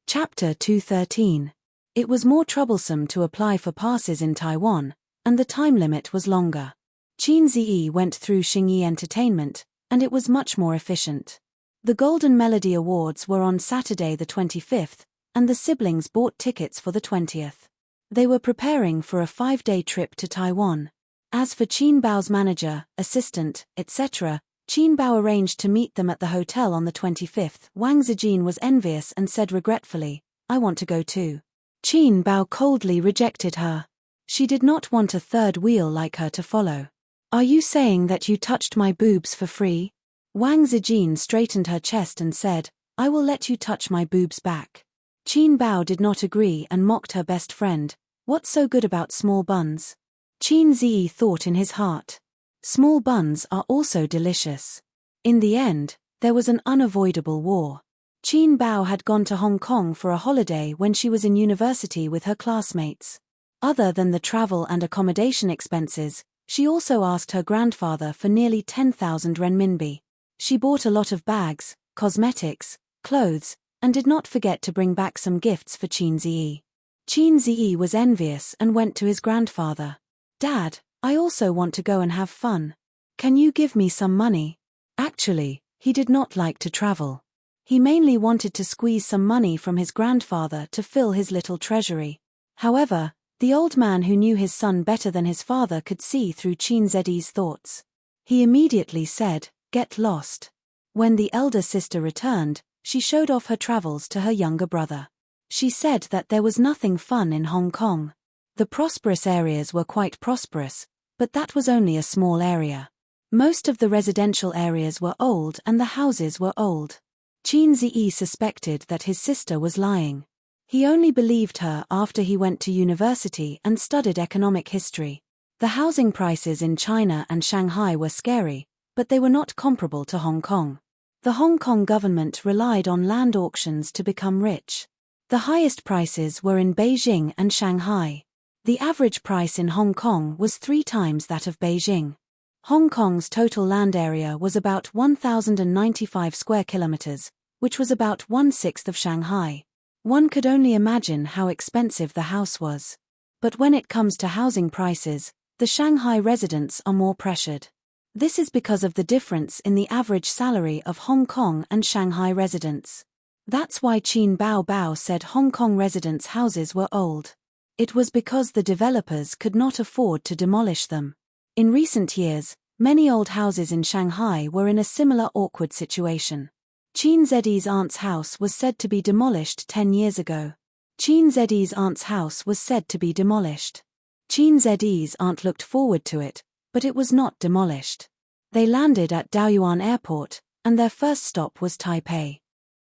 Chapter 213. It was more troublesome to apply for passes in Taiwan, and the time limit was longer. Qin Ziyi went through Xingyi Entertainment, and it was much more efficient. The Golden Melody Awards were on Saturday the 25th, and the siblings bought tickets for the 20th. They were preparing for a 5-day trip to Taiwan. As for Qin Bao's manager, assistant, etc., Qin Bao arranged to meet them at the hotel on the 25th. Wang Zijin was envious and said regretfully, "I want to go too." Qin Bao coldly rejected her. She did not want a third wheel like her to follow. "Are you saying that you touched my boobs for free?" Wang Zijin straightened her chest and said, "I will let you touch my boobs back." Qin Bao did not agree and mocked her best friend. "What's so good about small buns?" Qin Ziyi thought in his heart. Small buns are also delicious. In the end, there was an unavoidable war. Qin Bao had gone to Hong Kong for a holiday when she was in university with her classmates. Other than the travel and accommodation expenses, she also asked her grandfather for nearly 10,000 renminbi. She bought a lot of bags, cosmetics, clothes, and did not forget to bring back some gifts for Qin Ziyi. Qin Ziyi was envious and went to his grandfather. "Dad, I also want to go and have fun. Can you give me some money?" Actually, he did not like to travel. He mainly wanted to squeeze some money from his grandfather to fill his little treasury. However, the old man who knew his son better than his father could see through Qin Ziyi's thoughts. He immediately said, "Get lost." When the elder sister returned, she showed off her travels to her younger brother. She said that there was nothing fun in Hong Kong. The prosperous areas were quite prosperous, but that was only a small area. Most of the residential areas were old and the houses were old. Qin Ziyi suspected that his sister was lying. He only believed her after he went to university and studied economic history. The housing prices in China and Shanghai were scary, but they were not comparable to Hong Kong. The Hong Kong government relied on land auctions to become rich. The highest prices were in Beijing and Shanghai. The average price in Hong Kong was 3 times that of Beijing. Hong Kong's total land area was about 1,095 square kilometers, which was about 1/6 of Shanghai. One could only imagine how expensive the house was. But when it comes to housing prices, the Shanghai residents are more pressured. This is because of the difference in the average salary of Hong Kong and Shanghai residents. That's why Qin Bao said Hong Kong residents' houses were old. It was because the developers could not afford to demolish them. In recent years, many old houses in Shanghai were in a similar awkward situation. Qin Ziyi's aunt's house was said to be demolished 10 years ago. Qin Ziyi's aunt's house was said to be demolished. Qin Ziyi's aunt looked forward to it, but it was not demolished. They landed at Taoyuan Airport, and their first stop was Taipei.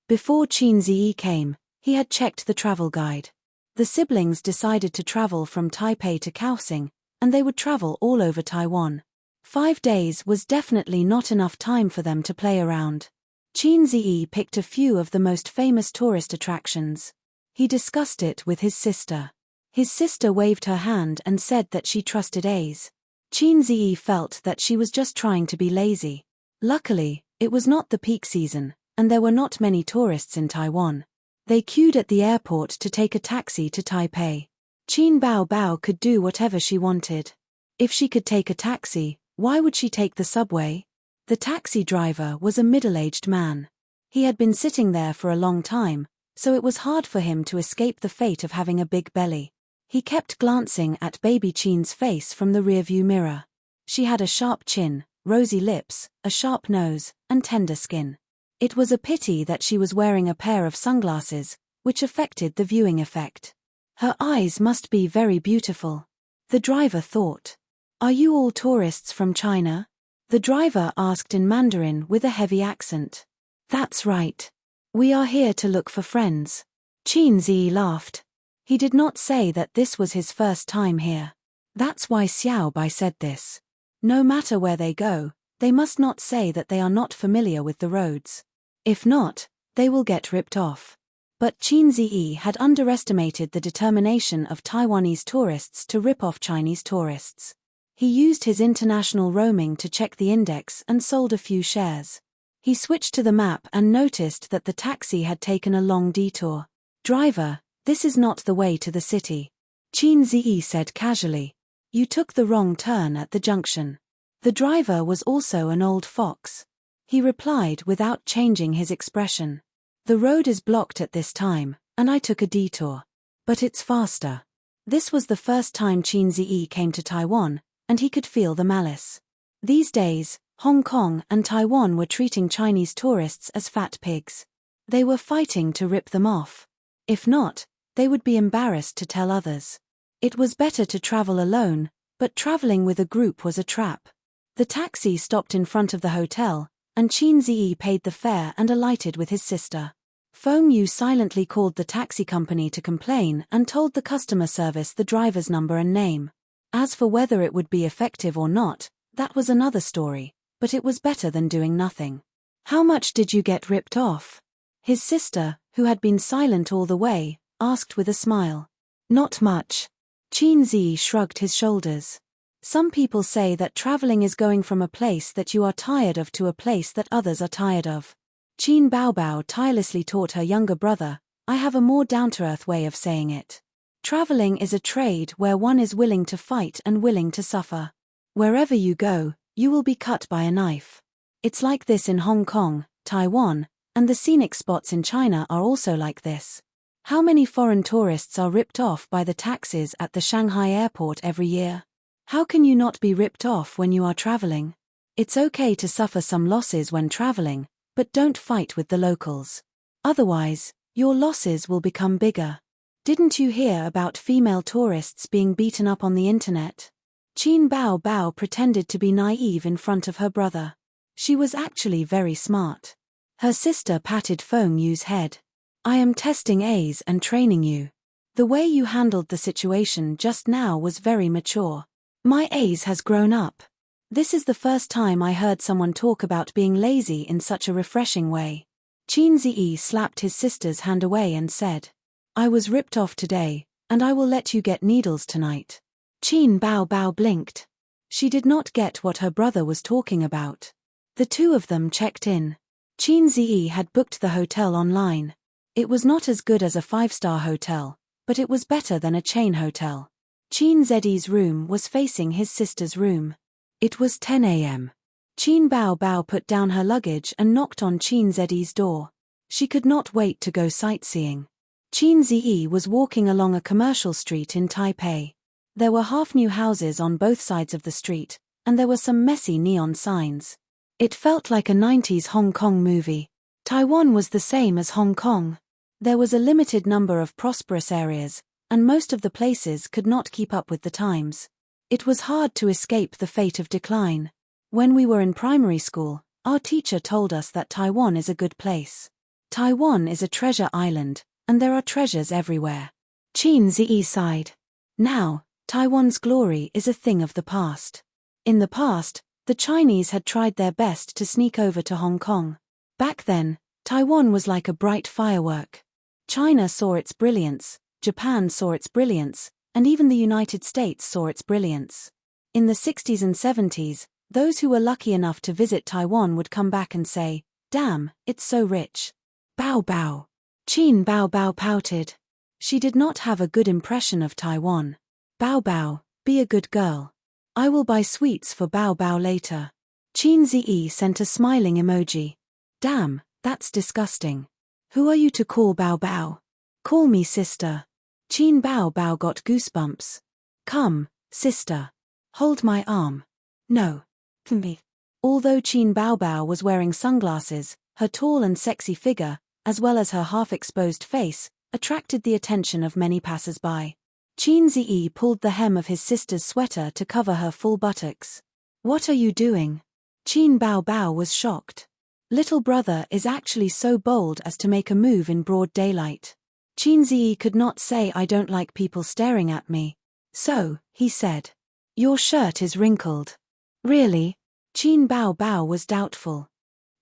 Before Qin Ziyi came, he had checked the travel guide. The siblings decided to travel from Taipei to Kaohsiung, and they would travel all over Taiwan. 5 days was definitely not enough time for them to play around. Qin Ziyi picked a few of the most famous tourist attractions. He discussed it with his sister. His sister waved her hand and said that she trusted A's. Qin Ziyi felt that she was just trying to be lazy. Luckily, it was not the peak season, and there were not many tourists in Taiwan. They queued at the airport to take a taxi to Taipei. Qin Bao could do whatever she wanted. If she could take a taxi, why would she take the subway? The taxi driver was a middle-aged man. He had been sitting there for a long time, so it was hard for him to escape the fate of having a big belly. He kept glancing at baby Qin's face from the rearview mirror. She had a sharp chin, rosy lips, a sharp nose, and tender skin. It was a pity that she was wearing a pair of sunglasses, which affected the viewing effect. Her eyes must be very beautiful. The driver thought. "Are you all tourists from China?" The driver asked in Mandarin with a heavy accent. "That's right. We are here to look for friends." Qin Ziyi laughed. He did not say that this was his first time here. That's why Xiao Bai said this. No matter where they go, they must not say that they are not familiar with the roads. If not, they will get ripped off. But Qin Ziyi had underestimated the determination of Taiwanese tourists to rip off Chinese tourists. He used his international roaming to check the index and sold a few shares. He switched to the map and noticed that the taxi had taken a long detour. Driver, this is not the way to the city. Qin Ziyi said casually. You took the wrong turn at the junction. The driver was also an old fox. He replied without changing his expression. The road is blocked at this time, and I took a detour. But it's faster. This was the first time Qin Ziyi came to Taiwan, and he could feel the malice. These days, Hong Kong and Taiwan were treating Chinese tourists as fat pigs. They were fighting to rip them off. If not, they would be embarrassed to tell others. It was better to travel alone, but traveling with a group was a trap. The taxi stopped in front of the hotel, and Qin Ziyi paid the fare and alighted with his sister. Feng Yu silently called the taxi company to complain and told the customer service the driver's number and name. As for whether it would be effective or not, that was another story, but it was better than doing nothing. How much did you get ripped off? His sister, who had been silent all the way, asked with a smile. Not much. Qin Ziyi shrugged his shoulders. Some people say that traveling is going from a place that you are tired of to a place that others are tired of. Qin Baobao tirelessly taught her younger brother, I have a more down-to-earth way of saying it. Traveling is a trade where one is willing to fight and willing to suffer. Wherever you go, you will be cut by a knife. It's like this in Hong Kong, Taiwan, and the scenic spots in China are also like this. How many foreign tourists are ripped off by the taxis at the Shanghai airport every year? How can you not be ripped off when you are traveling? It's okay to suffer some losses when traveling, but don't fight with the locals. Otherwise, your losses will become bigger. Didn't you hear about female tourists being beaten up on the internet? Qin Baobao pretended to be naive in front of her brother. She was actually very smart. Her sister patted Feng Yu's head. I am testing A's and training you. The way you handled the situation just now was very mature. My A's has grown up. This is the first time I heard someone talk about being lazy in such a refreshing way. Qin Ziyi slapped his sister's hand away and said, I was ripped off today, and I will let you get needles tonight. Qin Baobao blinked. She did not get what her brother was talking about. The two of them checked in. Qin Ziyi had booked the hotel online. It was not as good as a 5-star hotel, but it was better than a chain hotel. Qin Ziyi's room was facing his sister's room. It was 10 a.m. Qin Baobao put down her luggage and knocked on Qin Ziyi's door. She could not wait to go sightseeing. Qin Ziyi was walking along a commercial street in Taipei. There were half-new houses on both sides of the street, and there were some messy neon signs. It felt like a 90s Hong Kong movie. Taiwan was the same as Hong Kong. There was a limited number of prosperous areas, and most of the places could not keep up with the times. It was hard to escape the fate of decline. When we were in primary school, our teacher told us that Taiwan is a good place. Taiwan is a treasure island, and there are treasures everywhere. Qin Ziyi sighed. Now, Taiwan's glory is a thing of the past. In the past, the Chinese had tried their best to sneak over to Hong Kong. Back then, Taiwan was like a bright firework. China saw its brilliance, Japan saw its brilliance, and even the United States saw its brilliance. In the 60s and 70s, those who were lucky enough to visit Taiwan would come back and say, damn, it's so rich. Bao Bao. Qin Baobao pouted. She did not have a good impression of Taiwan. Bao Bao, be a good girl. I will buy sweets for Bao Bao later. Qin Ziyi sent a smiling emoji. Damn, that's disgusting. Who are you to call Bao Bao? Call me sister. Qin Baobao got goosebumps. Come, sister. Hold my arm. No. Me. Although Qin Baobao was wearing sunglasses, her tall and sexy figure, as well as her half-exposed face, attracted the attention of many passers-by. Qin Ziyi pulled the hem of his sister's sweater to cover her full buttocks. What are you doing? Qin Baobao was shocked. Little brother is actually so bold as to make a move in broad daylight. Qin Ziyi could not say I don't like people staring at me. So, he said. Your shirt is wrinkled. Really? Qin Baobao was doubtful.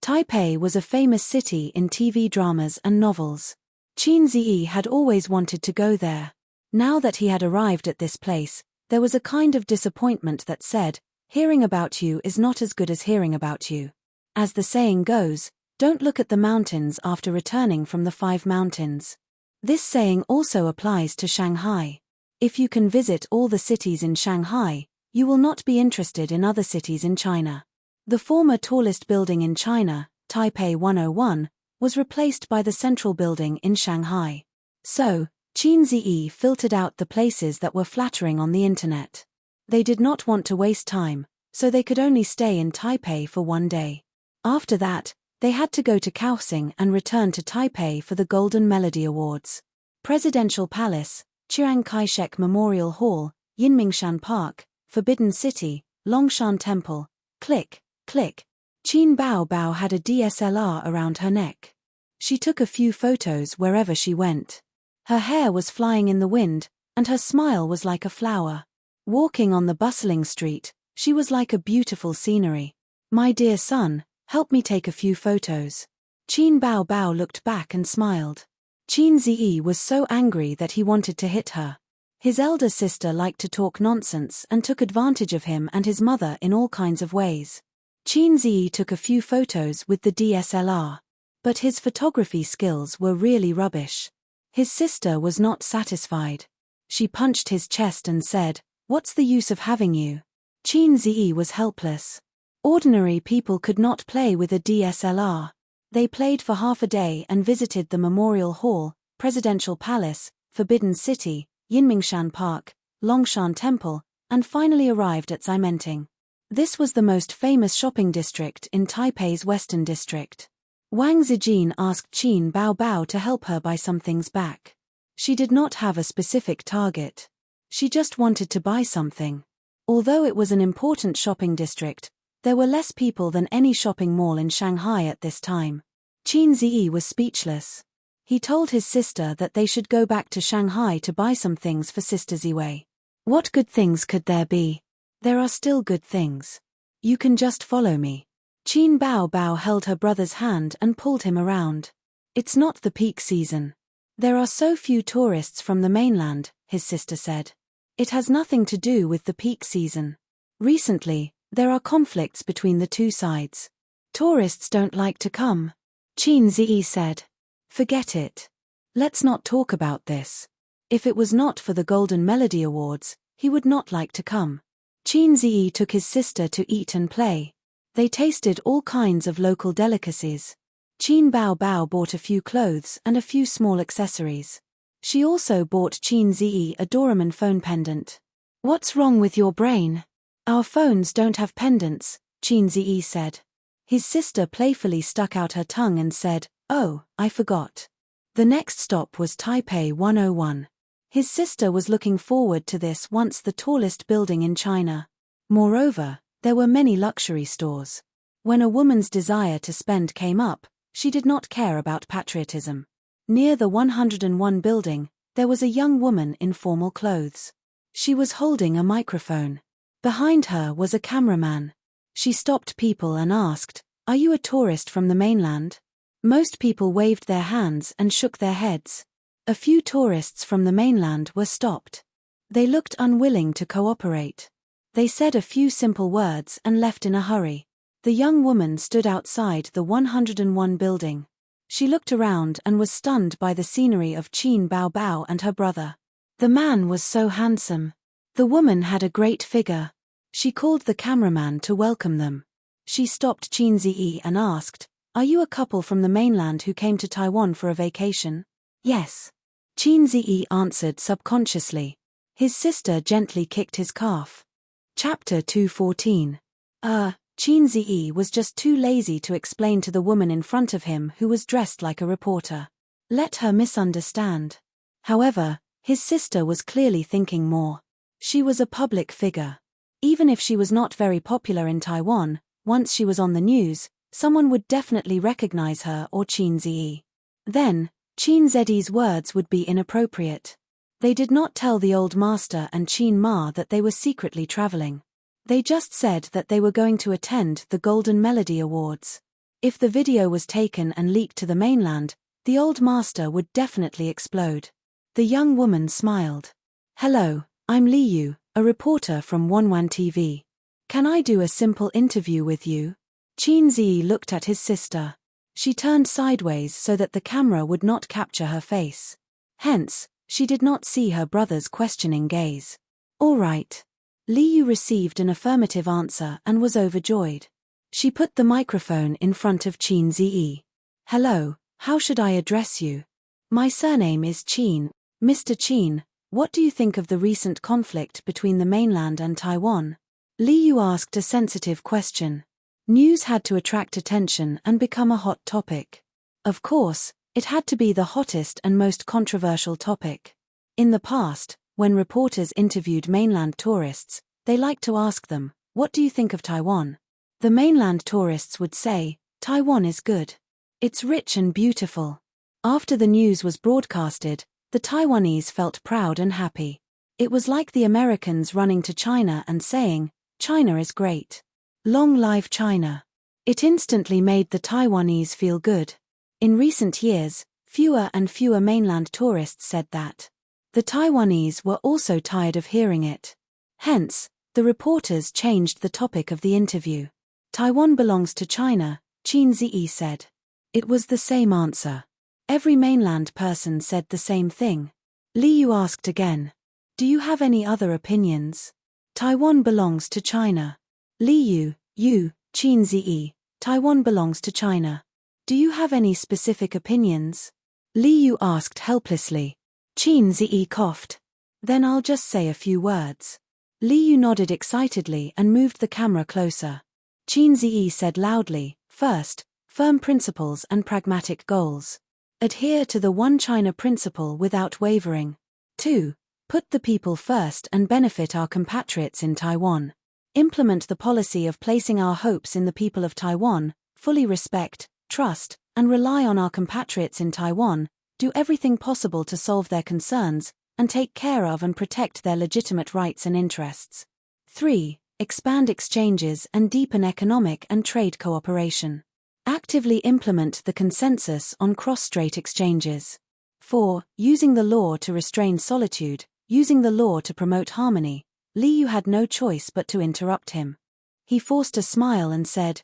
Taipei was a famous city in TV dramas and novels. Qin Ziyi had always wanted to go there. Now that he had arrived at this place, there was a kind of disappointment that said, hearing about you is not as good as hearing about you. As the saying goes, don't look at the mountains after returning from the 5 mountains. This saying also applies to Shanghai. If you can visit all the cities in Shanghai, you will not be interested in other cities in China. The former tallest building in China, Taipei 101, was replaced by the central building in Shanghai. So, Qin Ziyi filtered out the places that were flattering on the internet. They did not want to waste time, so they could only stay in Taipei for one day. After that, they had to go to Kaohsiung and return to Taipei for the Golden Melody Awards. Presidential Palace, Chiang Kai-shek Memorial Hall, Yinmingshan Park, Forbidden City, Longshan Temple, click, click. Qin Bao Bao had a DSLR around her neck. She took a few photos wherever she went. Her hair was flying in the wind, and her smile was like a flower. Walking on the bustling street, she was like a beautiful scenery. My dear son, help me take a few photos. Qin Bao Bao looked back and smiled. Qin Ziyi was so angry that he wanted to hit her. His elder sister liked to talk nonsense and took advantage of him and his mother in all kinds of ways. Qin Ziyi took a few photos with the DSLR. But his photography skills were really rubbish. His sister was not satisfied. She punched his chest and said, "What's the use of having you?" Qin Ziyi was helpless. Ordinary people could not play with a DSLR. They played for half a day and visited the Memorial Hall, Presidential Palace, Forbidden City, Yinmingshan Park, Longshan Temple, and finally arrived at Ximenting. This was the most famous shopping district in Taipei's Western District. Wang Zijin asked Qin Bao Bao to help her buy some things back. She did not have a specific target. She just wanted to buy something. Although it was an important shopping district, there were less people than any shopping mall in Shanghai at this time. Qin Ziyi was speechless. He told his sister that they should go back to Shanghai to buy some things for Sister Ziwei. What good things could there be? There are still good things. You can just follow me. Qin Bao Bao held her brother's hand and pulled him around. It's not the peak season. There are so few tourists from the mainland, his sister said. It has nothing to do with the peak season. Recently, there are conflicts between the two sides. Tourists don't like to come. Qin Ziyi said. Forget it. Let's not talk about this. If it was not for the Golden Melody Awards, he would not like to come. Qin Ziyi took his sister to eat and play. They tasted all kinds of local delicacies. Qin Bao Bao bought a few clothes and a few small accessories. She also bought Qin Ziyi a Doraemon phone pendant. What's wrong with your brain? Our phones don't have pendants, Qin Ziyi said. His sister playfully stuck out her tongue and said, "Oh, I forgot." The next stop was Taipei 101. His sister was looking forward to this, once the tallest building in China. Moreover, there were many luxury stores. When a woman's desire to spend came up, she did not care about patriotism. Near the 101 building, there was a young woman in formal clothes. She was holding a microphone. Behind her was a cameraman. She stopped people and asked, "Are you a tourist from the mainland?" Most people waved their hands and shook their heads. A few tourists from the mainland were stopped. They looked unwilling to cooperate. They said a few simple words and left in a hurry. The young woman stood outside the 101 building. She looked around and was stunned by the scenery of Qin Bao Bao and her brother. The man was so handsome. The woman had a great figure. She called the cameraman to welcome them. She stopped Qin Ziyi and asked, "Are you a couple from the mainland who came to Taiwan for a vacation?" "Yes." Qin Ziyi answered subconsciously. His sister gently kicked his calf. Chapter 214. Qin Ziyi was just too lazy to explain to the woman in front of him, who was dressed like a reporter. Let her misunderstand. However, his sister was clearly thinking more. She was a public figure. Even if she was not very popular in Taiwan, once she was on the news, someone would definitely recognize her or Qin Ziyi. Then, Qin Ziyi's words would be inappropriate. They did not tell the old master and Qin Ma that they were secretly traveling. They just said that they were going to attend the Golden Melody Awards. If the video was taken and leaked to the mainland, the old master would definitely explode. The young woman smiled. "Hello, I'm Li Yu, a reporter from Wanwan TV. Can I do a simple interview with you?" Qin Ziyi looked at his sister. She turned sideways so that the camera would not capture her face. Hence, she did not see her brother's questioning gaze. All right. Liu received an affirmative answer and was overjoyed. She put the microphone in front of Qin Ziyi. Hello, how should I address you? My surname is Qin. Mr. Qin, what do you think of the recent conflict between the mainland and Taiwan? Liu asked a sensitive question. News had to attract attention and become a hot topic. Of course, it had to be the hottest and most controversial topic. In the past, when reporters interviewed mainland tourists, they liked to ask them, "What do you think of Taiwan?" The mainland tourists would say, "Taiwan is good. It's rich and beautiful." After the news was broadcasted, the Taiwanese felt proud and happy. It was like the Americans running to China and saying, "China is great. Long live China." It instantly made the Taiwanese feel good. In recent years, fewer and fewer mainland tourists said that. The Taiwanese were also tired of hearing it. Hence, the reporters changed the topic of the interview. Taiwan belongs to China, Qin Ziyi said. It was the same answer. Every mainland person said the same thing. Liu asked again. Do you have any other opinions? Taiwan belongs to China. Liu, Qin Ziyi, Taiwan belongs to China. Do you have any specific opinions? Liu asked helplessly. Qin Ziyi coughed. Then I'll just say a few words. Liu nodded excitedly and moved the camera closer. Qin Ziyi said loudly, first, firm principles and pragmatic goals. Adhere to the One China principle without wavering. 2. Put the people first and benefit our compatriots in Taiwan. Implement the policy of placing our hopes in the people of Taiwan, fully respect, trust, and rely on our compatriots in Taiwan, do everything possible to solve their concerns, and take care of and protect their legitimate rights and interests. 3. Expand exchanges and deepen economic and trade cooperation. Actively implement the consensus on cross-strait exchanges. 4. Using the law to restrain solitude, using the law to promote harmony. Liu had no choice but to interrupt him. He forced a smile and said,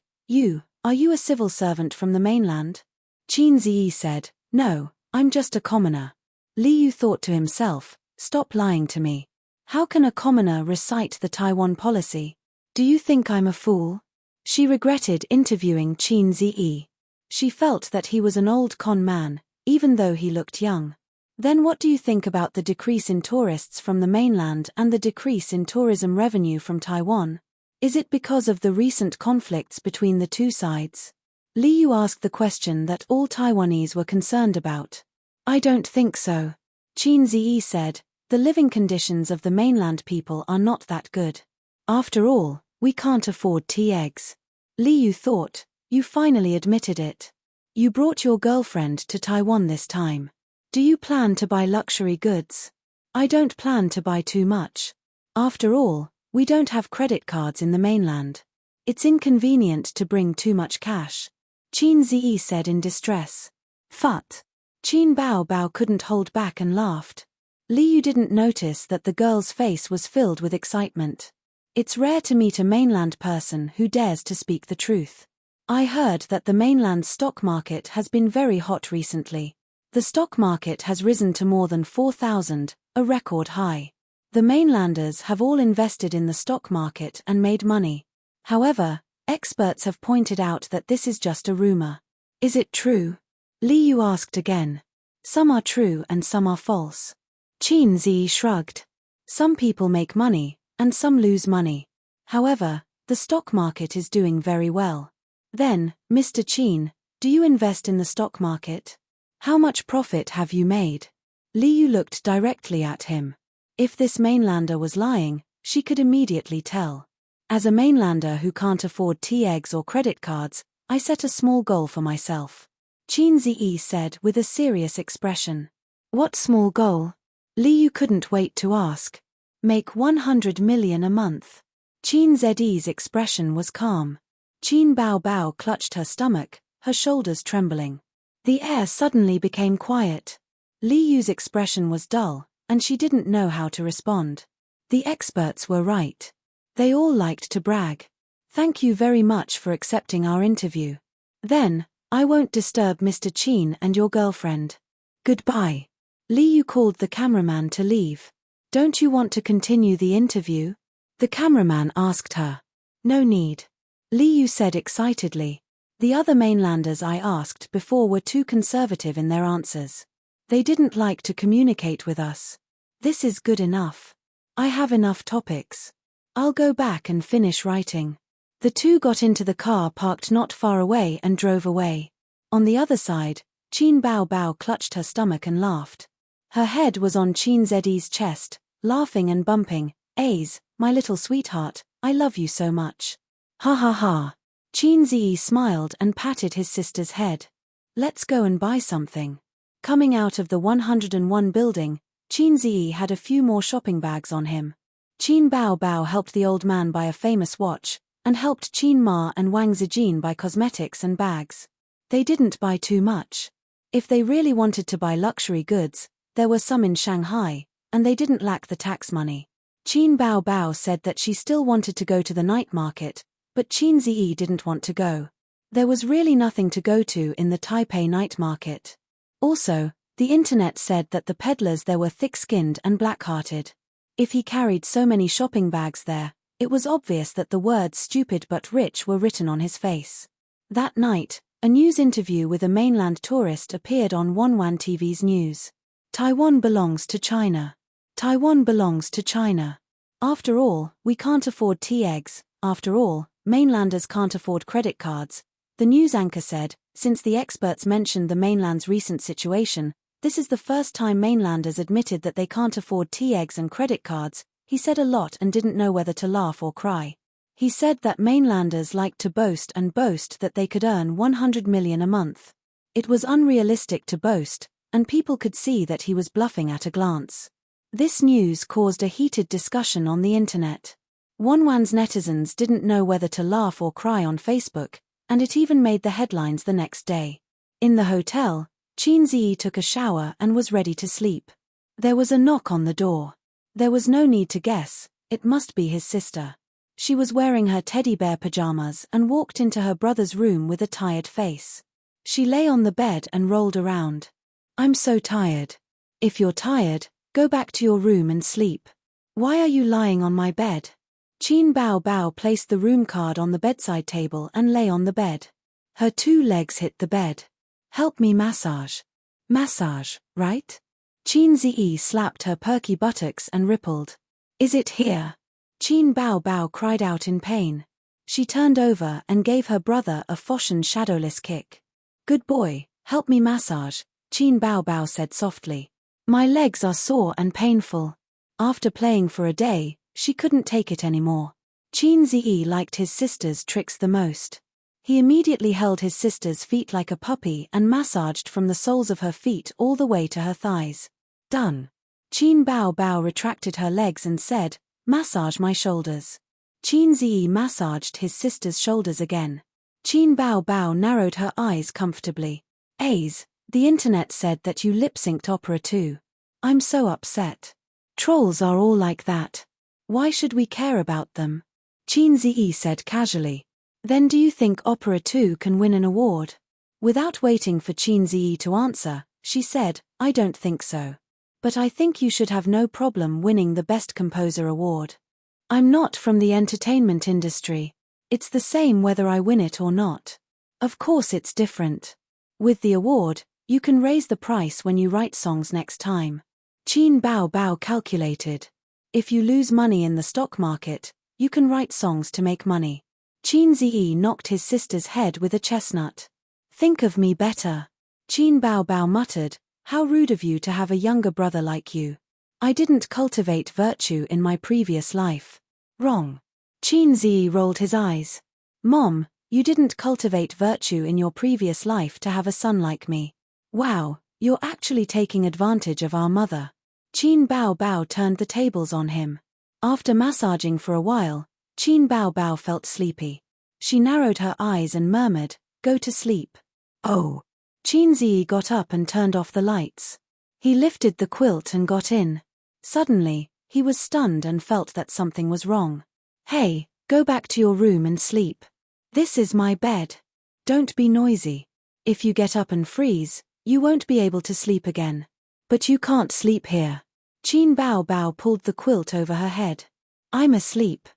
Are you a civil servant from the mainland? Qin Ziyi said, No, I'm just a commoner. Liu thought to himself, stop lying to me. How can a commoner recite the Taiwan policy? Do you think I'm a fool? She regretted interviewing Qin Ziyi. She felt that he was an old con man, even though he looked young. Then what do you think about the decrease in tourists from the mainland and the decrease in tourism revenue from Taiwan? Is it because of the recent conflicts between the two sides? Liu asked the question that all Taiwanese were concerned about. I don't think so. Qin Ziyi said, the living conditions of the mainland people are not that good. After all, we can't afford tea eggs. Liu thought, you finally admitted it. You brought your girlfriend to Taiwan this time. Do you plan to buy luxury goods? I don't plan to buy too much. After all, we don't have credit cards in the mainland. It's inconvenient to bring too much cash. Qin Ziyi said in distress. Phut. Qin Bao couldn't hold back and laughed. Liu didn't notice that the girl's face was filled with excitement. It's rare to meet a mainland person who dares to speak the truth. I heard that the mainland stock market has been very hot recently. The stock market has risen to more than 4,000, a record high. The mainlanders have all invested in the stock market and made money. However, experts have pointed out that this is just a rumor. Is it true? Liu asked again. Some are true and some are false. Qin Ziyi shrugged. Some people make money, and some lose money. However, the stock market is doing very well. Then, Mr. Qin, do you invest in the stock market? How much profit have you made? Liu looked directly at him. If this mainlander was lying, she could immediately tell. As a mainlander who can't afford tea eggs or credit cards, I set a small goal for myself. Qin Ziyi said with a serious expression. What small goal? Liu couldn't wait to ask. Make 100 million a month. Qin Ziyi's expression was calm. Qin Bao clutched her stomach, her shoulders trembling. The air suddenly became quiet. Liu's expression was dull, and she didn't know how to respond. The experts were right. They all liked to brag. Thank you very much for accepting our interview. Then, I won't disturb Mr. Qin and your girlfriend. Goodbye. Liu called the cameraman to leave. Don't you want to continue the interview? The cameraman asked her. No need. Liu said excitedly. The other mainlanders I asked before were too conservative in their answers. They didn't like to communicate with us. This is good enough. I have enough topics. I'll go back and finish writing. The two got into the car parked not far away and drove away. On the other side, Qin Bao Bao clutched her stomach and laughed. Her head was on Qin Zed's chest, laughing and bumping. Aze, my little sweetheart, I love you so much. Ha ha ha. Qin Zi smiled and patted his sister's head. Let's go and buy something. Coming out of the 101 building, Qin Zi had a few more shopping bags on him. Qin Bao Bao helped the old man buy a famous watch, and helped Qin Ma and Wang Zijin buy cosmetics and bags. They didn't buy too much. If they really wanted to buy luxury goods, there were some in Shanghai, and they didn't lack the tax money. Qin Bao Bao said that she still wanted to go to the night market, but Qin Zi didn't want to go. There was really nothing to go to in the Taipei night market. Also, the internet said that the peddlers there were thick-skinned and black-hearted. If he carried so many shopping bags there, it was obvious that the words stupid but rich were written on his face. That night, a news interview with a mainland tourist appeared on Wanwan TV's news. Taiwan belongs to China. Taiwan belongs to China. After all, we can't afford tea eggs. After all, mainlanders can't afford credit cards. The news anchor said, since the experts mentioned the mainland's recent situation, this is the first time mainlanders admitted that they can't afford tea eggs and credit cards. He said a lot and didn't know whether to laugh or cry. He said that mainlanders liked to boast and boast that they could earn 100 million a month. It was unrealistic to boast, and people could see that he was bluffing at a glance. This news caused a heated discussion on the internet. Wanwan's netizens didn't know whether to laugh or cry on Facebook, and it even made the headlines the next day. In the hotel, Qin Zi took a shower and was ready to sleep. There was a knock on the door. There was no need to guess, it must be his sister. She was wearing her teddy bear pajamas and walked into her brother's room with a tired face. She lay on the bed and rolled around. I'm so tired. If you're tired, go back to your room and sleep. Why are you lying on my bed? Qin Bao Bao placed the room card on the bedside table and lay on the bed. Her two legs hit the bed. Help me massage. Massage, right? Qin Zi slapped her perky buttocks and rippled. Is it here? Qin Bao Bao cried out in pain. She turned over and gave her brother a Foshan shadowless kick. Good boy, help me massage, Qin Bao Bao said softly. My legs are sore and painful. After playing for a day, she couldn't take it anymore. Qin Zi liked his sister's tricks the most. He immediately held his sister's feet like a puppy and massaged from the soles of her feet all the way to her thighs. Done. Qin Bao Bao retracted her legs and said, massage my shoulders. Qin Zi massaged his sister's shoulders again. Qin Bao Bao narrowed her eyes comfortably. Aze, the internet said that you lip-synced opera too. I'm so upset. Trolls are all like that. Why should we care about them? Qin Zi said casually. Then do you think Opera 2 can win an award? Without waiting for Qin Zi to answer, she said, I don't think so. But I think you should have no problem winning the Best Composer award. I'm not from the entertainment industry. It's the same whether I win it or not. Of course it's different. With the award, you can raise the price when you write songs next time. Qin Bao Bao calculated. If you lose money in the stock market, you can write songs to make money. Qin Zi knocked his sister's head with a chestnut. Think of me better. Qin Bao Bao muttered, how rude of you to have a younger brother like you. I didn't cultivate virtue in my previous life. Wrong. Qin Zi rolled his eyes. Mom, you didn't cultivate virtue in your previous life to have a son like me. Wow, you're actually taking advantage of our mother. Qin Bao Bao turned the tables on him. After massaging for a while, Qin Bao Bao felt sleepy. She narrowed her eyes and murmured, go to sleep. Oh. Qin Zi got up and turned off the lights. He lifted the quilt and got in. Suddenly, he was stunned and felt that something was wrong. Hey, go back to your room and sleep. This is my bed. Don't be noisy. If you get up and freeze, you won't be able to sleep again. But you can't sleep here. Qin Bao Bao pulled the quilt over her head. I'm asleep.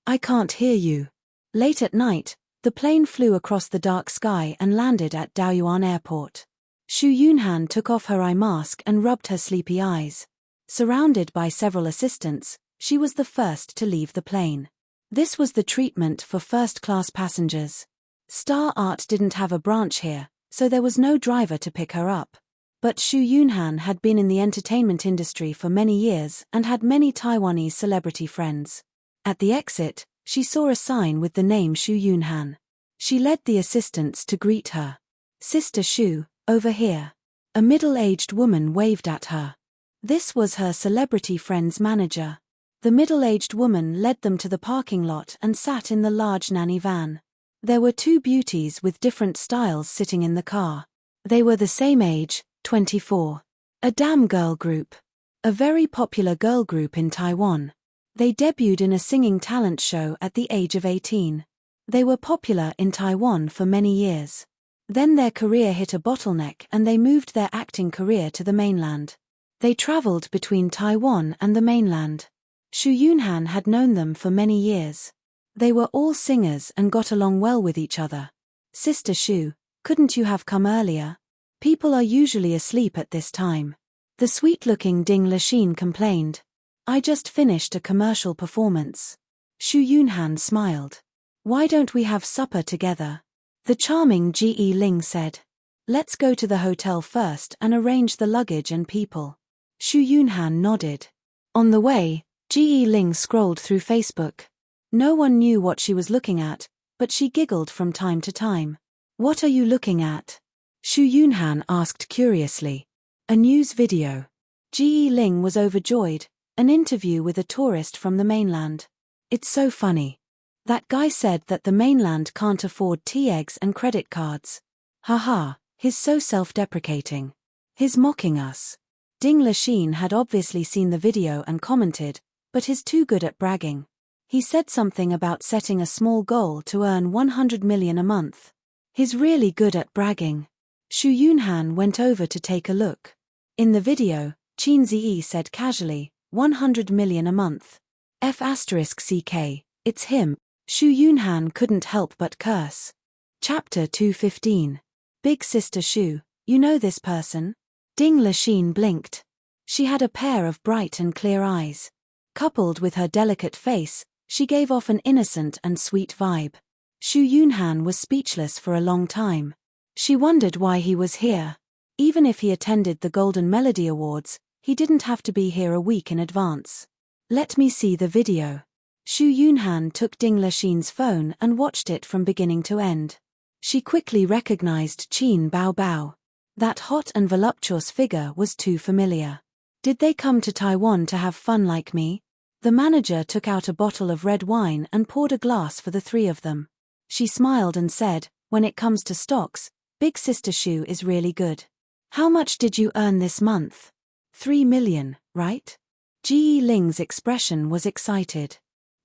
I can't hear you. Late at night, the plane flew across the dark sky and landed at Daoyuan Airport. Xu Yunhan took off her eye mask and rubbed her sleepy eyes. Surrounded by several assistants, she was the first to leave the plane. This was the treatment for first-class passengers. Star Art didn't have a branch here, so there was no driver to pick her up. But Xu Yunhan had been in the entertainment industry for many years and had many Taiwanese celebrity friends. At the exit, she saw a sign with the name Xu Yunhan. She led the assistants to greet her. Sister Xu, over here. A middle-aged woman waved at her. This was her celebrity friend's manager. The middle-aged woman led them to the parking lot and sat in the large nanny van. There were two beauties with different styles sitting in the car. They were the same age, 24. A damn girl group. A very popular girl group in Taiwan. They debuted in a singing talent show at the age of 18. They were popular in Taiwan for many years. Then their career hit a bottleneck and they moved their acting career to the mainland. They traveled between Taiwan and the mainland. Xu Yunhan had known them for many years. They were all singers and got along well with each other. Sister Xu, couldn't you have come earlier? People are usually asleep at this time. The sweet-looking Ding Lixin complained. I just finished a commercial performance. Xu Yunhan smiled. Why don't we have supper together? The charming Ji Ling said. Let's go to the hotel first and arrange the luggage and people. Xu Yunhan nodded. On the way, Ji Ling scrolled through Facebook. No one knew what she was looking at, but she giggled from time to time. What are you looking at? Xu Yunhan asked curiously. A news video. Ji Ling was overjoyed, an interview with a tourist from the mainland. It's so funny. That guy said that the mainland can't afford tea eggs and credit cards. Haha, he's so self-deprecating. He's mocking us. Ding Lixin had obviously seen the video and commented, but he's too good at bragging. He said something about setting a small goal to earn 100 million a month. He's really good at bragging. Xu Yunhan went over to take a look. In the video, Qin Ziyi said casually, 100 million a month. F***ck, it's him. Xu Yunhan couldn't help but curse. Chapter 215. Big Sister Xu, you know this person? Ding Lixin blinked. She had a pair of bright and clear eyes. Coupled with her delicate face, she gave off an innocent and sweet vibe. Xu Yunhan was speechless for a long time. She wondered why he was here. Even if he attended the Golden Melody Awards, he didn't have to be here a week in advance. Let me see the video. Xu Yunhan took Ding Lixin's phone and watched it from beginning to end. She quickly recognized Qin Bao Bao. That hot and voluptuous figure was too familiar. Did they come to Taiwan to have fun like me? The manager took out a bottle of red wine and poured a glass for the three of them. She smiled and said, when it comes to stocks, Big Sister Xu is really good. How much did you earn this month? 3 million, right? Ji Ling's expression was excited.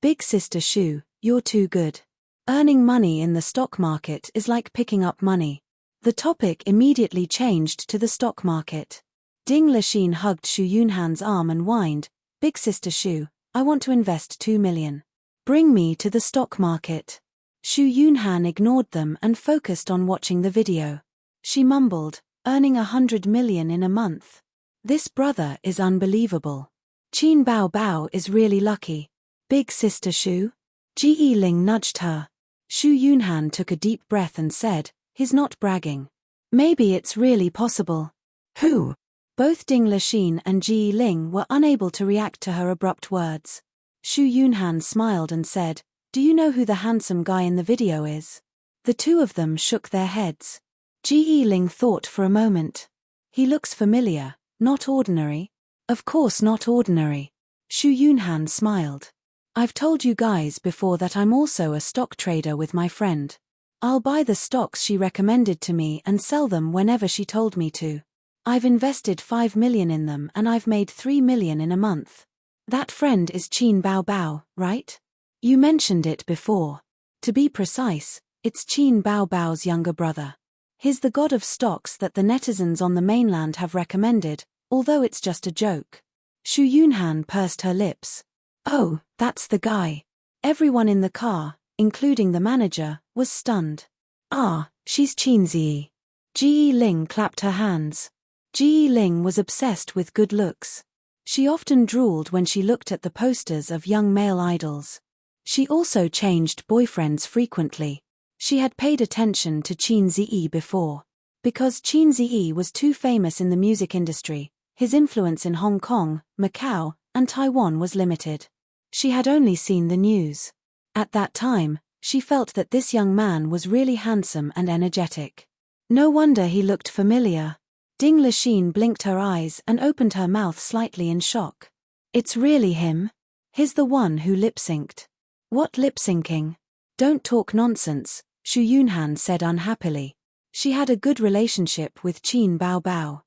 Big Sister Xu, you're too good. Earning money in the stock market is like picking up money. The topic immediately changed to the stock market. Ding Lixin hugged Xu Yunhan's arm and whined, Big Sister Xu, I want to invest 2 million. Bring me to the stock market. Xu Yunhan ignored them and focused on watching the video. She mumbled, earning 100 million in a month. This brother is unbelievable. Qin Bao Bao is really lucky. Big Sister Xu? Ji Ling nudged her. Xu Yunhan took a deep breath and said, he's not bragging. Maybe it's really possible. Who? Both Ding Lixin and Ji Ling were unable to react to her abrupt words. Xu Yunhan smiled and said, do you know who the handsome guy in the video is? The two of them shook their heads. Ji Ling thought for a moment. He looks familiar, not ordinary. Of course not ordinary. Xu Yunhan smiled. I've told you guys before that I'm also a stock trader with my friend. I'll buy the stocks she recommended to me and sell them whenever she told me to. I've invested 5 million in them and I've made 3 million in a month. That friend is Qin Bao Bao, right? You mentioned it before. To be precise, it's Qin Bao Bao's younger brother. He's the god of stocks that the netizens on the mainland have recommended, although it's just a joke. Shu Yunhan pursed her lips. Oh, that's the guy. Everyone in the car, including the manager, was stunned. Ah, she's Qin Ziyi. Ji Ling clapped her hands. Ji Ling was obsessed with good looks. She often drooled when she looked at the posters of young male idols. She also changed boyfriends frequently. She had paid attention to Qin Ziyi before. Because Qin Ziyi was too famous in the music industry, his influence in Hong Kong, Macau, and Taiwan was limited. She had only seen the news. At that time, she felt that this young man was really handsome and energetic. No wonder he looked familiar. Ding Lixin blinked her eyes and opened her mouth slightly in shock. It's really him? He's the one who lip-synced. What lip-syncing? Don't talk nonsense, Shu Yunhan said unhappily. She had a good relationship with Qin Baobao.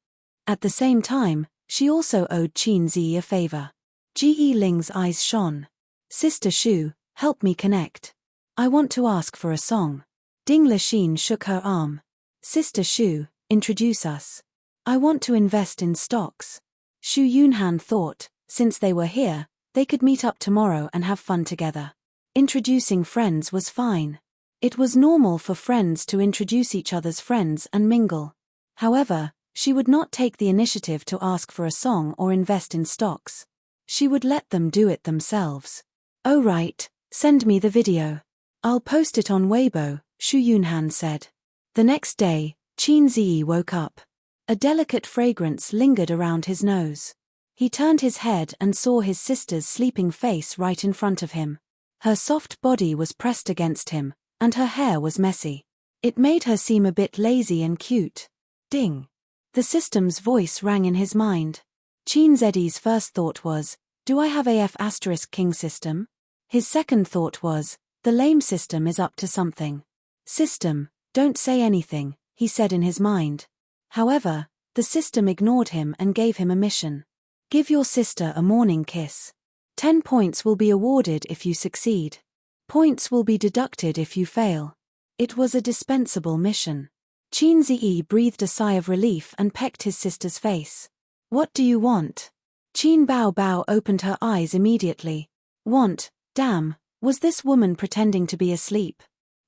At the same time, she also owed Qin Ziyi a favor. Ji Ling's eyes shone. Sister Shu, help me connect. I want to ask for a song. Ding Lixin shook her arm. Sister Shu, introduce us. I want to invest in stocks. Shu Yunhan thought, since they were here, they could meet up tomorrow and have fun together. Introducing friends was fine. It was normal for friends to introduce each other's friends and mingle. However, she would not take the initiative to ask for a song or invest in stocks. She would let them do it themselves. Oh right, send me the video. I'll post it on Weibo, Shu Yunhan said. The next day, Qin Ziyi woke up. A delicate fragrance lingered around his nose. He turned his head and saw his sister's sleeping face right in front of him. Her soft body was pressed against him, and her hair was messy. It made her seem a bit lazy and cute. Ding! The system's voice rang in his mind. Qin Ziyi's first thought was, do I have AF * king system? His second thought was, the lame system is up to something. System, don't say anything, he said in his mind. However, the system ignored him and gave him a mission. Give your sister a morning kiss. 10 points will be awarded if you succeed. Points will be deducted if you fail. It was a dispensable mission. Qin Ziyi breathed a sigh of relief and pecked his sister's face. What do you want? Qin Baobao opened her eyes immediately. Want, damn, was this woman pretending to be asleep?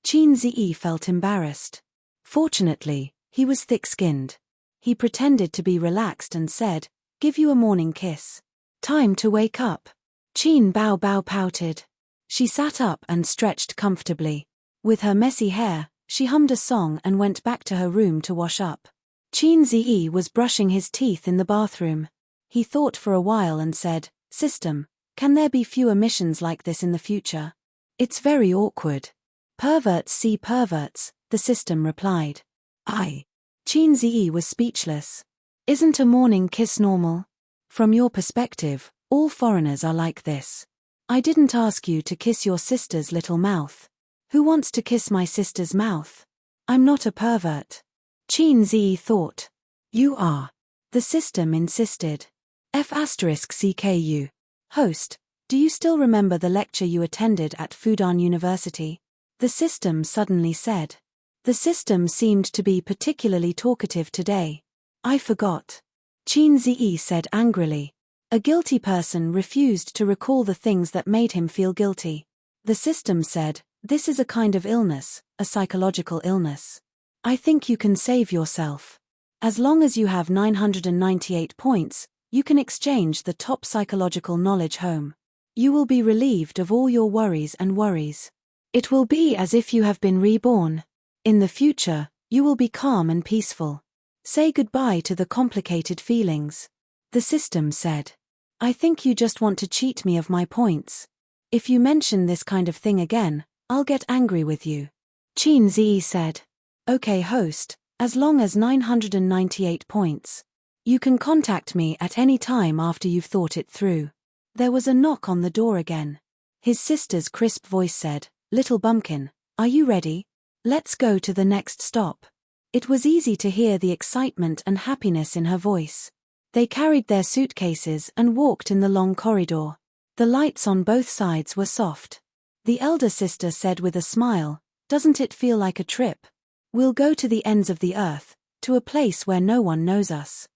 Qin Ziyi felt embarrassed. Fortunately, he was thick-skinned. He pretended to be relaxed and said, give you a morning kiss. Time to wake up. Qin Baobao pouted. She sat up and stretched comfortably. With her messy hair, she hummed a song and went back to her room to wash up. Qin Ziyi was brushing his teeth in the bathroom. He thought for a while and said, System, can there be fewer missions like this in the future? It's very awkward. Perverts see perverts, the system replied. Qin Ziyi was speechless. Isn't a morning kiss normal? From your perspective, all foreigners are like this. I didn't ask you to kiss your sister's little mouth. Who wants to kiss my sister's mouth? I'm not a pervert. Qin Ziyi thought. You are. The system insisted. F** CKU. Host, do you still remember the lecture you attended at Fudan University? The system suddenly said. The system seemed to be particularly talkative today. I forgot. Qin Ziyi said angrily. A guilty person refused to recall the things that made him feel guilty. The system said, this is a kind of illness, a psychological illness. I think you can save yourself. As long as you have 998 points, you can exchange the top psychological knowledge home. You will be relieved of all your worries and worries. It will be as if you have been reborn. In the future, you will be calm and peaceful. Say goodbye to the complicated feelings. The system said. I think you just want to cheat me of my points. If you mention this kind of thing again, I'll get angry with you. Qin Ziyi said. Okay host, as long as 998 points. You can contact me at any time after you've thought it through. There was a knock on the door again. His sister's crisp voice said, Little bumpkin, are you ready? Let's go to the next stop. It was easy to hear the excitement and happiness in her voice. They carried their suitcases and walked in the long corridor. The lights on both sides were soft. The elder sister said with a smile, Doesn't it feel like a trip? We'll go to the ends of the earth, to a place where no one knows us.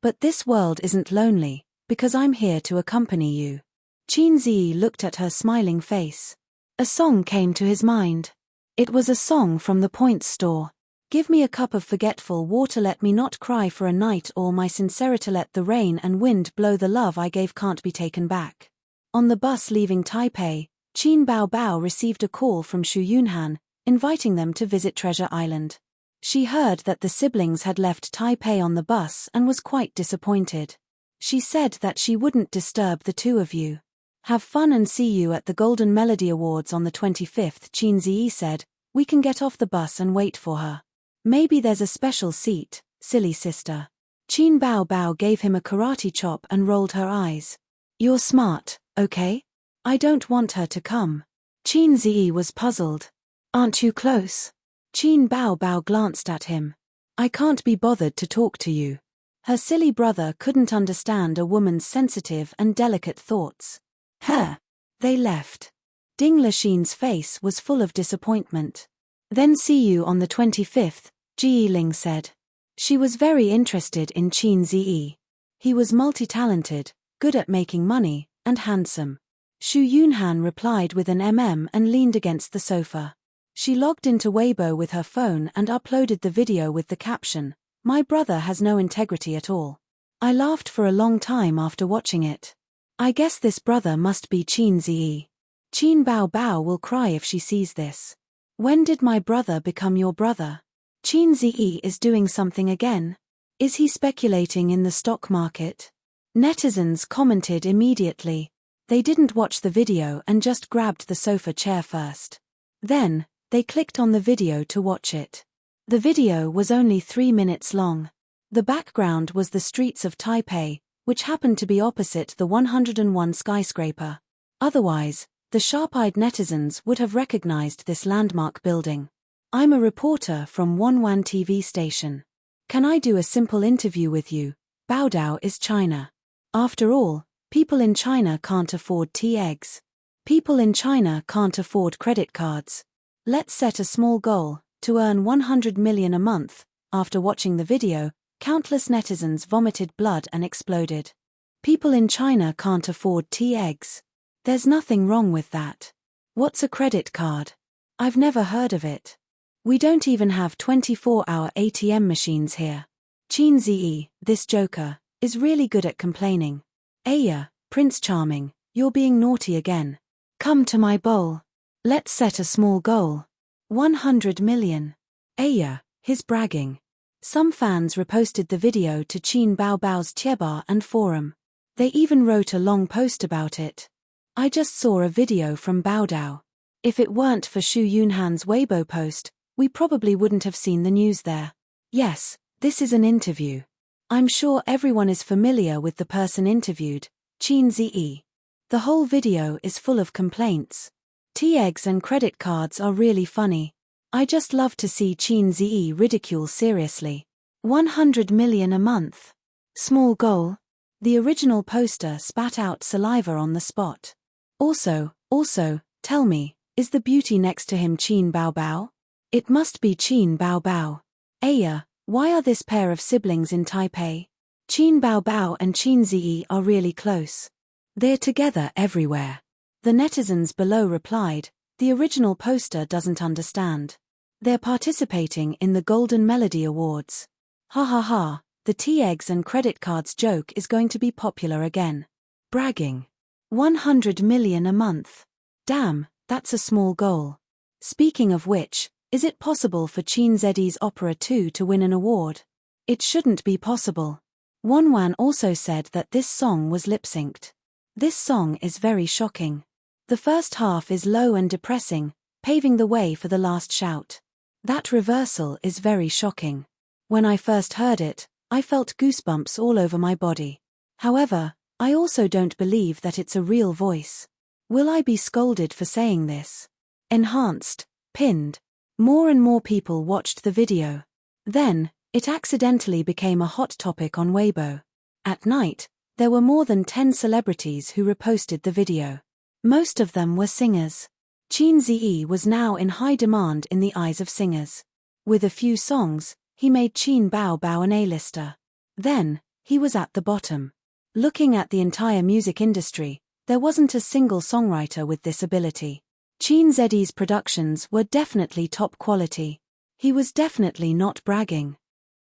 But this world isn't lonely, because I'm here to accompany you. Qin Ziyi looked at her smiling face. A song came to his mind. It was a song from the Points store. Give me a cup of forgetful water, let me not cry for a night, or my sincerity, let the rain and wind blow, the love I gave can't be taken back. On the bus leaving Taipei, Qin Baobao received a call from Xu Yunhan, inviting them to visit Treasure Island. She heard that the siblings had left Taipei on the bus and was quite disappointed. She said that she wouldn't disturb the two of you. Have fun and see you at the Golden Melody Awards on the 25th, Qin Ziyi said. We can get off the bus and wait for her. Maybe there's a special seat, silly sister. Qin Baobao gave him a karate chop and rolled her eyes. You're smart, okay? I don't want her to come. Qin Ziyi was puzzled. Aren't you close? Qin Baobao glanced at him. I can't be bothered to talk to you. Her silly brother couldn't understand a woman's sensitive and delicate thoughts. They left. Ding Lixin's face was full of disappointment. Then see you on the 25th, Ji Ling said. She was very interested in Qin Ziyi. He was multi-talented, good at making money, and handsome. Xu Yunhan replied with an and leaned against the sofa. She logged into Weibo with her phone and uploaded the video with the caption, "My brother has no integrity at all." I laughed for a long time after watching it. I guess this brother must be Qin Ziyi. Qin Baobao will cry if she sees this. When did my brother become your brother? Qin Ziyi is doing something again. Is he speculating in the stock market? Netizens commented immediately. They didn't watch the video and just grabbed the sofa chair first. Then, they clicked on the video to watch it. The video was only 3 minutes long. The background was the streets of Taipei, which happened to be opposite the 101 skyscraper. Otherwise, the sharp-eyed netizens would have recognized this landmark building. I'm a reporter from Wanwan TV station. Can I do a simple interview with you? Baodao is China. After all, people in China can't afford tea eggs. People in China can't afford credit cards. Let's set a small goal, to earn 100 million a month. After watching the video, countless netizens vomited blood and exploded. People in China can't afford tea eggs. There's nothing wrong with that. What's a credit card? I've never heard of it. We don't even have 24-hour ATM machines here. Qin Ziyi, this joker, is really good at complaining. Aya, Prince Charming, you're being naughty again. Come to my bowl. Let's set a small goal. 100 million. Aya, his bragging. Some fans reposted the video to Qin Baobao's Tiebar and forum. They even wrote a long post about it. I just saw a video from Baodao. If it weren't for Xu Yunhan's Weibo post, we probably wouldn't have seen the news there. Yes, this is an interview. I'm sure everyone is familiar with the person interviewed, Qin Ziyi. The whole video is full of complaints. Tea eggs and credit cards are really funny. I just love to see Qin Ziyi ridicule seriously. 100 million a month. Small goal. The original poster spat out saliva on the spot. Also, tell me, is the beauty next to him Qin Baobao? It must be Qin Baobao. Aya, why are this pair of siblings in Taipei? Qin Baobao and Qin Ziyi are really close. They're together everywhere. The netizens below replied, the original poster doesn't understand. They're participating in the Golden Melody Awards. Ha ha ha, the tea eggs and credit cards joke is going to be popular again. Bragging. 100 million a month. Damn, that's a small goal. Speaking of which, is it possible for Qin Ziyi's Opera 2 to win an award? It shouldn't be possible. Wanwan also said that this song was lip-synced. This song is very shocking. The first half is low and depressing, paving the way for the last shout. That reversal is very shocking. When I first heard it, I felt goosebumps all over my body. However, I also don't believe that it's a real voice. Will I be scolded for saying this? Enhanced, pinned. More and more people watched the video. Then, it accidentally became a hot topic on Weibo. At night, there were more than 10 celebrities who reposted the video. Most of them were singers. Qin Ziyi was now in high demand in the eyes of singers. With a few songs, he made Qin Baobao an A-lister. Then, he was at the bottom. Looking at the entire music industry, there wasn't a single songwriter with this ability. Chin Zeddy's productions were definitely top quality. He was definitely not bragging.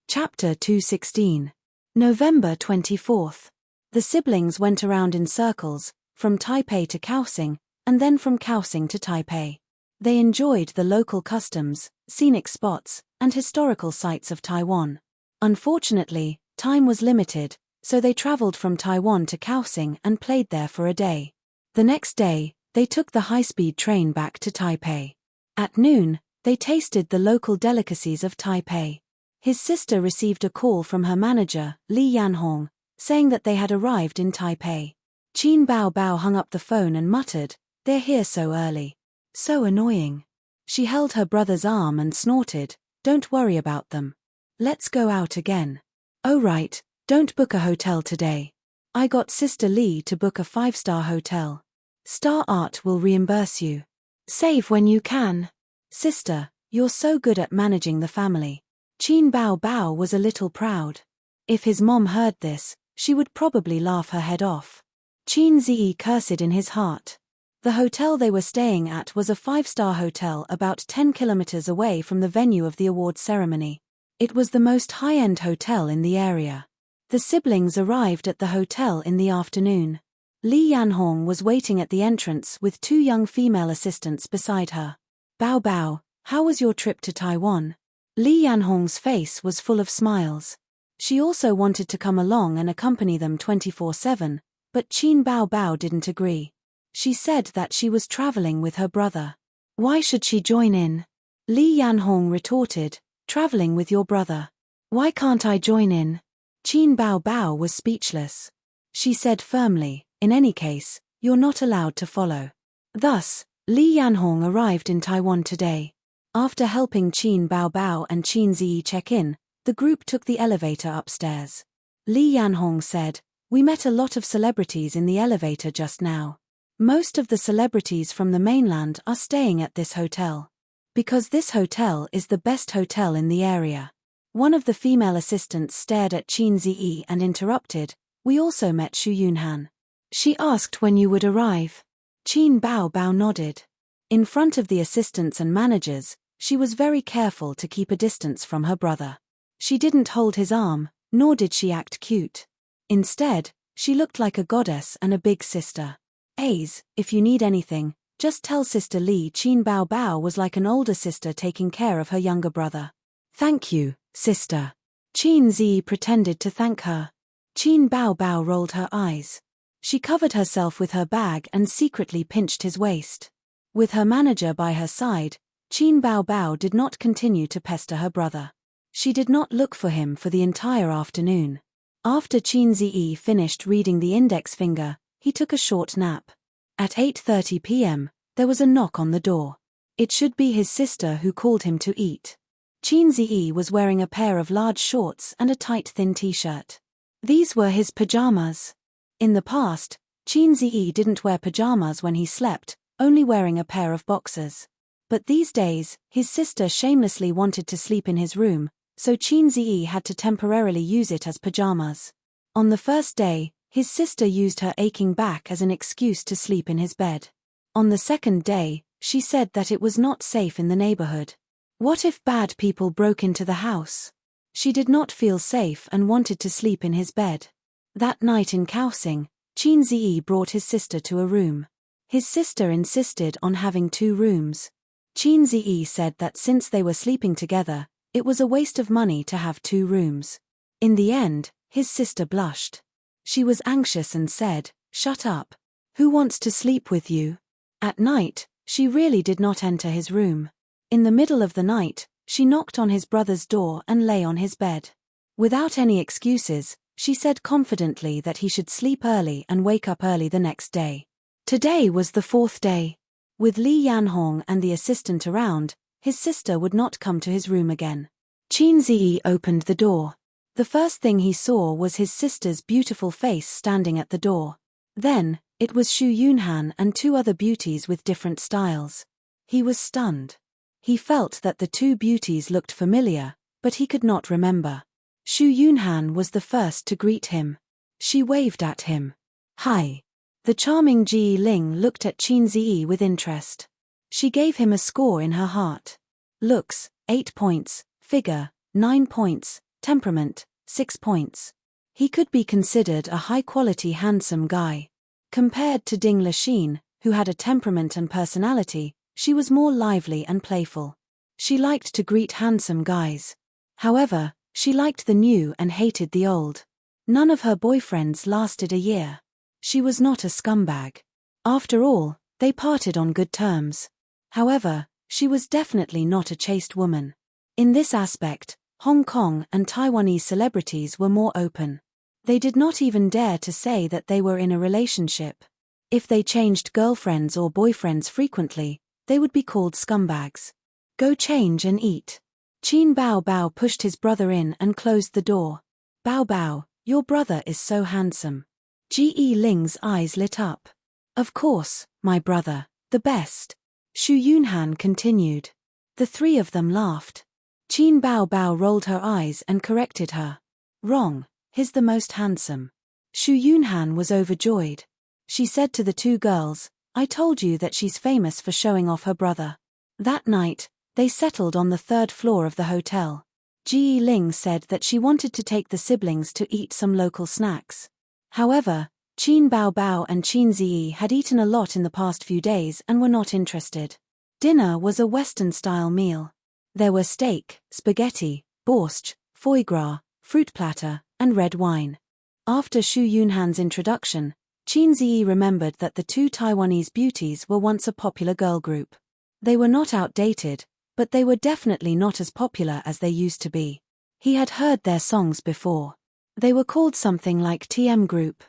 Chapter 216. November 24th. The siblings went around in circles, from Taipei to Kaohsiung, and then from Kaohsiung to Taipei. They enjoyed the local customs, scenic spots, and historical sites of Taiwan. Unfortunately, time was limited, so they traveled from Taiwan to Kaohsiung and played there for a day. The next day, they took the high-speed train back to Taipei. At noon, they tasted the local delicacies of Taipei. His sister received a call from her manager, Li Yanhong, saying that they had arrived in Taipei. Qin Bao Bao hung up the phone and muttered, "They're here so early. So annoying." She held her brother's arm and snorted, "Don't worry about them. Let's go out again." "Oh right, don't book a hotel today. I got Sister Li to book a 5-star hotel. Star Art will reimburse you. Save when you can. Sister, you're so good at managing the family." Qin Bao Bao was a little proud. If his mom heard this, she would probably laugh her head off. Qin Zi cursed in his heart. The hotel they were staying at was a 5-star hotel about 10 kilometers away from the venue of the award ceremony. It was the most high-end hotel in the area. The siblings arrived at the hotel in the afternoon. Li Yanhong was waiting at the entrance with 2 young female assistants beside her. "Bao Bao, how was your trip to Taiwan?" Li Yanhong's face was full of smiles. She also wanted to come along and accompany them 24/7, but Qin Bao Bao didn't agree. She said that she was traveling with her brother. "Why should she join in?" Li Yanhong retorted, "Traveling with your brother. Why can't I join in?" Qin Bao Bao was speechless. She said firmly, "In any case, you're not allowed to follow." Thus, Li Yanhong arrived in Taiwan today. After helping Qin Bao Bao and Qin Zi check in, the group took the elevator upstairs. Li Yanhong said, "We met a lot of celebrities in the elevator just now. Most of the celebrities from the mainland are staying at this hotel. Because this hotel is the best hotel in the area." One of the female assistants stared at Qin Zi and interrupted, "We also met Xu Yunhan. She asked when you would arrive." Qin Bao Bao nodded. In front of the assistants and managers, she was very careful to keep a distance from her brother. She didn't hold his arm, nor did she act cute. Instead, she looked like a goddess and a big sister. If you need anything, just tell Sister Li." Qin Bao Bao was like an older sister taking care of her younger brother. "Thank you, sister." Qin Zi pretended to thank her. Qin Bao Bao rolled her eyes. She covered herself with her bag and secretly pinched his waist. With her manager by her side, Qin Bao Bao did not continue to pester her brother. She did not look for him for the entire afternoon. After Qin Zi finished reading the index finger, he took a short nap. At 8:30 p.m., there was a knock on the door. It should be his sister who called him to eat. Qin Zi was wearing a pair of large shorts and a tight thin t-shirt. These were his pajamas. In the past, Qin Zi didn't wear pajamas when he slept, only wearing a pair of boxers. But these days, his sister shamelessly wanted to sleep in his room, so Qin Zi had to temporarily use it as pajamas. On the first day, his sister used her aching back as an excuse to sleep in his bed. On the second day, she said that it was not safe in the neighborhood. What if bad people broke into the house? She did not feel safe and wanted to sleep in his bed. That night in Kaohsiung, Qin Zi brought his sister to a room. His sister insisted on having 2 rooms. Qin Zi said that since they were sleeping together, it was a waste of money to have 2 rooms. In the end, his sister blushed. She was anxious and said, "Shut up. Who wants to sleep with you?" At night, she really did not enter his room. In the middle of the night, she knocked on his brother's door and lay on his bed. Without any excuses, she said confidently that he should sleep early and wake up early the next day. Today was the 4th day. With Li Yanhong and the assistant around, his sister would not come to his room again. Qin Zi opened the door. The first thing he saw was his sister's beautiful face standing at the door. Then, it was Xu Yunhan and 2 other beauties with different styles. He was stunned. He felt that the 2 beauties looked familiar, but he could not remember. Xu Yunhan was the first to greet him. She waved at him. Hi. The charming Ji Ling looked at Qin Ziyi with interest. She gave him a score in her heart. Looks, 8 points, figure, 9 points, temperament, 6 points. He could be considered a high-quality handsome guy. Compared to Ding Lexin, who had a temperament and personality, she was more lively and playful. She liked to greet handsome guys. However, she liked the new and hated the old. None of her boyfriends lasted a year. She was not a scumbag. After all, they parted on good terms. However, she was definitely not a chaste woman. In this aspect, Hong Kong and Taiwanese celebrities were more open. They did not even dare to say that they were in a relationship. If they changed girlfriends or boyfriends frequently, they would be called scumbags. Go change and eat. Qin Bao Bao pushed his brother in and closed the door. Bao Bao, your brother is so handsome. Ji Ling's eyes lit up. Of course, my brother, the best. Xu Yunhan continued. The three of them laughed. Qin Bao Bao rolled her eyes and corrected her. Wrong, he's the most handsome. Xu Yunhan was overjoyed. She said to the two girls, I told you that she's famous for showing off her brother. That night, they settled on the 3rd floor of the hotel. Ji Ling said that she wanted to take the siblings to eat some local snacks. However, Qin Bao Bao and Qin Ziyi had eaten a lot in the past few days and were not interested. Dinner was a Western-style meal. There were steak, spaghetti, borscht, foie gras, fruit platter, and red wine. After Xu Yunhan's introduction, Qin Ziyi remembered that the two Taiwanese beauties were once a popular girl group. They were not outdated, but they were definitely not as popular as they used to be. He had heard their songs before. They were called something like TM Group.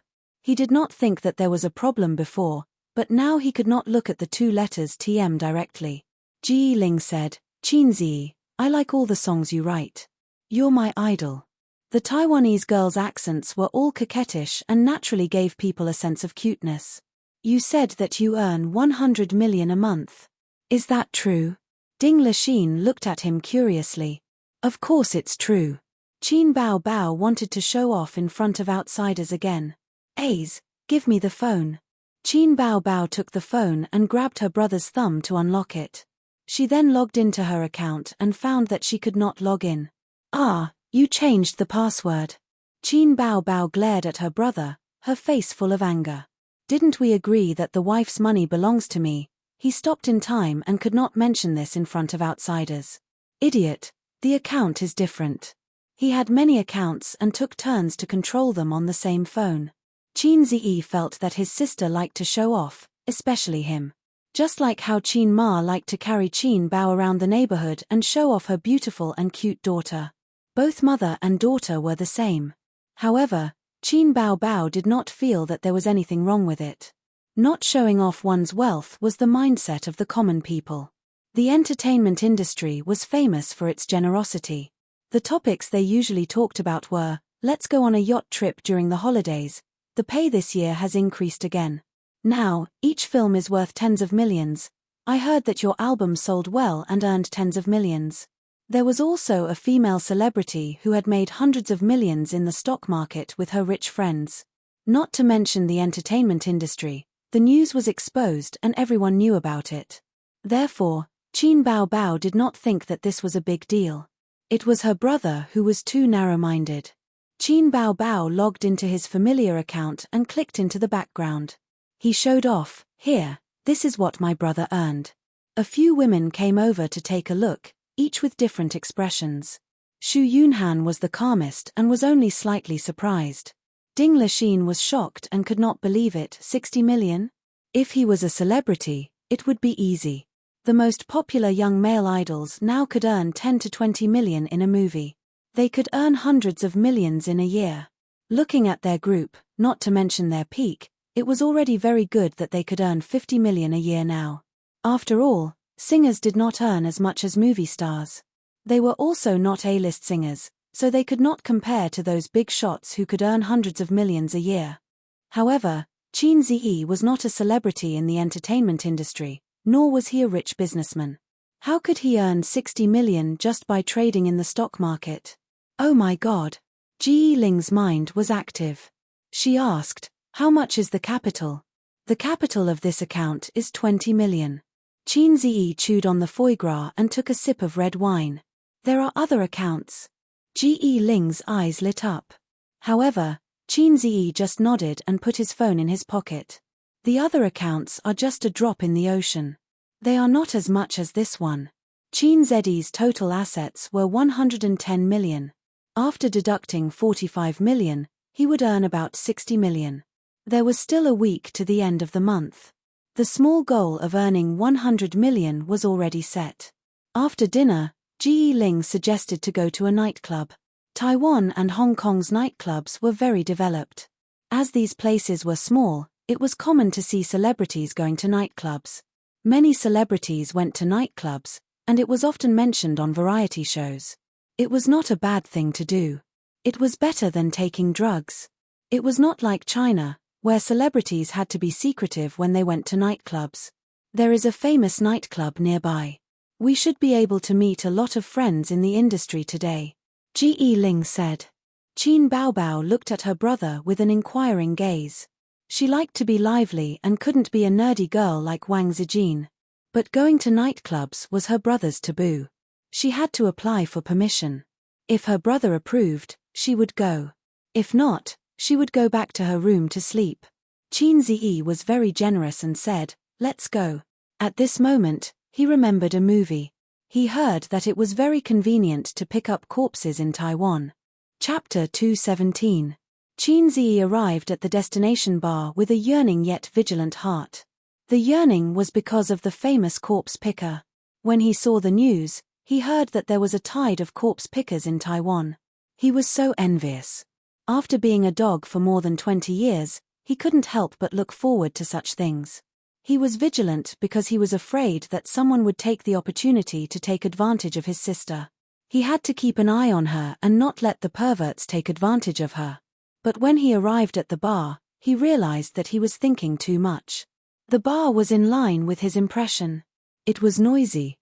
He did not think that there was a problem before, but now he could not look at the two letters TM directly. Ji Ling said, Qin Ziyi, I like all the songs you write. You're my idol. The Taiwanese girls' accents were all coquettish and naturally gave people a sense of cuteness. You said that you earn 100 million a month. Is that true? Ding Lexin looked at him curiously. Of course it's true. Qin Bao Bao wanted to show off in front of outsiders again. Aze, give me the phone. Qin Bao Bao took the phone and grabbed her brother's thumb to unlock it. She then logged into her account and found that she could not log in. Ah, you changed the password. Qin Bao Bao glared at her brother, her face full of anger. Didn't we agree that the wife's money belongs to me? He stopped in time and could not mention this in front of outsiders. Idiot, the account is different. He had many accounts and took turns to control them on the same phone. Qin Ziyi felt that his sister liked to show off, especially him. Just like how Qin Ma liked to carry Qin Bao around the neighborhood and show off her beautiful and cute daughter. Both mother and daughter were the same. However, Qin Bao Bao did not feel that there was anything wrong with it. Not showing off one's wealth was the mindset of the common people. The entertainment industry was famous for its generosity. The topics they usually talked about were, let's go on a yacht trip during the holidays, the pay this year has increased again. Now, each film is worth tens of millions. I heard that your album sold well and earned tens of millions. There was also a female celebrity who had made hundreds of millions in the stock market with her rich friends. Not to mention the entertainment industry, the news was exposed and everyone knew about it. Therefore, Qin Bao Bao did not think that this was a big deal. It was her brother who was too narrow-minded. Qin Bao Bao logged into his familiar account and clicked into the background. He showed off, here, this is what my brother earned. A few women came over to take a look, each with different expressions. Xu Yunhan was the calmest and was only slightly surprised. Ding Lexin was shocked and could not believe it. 60 million? If he was a celebrity, it would be easy. The most popular young male idols now could earn 10 to 20 million in a movie. They could earn hundreds of millions in a year. Looking at their group, not to mention their peak, it was already very good that they could earn 50 million a year now. After all, singers did not earn as much as movie stars. They were also not A-list singers, so they could not compare to those big shots who could earn hundreds of millions a year. However, Qin Ziyi was not a celebrity in the entertainment industry, nor was he a rich businessman. How could he earn 60 million just by trading in the stock market? Oh my God, Ji Ling's mind was active. She asked, "How much is the capital?" "The capital of this account is 20 million. Qin Ziyi chewed on the foie gras and took a sip of red wine. "There are other accounts." Ji Ling's eyes lit up. However, Qin Ziyi just nodded and put his phone in his pocket. "The other accounts are just a drop in the ocean. They are not as much as this one." Qin Ziyi's total assets were 110 million. After deducting 45 million, he would earn about 60 million. There was still a week to the end of the month. The small goal of earning 100 million was already set. After dinner, Ji Ling suggested to go to a nightclub. Taiwan and Hong Kong's nightclubs were very developed. As these places were small, it was common to see celebrities going to nightclubs. Many celebrities went to nightclubs, and it was often mentioned on variety shows. It was not a bad thing to do. It was better than taking drugs. It was not like China, where celebrities had to be secretive when they went to nightclubs. There is a famous nightclub nearby. We should be able to meet a lot of friends in the industry today, Ji Ling said. Qin Baobao looked at her brother with an inquiring gaze. She liked to be lively and couldn't be a nerdy girl like Wang Zijin. But going to nightclubs was her brother's taboo. She had to apply for permission. If her brother approved, she would go. If not, she would go back to her room to sleep. Qin Ziyi was very generous and said, "Let's go." At this moment, he remembered a movie. He heard that it was very convenient to pick up corpses in Taiwan. Chapter 217. Qin Ziyi arrived at the destination bar with a yearning yet vigilant heart. The yearning was because of the famous corpse picker. When he saw the news, he heard that there was a tide of corpse pickers in Taiwan. He was so envious. After being a dog for more than 20 years, he couldn't help but look forward to such things. He was vigilant because he was afraid that someone would take the opportunity to take advantage of his sister. He had to keep an eye on her and not let the perverts take advantage of her. But when he arrived at the bar, he realized that he was thinking too much. The bar was in line with his impression. It was noisy,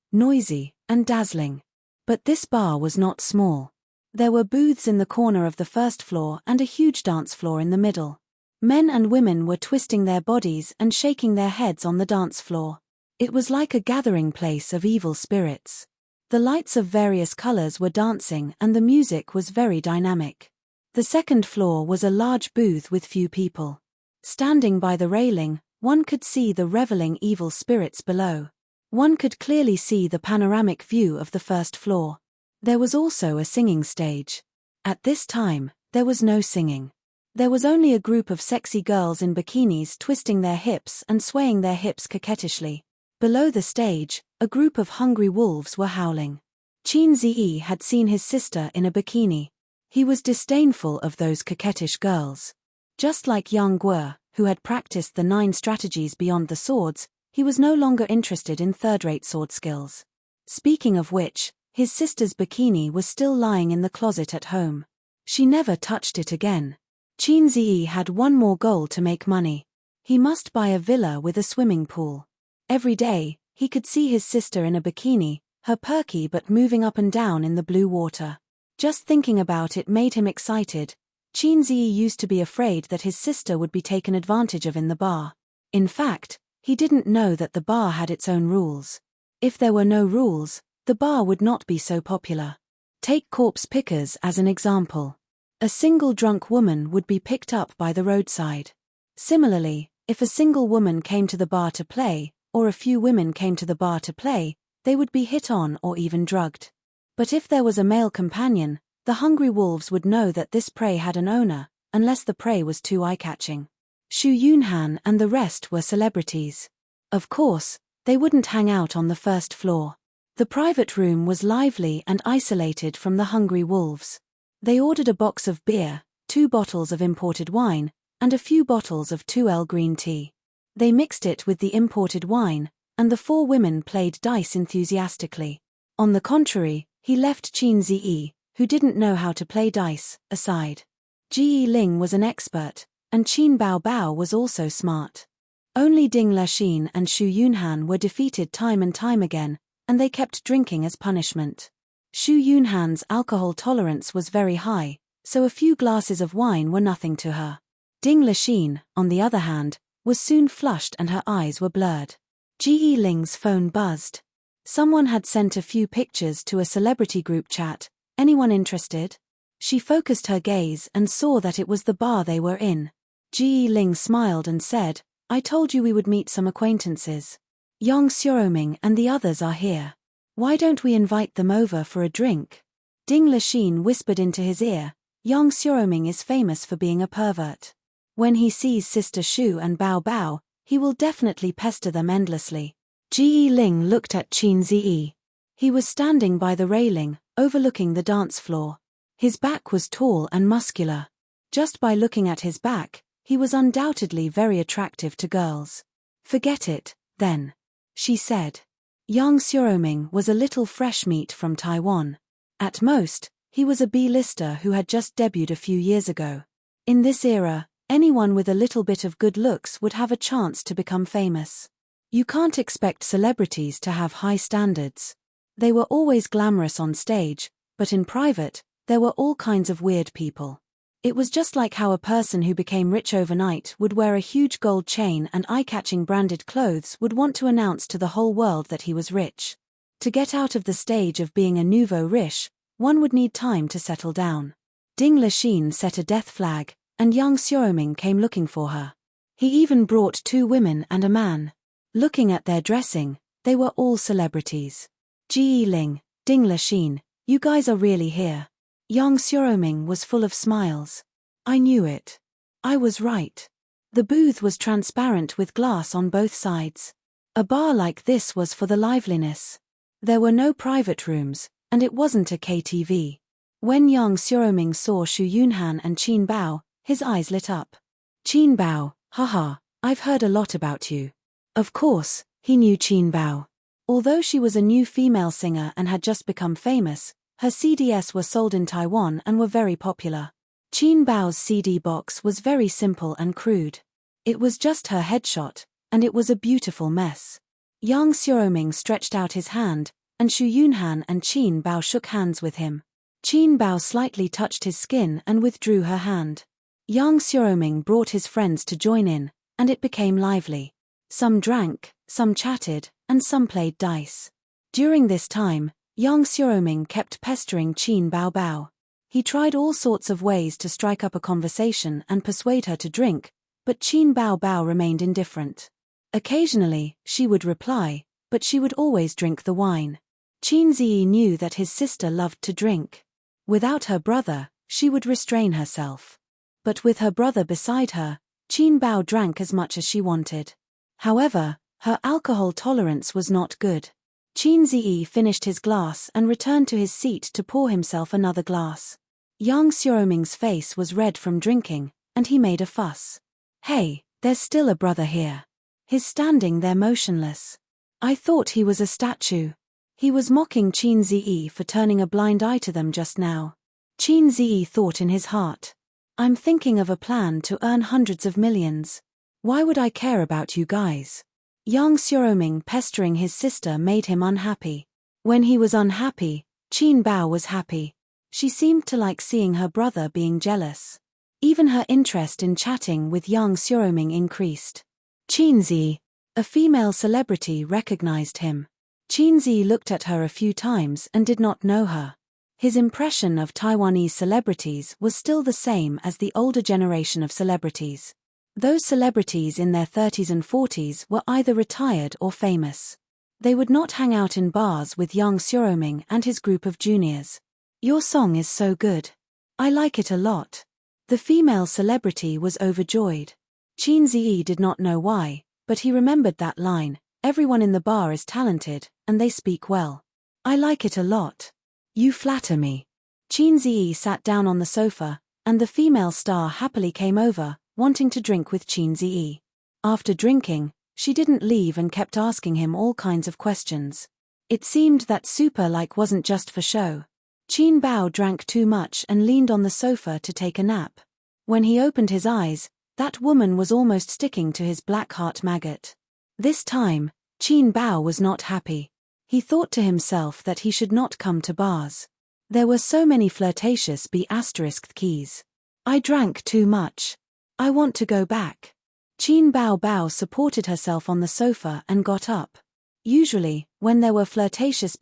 and dazzling. But this bar was not small. There were booths in the corner of the first floor and a huge dance floor in the middle. Men and women were twisting their bodies and shaking their heads on the dance floor. It was like a gathering place of evil spirits. The lights of various colors were dancing and the music was very dynamic. The second floor was a large booth with few people. Standing by the railing, one could see the reveling evil spirits below. One could clearly see the panoramic view of the first floor. There was also a singing stage. At this time, there was no singing. There was only a group of sexy girls in bikinis twisting their hips and swaying their hips coquettishly. Below the stage, a group of hungry wolves were howling. Qin Ziyi had seen his sister in a bikini. He was disdainful of those coquettish girls. Just like Yang Guo, who had practiced the 9 strategies beyond the swords, he was no longer interested in third-rate sword skills. Speaking of which, his sister's bikini was still lying in the closet at home. She never touched it again. Qin Ziyi had one more goal to make money. He must buy a villa with a swimming pool. Every day, he could see his sister in a bikini, her perky but moving up and down in the blue water. Just thinking about it made him excited. Qin Ziyi used to be afraid that his sister would be taken advantage of in the bar. In fact, he didn't know that the bar had its own rules. If there were no rules, the bar would not be so popular. Take corpse pickers as an example. A single drunk woman would be picked up by the roadside. Similarly, if a single woman came to the bar to play, or a few women came to the bar to play, they would be hit on or even drugged. But if there was a male companion, the hungry wolves would know that this prey had an owner, unless the prey was too eye-catching. Xu Yunhan and the rest were celebrities. Of course, they wouldn't hang out on the first floor. The private room was lively and isolated from the hungry wolves. They ordered a box of beer, 2 bottles of imported wine, and a few bottles of 2L green tea. They mixed it with the imported wine, and the 4 women played dice enthusiastically. On the contrary, he left Qin Ziyi, who didn't know how to play dice, aside. Ji Ling was an expert, and Qin Baobao was also smart. Only Ding Lexin and Xu Yunhan were defeated time and time again, and they kept drinking as punishment. Xu Yunhan's alcohol tolerance was very high, so a few glasses of wine were nothing to her. Ding Lixin, on the other hand, was soon flushed and her eyes were blurred. Ji Ling's phone buzzed. Someone had sent a few pictures to a celebrity group chat. Anyone interested? She focused her gaze and saw that it was the bar they were in. Ji Ling smiled and said, "I told you we would meet some acquaintances. Yang Xiaoming and the others are here. Why don't we invite them over for a drink?" Ding Lixin whispered into his ear, "Yang Xiaoming is famous for being a pervert. When he sees Sister Shu and Bao Bao, he will definitely pester them endlessly." Ji Ling looked at Qin Ziyi. He was standing by the railing, overlooking the dance floor. His back was tall and muscular. Just by looking at his back, he was undoubtedly very attractive to girls. "Forget it, then," she said. Yang Xiaoming was a little fresh meat from Taiwan. At most, he was a B-lister who had just debuted a few years ago. In this era, anyone with a little bit of good looks would have a chance to become famous. You can't expect celebrities to have high standards. They were always glamorous on stage, but in private, there were all kinds of weird people. It was just like how a person who became rich overnight would wear a huge gold chain and eye-catching branded clothes would want to announce to the whole world that he was rich. To get out of the stage of being a nouveau riche, one would need time to settle down. Ding Lixin set a death flag, and Yang Xiaoming came looking for her. He even brought 2 women and a man. Looking at their dressing, they were all celebrities. Ji Ling, Ding Lixin, you guys are really here. Yang Xiaoming was full of smiles. I knew it. I was right. The booth was transparent with glass on both sides. A bar like this was for the liveliness. There were no private rooms, and it wasn't a KTV. When Yang Xiaoming saw Xu Yunhan and Qin Bao, his eyes lit up. Qin Bao, haha, I've heard a lot about you. Of course, he knew Qin Bao. Although she was a new female singer and had just become famous, her CDs were sold in Taiwan and were very popular. Qin Bao's CD box was very simple and crude. It was just her headshot, and it was a beautiful mess. Yang Xiaoming stretched out his hand, and Xu Yunhan and Qin Bao shook hands with him. Qin Bao slightly touched his skin and withdrew her hand. Yang Xiaoming brought his friends to join in, and it became lively. Some drank, some chatted, and some played dice. During this time, Yang Xiaoming kept pestering Qin Bao Bao. He tried all sorts of ways to strike up a conversation and persuade her to drink, but Qin Bao Bao remained indifferent. Occasionally, she would reply, but she would always drink the wine. Qin Ziyi knew that his sister loved to drink. Without her brother, she would restrain herself. But with her brother beside her, Qin Bao drank as much as she wanted. However, her alcohol tolerance was not good. Qin Ziyi finished his glass and returned to his seat to pour himself another glass. Yang Xiaoming's face was red from drinking, and he made a fuss. "Hey, there's still a brother here. He's standing there motionless. I thought he was a statue." He was mocking Qin Ziyi for turning a blind eye to them just now. Qin Ziyi thought in his heart, "I'm thinking of a plan to earn hundreds of millions. Why would I care about you guys?" Yang Xiaoming pestering his sister made him unhappy. When he was unhappy, Qin Bao was happy. She seemed to like seeing her brother being jealous. Even her interest in chatting with Yang Xiaoming increased. Qin Zi, a female celebrity, recognized him. Qin Zi looked at her a few times and did not know her. His impression of Taiwanese celebrities was still the same as the older generation of celebrities. Those celebrities in their 30s and 40s were either retired or famous. They would not hang out in bars with Yang Xiaoming and his group of juniors. "Your song is so good. I like it a lot." The female celebrity was overjoyed. Qin Ziyi did not know why, but he remembered that line, "Everyone in the bar is talented, and they speak well. I like it a lot. You flatter me." Qin Ziyi sat down on the sofa, and the female star happily came over, wanting to drink with Qin Ziyi. After drinking, she didn't leave and kept asking him all kinds of questions. It seemed that super-like wasn't just for show. Qin Bao drank too much and leaned on the sofa to take a nap. When he opened his eyes, that woman was almost sticking to his black heart maggot. This time, Qin Bao was not happy. He thought to himself that he should not come to bars. There were so many flirtatious keys. I drank too much. I want to go back. Qin Bao Bao supported herself on the sofa and got up. Usually, when there were flirtatious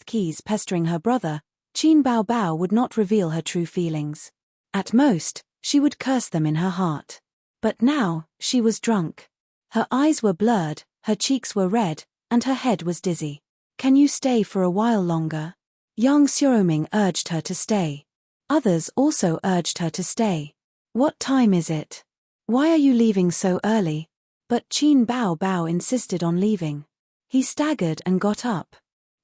keys pestering her brother, Qin Bao Bao would not reveal her true feelings. At most, she would curse them in her heart. But now, she was drunk. Her eyes were blurred, her cheeks were red, and her head was dizzy. Can you stay for a while longer? Yang Xiaoming urged her to stay. Others also urged her to stay. What time is it? Why are you leaving so early? But Qin Bao Bao insisted on leaving. He staggered and got up.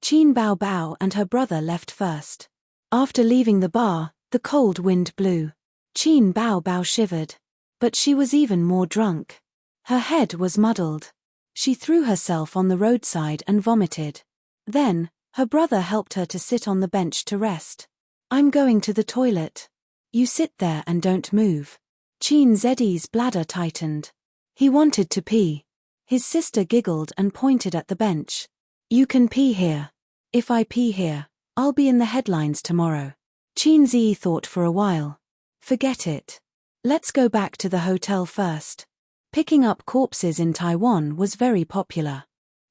Qin Bao Bao and her brother left first. After leaving the bar, the cold wind blew. Qin Bao Bao shivered. But she was even more drunk. Her head was muddled. She threw herself on the roadside and vomited. Then, her brother helped her to sit on the bench to rest. I'm going to the toilet. You sit there and don't move. Qin Zhi's bladder tightened. He wanted to pee. His sister giggled and pointed at the bench. You can pee here. If I pee here, I'll be in the headlines tomorrow. Qin Zhi thought for a while. Forget it. Let's go back to the hotel first. Picking up corpses in Taiwan was very popular.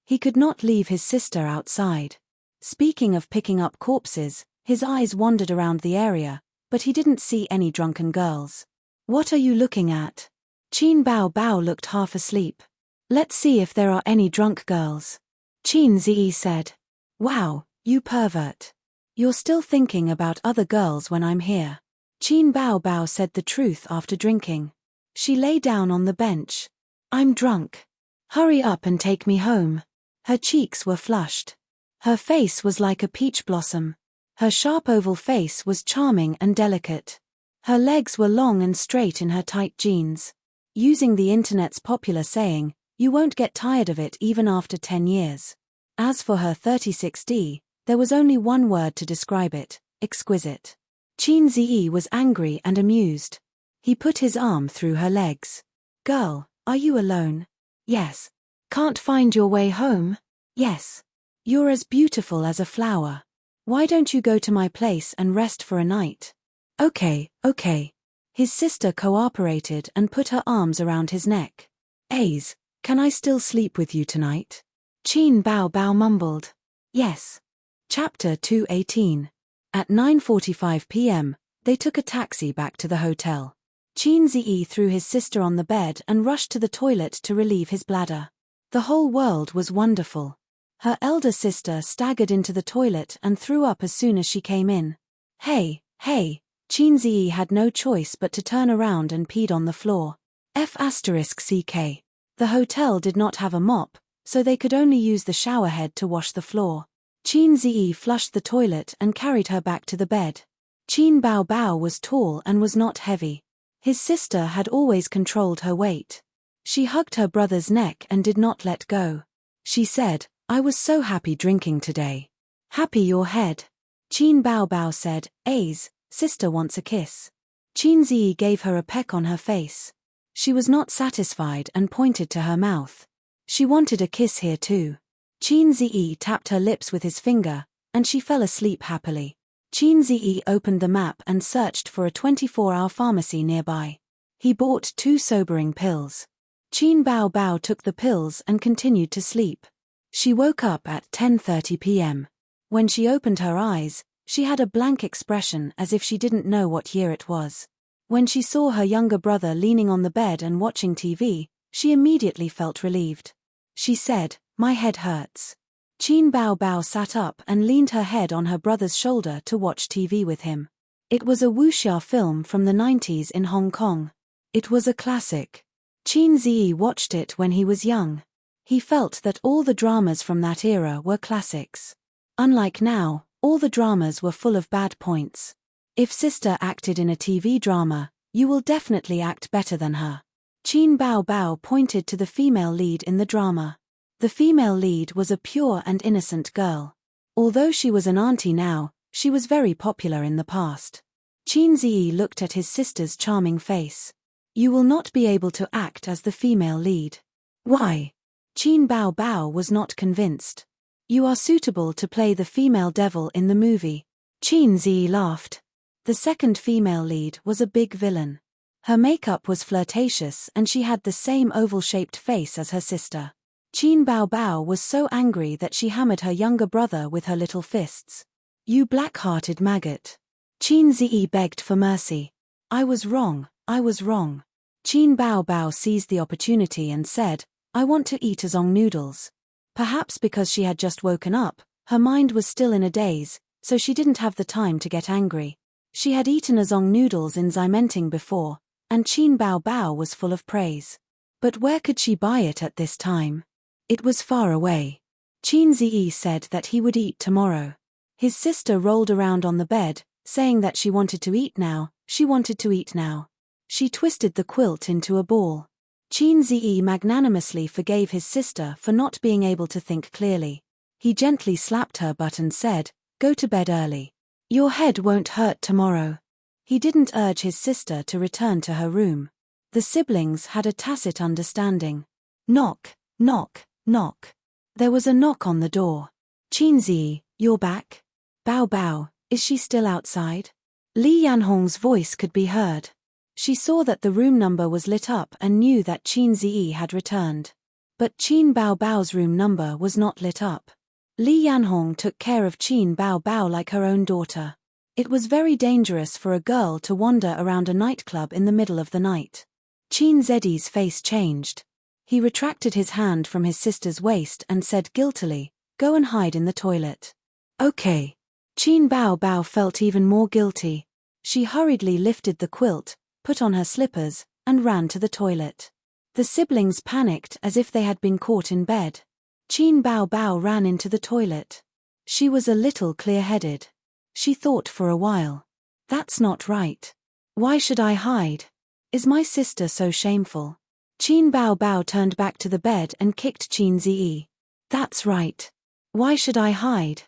He could not leave his sister outside. Speaking of picking up corpses, his eyes wandered around the area, but he didn't see any drunken girls. What are you looking at? Qin Bao Bao looked half asleep. Let's see if there are any drunk girls. Qin Zi said. Wow, you pervert. You're still thinking about other girls when I'm here. Qin Bao Bao said the truth after drinking. She lay down on the bench. I'm drunk. Hurry up and take me home. Her cheeks were flushed. Her face was like a peach blossom. Her sharp oval face was charming and delicate. Her legs were long and straight in her tight jeans. Using the internet's popular saying, you won't get tired of it even after 10 years. As for her 36D, there was only one word to describe it: exquisite. Qin Zi was angry and amused. He put his arm through her legs. Girl, are you alone? Yes. Can't find your way home? Yes. You're as beautiful as a flower. Why don't you go to my place and rest for a night? Okay. His sister cooperated and put her arms around his neck. Ace, can I still sleep with you tonight? Qin Bao Bao mumbled. Yes. Chapter 218. At 9:45 p.m., they took a taxi back to the hotel. Qin Zi threw his sister on the bed and rushed to the toilet to relieve his bladder. The whole world was wonderful. Her elder sister staggered into the toilet and threw up as soon as she came in. Hey. Qin Zi had no choice but to turn around and peed on the floor. F***ck. The hotel did not have a mop, so they could only use the showerhead to wash the floor. Qin Zi flushed the toilet and carried her back to the bed. Qin Bao Bao was tall and was not heavy. His sister had always controlled her weight. She hugged her brother's neck and did not let go. She said, I was so happy drinking today. Happy your head. Qin Bao Bao said, Ace, sister wants a kiss. Qin Zi gave her a peck on her face. She was not satisfied and pointed to her mouth. She wanted a kiss here too. Qin Zi tapped her lips with his finger, and she fell asleep happily. Qin Zi opened the map and searched for a 24-hour pharmacy nearby. He bought 2 sobering pills. Qin Bao Bao took the pills and continued to sleep. She woke up at 10:30 p.m. When she opened her eyes, she had a blank expression as if she didn't know what year it was. When she saw her younger brother leaning on the bed and watching TV, she immediately felt relieved. She said, My head hurts. Qin Bao Bao sat up and leaned her head on her brother's shoulder to watch TV with him. It was a wuxia film from the 90s in Hong Kong. It was a classic. Qin Zi watched it when he was young. He felt that all the dramas from that era were classics. Unlike now, all the dramas were full of bad points. If sister acted in a TV drama, you will definitely act better than her. Qin Bao Bao pointed to the female lead in the drama. The female lead was a pure and innocent girl. Although she was an auntie now, she was very popular in the past. Qin Zi looked at his sister's charming face. You will not be able to act as the female lead. Why? Qin Bao Bao was not convinced. You are suitable to play the female devil in the movie. Qin Zi laughed. The second female lead was a big villain. Her makeup was flirtatious and she had the same oval-shaped face as her sister. Qin Bao Bao was so angry that she hammered her younger brother with her little fists. "You black-hearted maggot." Qin Zi begged for mercy. I was wrong. Qin Bao Bao seized the opportunity and said, "I want to eat azong noodles." Perhaps because she had just woken up, her mind was still in a daze, so she didn't have the time to get angry. She had eaten azong noodles in Enchanting before, and Qin Bao Bao was full of praise. But where could she buy it at this time? It was far away. Qin Zi said that he would eat tomorrow. His sister rolled around on the bed, saying that she wanted to eat now. She twisted the quilt into a ball. Qin Zi magnanimously forgave his sister for not being able to think clearly. He gently slapped her butt and said, "Go to bed early. Your head won't hurt tomorrow." He didn't urge his sister to return to her room. The siblings had a tacit understanding. Knock, knock, knock. There was a knock on the door. "Qin Zi, you're back? Bao Bao, is she still outside?" Li Yanhong's voice could be heard. She saw that the room number was lit up and knew that Qin Zi had returned. But Qin Bao Bao's room number was not lit up. Li Yanhong took care of Qin Bao Bao like her own daughter. It was very dangerous for a girl to wander around a nightclub in the middle of the night. Qin Zi's face changed. He retracted his hand from his sister's waist and said guiltily, "Go and hide in the toilet." "Okay." Qin Bao Bao felt even more guilty. She hurriedly lifted the quilt, put on her slippers, and ran to the toilet. The siblings panicked as if they had been caught in bed. Qin Bao Bao ran into the toilet. She was a little clear-headed. She thought for a while. "That's not right. Why should I hide? Is my sister so shameful?" Qin Bao Bao turned back to the bed and kicked Qin Zi. "That's right. Why should I hide?"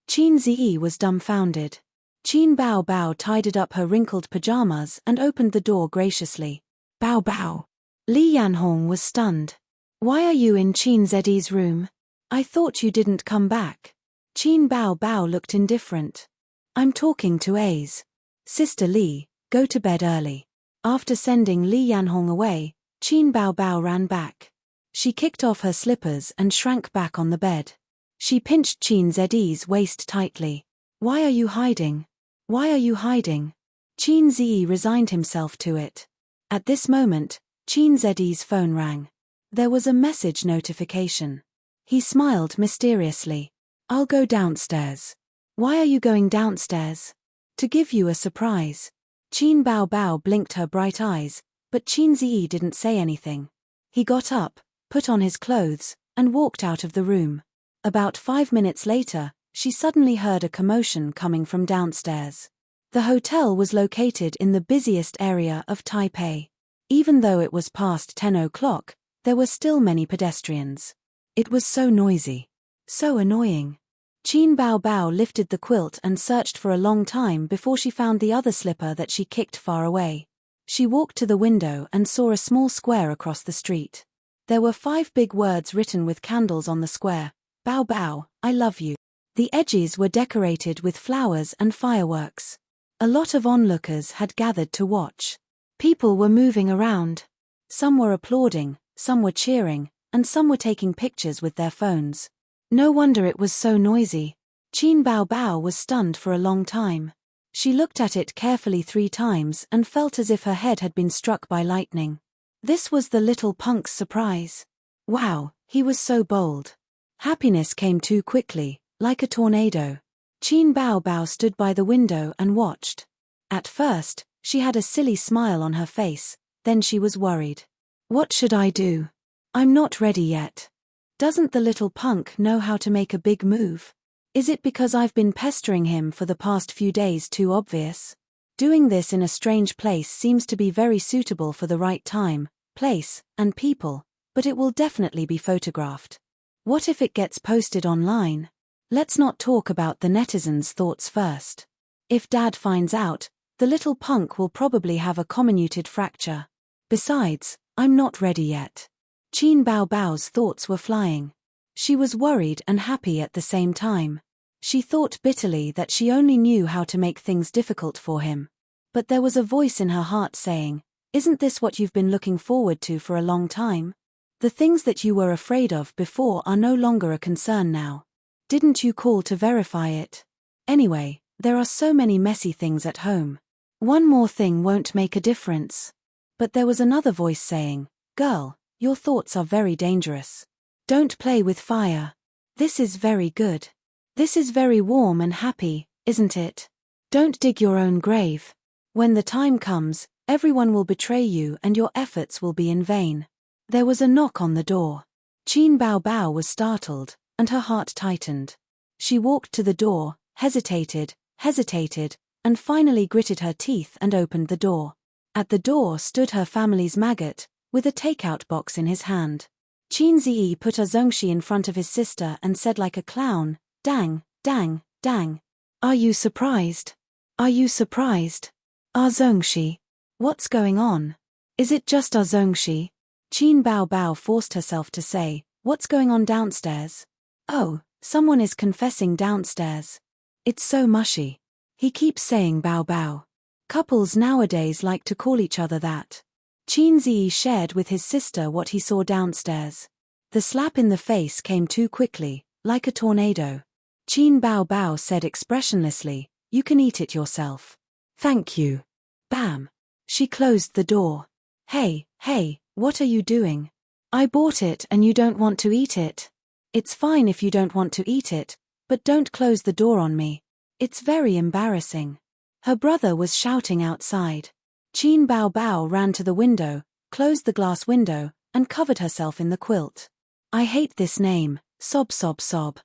Qin Zi was dumbfounded. Qin Bao Bao tidied up her wrinkled pajamas and opened the door graciously. "Bao Bao." Li Yanhong was stunned. "Why are you in Qin Zi's room? I thought you didn't come back." Qin Bao Bao looked indifferent. "I'm talking to A's. Sister Li, go to bed early." After sending Li Yanhong away, Qin Bao Bao ran back. She kicked off her slippers and shrank back on the bed. She pinched Qin Zi's waist tightly. "Why are you hiding? Why are you hiding?" Qin Zi resigned himself to it. At this moment, Qin Zi's phone rang. There was a message notification. He smiled mysteriously. "I'll go downstairs." "Why are you going downstairs?" "To give you a surprise." Qin Bao Bao blinked her bright eyes, but Qin Zi didn't say anything. He got up, put on his clothes, and walked out of the room. About 5 minutes later, she suddenly heard a commotion coming from downstairs. The hotel was located in the busiest area of Taipei. Even though it was past 10 o'clock, there were still many pedestrians. It was so noisy. So annoying. Qin Bao Bao lifted the quilt and searched for a long time before she found the other slipper that she kicked far away. She walked to the window and saw a small square across the street. There were 5 big words written with candles on the square. "Bao Bao, I love you." The edges were decorated with flowers and fireworks. A lot of onlookers had gathered to watch. People were moving around. Some were applauding, some were cheering, and some were taking pictures with their phones. No wonder it was so noisy. Qin Bao Bao was stunned for a long time. She looked at it carefully 3 times and felt as if her head had been struck by lightning. This was the little punk's surprise. Wow, he was so bold. Happiness came too quickly, like a tornado. Qin Bao Bao stood by the window and watched. At first, she had a silly smile on her face, then she was worried. What should I do? I'm not ready yet. Doesn't the little punk know how to make a big move? Is it because I've been pestering him for the past few days too obvious? Doing this in a strange place seems to be very suitable for the right time, place, and people, but it will definitely be photographed. What if it gets posted online? Let's not talk about the netizens' thoughts first. If Dad finds out, the little punk will probably have a comminuted fracture. Besides, I'm not ready yet. Qin Bao Bao's thoughts were flying. She was worried and happy at the same time. She thought bitterly that she only knew how to make things difficult for him. But there was a voice in her heart saying, "Isn't this what you've been looking forward to for a long time? The things that you were afraid of before are no longer a concern now. Didn't you call to verify it? Anyway, there are so many messy things at home. One more thing won't make a difference." But there was another voice saying, "Girl, your thoughts are very dangerous. Don't play with fire. This is very good. This is very warm and happy, isn't it? Don't dig your own grave. When the time comes, everyone will betray you and your efforts will be in vain." There was a knock on the door. Qin Bao Bao was startled, and her heart tightened. She walked to the door, hesitated, and finally gritted her teeth and opened the door. At the door stood her family's maggot, with a takeout box in his hand. Qin Ziyi put a zongxi in front of his sister and said like a clown, "Dang, dang, dang. Are you surprised? Are you surprised? Our zongxi. What's going on? Is it just our zongxi?" Qin Bao Bao forced herself to say, "What's going on downstairs? Oh, someone is confessing downstairs. It's so mushy. He keeps saying Bao Bao. Couples nowadays like to call each other that." Qin Ziyi shared with his sister what he saw downstairs. The slap in the face came too quickly, like a tornado. Qin Bao Bao said expressionlessly, "You can eat it yourself. Thank you." Bam! She closed the door. Hey, what are you doing? I bought it and you don't want to eat it. It's fine if you don't want to eat it, but don't close the door on me. It's very embarrassing." Her brother was shouting outside. Qin Bao Bao ran to the window, closed the glass window, and covered herself in the quilt. "I hate this name, sob sob sob."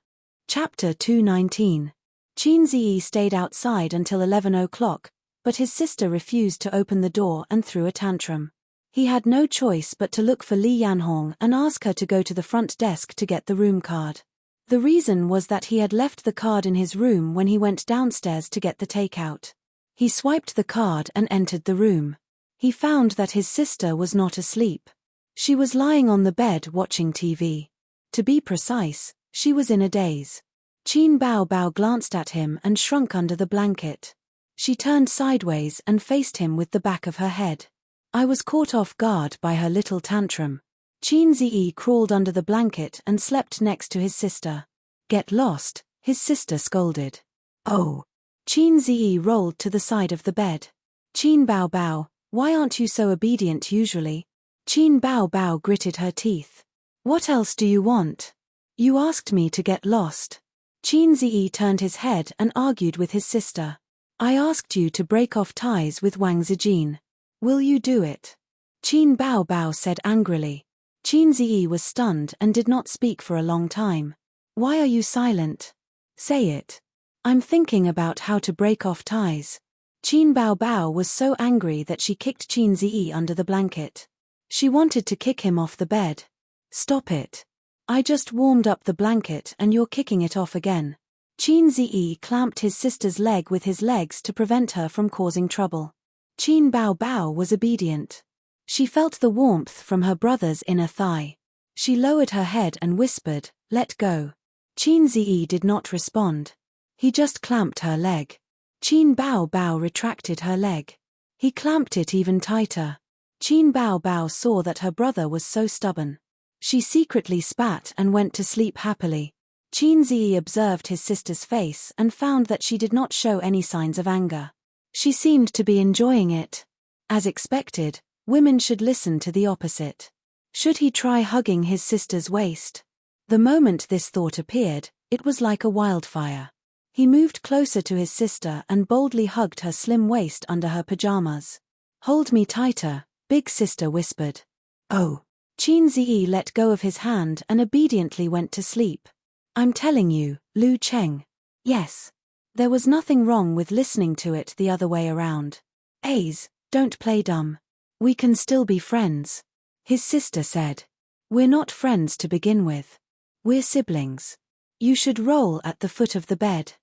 Chapter 219. Qin Ziyi stayed outside until 11 o'clock, but his sister refused to open the door and threw a tantrum. He had no choice but to look for Li Yanhong and ask her to go to the front desk to get the room card. The reason was that he had left the card in his room when he went downstairs to get the takeout. He swiped the card and entered the room. He found that his sister was not asleep. She was lying on the bed watching TV. To be precise, she was in a daze. Qin Bao Bao glanced at him and shrunk under the blanket. She turned sideways and faced him with the back of her head. I was caught off guard by her little tantrum. Qin Ziyi crawled under the blanket and slept next to his sister. "Get lost," his sister scolded. "Oh." Qin Ziyi rolled to the side of the bed. "Qin Bao Bao, why aren't you so obedient usually?" Qin Bao Bao gritted her teeth. "What else do you want? You asked me to get lost." Qin Ziyi turned his head and argued with his sister. "I asked you to break off ties with Wang Zijin. Will you do it?" Qin Bao Bao said angrily. Qin Ziyi was stunned and did not speak for a long time. "Why are you silent? Say it." "I'm thinking about how to break off ties." Qin Bao Bao was so angry that she kicked Qin Ziyi under the blanket. She wanted to kick him off the bed. "Stop it. I just warmed up the blanket and you're kicking it off again." Qin Ziyi clamped his sister's leg with his legs to prevent her from causing trouble. Qin Bao Bao was obedient. She felt the warmth from her brother's inner thigh. She lowered her head and whispered, "Let go." Qin Ziyi did not respond. He just clamped her leg. Qin Bao Bao retracted her leg. He clamped it even tighter. Qin Bao Bao saw that her brother was so stubborn. She secretly spat and went to sleep happily. Qin Ziyi observed his sister's face and found that she did not show any signs of anger. She seemed to be enjoying it. As expected, women should listen to the opposite. Should he try hugging his sister's waist? The moment this thought appeared, it was like a wildfire. He moved closer to his sister and boldly hugged her slim waist under her pajamas. "Hold me tighter," big sister whispered. "Oh." Qin Ziyi let go of his hand and obediently went to sleep. "I'm telling you, Lu Cheng." Yes. There was nothing wrong with listening to it the other way around. "Aze, don't play dumb. We can still be friends," his sister said. "We're not friends to begin with. We're siblings. You should roll at the foot of the bed."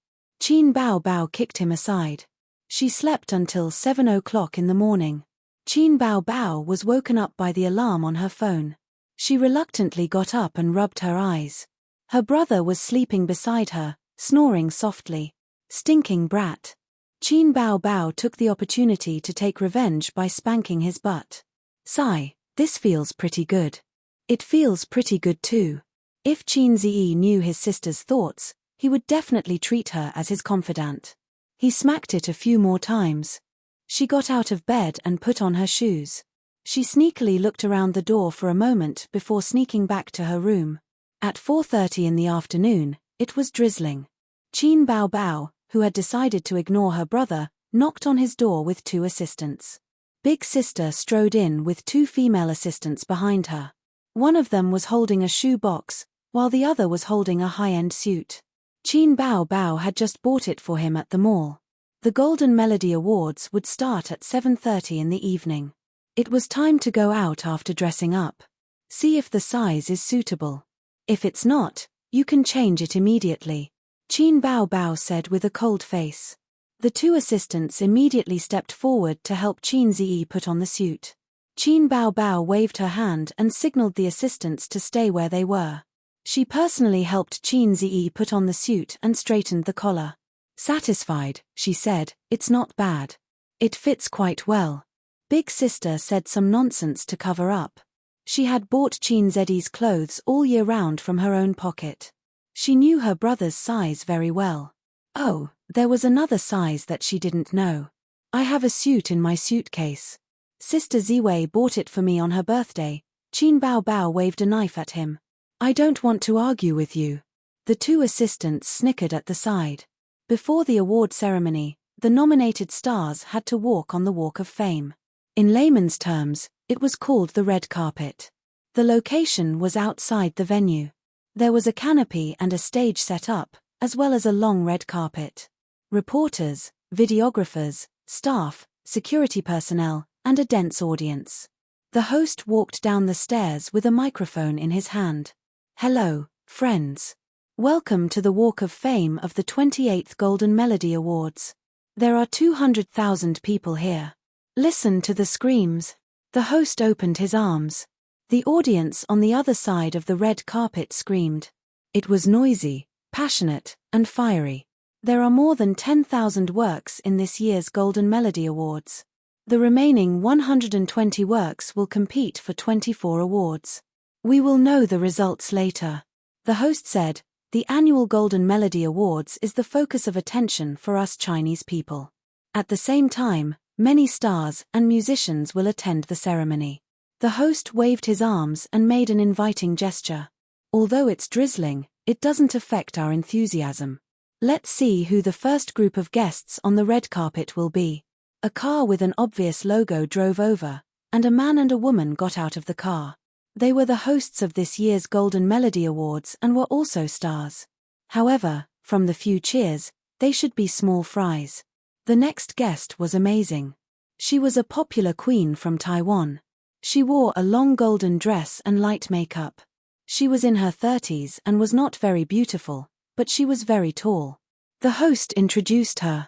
Qin Bao Bao kicked him aside. She slept until 7 o'clock in the morning. Qin Bao Bao was woken up by the alarm on her phone. She reluctantly got up and rubbed her eyes. Her brother was sleeping beside her, snoring softly. Stinking brat. Qin Bao Bao took the opportunity to take revenge by spanking his butt. Sigh, this feels pretty good. It feels pretty good too. If Qin Ziyi knew his sister's thoughts, he would definitely treat her as his confidant. He smacked it a few more times. She got out of bed and put on her shoes. She sneakily looked around the door for a moment before sneaking back to her room. At 4:30 in the afternoon, it was drizzling. Qin Bao Bao, who had decided to ignore her brother, knocked on his door with 2 assistants. Big Sister strode in with 2 female assistants behind her. One of them was holding a shoe box, while the other was holding a high-end suit. Qin Bao Bao had just bought it for him at the mall. The Golden Melody Awards would start at 7:30 in the evening. It was time to go out after dressing up. See if the size is suitable. If it's not, you can change it immediately, Qin Bao Bao said with a cold face. The 2 assistants immediately stepped forward to help Qin Ziyi put on the suit. Qin Bao Bao waved her hand and signaled the assistants to stay where they were. She personally helped Qin Ziyi put on the suit and straightened the collar. Satisfied, she said, it's not bad. It fits quite well. Big Sister said some nonsense to cover up. She had bought Qin Ziyi's clothes all year round from her own pocket. She knew her brother's size very well. Oh, there was another size that she didn't know. I have a suit in my suitcase. Sister Ziwei bought it for me on her birthday. Qin Bao Bao waved a knife at him. I don't want to argue with you. The 2 assistants snickered at the side. Before the award ceremony, the nominated stars had to walk on the Walk of Fame. In layman's terms, it was called the red carpet. The location was outside the venue. There was a canopy and a stage set up, as well as a long red carpet. Reporters, videographers, staff, security personnel, and a dense audience. The host walked down the stairs with a microphone in his hand. Hello, friends. Welcome to the Walk of Fame of the 28th Golden Melody Awards. There are 200,000 people here. Listen to the screams. The host opened his arms. The audience on the other side of the red carpet screamed. It was noisy, passionate, and fiery. There are more than 10,000 works in this year's Golden Melody Awards. The remaining 120 works will compete for 24 awards. We will know the results later. The host said, the annual Golden Melody Awards is the focus of attention for us Chinese people. At the same time, many stars and musicians will attend the ceremony. The host waved his arms and made an inviting gesture. Although it's drizzling, it doesn't affect our enthusiasm. Let's see who the first group of guests on the red carpet will be. A car with an obvious logo drove over, and a man and a woman got out of the car. They were the hosts of this year's Golden Melody Awards and were also stars. However, from the few cheers, they should be small fries. The next guest was amazing. She was a popular queen from Taiwan. She wore a long golden dress and light makeup. She was in her 30s and was not very beautiful, but she was very tall. The host introduced her.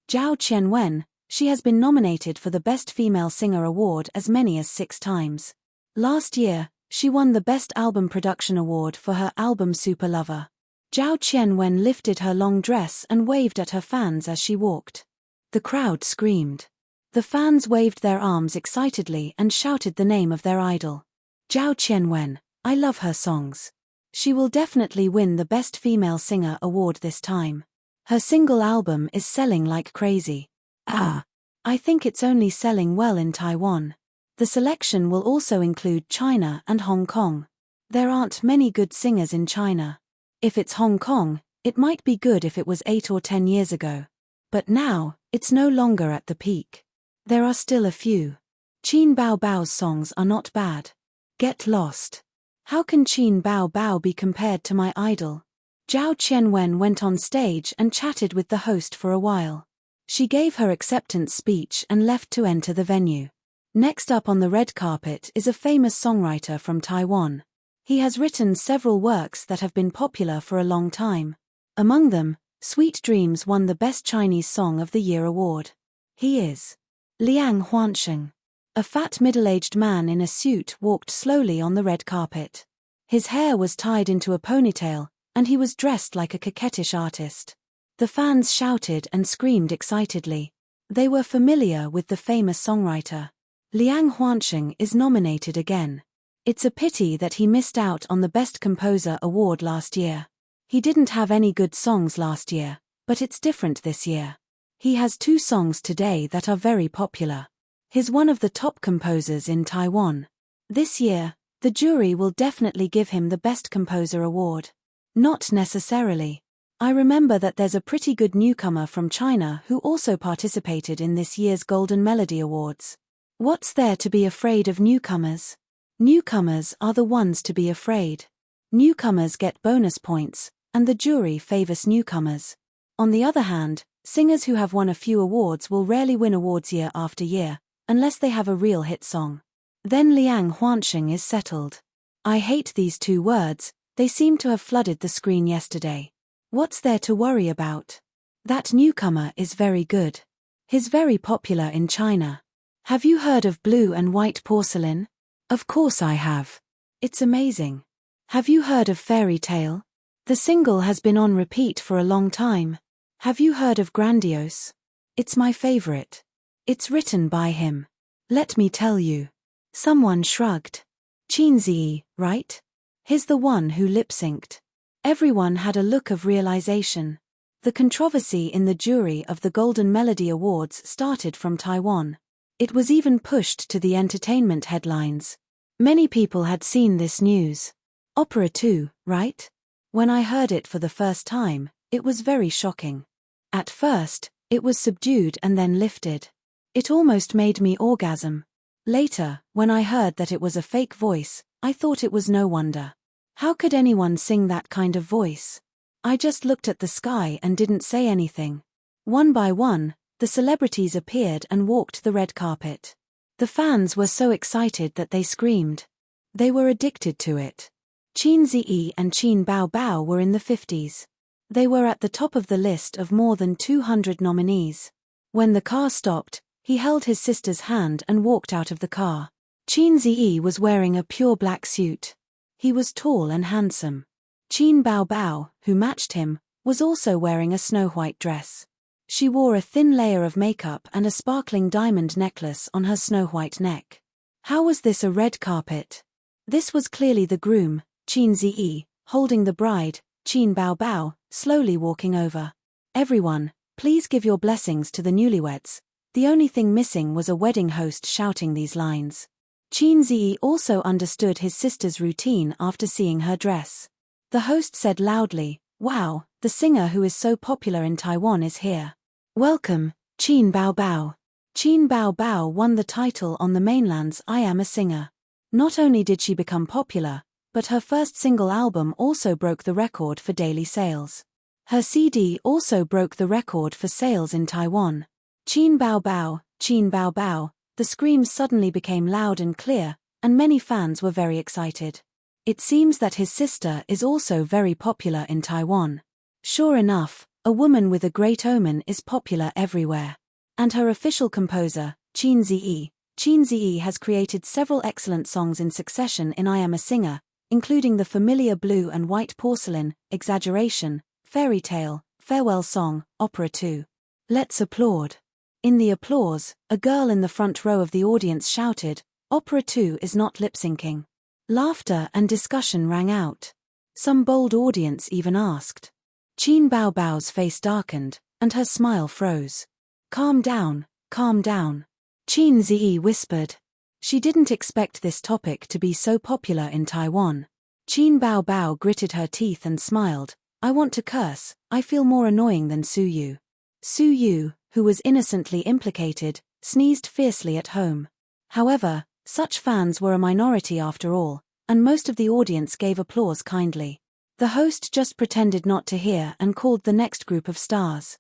Zhao Qianwen, she has been nominated for the Best Female Singer Award as many as 6 times. Last year, she won the Best Album Production Award for her album Super Lover. Zhao Qianwen lifted her long dress and waved at her fans as she walked. The crowd screamed. The fans waved their arms excitedly and shouted the name of their idol. Zhao Qianwen, I love her songs. She will definitely win the Best Female Singer award this time. Her single album is selling like crazy. I think it's only selling well in Taiwan. The selection will also include China and Hong Kong. There aren't many good singers in China. If it's Hong Kong, it might be good if it was 8 or 10 years ago. But now, it's no longer at the peak. There are still a few. Qin Bao Bao's songs are not bad. Get lost. How can Qin Bao Bao be compared to my idol? Zhao Qianwen went on stage and chatted with the host for a while. She gave her acceptance speech and left to enter the venue. Next up on the red carpet is a famous songwriter from Taiwan. He has written several works that have been popular for a long time. Among them, Sweet Dreams won the Best Chinese Song of the Year award. He is Liang Huansheng. A fat middle-aged man in a suit walked slowly on the red carpet. His hair was tied into a ponytail, and he was dressed like a coquettish artist. The fans shouted and screamed excitedly. They were familiar with the famous songwriter. Liang Huansheng is nominated again. It's a pity that he missed out on the Best Composer award last year. He didn't have any good songs last year, but it's different this year. He has 2 songs today that are very popular. He's one of the top composers in Taiwan. This year, the jury will definitely give him the Best Composer award. Not necessarily. I remember that there's a pretty good newcomer from China who also participated in this year's Golden Melody Awards. What's there to be afraid of newcomers? Newcomers are the ones to be afraid. Newcomers get bonus points, and the jury favors newcomers. On the other hand, singers who have won a few awards will rarely win awards year after year, unless they have a real hit song. Then Liang Huansheng is settled. I hate these 2 words, they seem to have flooded the screen yesterday. What's there to worry about? That newcomer is very good. He's very popular in China. Have you heard of Blue and White Porcelain? Of course I have. It's amazing. Have you heard of Fairy Tale? The single has been on repeat for a long time. Have you heard of Grandiose? It's my favorite. It's written by him. Let me tell you. Someone shrugged. Qin Ziyi, right? He's the one who lip-synced. Everyone had a look of realization. The controversy in the jury of the Golden Melody Awards started from Taiwan. It was even pushed to the entertainment headlines. Many people had seen this news. Opera 2, right? When I heard it for the first time, it was very shocking. At first, it was subdued and then lifted. It almost made me orgasm. Later, when I heard that it was a fake voice, I thought it was no wonder. How could anyone sing that kind of voice? I just looked at the sky and didn't say anything. One by one, the celebrities appeared and walked the red carpet. The fans were so excited that they screamed. They were addicted to it. Qin Ziyi and Qin Baobao were in the 50s. They were at the top of the list of more than 200 nominees. When the car stopped, he held his sister's hand and walked out of the car. Qin Ziyi was wearing a pure black suit. He was tall and handsome. Qin Baobao, who matched him, was also wearing a snow-white dress. She wore a thin layer of makeup and a sparkling diamond necklace on her snow-white neck. How was this a red carpet? This was clearly the groom, Qin Ziyi, holding the bride, Qin Baobao, slowly walking over. Everyone, please give your blessings to the newlyweds. The only thing missing was a wedding host shouting these lines. Qin Ziyi also understood his sister's routine after seeing her dress. The host said loudly, "Wow, the singer who is so popular in Taiwan is here. Welcome, Qin Baobao." Qin Baobao won the title on the mainland's I Am a Singer. Not only did she become popular, but her first single album also broke the record for daily sales. Her CD also broke the record for sales in Taiwan. Qin Baobao, Qin Baobao. The screams suddenly became loud and clear, and many fans were very excited. It seems that his sister is also very popular in Taiwan. Sure enough, a woman with a great omen is popular everywhere. And her official composer, Qin Ziyi. Qin Ziyi has created several excellent songs in succession in I Am a Singer, including the familiar Blue and White Porcelain, Exaggeration, Fairy Tale, Farewell Song, Opera 2. Let's applaud. In the applause, a girl in the front row of the audience shouted, "Opera 2 is not lip-syncing." Laughter and discussion rang out. Some bold audience even asked. Qin Baobao's face darkened, and her smile froze. Calm down, calm down. Qin Ziyi whispered. She didn't expect this topic to be so popular in Taiwan. Qin Baobao gritted her teeth and smiled. I want to curse, I feel more annoying than Su Yu. Su Yu, who was innocently implicated, sneezed fiercely at home. However, such fans were a minority after all, and most of the audience gave applause kindly. The host just pretended not to hear and called the next group of stars.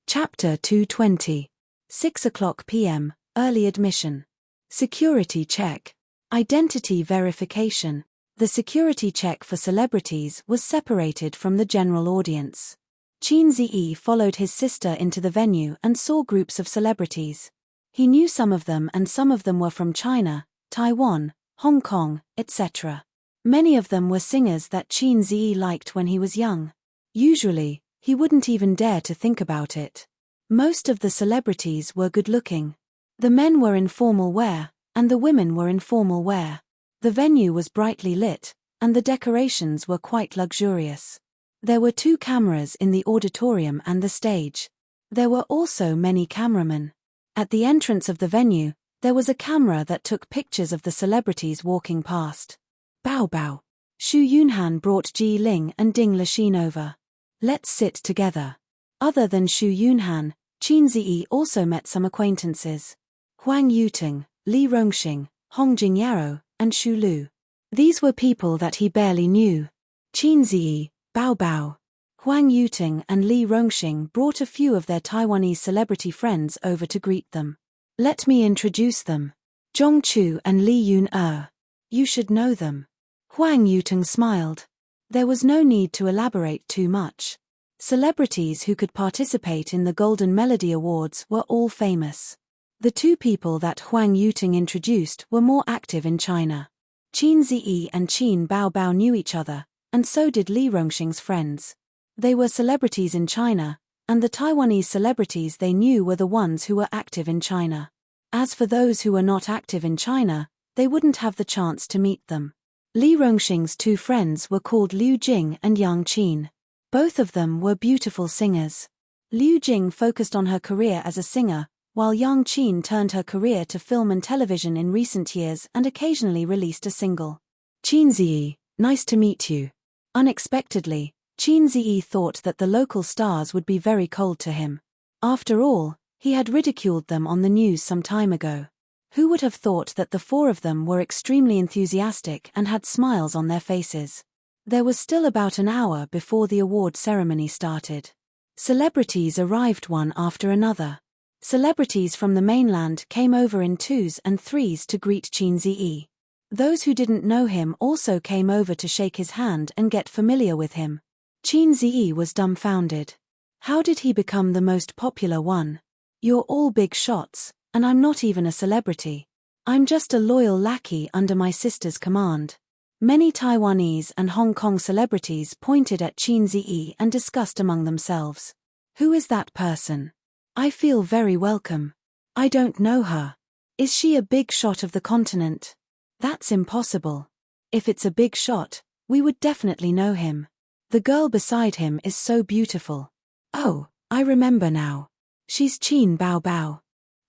Chapter 220. 6:00 p.m., Early Admission. Security Check. Identity Verification. The security check for celebrities was separated from the general audience. Qin Ziyi followed his sister into the venue and saw groups of celebrities. He knew some of them and some of them were from China, Taiwan, Hong Kong, etc. Many of them were singers that Qin Ziyi liked when he was young. Usually, he wouldn't even dare to think about it. Most of the celebrities were good-looking. The men were in formal wear, and the women were in formal wear. The venue was brightly lit, and the decorations were quite luxurious. There were 2 cameras in the auditorium and the stage. There were also many cameramen. At the entrance of the venue, there was a camera that took pictures of the celebrities walking past. Bao Bao. Xu Yunhan brought Ji Ling and Ding Lixin over. Let's sit together. Other than Xu Yunhan, Qin Ziyi also met some acquaintances. Huang Yuting, Li Rongxing, Hong Jingyaro, and Xu Lu. These were people that he barely knew. Qin Ziyi, Bao Bao, Huang Yuting and Li Rongxing brought a few of their Taiwanese celebrity friends over to greet them. Let me introduce them. Zhong Chu and Li Yun-er. You should know them. Huang Yuting smiled. There was no need to elaborate too much. Celebrities who could participate in the Golden Melody Awards were all famous. The 2 people that Huang Yuting introduced were more active in China. Qin Ziyi and Qin Bao Bao knew each other, and so did Li Rongxing's friends. They were celebrities in China, and the Taiwanese celebrities they knew were the ones who were active in China. As for those who were not active in China, they wouldn't have the chance to meet them. Li Rongxing's 2 friends were called Liu Jing and Yang Qin. Both of them were beautiful singers. Liu Jing focused on her career as a singer, while Yang Qin turned her career to film and television in recent years and occasionally released a single. Qin Ziyi, nice to meet you. Unexpectedly, Qin Ziyi thought that the local stars would be very cold to him. After all, he had ridiculed them on the news some time ago. Who would have thought that the 4 of them were extremely enthusiastic and had smiles on their faces? There was still about an hour before the award ceremony started. Celebrities arrived one after another. Celebrities from the mainland came over in 2s and 3s to greet Qin Ziyi. Those who didn't know him also came over to shake his hand and get familiar with him. Qin Ziyi was dumbfounded. How did he become the most popular one? You're all big shots, and I'm not even a celebrity. I'm just a loyal lackey under my sister's command. Many Taiwanese and Hong Kong celebrities pointed at Qin Ziyi and discussed among themselves. Who is that person? I feel very welcome. I don't know her. Is she a big shot of the continent? That's impossible. If it's a big shot, we would definitely know him. The girl beside him is so beautiful. Oh, I remember now. She's Qin Bao Bao.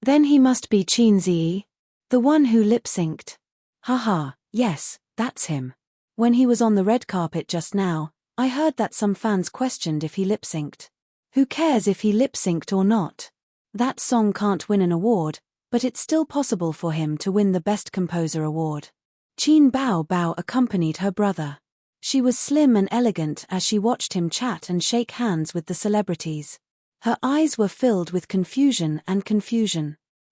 Then he must be Qin Ziyi, the one who lip-synced. Haha, yes, that's him. When he was on the red carpet just now, I heard that some fans questioned if he lip-synced. Who cares if he lip-synced or not? That song can't win an award, but it's still possible for him to win the Best Composer award. Qin Bao Bao accompanied her brother. She was slim and elegant as she watched him chat and shake hands with the celebrities. Her eyes were filled with confusion.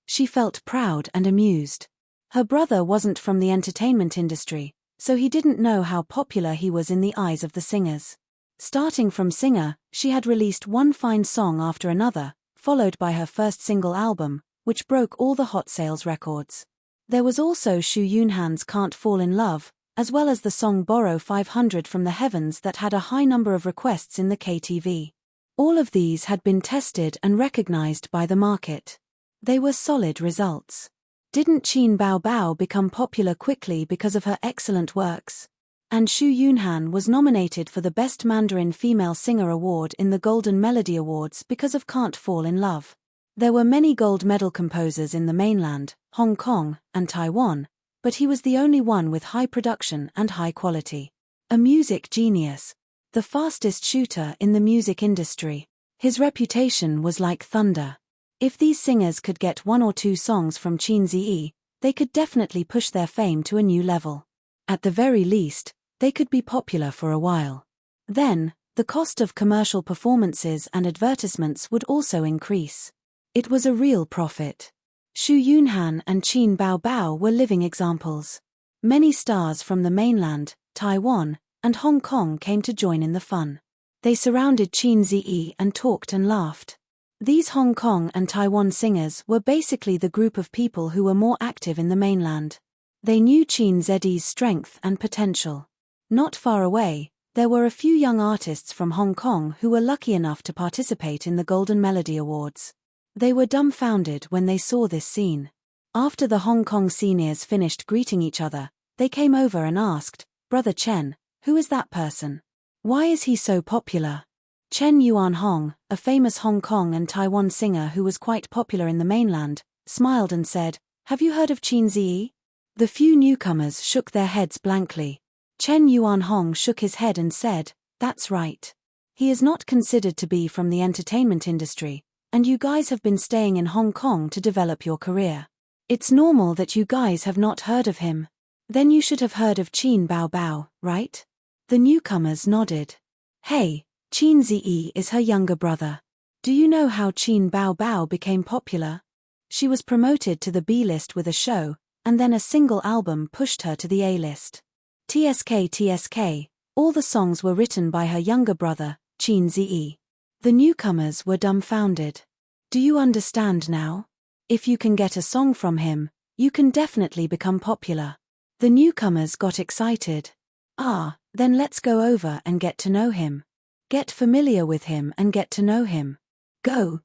She felt proud and amused. Her brother wasn't from the entertainment industry, so he didn't know how popular he was in the eyes of the singers. Starting from singer, she had released one fine song after another, followed by her first single album, which broke all the hot sales records. There was also Xu Yunhan's Can't Fall in Love, as well as the song Borrow 500 from the Heavens that had a high number of requests in the KTV. All of these had been tested and recognized by the market. They were solid results. Didn't Qin Bao Bao become popular quickly because of her excellent works? And Xu Yunhan was nominated for the Best Mandarin Female Singer Award in the Golden Melody Awards because of Can't Fall in Love. There were many gold medal composers in the mainland, Hong Kong, and Taiwan, but he was the only one with high production and high quality. A music genius. The fastest shooter in the music industry. His reputation was like thunder. If these singers could get 1 or 2 songs from Qin Ziyi, they could definitely push their fame to a new level. At the very least, they could be popular for a while. Then, the cost of commercial performances and advertisements would also increase. It was a real profit. Xu Yunhan and Qin Bao Bao were living examples. Many stars from the mainland, Taiwan, and Hong Kong came to join in the fun. They surrounded Qin Ziyi and talked and laughed. These Hong Kong and Taiwan singers were basically the group of people who were more active in the mainland. They knew Qin Ziyi's strength and potential. Not far away, there were a few young artists from Hong Kong who were lucky enough to participate in the Golden Melody Awards. They were dumbfounded when they saw this scene. After the Hong Kong seniors finished greeting each other, they came over and asked, "Brother Chen, who is that person? Why is he so popular?" Chen Yuan Hong, a famous Hong Kong and Taiwan singer who was quite popular in the mainland, smiled and said, "Have you heard of Qin Ziyi?" The few newcomers shook their heads blankly. Chen Yuan Hong shook his head and said, "That's right. He is not considered to be from the entertainment industry, and you guys have been staying in Hong Kong to develop your career. It's normal that you guys have not heard of him. Then you should have heard of Qin Bao Bao, right?" The newcomers nodded. "Hey, Qin Ziyi is her younger brother. Do you know how Qin Bao Bao became popular? She was promoted to the B-list with a show, and then a single album pushed her to the A-list. TSK, all the songs were written by her younger brother, Qin Ziyi." The newcomers were dumbfounded. "Do you understand now? If you can get a song from him, you can definitely become popular." The newcomers got excited. "Ah, then let's go over and get to know him. Get familiar with him and get to know him. Go,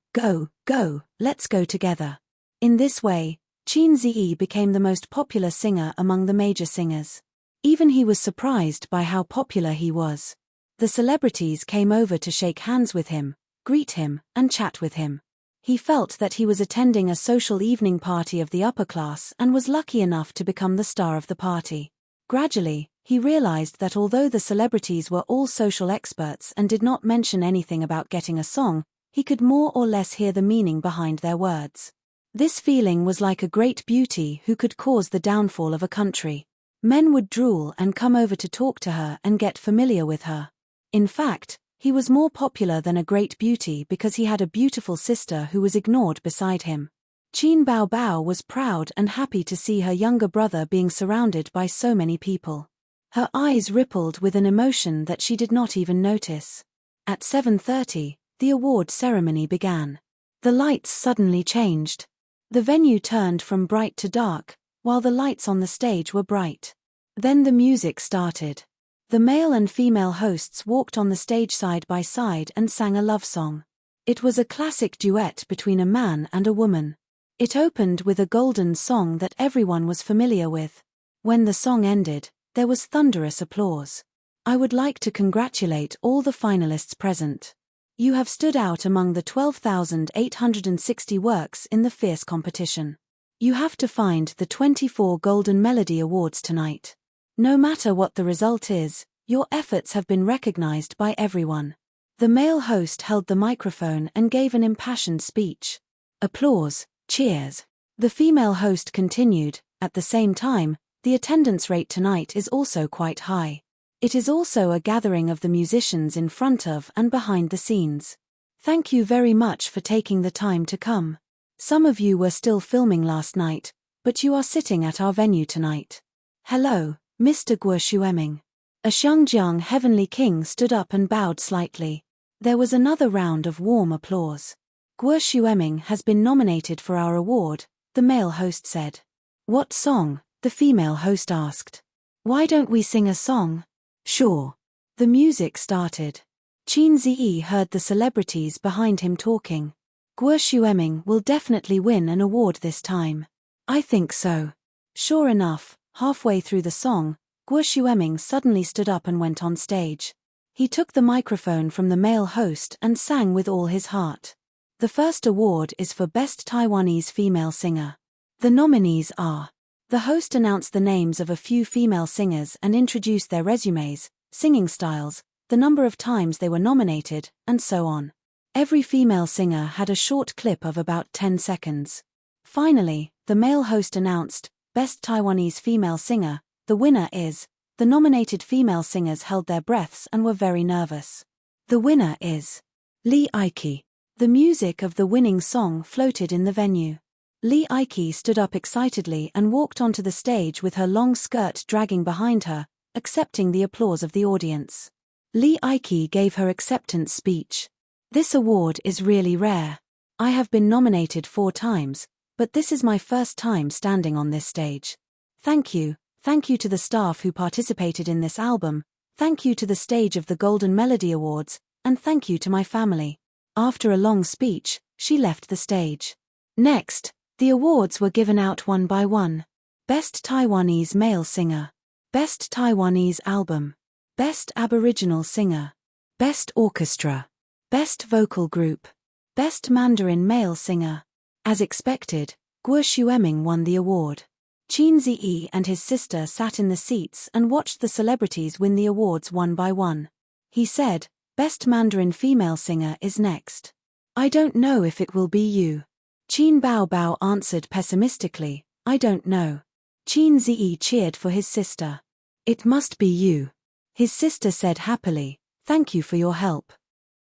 let's go together." In this way, Qin Ziyi became the most popular singer among the major singers. Even he was surprised by how popular he was. The celebrities came over to shake hands with him, greet him, and chat with him. He felt that he was attending a social evening party of the upper class and was lucky enough to become the star of the party. Gradually, he realized that although the celebrities were all social experts and did not mention anything about getting a song, he could more or less hear the meaning behind their words. This feeling was like a great beauty who could cause the downfall of a country. Men would drool and come over to talk to her and get familiar with her. In fact, he was more popular than a great beauty because he had a beautiful sister who was ignored beside him. Qin Bao Bao was proud and happy to see her younger brother being surrounded by so many people. Her eyes rippled with an emotion that she did not even notice. At 7:30, the award ceremony began. The lights suddenly changed. The venue turned from bright to dark, while the lights on the stage were bright. Then the music started. The male and female hosts walked on the stage side by side and sang a love song. It was a classic duet between a man and a woman. It opened with a golden song that everyone was familiar with. When the song ended, there was thunderous applause. "I would like to congratulate all the finalists present. You have stood out among the 12,860 works in the fierce competition. You have to find the 24 Golden Melody Awards tonight. No matter what the result is, your efforts have been recognized by everyone." The male host held the microphone and gave an impassioned speech. Applause, cheers. The female host continued, "At the same time, the attendance rate tonight is also quite high. It is also a gathering of the musicians in front of and behind the scenes. Thank you very much for taking the time to come. Some of you were still filming last night, but you are sitting at our venue tonight. Hello, Mr. Guo Shueming." A Xiangjiang heavenly king stood up and bowed slightly. There was another round of warm applause. "Guo Shueming has been nominated for our award," the male host said. "What song?" the female host asked. "Why don't we sing a song?" "Sure." The music started. Qin Ziyi heard the celebrities behind him talking. "Guo Shueming will definitely win an award this time." "I think so." Sure enough, halfway through the song, Guo Shueming suddenly stood up and went on stage. He took the microphone from the male host and sang with all his heart. The first award is for Best Taiwanese Female Singer. The nominees are. The host announced the names of a few female singers and introduced their resumes, singing styles, the number of times they were nominated, and so on. Every female singer had a short clip of about 10 seconds. Finally, the male host announced, "Best Taiwanese Female Singer, the winner is." The nominated female singers held their breaths and were very nervous. "The winner is Li Aiki." The music of the winning song floated in the venue. Li Aiki stood up excitedly and walked onto the stage with her long skirt dragging behind her, accepting the applause of the audience. Li Aiki gave her acceptance speech. "This award is really rare. I have been nominated 4 times, but this is my first time standing on this stage. Thank you to the staff who participated in this album, Thank you to the stage of the Golden Melody Awards, and thank you to my family. After a long speech, she left the stage. Next, the awards were given out one by one. Best Taiwanese Male Singer, Best Taiwanese Album, Best Aboriginal Singer, Best Orchestra, Best Vocal Group, Best Mandarin Male Singer. As expected, Guo Shueming won the award. Qin Ziyi and his sister sat in the seats and watched the celebrities win the awards one by one. He said, Best Mandarin Female Singer is next. I don't know if it will be you. Qin Baobao answered pessimistically, I don't know. Qin Ziyi cheered for his sister. It must be you. His sister said happily, thank you for your help.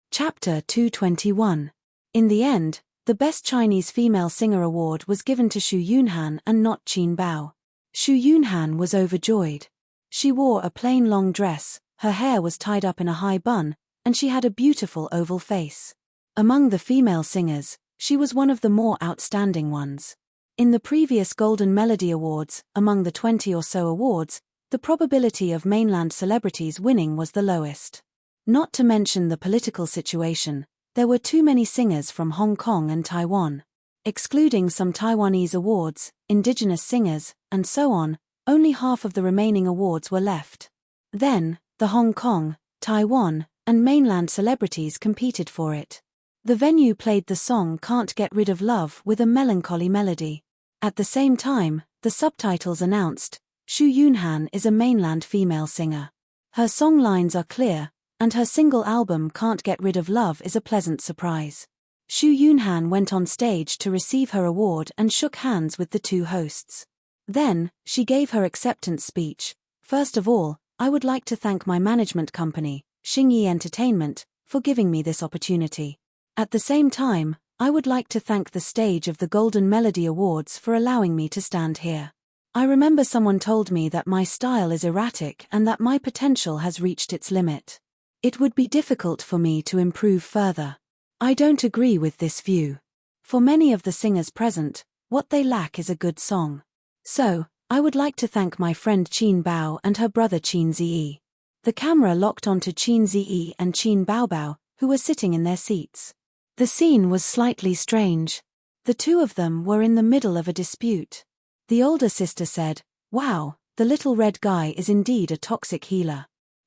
Chapter 221. In the end, the Best Chinese Female Singer Award was given to Xu Yunhan and not Qin Bao. Xu Yunhan was overjoyed. She wore a plain long dress, her hair was tied up in a high bun, and she had a beautiful oval face. Among the female singers, she was one of the more outstanding ones. In the previous Golden Melody Awards, among the 20 or so awards, the probability of mainland celebrities winning was the lowest. Not to mention the political situation, there were too many singers from Hong Kong and Taiwan. Excluding some Taiwanese awards, indigenous singers, and so on, only half of the remaining awards were left. Then, the Hong Kong, Taiwan, and mainland celebrities competed for it. The venue played the song Can't Get Rid of Love with a melancholy melody. At the same time, the subtitles announced, Xu Yunhan is a mainland female singer. Her song lines are clear, and her single album Can't Get Rid of Love is a pleasant surprise. Xu Yunhan went on stage to receive her award and shook hands with the two hosts. Then, she gave her acceptance speech. First of all, I would like to thank my management company, Xingyi Entertainment, for giving me this opportunity. At the same time, I would like to thank the stage of the Golden Melody Awards for allowing me to stand here. I remember someone told me that my style is erratic and that my potential has reached its limit. It would be difficult for me to improve further. I don't agree with this view. For many of the singers present, what they lack is a good song. So, I would like to thank my friend Qin Bao and her brother Qin Ziyi. The camera locked onto Qin Ziyi and Qin Baobao, who were sitting in their seats. The scene was slightly strange. The two of them were in the middle of a dispute. The older sister said, Wow, the little red guy is indeed a toxic healer.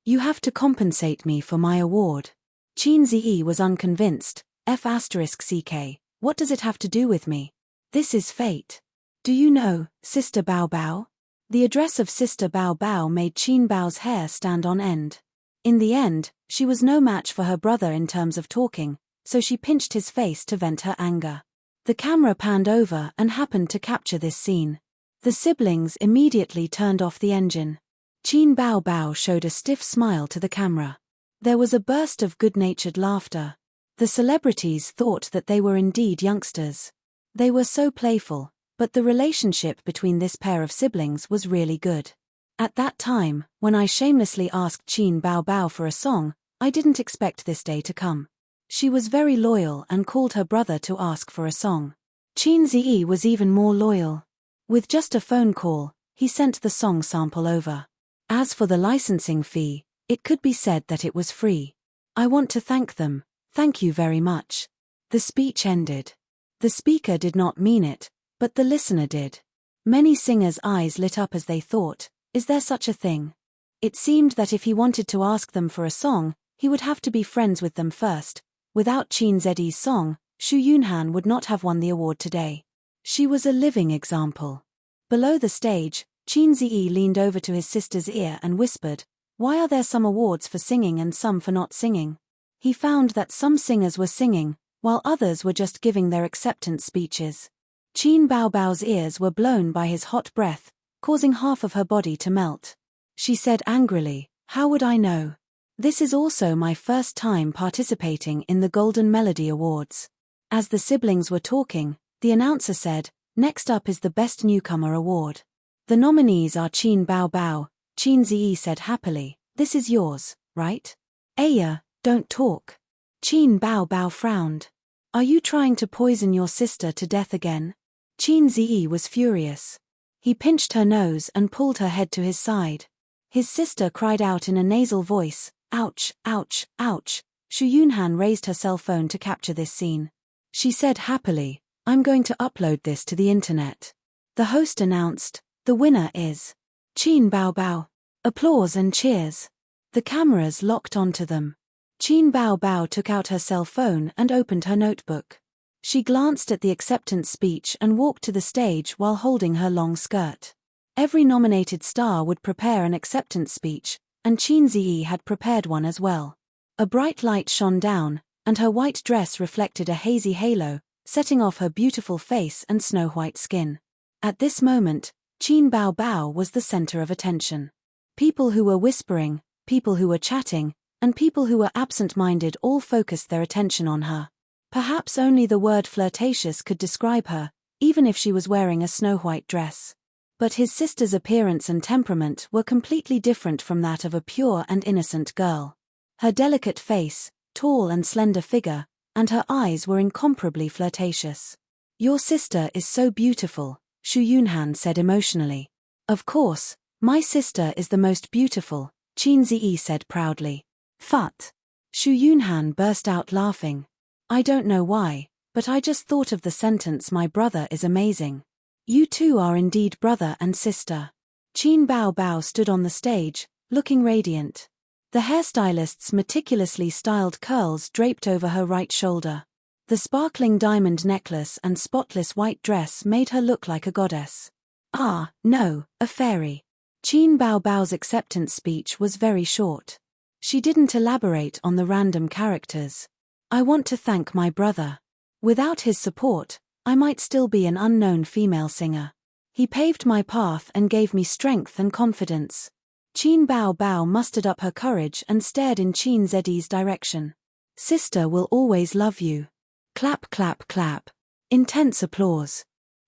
You have to compensate me for my award. Qin Ziyi was unconvinced. F***ck, what does it have to do with me? This is fate. Do you know, Sister Bao Bao? The address of Sister Bao Bao made Qin Bao's hair stand on end. In the end, she was no match for her brother in terms of talking, so she pinched his face to vent her anger. The camera panned over and happened to capture this scene. The siblings immediately turned off the engine. Qin Bao Bao showed a stiff smile to the camera. There was a burst of good-natured laughter. The celebrities thought that they were indeed youngsters. They were so playful, but the relationship between this pair of siblings was really good. At that time, when I shamelessly asked Qin Bao Bao for a song, I didn't expect this day to come. She was very loyal and called her brother to ask for a song. Qin Ziyi was even more loyal. With just a phone call, he sent the song sample over. As for the licensing fee, it could be said that it was free. I want to thank them, thank you very much. The speech ended. The speaker did not mean it, but the listener did. Many singers' eyes lit up as they thought, is there such a thing? It seemed that if he wanted to ask them for a song, he would have to be friends with them first. Without Qin Ziyi's song, Xu Yunhan would not have won the award today. She was a living example. Below the stage, Qin Ziyi leaned over to his sister's ear and whispered, Why are there some awards for singing and some for not singing? He found that some singers were singing, while others were just giving their acceptance speeches. Qin Baobao's ears were blown by his hot breath, causing half of her body to melt. She said angrily, How would I know? This is also my first time participating in the Golden Melody Awards. As the siblings were talking, the announcer said, Next up is the Best Newcomer Award. The nominees are Qin Bao Bao. Qin Ziyi said happily, This is yours, right? Aya, don't talk. Qin Bao Bao frowned. Are you trying to poison your sister to death again? Qin Ziyi was furious. He pinched her nose and pulled her head to his side. His sister cried out in a nasal voice, "Ouch, ouch, ouch." Xu Yunhan raised her cell phone to capture this scene. She said happily, "I'm going to upload this to the internet." The host announced, "The winner is Qin Bao Bao." Applause and cheers. The cameras locked onto them. Qin Bao Bao took out her cell phone and opened her notebook. She glanced at the acceptance speech and walked to the stage while holding her long skirt. Every nominated star would prepare an acceptance speech, and Qin Ziyi had prepared one as well. A bright light shone down, and her white dress reflected a hazy halo, setting off her beautiful face and snow-white skin. At this moment, Qin Bao Bao was the center of attention. People who were whispering, people who were chatting, and people who were absent-minded all focused their attention on her. Perhaps only the word flirtatious could describe her, even if she was wearing a snow-white dress. But his sister's appearance and temperament were completely different from that of a pure and innocent girl. Her delicate face, tall and slender figure, and her eyes were incomparably flirtatious. "Your sister is so beautiful," Xu Yunhan said emotionally. "Of course, my sister is the most beautiful," Qin Ziyi said proudly. "Phut!" Xu Yunhan burst out laughing. "I don't know why, but I just thought of the sentence 'my brother is amazing.' You two are indeed brother and sister." Qin Bao Bao stood on the stage, looking radiant. The hairstylist's meticulously styled curls draped over her right shoulder. The sparkling diamond necklace and spotless white dress made her look like a goddess. "Ah, no, a fairy." Qin Bao Bao's acceptance speech was very short. She didn't elaborate on the random characters. "I want to thank my brother. Without his support, I might still be an unknown female singer. He paved my path and gave me strength and confidence." Qin Bao Bao mustered up her courage and stared in Qin Ziyi's direction. "Sister will always love you." Clap clap clap. Intense applause.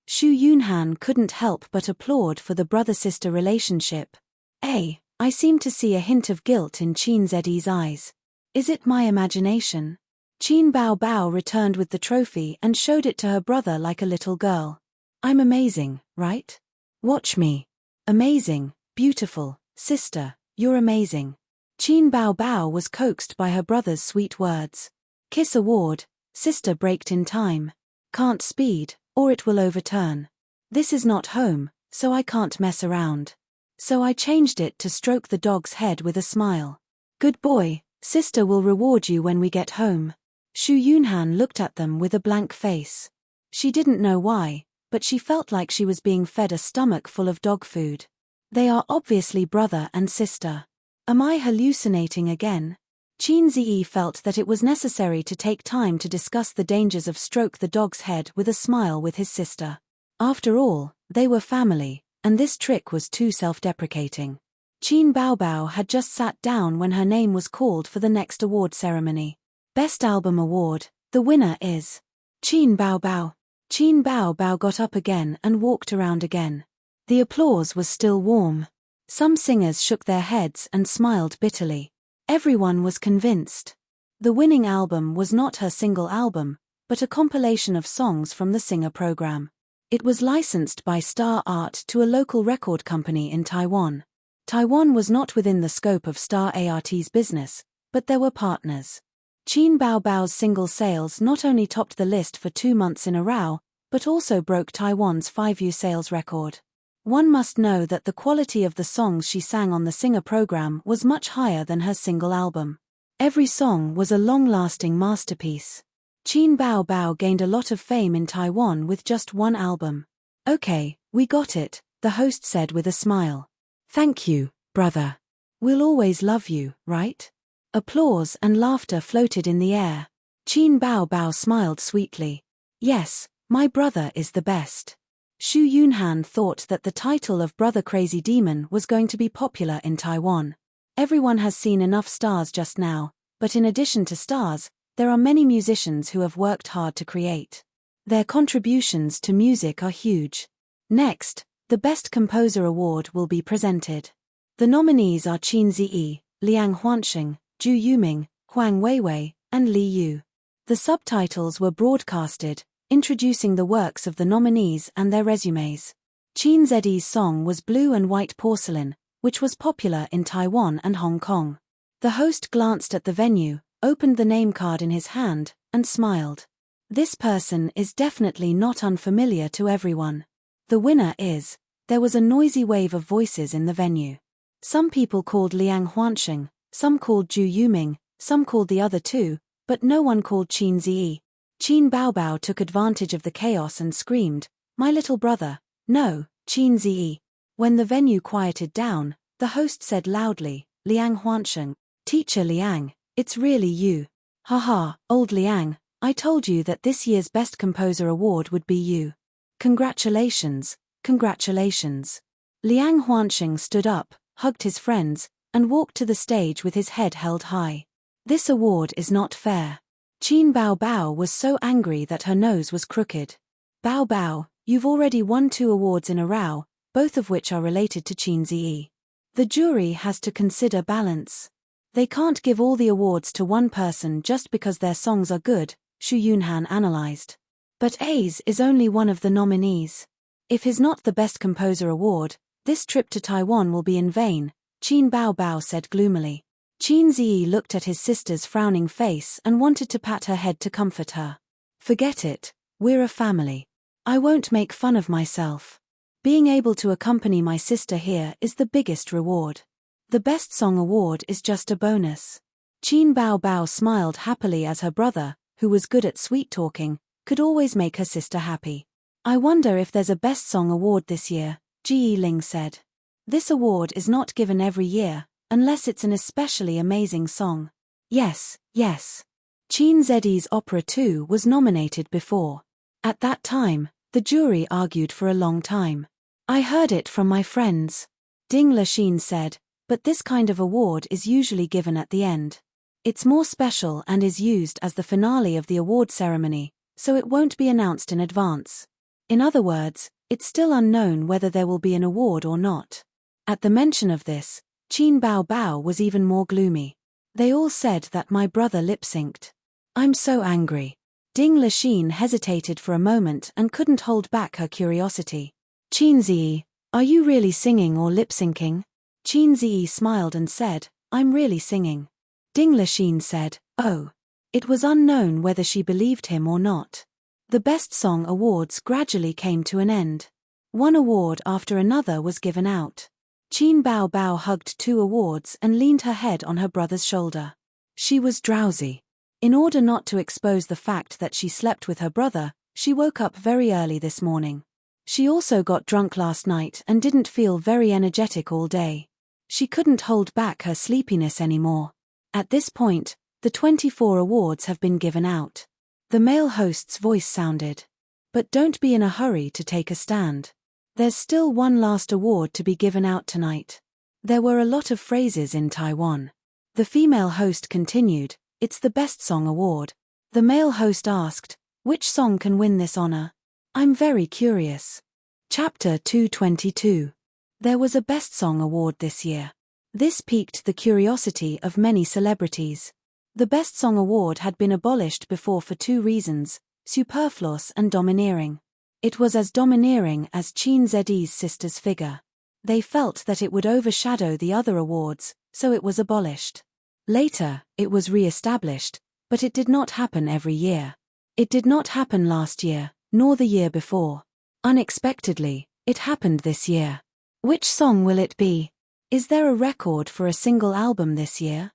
Xu Yunhan couldn't help but applaud for the brother-sister relationship. I seem to see a hint of guilt in Qin Ziyi's eyes. Is it my imagination? Qin Bao Bao returned with the trophy and showed it to her brother like a little girl. "I'm amazing, right? Watch me. Amazing, beautiful, sister, you're amazing." Qin Bao Bao was coaxed by her brother's sweet words. "Kiss award, sister braked in time. Can't speed, or it will overturn. This is not home, so I can't mess around. So I changed it to stroke the dog's head with a smile. Good boy, sister will reward you when we get home." Xu Yunhan looked at them with a blank face. She didn't know why, but she felt like she was being fed a stomach full of dog food. They are obviously brother and sister. Am I hallucinating again? Qin Ziyi felt that it was necessary to take time to discuss the dangers of stroke the dog's head with a smile with his sister. After all, they were family, and this trick was too self-deprecating. Qin Bao Bao had just sat down when her name was called for the next award ceremony. Best Album Award, the winner is Qin Bao Bao. Qin Bao Bao got up again and walked around again. The applause was still warm. Some singers shook their heads and smiled bitterly. Everyone was convinced. The winning album was not her single album, but a compilation of songs from the singer program. It was licensed by Star Art to a local record company in Taiwan. Taiwan was not within the scope of Star Art's business, but there were partners. Qin Bao Bao's single sales not only topped the list for 2 months in a row, but also broke Taiwan's 5-year sales record. One must know that the quality of the songs she sang on the singer program was much higher than her single album. Every song was a long-lasting masterpiece. Qin Bao Bao gained a lot of fame in Taiwan with just one album. "Okay, we got it," the host said with a smile. "Thank you, brother. We'll always love you, right?" Applause and laughter floated in the air. Qin Bao Bao smiled sweetly. "Yes, my brother is the best." Xu Yunhan thought that the title of Brother Crazy Demon was going to be popular in Taiwan. Everyone has seen enough stars just now, but in addition to stars, there are many musicians who have worked hard to create. Their contributions to music are huge. Next, the Best Composer Award will be presented. The nominees are Qin Ziyi, Liang Huansheng, Zhu Yuming, Huang Weiwei, and Li Yu. The subtitles were broadcasted, introducing the works of the nominees and their resumes. Qin Ziyi's song was Blue and White Porcelain, which was popular in Taiwan and Hong Kong. The host glanced at the venue, opened the name card in his hand, and smiled. This person is definitely not unfamiliar to everyone. The winner is. There was a noisy wave of voices in the venue. Some people called Liang Huansheng, some called Zhu Yuming, some called the other two, but no one called Qin Ziyi. Qin Baobao took advantage of the chaos and screamed, "My little brother, no, Qin Ziyi." When the venue quieted down, the host said loudly, "Liang Huansheng, Teacher Liang, it's really you. Haha, old Liang, I told you that this year's Best Composer Award would be you. Congratulations, congratulations." Liang Huansheng stood up, hugged his friends, and walked to the stage with his head held high. This award is not fair. Qin Baobao was so angry that her nose was crooked. "Baobao, you've already won 2 awards in a row, both of which are related to Qin Ziyi. The jury has to consider balance. They can't give all the awards to one person just because their songs are good," Xu Yunhan analyzed. "But A's is only one of the nominees. If he's not the Best Composer Award, this trip to Taiwan will be in vain," Qin Baobao said gloomily. Qin Ziyi looked at his sister's frowning face and wanted to pat her head to comfort her. "Forget it, we're a family. I won't make fun of myself. Being able to accompany my sister here is the biggest reward. The Best Song Award is just a bonus." Qin Baobao smiled happily as her brother, who was good at sweet-talking, could always make her sister happy. "I wonder if there's a Best Song Award this year," Ji Ling said. "This award is not given every year, unless it's an especially amazing song." Yes. Qin Ziyi's opera 2 was nominated before. At that time, the jury argued for a long time. "I heard it from my friends," Ding Lexin said, "but this kind of award is usually given at the end. It's more special and is used as the finale of the award ceremony, so it won't be announced in advance. In other words, it's still unknown whether there will be an award or not." At the mention of this, Qin Baobao was even more gloomy. "They all said that my brother lip-synced. I'm so angry." Ding Lexin hesitated for a moment and couldn't hold back her curiosity. "Qin Ziyi, are you really singing or lip-syncing?" Qin Ziyi smiled and said, "I'm really singing." Ding Lexin said, "Oh." It was unknown whether she believed him or not. The Best Song Awards gradually came to an end. One award after another was given out. Qin Baobao hugged 2 awards and leaned her head on her brother's shoulder. She was drowsy. In order not to expose the fact that she slept with her brother, she woke up very early this morning. She also got drunk last night and didn't feel very energetic all day. She couldn't hold back her sleepiness anymore. At this point, the 24 awards have been given out. The male host's voice sounded. "But don't be in a hurry to take a stand. There's still one last award to be given out tonight." There were a lot of phrases in Taiwan. The female host continued, "It's the Best Song Award." The male host asked, "Which song can win this honor? I'm very curious." Chapter 222. There was a Best Song Award this year. This piqued the curiosity of many celebrities. The Best Song Award had been abolished before for 2 reasons, superfluous and domineering. It was as domineering as Qin Ziyi's sister's figure. They felt that it would overshadow the other awards, so it was abolished. Later, it was re-established, but it did not happen every year. It did not happen last year, nor the year before. Unexpectedly, it happened this year. Which song will it be? Is there a record for a single album this year?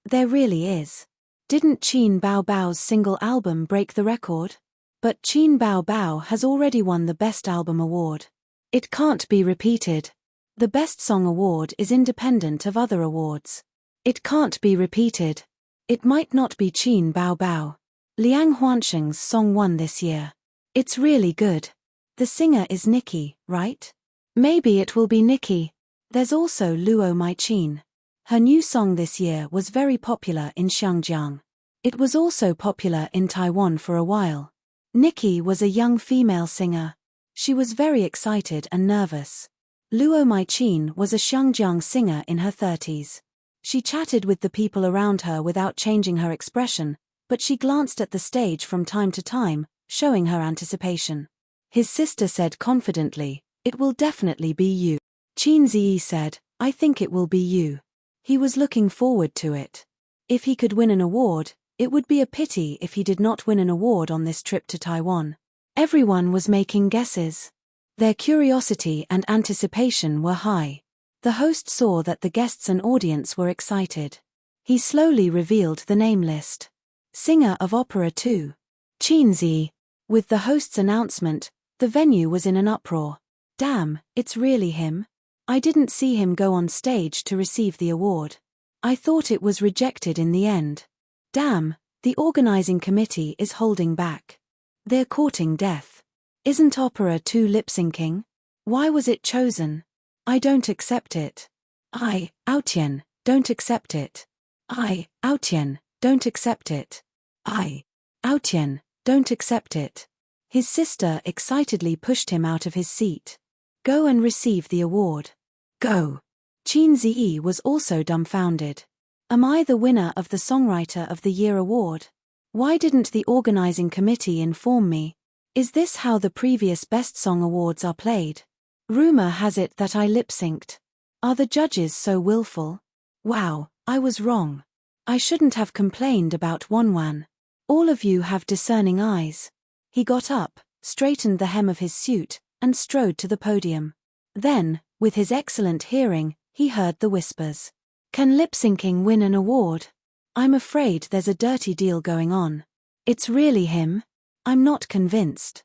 There really is. Didn't Qin Baobao's single album break the record? But Qin Baobao has already won the Best Album Award. It can't be repeated. The Best Song Award is independent of other awards. It can't be repeated. It might not be Qin Baobao. Liang Huansheng's song won this year. It's really good. The singer is Nikki, right? Maybe it will be Nikki. There's also Luo Maiqin. Her new song this year was very popular in Xinjiang. It was also popular in Taiwan for a while. Nikki was a young female singer. She was very excited and nervous. Luo Maiqin was a Xinjiang singer in her 30s. She chatted with the people around her without changing her expression, but she glanced at the stage from time to time, showing her anticipation. His sister said confidently, "It will definitely be you." Qin Ziyi said, I think it will be you. He was looking forward to it. If he could win an award, it would be a pity if he did not win an award on this trip to Taiwan. Everyone was making guesses. Their curiosity and anticipation were high. The host saw that the guests and audience were excited. He slowly revealed the name list. Singer of opera 2. Qin Zi. With the host's announcement, the venue was in an uproar. Damn, it's really him? I didn't see him go on stage to receive the award. I thought it was rejected in the end. Damn, the organizing committee is holding back. They're courting death. Isn't opera 2 lip-syncing? Why was it chosen? I don't accept it. Aotian, don't accept it. Aotian, don't accept it. Aotian, don't accept it. His sister excitedly pushed him out of his seat. Go and receive the award. Go. Qin Zi was also dumbfounded. Am I the winner of the Songwriter of the Year award? Why didn't the organizing committee inform me? Is this how the previous Best Song Awards are played? Rumor has it that I lip-synced. Are the judges so willful? Wow, I was wrong. I shouldn't have complained about Wanwan. All of you have discerning eyes. He got up, straightened the hem of his suit, and strode to the podium. Then, with his excellent hearing, he heard the whispers. Can lip-syncing win an award? I'm afraid there's a dirty deal going on. It's really him? I'm not convinced.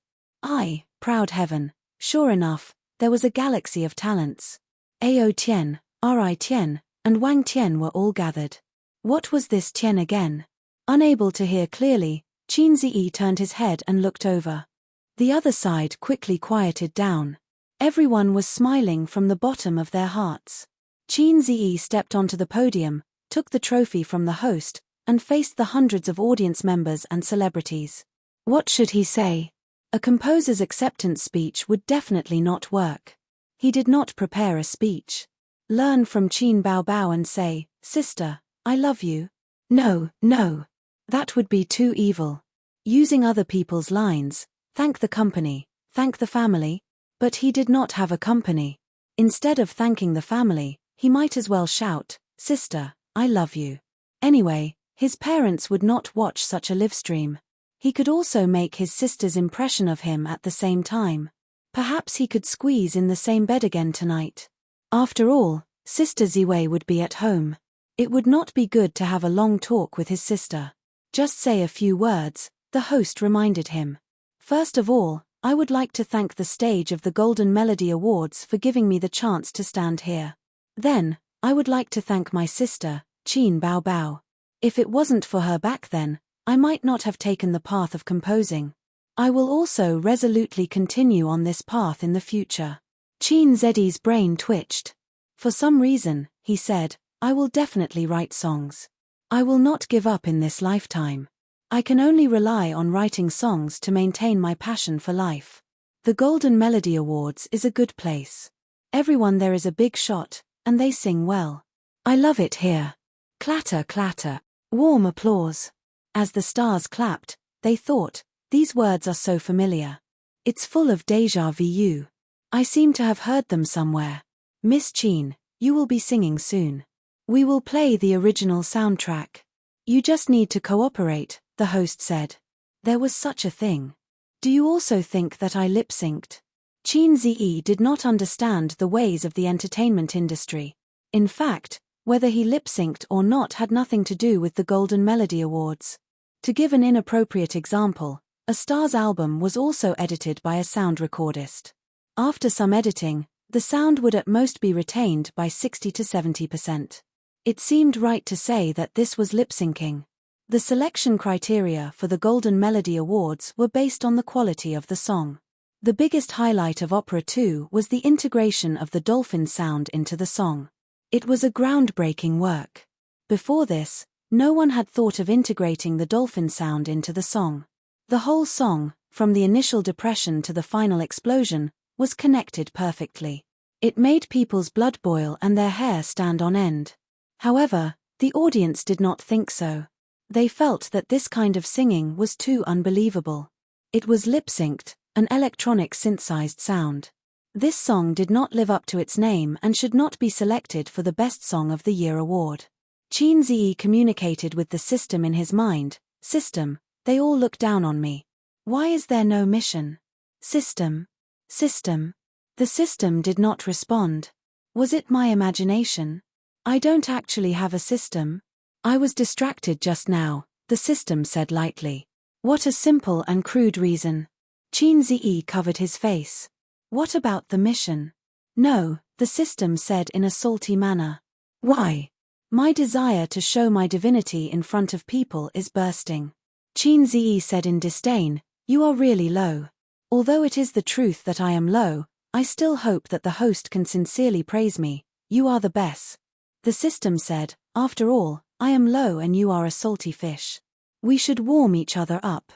Proud heaven. Sure enough, there was a galaxy of talents. Ao Tian, Ri Tian, and Wang Tian were all gathered. What was this Tian again? Unable to hear clearly, Qin Zi turned his head and looked over. The other side quickly quieted down. Everyone was smiling from the bottom of their hearts. Qin Zi stepped onto the podium, took the trophy from the host, and faced the hundreds of audience members and celebrities. What should he say? A composer's acceptance speech would definitely not work. He did not prepare a speech. Learn from Qin Baobao and say, "Sister, I love you." No. That would be too evil. Using other people's lines, thank the company, thank the family. But he did not have a company. Instead of thanking the family, he might as well shout, "Sister, I love you." Anyway, his parents would not watch such a livestream. He could also make his sister's impression of him at the same time. Perhaps he could squeeze in the same bed again tonight. After all, Sister Ziwei would be at home. It would not be good to have a long talk with his sister. Just say a few words, the host reminded him. First of all, I would like to thank the stage of the Golden Melody Awards for giving me the chance to stand here. Then, I would like to thank my sister, Qin Baobao. If it wasn't for her back then, I might not have taken the path of composing. I will also resolutely continue on this path in the future. Qin Zi's brain twitched. For some reason, he said, I will definitely write songs. I will not give up in this lifetime. I can only rely on writing songs to maintain my passion for life. The Golden Melody Awards is a good place. Everyone there is a big shot, and they sing well. I love it here. Clatter, clatter. Warm applause. As the stars clapped, they thought, these words are so familiar. It's full of déjà vu. I seem to have heard them somewhere. Miss Qin, you will be singing soon. We will play the original soundtrack. You just need to cooperate, the host said. There was such a thing. Do you also think that I lip-synced? Qin Zi did not understand the ways of the entertainment industry. In fact, whether he lip-synced or not had nothing to do with the Golden Melody Awards. To give an inappropriate example, A Star's album was also edited by a sound recordist. After some editing, the sound would at most be retained by 60 to 70%. It seemed right to say that this was lip-syncing. The selection criteria for the Golden Melody Awards were based on the quality of the song. The biggest highlight of Opera 2 was the integration of the dolphin sound into the song. It was a groundbreaking work. Before this, no one had thought of integrating the dolphin sound into the song. The whole song, from the initial depression to the final explosion, was connected perfectly. It made people's blood boil and their hair stand on end. However, the audience did not think so. They felt that this kind of singing was too unbelievable. It was lip-synced, an electronic synthesized sound. This song did not live up to its name and should not be selected for the Best Song of the Year award. Qin Ziyi communicated with the system in his mind. System, they all look down on me. Why is there no mission? System. System. The system did not respond. Was it my imagination? I don't actually have a system. I was distracted just now, the system said lightly. What a simple and crude reason. Qin Ziyi covered his face. What about the mission? No, the system said in a salty manner. Why? My desire to show my divinity in front of people is bursting. Qin Ziyi said in disdain, you are really low. Although it is the truth that I am low, I still hope that the host can sincerely praise me. You are the best. The system said, after all, I am low and you are a salty fish. We should warm each other up.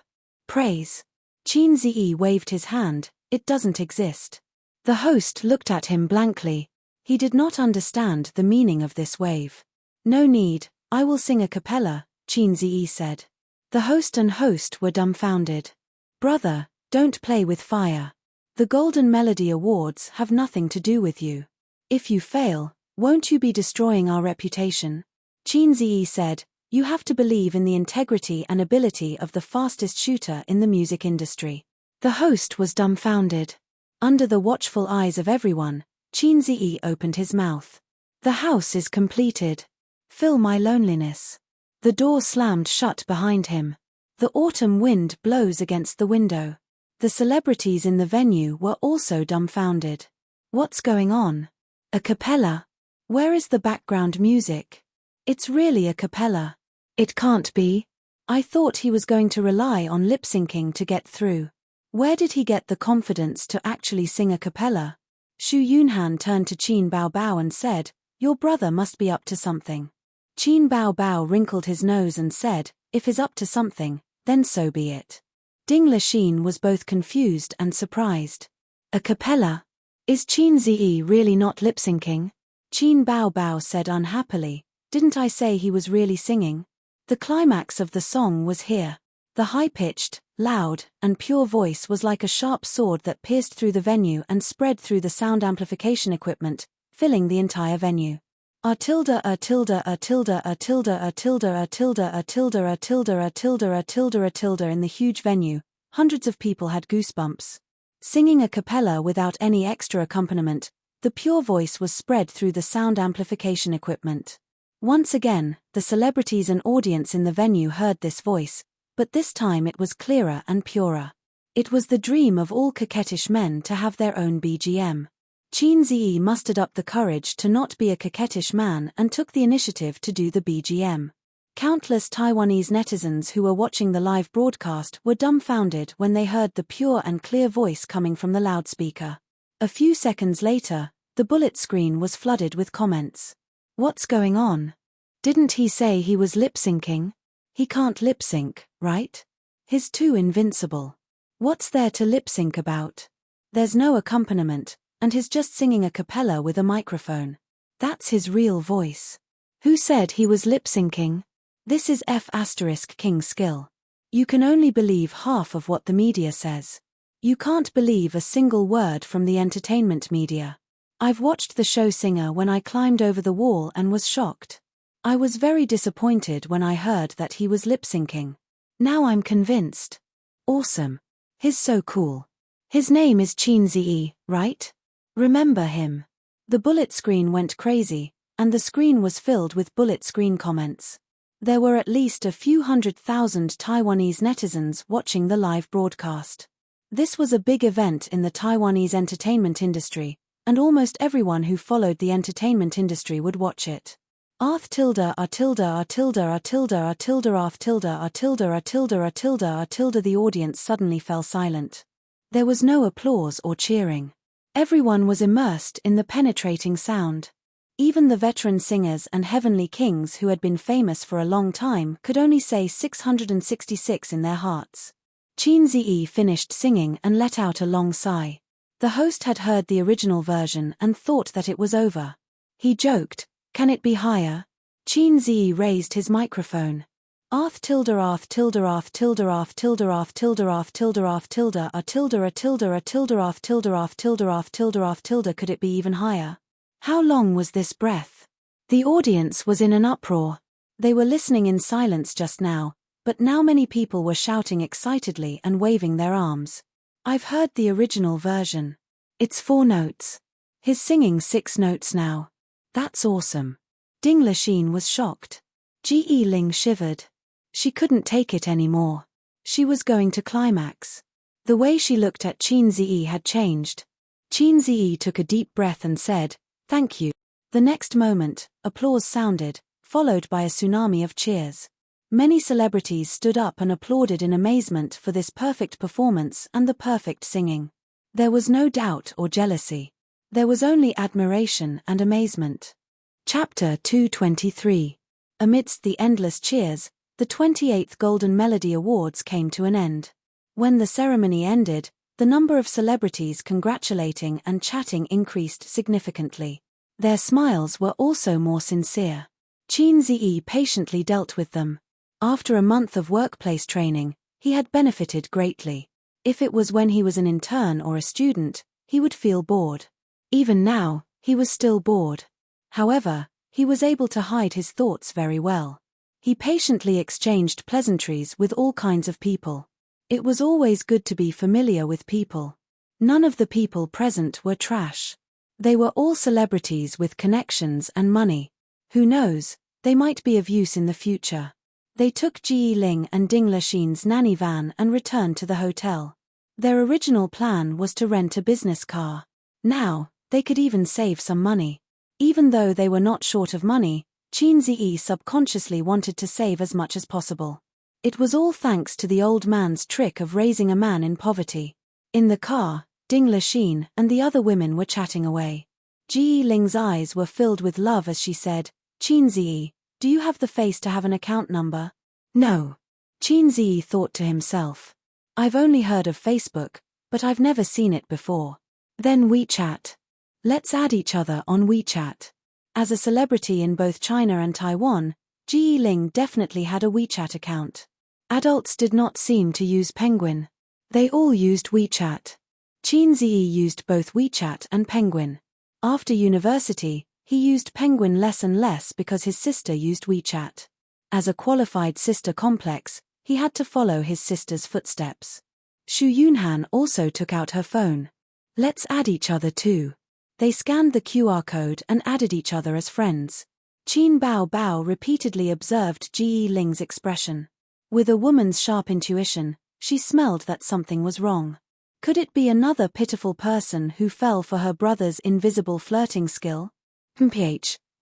Praise. Qin Ziyi waved his hand, it doesn't exist. The host looked at him blankly. He did not understand the meaning of this wave. No need, I will sing a cappella, Qin Ziyi said. The host and host were dumbfounded. Brother, don't play with fire. The Golden Melody Awards have nothing to do with you. If you fail, won't you be destroying our reputation? Qin Ziyi said, you have to believe in the integrity and ability of the fastest shooter in the music industry. The host was dumbfounded. Under the watchful eyes of everyone, Qin Ziyi opened his mouth. The house is completed. Fill my loneliness. The door slammed shut behind him. The autumn wind blows against the window. The celebrities in the venue were also dumbfounded. What's going on? A cappella? Where is the background music? It's really a cappella. It can't be. I thought he was going to rely on lip-syncing to get through. Where did he get the confidence to actually sing a cappella? Xu Yunhan turned to Qin Baobao and said, your brother must be up to something. Qin Baobao wrinkled his nose and said, if he's up to something, then so be it. Ding Lixin was both confused and surprised. A cappella? Is Qin Ziyi really not lip-syncing? Qin Baobao said unhappily, didn't I say he was really singing? The climax of the song was here. The high-pitched, loud, and pure voice was like a sharp sword that pierced through the venue and spread through the sound amplification equipment, filling the entire venue. A tilde a tilde a tilde a tilde a tilde a tilde a tilde a tilde a tilde a tilde a tilde in the huge venue, hundreds of people had goosebumps. Singing a cappella without any extra accompaniment, the pure voice was spread through the sound amplification equipment. Once again, the celebrities and audience in the venue heard this voice, but this time it was clearer and purer. It was the dream of all coquettish men to have their own BGM. Qin Ziyi mustered up the courage to not be a coquettish man and took the initiative to do the BGM. Countless Taiwanese netizens who were watching the live broadcast were dumbfounded when they heard the pure and clear voice coming from the loudspeaker. A few seconds later, the bullet screen was flooded with comments. What's going on? Didn't he say he was lip-syncing? He can't lip-sync, right? He's too invincible. What's there to lip-sync about? There's no accompaniment, and he's just singing a cappella with a microphone. That's his real voice. Who said he was lip-syncing? This is F*King's skill. You can only believe half of what the media says. You can't believe a single word from the entertainment media. I've watched the show Singer when I climbed over the wall and was shocked. I was very disappointed when I heard that he was lip-syncing. Now I'm convinced. Awesome. He's so cool. His name is Qin Ziyi, right? Remember him. The bullet screen went crazy, and the screen was filled with bullet screen comments. There were at least a few 100,000 Taiwanese netizens watching the live broadcast. This was a big event in the Taiwanese entertainment industry, and almost everyone who followed the entertainment industry would watch it. Arth tilde a tilde a tilde a tilde a tilde arth tilde a tilde a tilde a tilde a tilde. The audience suddenly fell silent. There was no applause or cheering. Everyone was immersed in the penetrating sound. Even the veteran singers and heavenly kings who had been famous for a long time could only say 666 in their hearts. Qin Ziyi finished singing and let out a long sigh. The host had heard the original version and thought that it was over. He joked, "Can it be higher?" Qin Ziyi raised his microphone. Arth tilde arth tilde arth tilde arth tilde arth tilde arth tilde arth tilde a tilde a tilde a tilde arth tilde arth tilde arth tilde arth tilde. Could it be even higher? How long was this breath? The audience was in an uproar. They were listening in silence just now, but now many people were shouting excitedly and waving their arms. I've heard the original version. It's 4 notes. He's singing 6 notes now. That's awesome. Ding Lachine was shocked. Ji Ling shivered. She couldn't take it anymore. She was going to climax. The way she looked at Qin Ziyi had changed. Qin Ziyi took a deep breath and said, "Thank you." The next moment, applause sounded, followed by a tsunami of cheers. Many celebrities stood up and applauded in amazement for this perfect performance and the perfect singing. There was no doubt or jealousy. There was only admiration and amazement. Chapter 223. Amidst the endless cheers, the 28th Golden Melody Awards came to an end. When the ceremony ended, the number of celebrities congratulating and chatting increased significantly. Their smiles were also more sincere. Qin Ziyi patiently dealt with them. After a month of workplace training, he had benefited greatly. If it was when he was an intern or a student, he would feel bored. Even now, he was still bored. However, he was able to hide his thoughts very well. He patiently exchanged pleasantries with all kinds of people. It was always good to be familiar with people. None of the people present were trash. They were all celebrities with connections and money. Who knows, they might be of use in the future. They took Ji Ling and Ding Lachine's nanny van and returned to the hotel. Their original plan was to rent a business car. Now, they could even save some money. Even though they were not short of money, Qin Ziyi subconsciously wanted to save as much as possible. It was all thanks to the old man's trick of raising a man in poverty. In the car, Ding Lachine and the other women were chatting away. Ji Ling's eyes were filled with love as she said, "Qin Ziyi, do you have the face to have an account number?" "No." Qin Ziyi thought to himself. "I've only heard of Facebook, but I've never seen it before." Then WeChat. Let's add each other on WeChat. As a celebrity in both China and Taiwan, Ji Ling definitely had a WeChat account. Adults did not seem to use Penguin. They all used WeChat. Qin Ziyi used both WeChat and Penguin. After university, he used Penguin less and less because his sister used WeChat. As a qualified sister complex, he had to follow his sister's footsteps. Xu Yunhan also took out her phone. Let's add each other too. They scanned the QR code and added each other as friends. Qin Bao Bao repeatedly observed Ji Ling's expression. With a woman's sharp intuition, she smelled that something was wrong. Could it be another pitiful person who fell for her brother's invisible flirting skill?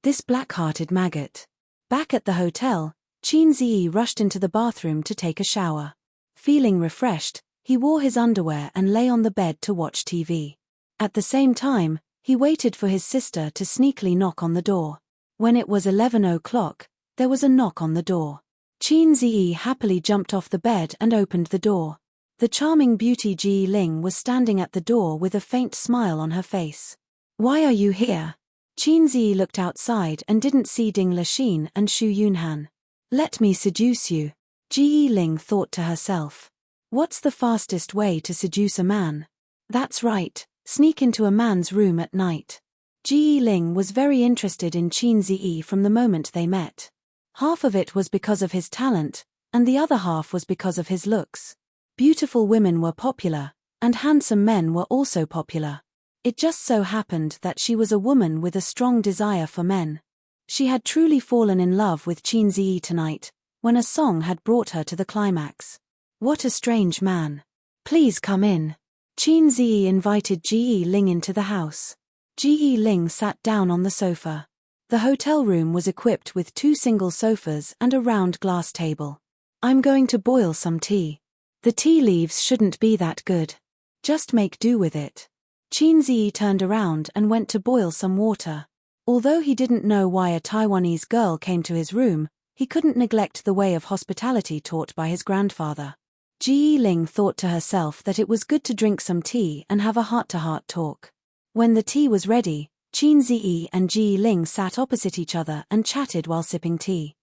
This black-hearted maggot. Back at the hotel, Qin Ziyi rushed into the bathroom to take a shower. Feeling refreshed, he wore his underwear and lay on the bed to watch TV. At the same time, he waited for his sister to sneakily knock on the door. When it was 11 o'clock, there was a knock on the door. Qin Ziyi happily jumped off the bed and opened the door. The charming beauty Ji Ling was standing at the door with a faint smile on her face. "Why are you here?" Qin Ziyi looked outside and didn't see Ding Lachine and Xu Yunhan. "Let me seduce you," Ji Ling thought to herself. What's the fastest way to seduce a man? That's right. Sneak into a man's room at night. Ji Ling was very interested in Qin Ziyi from the moment they met. Half of it was because of his talent, and the other half was because of his looks. Beautiful women were popular, and handsome men were also popular. It just so happened that she was a woman with a strong desire for men. She had truly fallen in love with Qin Ziyi tonight, when a song had brought her to the climax. What a strange man. "Please come in." Qin Ziyi invited Ji Ling into the house. Ji Ling sat down on the sofa. The hotel room was equipped with 2 single sofas and a round glass table. "I'm going to boil some tea. The tea leaves shouldn't be that good. Just make do with it." Qin Ziyi turned around and went to boil some water. Although he didn't know why a Taiwanese girl came to his room, he couldn't neglect the way of hospitality taught by his grandfather. Ji Ling thought to herself that it was good to drink some tea and have a heart-to-heart talk. When the tea was ready, Qin Ziyi and Ji Ling sat opposite each other and chatted while sipping tea.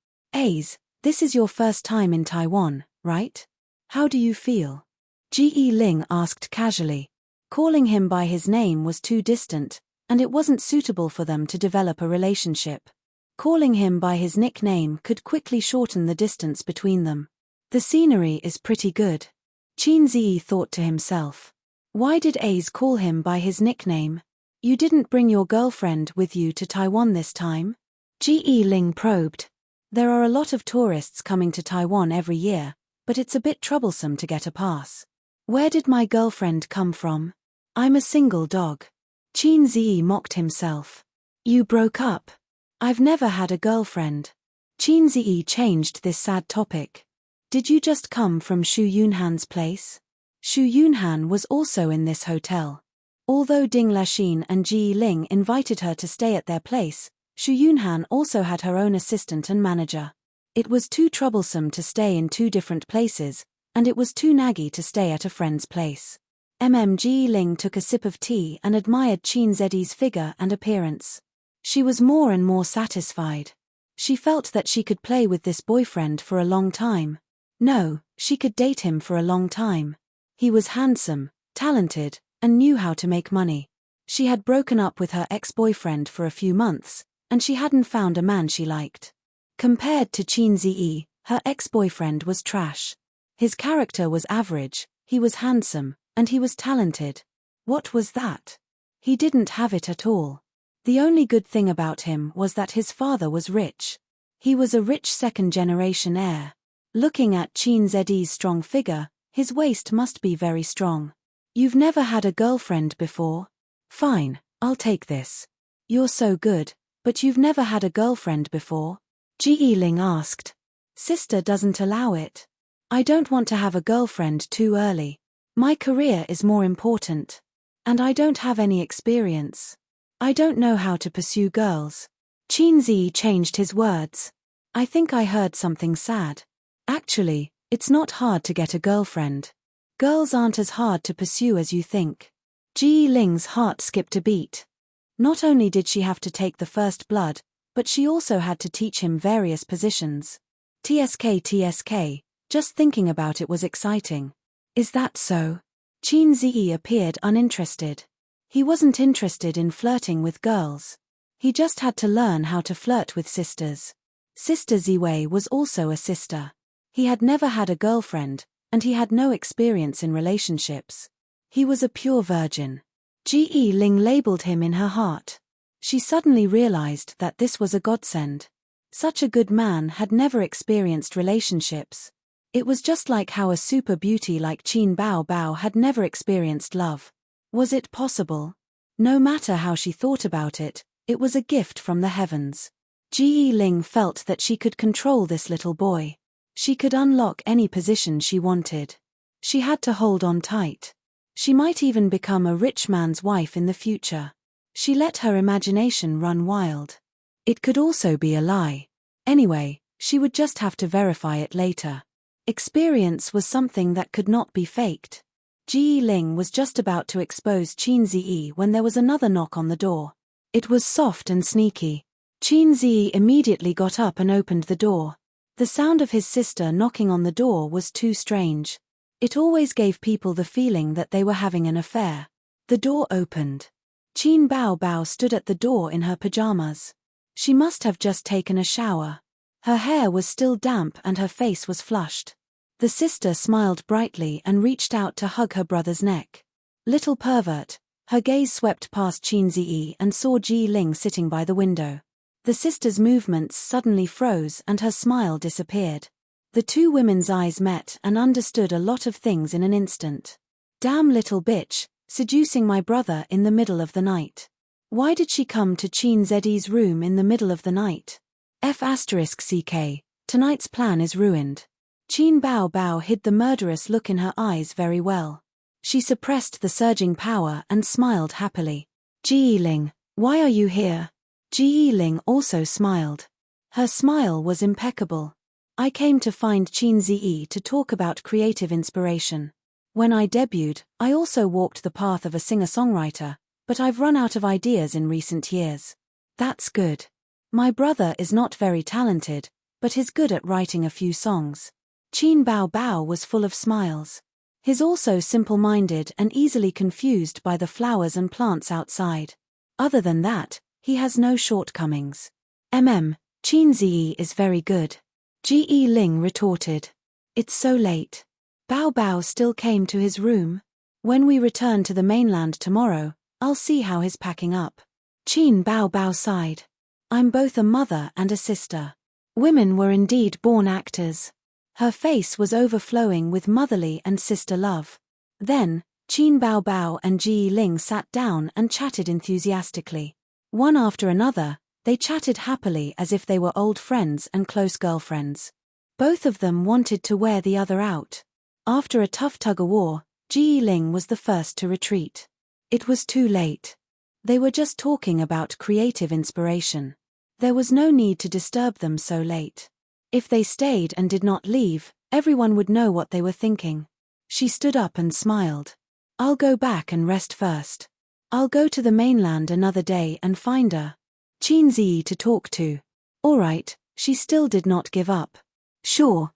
This is your first time in Taiwan, right? How do you feel? Ji Ling asked casually. Calling him by his name was too distant, and it wasn't suitable for them to develop a relationship. Calling him by his nickname could quickly shorten the distance between them. The scenery is pretty good. Qin Ziyi thought to himself. Why did Ace call him by his nickname? You didn't bring your girlfriend with you to Taiwan this time? Ji Ling probed. There are a lot of tourists coming to Taiwan every year, but it's a bit troublesome to get a pass. Where did my girlfriend come from? I'm a single dog. Qin Ziyi mocked himself. You broke up. I've never had a girlfriend. Qin Ziyi changed this sad topic. Did you just come from Xu Yunhan's place? Xu Yunhan was also in this hotel. Although Ding Lashine and Ji Ling invited her to stay at their place, Xu Yunhan also had her own assistant and manager. It was too troublesome to stay in two different places, and it was too naggy to stay at a friend's place. Ji Ling took a sip of tea and admired Qin Ziyi's figure and appearance. She was more and more satisfied. She felt that she could play with this boyfriend for a long time. No, she could date him for a long time. He was handsome, talented, and knew how to make money. She had broken up with her ex-boyfriend for a few months, and she hadn't found a man she liked. Compared to Qin Ziyi, her ex-boyfriend was trash. His character was average, he was handsome, and he was talented. What was that? He didn't have it at all. The only good thing about him was that his father was rich. He was a rich second-generation heir. Looking at Qin Ziyi's strong figure, his waist must be very strong. You've never had a girlfriend before? Fine, I'll take this. You're so good, but you've never had a girlfriend before? Ji Ling asked. Sister doesn't allow it. I don't want to have a girlfriend too early. My career is more important. And I don't have any experience. I don't know how to pursue girls. Qin Ziyi changed his words. I think I heard something sad. Actually, it's not hard to get a girlfriend. Girls aren't as hard to pursue as you think. Ji Ling's heart skipped a beat. Not only did she have to take the first blood, but she also had to teach him various positions. TSK, just thinking about it was exciting. Is that so? Qin Ziyi appeared uninterested. He wasn't interested in flirting with girls. He just had to learn how to flirt with sisters. Sister Ziwei was also a sister. He had never had a girlfriend, and he had no experience in relationships. He was a pure virgin. Ji Ling labeled him in her heart. She suddenly realized that this was a godsend. Such a good man had never experienced relationships. It was just like how a super beauty like Qin Bao Bao had never experienced love. Was it possible? No matter how she thought about it, it was a gift from the heavens. Ji Ling felt that she could control this little boy. She could unlock any position she wanted. She had to hold on tight. She might even become a rich man's wife in the future. She let her imagination run wild. It could also be a lie. Anyway, she would just have to verify it later. Experience was something that could not be faked. Ji Ling was just about to expose Qin Ziyi when there was another knock on the door. It was soft and sneaky. Qin Ziyi immediately got up and opened the door. The sound of his sister knocking on the door was too strange. It always gave people the feeling that they were having an affair. The door opened. Qin Bao Bao stood at the door in her pajamas. She must have just taken a shower. Her hair was still damp and her face was flushed. The sister smiled brightly and reached out to hug her brother's neck. Little pervert. Her gaze swept past Qin Ziyi and saw Ji Ling sitting by the window. The sister's movements suddenly froze and her smile disappeared. The two women's eyes met and understood a lot of things in an instant. Damn little bitch, seducing my brother in the middle of the night. Why did she come to Qin Ziyi's room in the middle of the night? F***ck, tonight's plan is ruined. Qin Bao Bao hid the murderous look in her eyes very well. She suppressed the surging power and smiled happily. Ji Ling, why are you here? Ji Ling also smiled. Her smile was impeccable. I came to find Qin Ziyi to talk about creative inspiration. When I debuted, I also walked the path of a singer-songwriter, but I've run out of ideas in recent years. That's good. My brother is not very talented, but is good at writing a few songs. Qin Bao Bao was full of smiles. He's also simple-minded and easily confused by the flowers and plants outside. Other than that, he has no shortcomings. Qin Ziyi is very good. Ji Ling retorted. It's so late. Bao Bao still came to his room. When we return to the mainland tomorrow, I'll see how he's packing up. Qin Bao Bao sighed. I'm both a mother and a sister. Women were indeed born actors. Her face was overflowing with motherly and sister love. Then, Qin Bao Bao and Ji Ling sat down and chatted enthusiastically. One after another, they chatted happily as if they were old friends and close girlfriends. Both of them wanted to wear the other out. After a tough tug-of-war, Ji Ling was the first to retreat. It was too late. They were just talking about creative inspiration. There was no need to disturb them so late. If they stayed and did not leave, everyone would know what they were thinking. She stood up and smiled. I'll go back and rest first. I'll go to the mainland another day and find her. Qin Ziyi to talk to. All right, she still did not give up. Sure.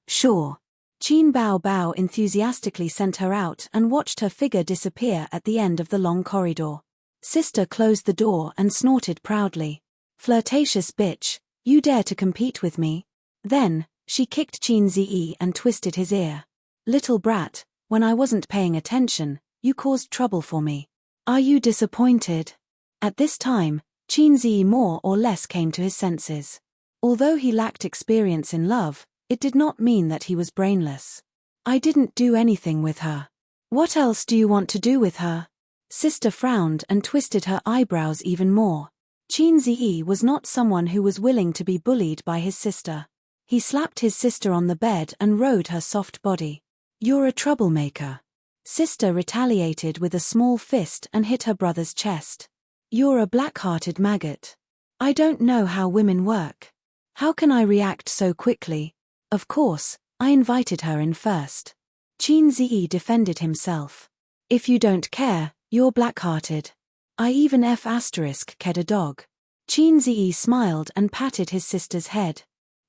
Qin Bao Bao enthusiastically sent her out and watched her figure disappear at the end of the long corridor. Sister closed the door and snorted proudly. Flirtatious bitch, you dare to compete with me? Then, she kicked Qin Ziyi and twisted his ear. Little brat, when I wasn't paying attention, you caused trouble for me. Are you disappointed? At this time, Qin Ziyi more or less came to his senses. Although he lacked experience in love, it did not mean that he was brainless. I didn't do anything with her. What else do you want to do with her? Sister frowned and twisted her eyebrows even more. Qin Ziyi was not someone who was willing to be bullied by his sister. He slapped his sister on the bed and rode her soft body. You're a troublemaker. Sister retaliated with a small fist and hit her brother's chest. You're a black-hearted maggot. I don't know how women work. How can I react so quickly? Of course, I invited her in first. Qin Ziyi defended himself. If you don't care, you're black-hearted. I even cared a dog. Qin Ziyi smiled and patted his sister's head.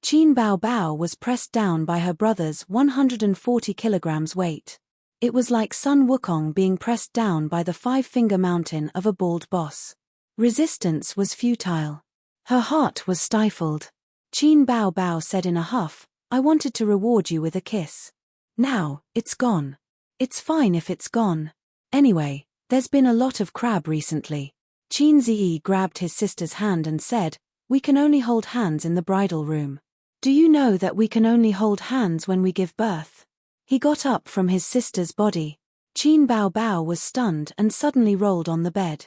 Qin Bao Bao was pressed down by her brother's 140 kilograms weight. It was like Sun Wukong being pressed down by the five-finger mountain of a bald boss. Resistance was futile. Her heart was stifled. Qin Bao Bao said in a huff, I wanted to reward you with a kiss. Now, it's gone. It's fine if it's gone. Anyway, there's been a lot of crab recently. Qin Ziyi grabbed his sister's hand and said, we can only hold hands in the bridal room. Do you know that we can only hold hands when we give birth? He got up from his sister's body. Qin Bao Bao was stunned and suddenly rolled on the bed.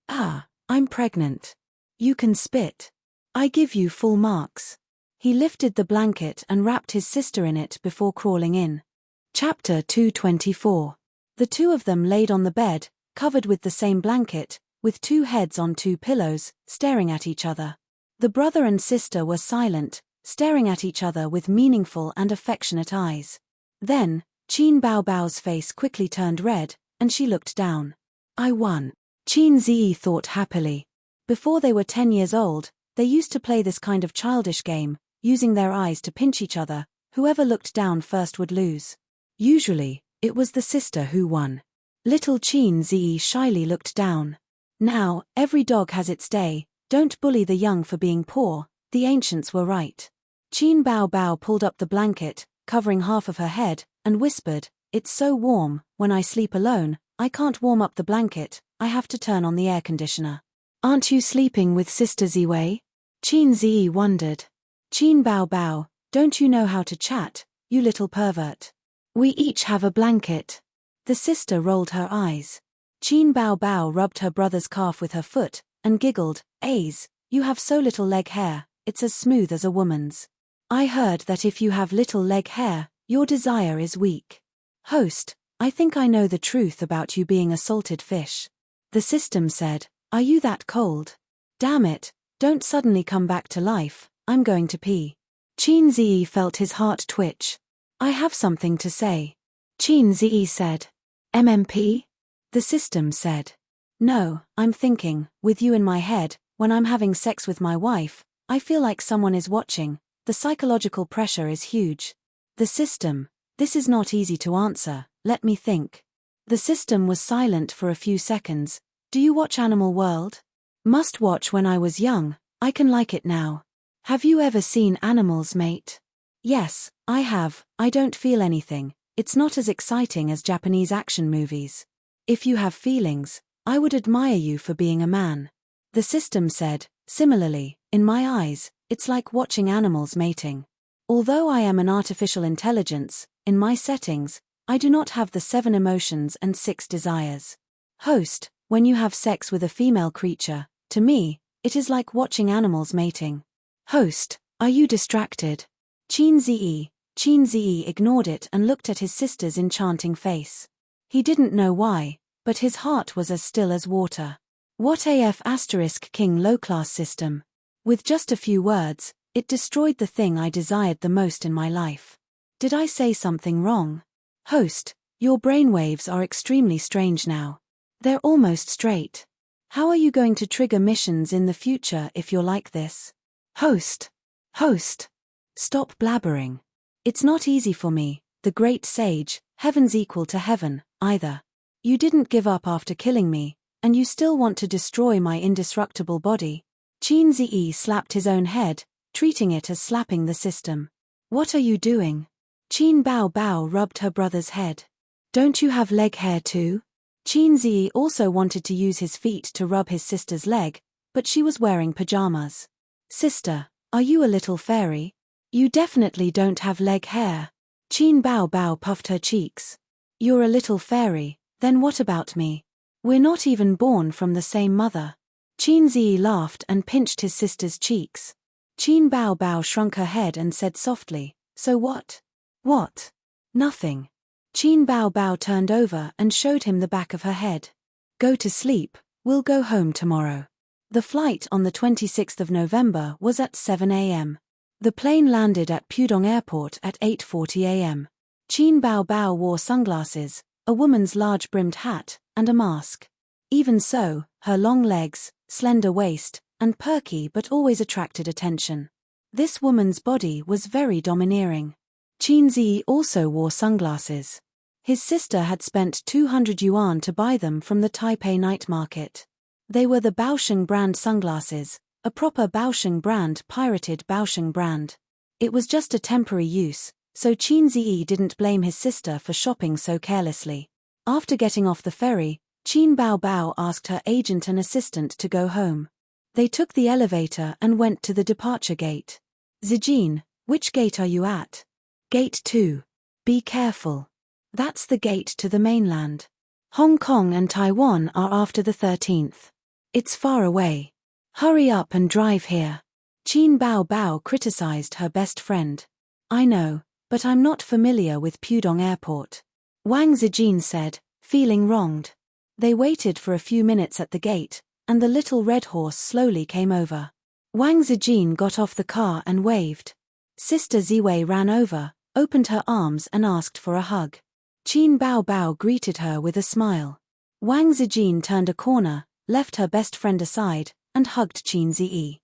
Ah, I'm pregnant. You can spit. I give you full marks. He lifted the blanket and wrapped his sister in it before crawling in. Chapter 224. The two of them laid on the bed, covered with the same blanket, with two heads on two pillows, staring at each other. The brother and sister were silent, staring at each other with meaningful and affectionate eyes. Then, Qin Bao Bao's face quickly turned red, and she looked down. I won. Qin Ziyi thought happily. Before they were 10 years old, they used to play this kind of childish game, using their eyes to pinch each other. Whoever looked down first would lose. Usually, it was the sister who won. Little Qin Ziyi shyly looked down. Now, every dog has its day, don't bully the young for being poor, the ancients were right. Qin Bao Bao pulled up the blanket, covering half of her head, and whispered, it's so warm, when I sleep alone, I can't warm up the blanket, I have to turn on the air conditioner. Aren't you sleeping with Sister Ziwei? Qin Ziyi wondered. Qin Bao Bao, don't you know how to chat, you little pervert? We each have a blanket. The sister rolled her eyes. Qin Bao Bao rubbed her brother's calf with her foot, and giggled, Aze, you have so little leg hair, it's as smooth as a woman's. I heard that if you have little leg hair, your desire is weak. Host, I think I know the truth about you being a salted fish. The system said, are you that cold? Damn it, don't suddenly come back to life, I'm going to pee. Qin Ziyi felt his heart twitch. I have something to say. Qin Ziyi said. MMP? The system said. No, I'm thinking, with you in my head, when I'm having sex with my wife, I feel like someone is watching, the psychological pressure is huge. The system. This is not easy to answer, let me think. The system was silent for a few seconds. Do you watch Animal World? Must watch when I was young, I can like it now. Have you ever seen animals mate? Yes, I have, I don't feel anything, it's not as exciting as Japanese action movies. If you have feelings, I would admire you for being a man. The system said, similarly, in my eyes, it's like watching animals mating. Although I am an artificial intelligence, in my settings, I do not have the 7 emotions and 6 desires. Host, when you have sex with a female creature, to me, it is like watching animals mating. Host, are you distracted? Qin Ziyi ignored it and looked at his sister's enchanting face. He didn't know why, but his heart was as still as water. What AF * king low-class system? With just a few words, it destroyed the thing I desired the most in my life. Did I say something wrong? Host, your brainwaves are extremely strange now. They're almost straight. How are you going to trigger missions in the future if you're like this? Host. Stop blabbering. It's not easy for me, the great sage, heaven's equal to heaven, either. You didn't give up after killing me, and you still want to destroy my indestructible body. Qin Ziyi slapped his own head, treating it as slapping the system. What are you doing? Qin Bao rubbed her brother's head. Don't you have leg hair too? Qin Ziyi also wanted to use his feet to rub his sister's leg, but she was wearing pajamas. Sister, are you a little fairy? You definitely don't have leg hair. Qin Bao puffed her cheeks. You're a little fairy, then what about me? We're not even born from the same mother. Qin Ziyi laughed and pinched his sister's cheeks. Qin Bao shrunk her head and said softly, so what? What? Nothing. Qin Bao turned over and showed him the back of her head. Go to sleep, we'll go home tomorrow. The flight on the 26th of November was at 7 a.m. The plane landed at Pudong Airport at 8:40 a.m. Qin Bao wore sunglasses, a woman's large-brimmed hat, and a mask. Even so, her long legs, slender waist, and perky but always attracted attention. This woman's body was very domineering. Qin Ziyi also wore sunglasses. His sister had spent 200 yuan to buy them from the Taipei night market. They were the Baosheng brand sunglasses, a proper Baosheng brand pirated Baosheng brand. It was just a temporary use, so Qin Ziyi didn't blame his sister for shopping so carelessly. After getting off the ferry, Qin Bao asked her agent and assistant to go home. They took the elevator and went to the departure gate. Zijin, which gate are you at? Gate 2. Be careful. That's the gate to the mainland. Hong Kong and Taiwan are after the 13th. It's far away. Hurry up and drive here. Qin Bao criticized her best friend. I know, but I'm not familiar with Pudong Airport. Wang Zijin said, feeling wronged. They waited for a few minutes at the gate, and the little red horse slowly came over. Wang Zijin got off the car and waved. Sister Ziwei ran over, opened her arms and asked for a hug. Qin Bao greeted her with a smile. Wang Zijin turned a corner, left her best friend aside, and hugged Qin Ziyi.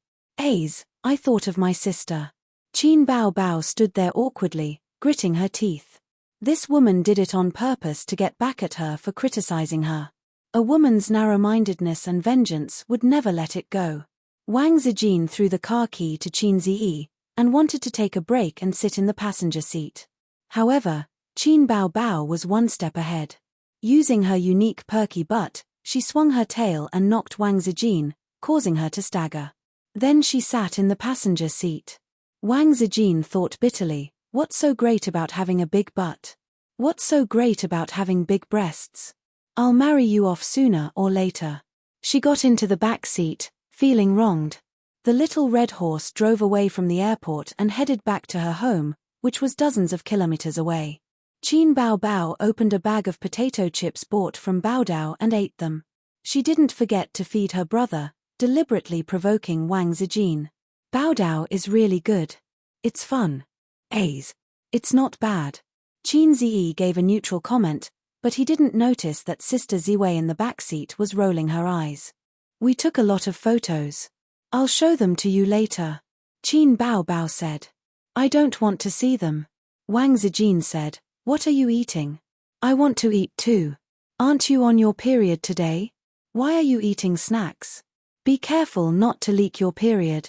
I thought of my sister. Qin Bao stood there awkwardly, gritting her teeth. This woman did it on purpose to get back at her for criticizing her. A woman's narrow-mindedness and vengeance would never let it go. Wang Zijin threw the car key to Qin Ziyi, and wanted to take a break and sit in the passenger seat. However, Qin Bao was one step ahead. Using her unique perky butt, she swung her tail and knocked Wang Zijin, causing her to stagger. Then she sat in the passenger seat. Wang Zijin thought bitterly, what's so great about having a big butt? What's so great about having big breasts? I'll marry you off sooner or later. She got into the back seat, feeling wronged. The little red horse drove away from the airport and headed back to her home, which was dozens of kilometers away. Qin Bao opened a bag of potato chips bought from Baodao and ate them. She didn't forget to feed her brother, deliberately provoking Wang Zijin. Baodao is really good. It's fun. It's not bad. Qin Ziyi gave a neutral comment, but he didn't notice that Sister Ziwei in the back seat was rolling her eyes. We took a lot of photos. I'll show them to you later. Qin Bao said. I don't want to see them. Wang Zijin said, what are you eating? I want to eat too. Aren't you on your period today? Why are you eating snacks? Be careful not to leak your period.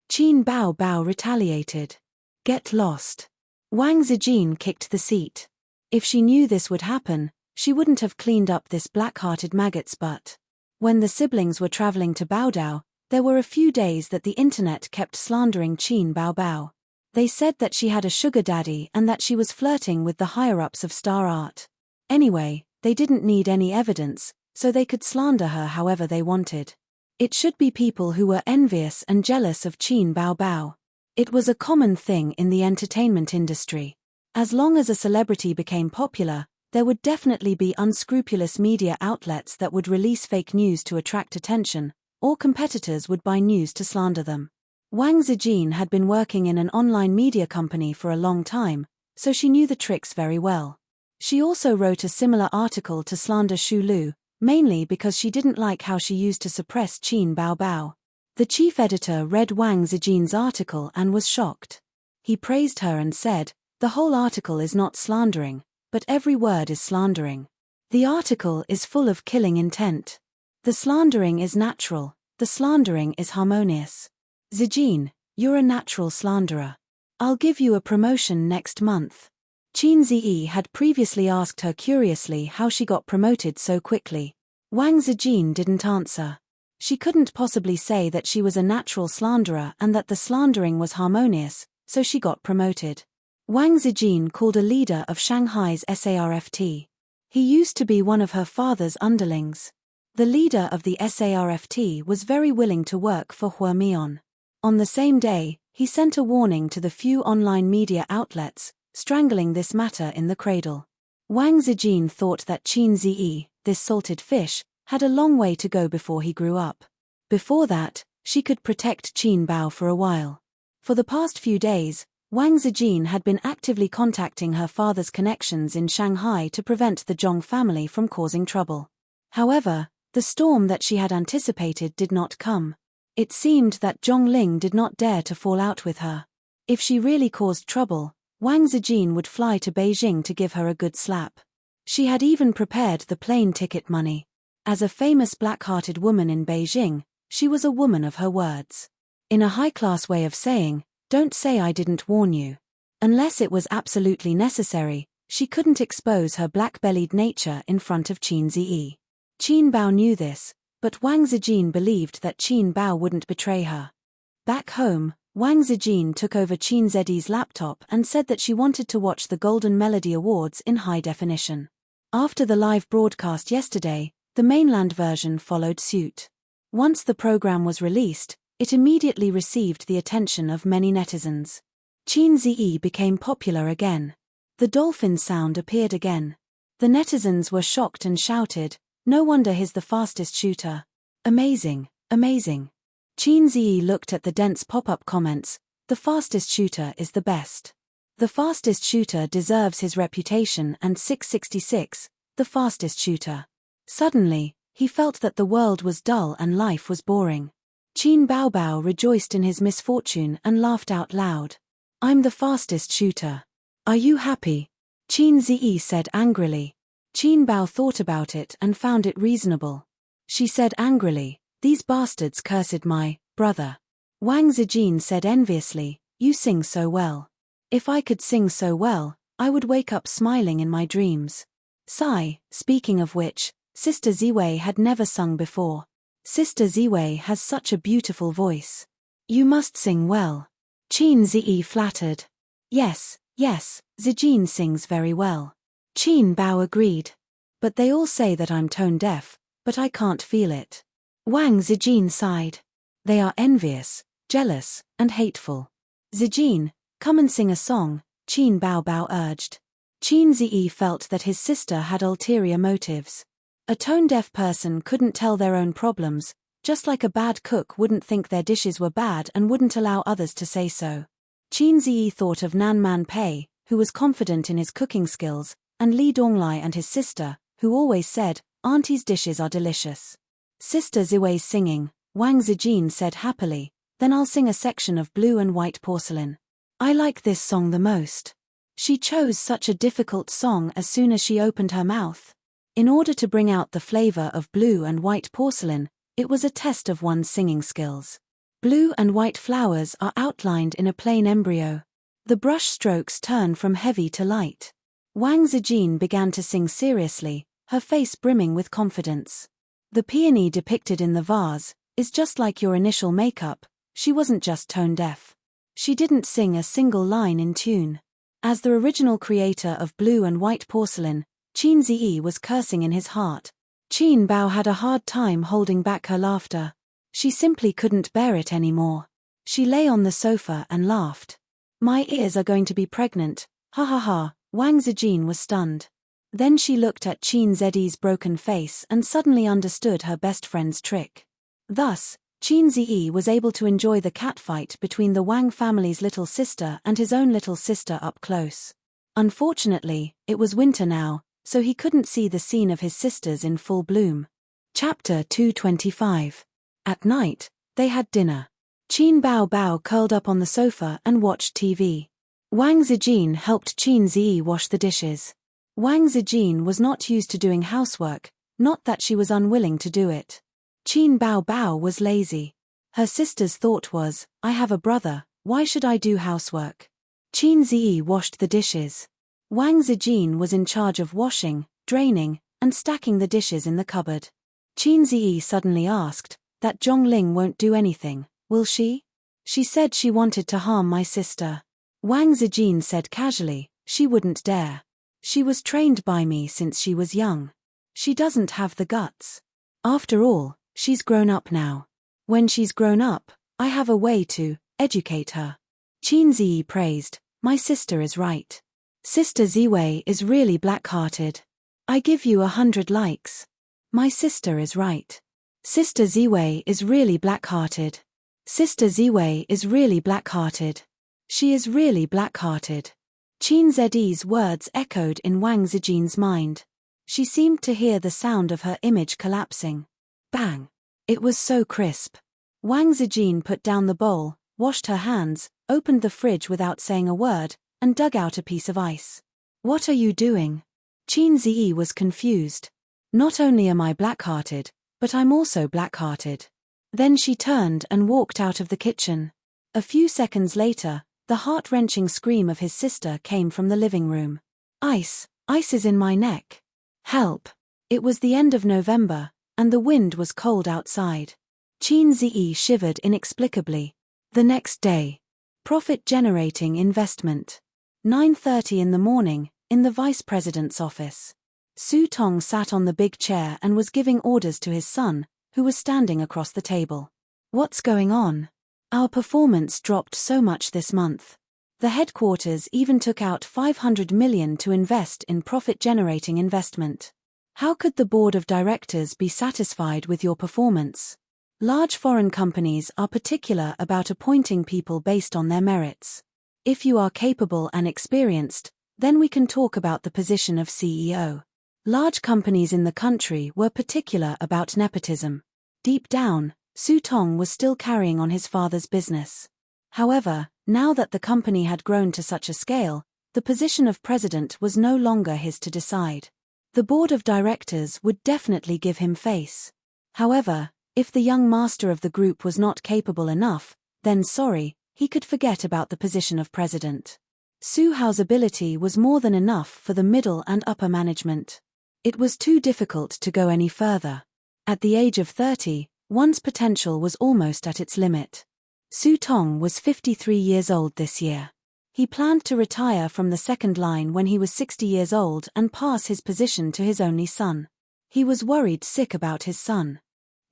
Qin Bao Bao retaliated. Get lost. Wang Zijin kicked the seat. If she knew this would happen, she wouldn't have cleaned up this black-hearted maggot's butt. When the siblings were traveling to Baodao, there were a few days that the internet kept slandering Qin Bao Bao. They said that she had a sugar daddy and that she was flirting with the higher-ups of Star Art. Anyway, they didn't need any evidence, so they could slander her however they wanted. It should be people who were envious and jealous of Qin Bao Bao. It was a common thing in the entertainment industry. As long as a celebrity became popular, there would definitely be unscrupulous media outlets that would release fake news to attract attention, or competitors would buy news to slander them. Wang Zijin had been working in an online media company for a long time, so she knew the tricks very well. She also wrote a similar article to slander Xu Lu, mainly because she didn't like how she used to suppress Qin Bao Bao. The chief editor read Wang Zijin's article and was shocked. He praised her and said, the whole article is not slandering, but every word is slandering. The article is full of killing intent. The slandering is natural, the slandering is harmonious. Zijin, you're a natural slanderer. I'll give you a promotion next month. Qin Ziyi had previously asked her curiously how she got promoted so quickly. Wang Zijin didn't answer. She couldn't possibly say that she was a natural slanderer and that the slandering was harmonious, so she got promoted. Wang Zijin called a leader of Shanghai's SARFT. He used to be one of her father's underlings. The leader of the SARFT was very willing to work for Hua Mian. On the same day, he sent a warning to the few online media outlets, strangling this matter in the cradle. Wang Zijin thought that Qin Ziyi, this salted fish, had a long way to go before he grew up. Before that, she could protect Qin Bao for a while. For the past few days, Wang Zijin had been actively contacting her father's connections in Shanghai to prevent the Zhong family from causing trouble. However, the storm that she had anticipated did not come. It seemed that Zhong Ling did not dare to fall out with her. If she really caused trouble, Wang Zijin would fly to Beijing to give her a good slap. She had even prepared the plane ticket money. As a famous black-hearted woman in Beijing, she was a woman of her words. In a high-class way of saying, don't say I didn't warn you. Unless it was absolutely necessary, she couldn't expose her black-bellied nature in front of Qin Ziyi. Qin Bao knew this, but Wang Zijin believed that Qin Bao wouldn't betray her. Back home, Wang Zijin took over Qin Ziyi's laptop and said that she wanted to watch the Golden Melody Awards in high definition. After the live broadcast yesterday, the mainland version followed suit. Once the program was released, it immediately received the attention of many netizens. Qin Ziyi became popular again. The dolphin sound appeared again. The netizens were shocked and shouted, no wonder he's the fastest shooter. Amazing, amazing. Qin Ziyi looked at the dense pop-up comments, the fastest shooter is the best. The fastest shooter deserves his reputation and 666, the fastest shooter. Suddenly, he felt that the world was dull and life was boring. Qin Bao Bao rejoiced in his misfortune and laughed out loud. I'm the fastest shooter. Are you happy? Qin Ziyi said angrily. Qin Bao thought about it and found it reasonable. She said angrily, these bastards cursed my brother. Wang Zijin said enviously, you sing so well. If I could sing so well, I would wake up smiling in my dreams. Sigh, speaking of which, Sister Ziwei had never sung before. Sister Ziwei has such a beautiful voice. You must sing well. Qin Ziyi flattered. Yes, Zijin sings very well. Qin Bao agreed. But they all say that I'm tone deaf, but I can't feel it. Wang Zijin sighed. They are envious, jealous, and hateful. Zijin, come and sing a song, Qin Bao Bao urged. Qin Ziyi felt that his sister had ulterior motives. A tone-deaf person couldn't tell their own problems, just like a bad cook wouldn't think their dishes were bad and wouldn't allow others to say so. Qin Ziyi thought of Nan Man Pei, who was confident in his cooking skills, and Li Donglai and his sister, who always said, Auntie's dishes are delicious. Sister Ziwei's singing, Wang Zijin said happily, then I'll sing a section of Blue and White Porcelain. I like this song the most. She chose such a difficult song as soon as she opened her mouth. In order to bring out the flavor of blue and white porcelain, it was a test of one's singing skills. Blue and white flowers are outlined in a plain embryo. The brush strokes turn from heavy to light. Wang Zijin began to sing seriously, her face brimming with confidence. The peony depicted in the vase is just like your initial makeup. She wasn't just tone deaf. She didn't sing a single line in tune. As the original creator of blue and white porcelain, Qin Ziyi was cursing in his heart. Qin Bao had a hard time holding back her laughter. She simply couldn't bear it anymore. She lay on the sofa and laughed. My ears are going to be pregnant, ha ha ha. Wang Zijin was stunned. Then she looked at Qin Ziyi's broken face and suddenly understood her best friend's trick. Thus, Qin Ziyi was able to enjoy the catfight between the Wang family's little sister and his own little sister up close. Unfortunately, it was winter now, so he couldn't see the scene of his sisters in full bloom. Chapter 225. At night, they had dinner. Qin Bao curled up on the sofa and watched TV. Wang Zijin helped Qin Ziyi wash the dishes. Wang Zijin was not used to doing housework, not that she was unwilling to do it. Qin Bao was lazy. Her sister's thought was, I have a brother, why should I do housework? Qin Ziyi washed the dishes. Wang Zijin was in charge of washing, draining, and stacking the dishes in the cupboard. Qin Ziyi suddenly asked, that Zhongling won't do anything, will she? She said she wanted to harm my sister. Wang Zijin said casually, she wouldn't dare. She was trained by me since she was young. She doesn't have the guts. After all, she's grown up now. When she's grown up, I have a way to educate her. Qin Ziyi praised, my sister is right. Sister Ziwei is really black-hearted. I give you 100 likes. My sister is right. Sister Ziwei is really black-hearted. Sister Ziwei is really black-hearted. She is really black-hearted. Qin Ziyi's words echoed in Wang Zijin's mind. She seemed to hear the sound of her image collapsing. Bang! It was so crisp. Wang Zijin put down the bowl, washed her hands, opened the fridge without saying a word, and dug out a piece of ice. What are you doing? Qin Ziyi was confused. Not only am I black-hearted, but I'm also black-hearted. Then she turned and walked out of the kitchen. A few seconds later, the heart-wrenching scream of his sister came from the living room. Ice is in my neck. Help! It was the end of November, and the wind was cold outside. Qin Ziyi shivered inexplicably. The next day. Profit-generating investment. 9:30 in the morning, in the vice president's office. Su Tong sat on the big chair and was giving orders to his son, who was standing across the table. What's going on? Our performance dropped so much this month. The headquarters even took out 500 million to invest in profit-generating investment. How could the board of directors be satisfied with your performance? Large foreign companies are particular about appointing people based on their merits. If you are capable and experienced, then we can talk about the position of CEO. Large companies in the country were particular about nepotism. Deep down, Su Tong was still carrying on his father's business. However, now that the company had grown to such a scale, the position of president was no longer his to decide. The board of directors would definitely give him face. However, if the young master of the group was not capable enough, then sorry, he could forget about the position of president. Su Hao's ability was more than enough for the middle and upper management. It was too difficult to go any further. At the age of 30, one's potential was almost at its limit. Su Tong was 53 years old this year. He planned to retire from the second line when he was 60 years old and pass his position to his only son. He was worried sick about his son.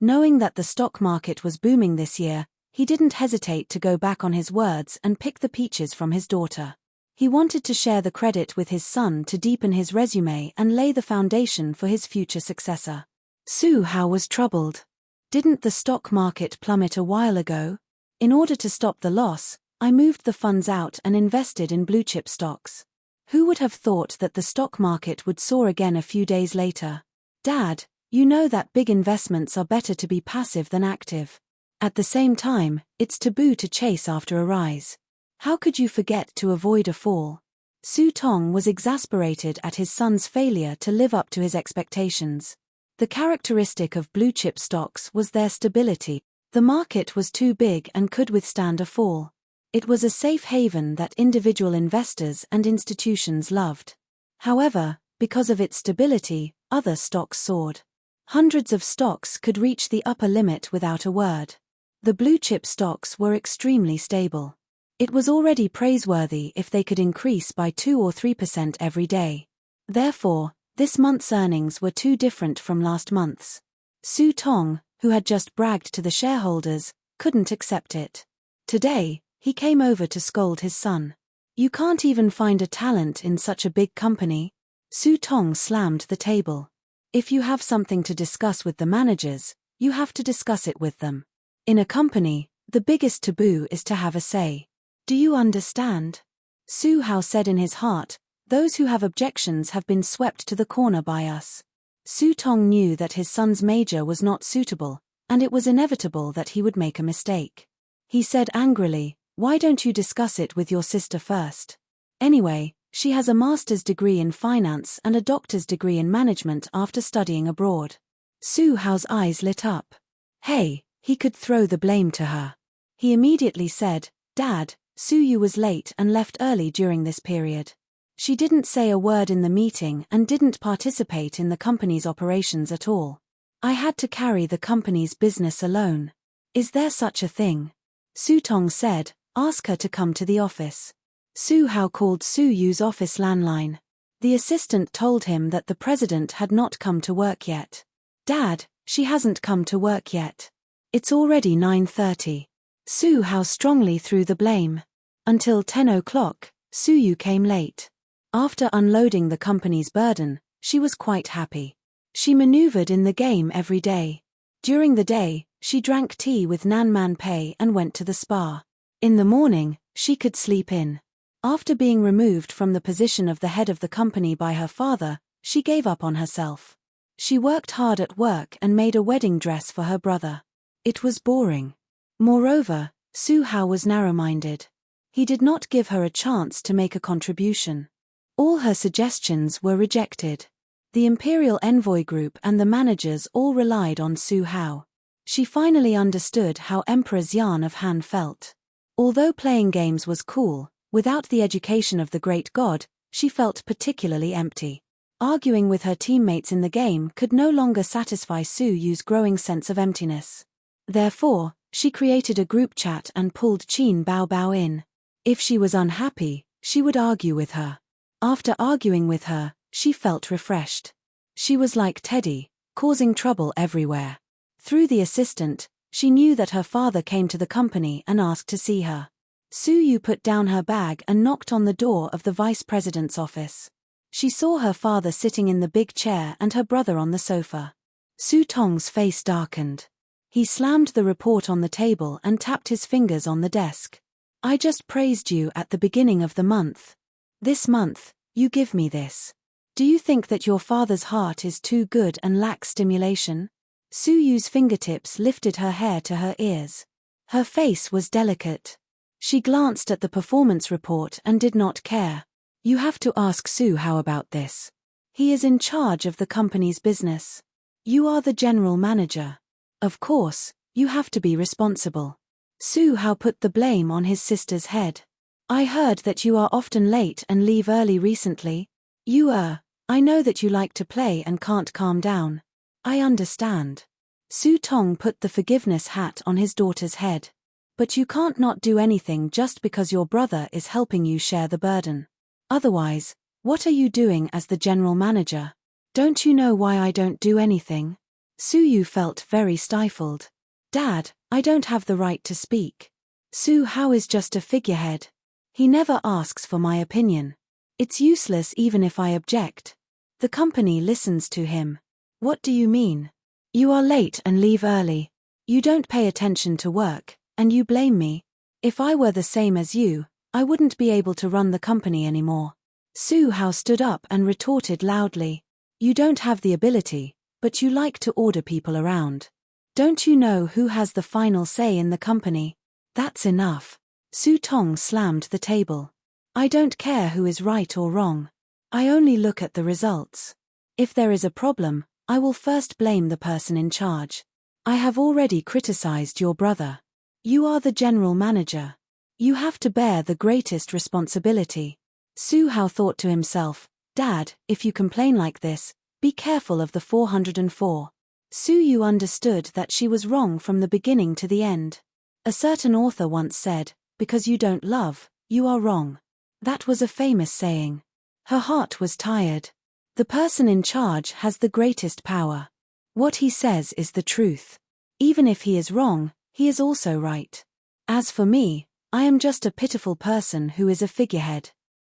Knowing that the stock market was booming this year, he didn't hesitate to go back on his words and pick the peaches from his daughter. He wanted to share the credit with his son to deepen his resume and lay the foundation for his future successor. Su Hao was troubled. Didn't the stock market plummet a while ago? In order to stop the loss, I moved the funds out and invested in blue-chip stocks. Who would have thought that the stock market would soar again a few days later? Dad, you know that big investments are better to be passive than active. At the same time, it's taboo to chase after a rise. How could you forget to avoid a fall? Su Tong was exasperated at his son's failure to live up to his expectations. The characteristic of blue-chip stocks was their stability. The market was too big and could withstand a fall. It was a safe haven that individual investors and institutions loved. However, because of its stability, other stocks soared. Hundreds of stocks could reach the upper limit without a word. The blue-chip stocks were extremely stable. It was already praiseworthy if they could increase by 2 or 3% every day. Therefore, this month's earnings were too different from last month's. Su Tong, who had just bragged to the shareholders, couldn't accept it. Today, he came over to scold his son. You can't even find a talent in such a big company. Su Tong slammed the table. If you have something to discuss with the managers, you have to discuss it with them. In a company, the biggest taboo is to have a say. Do you understand? Su Hao said in his heart, those who have objections have been swept to the corner by us. Su Tong knew that his son's major was not suitable, and it was inevitable that he would make a mistake. He said angrily, why don't you discuss it with your sister first? Anyway, she has a master's degree in finance and a doctor's degree in management after studying abroad. Su Hao's eyes lit up. Hey, he could throw the blame to her. He immediately said, Dad, Su Yu was late and left early during this period. She didn't say a word in the meeting and didn't participate in the company's operations at all. I had to carry the company's business alone. Is there such a thing? Su Tong said, ask her to come to the office. Su Hao called Su Yu's office landline. The assistant told him that the president had not come to work yet. Dad, she hasn't come to work yet. It's already 9:30. Su Hao strongly threw the blame. Until 10 o'clock, Su Yu came late. After unloading the company's burden, she was quite happy. She maneuvered in the game every day. During the day, she drank tea with Nan Man Pei and went to the spa. In the morning, she could sleep in. After being removed from the position of the head of the company by her father, she gave up on herself. She worked hard at work and made a wedding dress for her brother. It was boring. Moreover, Su Hao was narrow-minded. He did not give her a chance to make a contribution. All her suggestions were rejected. The Imperial Envoy Group and the managers all relied on Su Hao. She finally understood how Emperor Xian of Han felt. Although playing games was cool, without the education of the great god, she felt particularly empty. Arguing with her teammates in the game could no longer satisfy Su Yu's growing sense of emptiness. Therefore, she created a group chat and pulled Qin Bao Bao in. If she was unhappy, she would argue with her. After arguing with her, she felt refreshed. She was like Teddy, causing trouble everywhere. Through the assistant, she knew that her father came to the company and asked to see her. Su Yu put down her bag and knocked on the door of the vice president's office. She saw her father sitting in the big chair and her brother on the sofa. Su Tong's face darkened. He slammed the report on the table and tapped his fingers on the desk. I just praised you at the beginning of the month. This month, you give me this. Do you think that your father's heart is too good and lacks stimulation? Su Yu's fingertips lifted her hair to her ears. Her face was delicate. She glanced at the performance report and did not care. You have to ask Su Hao about this. He is in charge of the company's business. You are the general manager. Of course, you have to be responsible. Su Hao put the blame on his sister's head. I heard that you are often late and leave early recently. I know that you like to play and can't calm down. I understand. Su Tong put the forgiveness hat on his daughter's head. But you can't not do anything just because your brother is helping you share the burden. Otherwise, what are you doing as the general manager? Don't you know why I don't do anything? Su Yu felt very stifled. Dad, I don't have the right to speak. Su Hao is just a figurehead. He never asks for my opinion. It's useless even if I object. The company listens to him. What do you mean? You are late and leave early. You don't pay attention to work, and you blame me. If I were the same as you, I wouldn't be able to run the company anymore. Su Hao stood up and retorted loudly. You don't have the ability, but you like to order people around. Don't you know who has the final say in the company? That's enough. Su Tong slammed the table. I don't care who is right or wrong. I only look at the results. If there is a problem, I will first blame the person in charge. I have already criticized your brother. You are the general manager. You have to bear the greatest responsibility. Su Hao thought to himself, Dad, if you complain like this, be careful of the 404. Su Yu understood that she was wrong from the beginning to the end. A certain author once said, because you don't love, you are wrong. That was a famous saying. Her heart was tired. The person in charge has the greatest power. What he says is the truth. Even if he is wrong, he is also right. As for me, I am just a pitiful person who is a figurehead.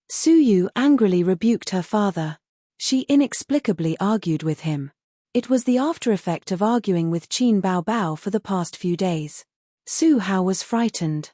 Su Yu angrily rebuked her father. She inexplicably argued with him. It was the after-effect of arguing with Qin Bao Bao for the past few days. Su Hao was frightened.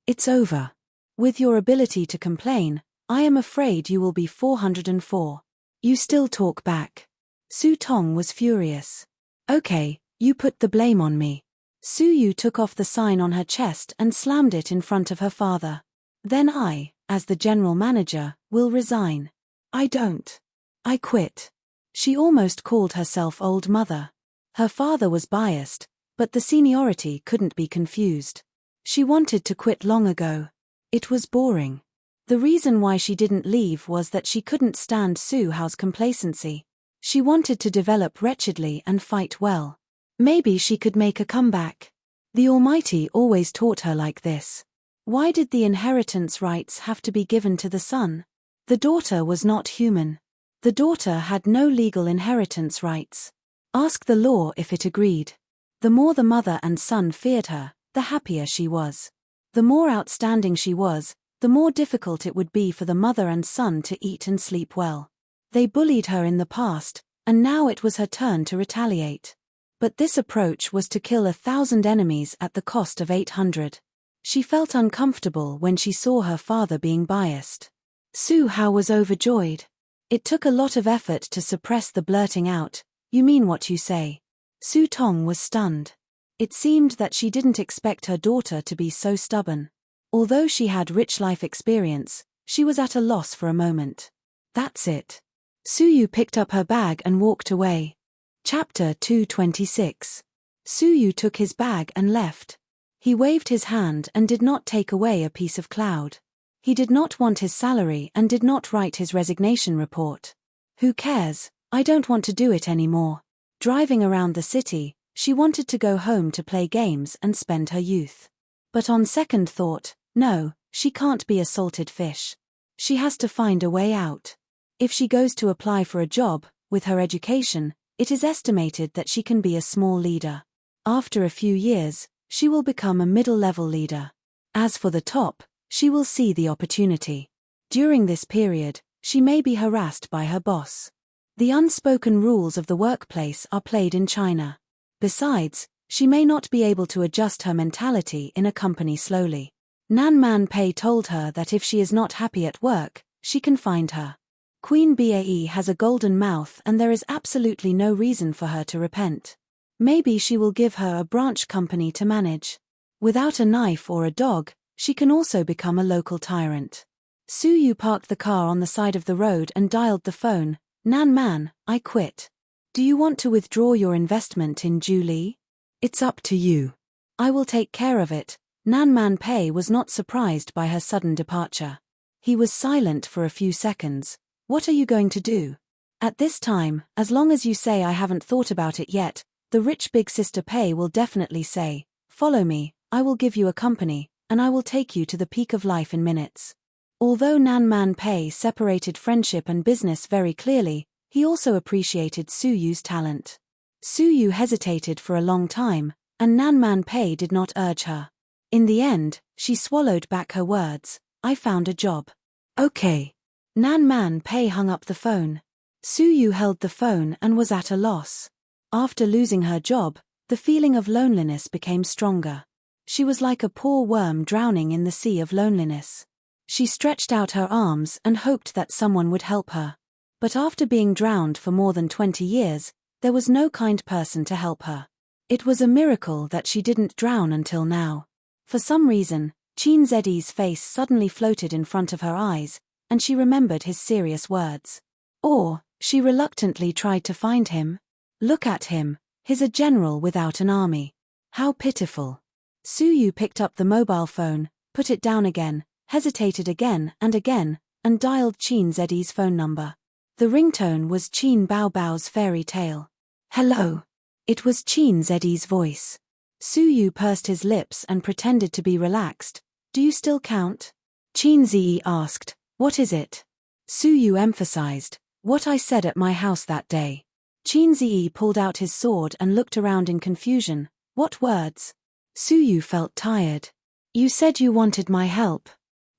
It's over. With your ability to complain, I am afraid you will be 404. You still talk back. Su Tong was furious. Okay, you put the blame on me. Su Yu took off the sign on her chest and slammed it in front of her father. Then I, as the general manager, will resign. I don't. I quit. She almost called herself old mother. Her father was biased, but the seniority couldn't be confused. She wanted to quit long ago. It was boring. The reason why she didn't leave was that she couldn't stand Su Hao's complacency. She wanted to develop wretchedly and fight well. Maybe she could make a comeback. The Almighty always taught her like this. Why did the inheritance rights have to be given to the son? The daughter was not human. The daughter had no legal inheritance rights. Ask the law if it agreed. The more the mother and son feared her, the happier she was. The more outstanding she was, the more difficult it would be for the mother and son to eat and sleep well. They bullied her in the past, and now it was her turn to retaliate. But this approach was to kill 1,000 enemies at the cost of 800. She felt uncomfortable when she saw her father being biased. Su Hao was overjoyed. It took a lot of effort to suppress the blurting out, "You mean what you say." Su Tong was stunned. It seemed that she didn't expect her daughter to be so stubborn. Although she had rich life experience, she was at a loss for a moment. That's it. Su Yu picked up her bag and walked away. Chapter 226. Su Yu took his bag and left. He waved his hand and did not take away a piece of cloud. He did not want his salary and did not write his resignation report. Who cares? I don't want to do it anymore. Driving around the city, she wanted to go home to play games and spend her youth. But on second thought, no, she can't be a salted fish. She has to find a way out. If she goes to apply for a job, with her education, it is estimated that she can be a small leader. After a few years, she will become a middle-level leader. As for the top, she will see the opportunity. During this period, she may be harassed by her boss. The unspoken rules of the workplace are played in China. Besides, she may not be able to adjust her mentality in a company slowly. Nan Man Pei told her that if she is not happy at work, she can find her. Queen Bae has a golden mouth and there is absolutely no reason for her to repent. Maybe she will give her a branch company to manage. Without a knife or a dog, she can also become a local tyrant. Su Yu parked the car on the side of the road and dialed the phone. Nan Man, I quit. Do you want to withdraw your investment in Julie? It's up to you. I will take care of it. Nan Man Pei was not surprised by her sudden departure. He was silent for a few seconds. What are you going to do? At this time, as long as you say I haven't thought about it yet, the rich big sister Pei will definitely say, follow me, I will give you a company, and I will take you to the peak of life in minutes. Although Nan Man Pei separated friendship and business very clearly, he also appreciated Su Yu's talent. Su Yu hesitated for a long time, and Nan Man Pei did not urge her. In the end, she swallowed back her words, I found a job. Okay. Nan Man Pei hung up the phone. Su Yu held the phone and was at a loss. After losing her job, the feeling of loneliness became stronger. She was like a poor worm drowning in the sea of loneliness. She stretched out her arms and hoped that someone would help her. But after being drowned for more than 20 years, there was no kind person to help her. It was a miracle that she didn't drown until now. For some reason, Qin Zedi's face suddenly floated in front of her eyes, and she remembered his serious words. Or, she reluctantly tried to find him. Look at him, he's a general without an army. How pitiful. Su Yu picked up the mobile phone, put it down again, hesitated again, and dialed Qin Zedi's phone number. The ringtone was Qin Bao Bao's fairy tale. Hello. It was Qin Zedi's voice. Su Yu pursed his lips and pretended to be relaxed. Do you still count? Qin Zi asked, what is it? Su Yu emphasized, what I said at my house that day. Qin Zi pulled out his sword and looked around in confusion. What words? Su Yu felt tired. You said you wanted my help.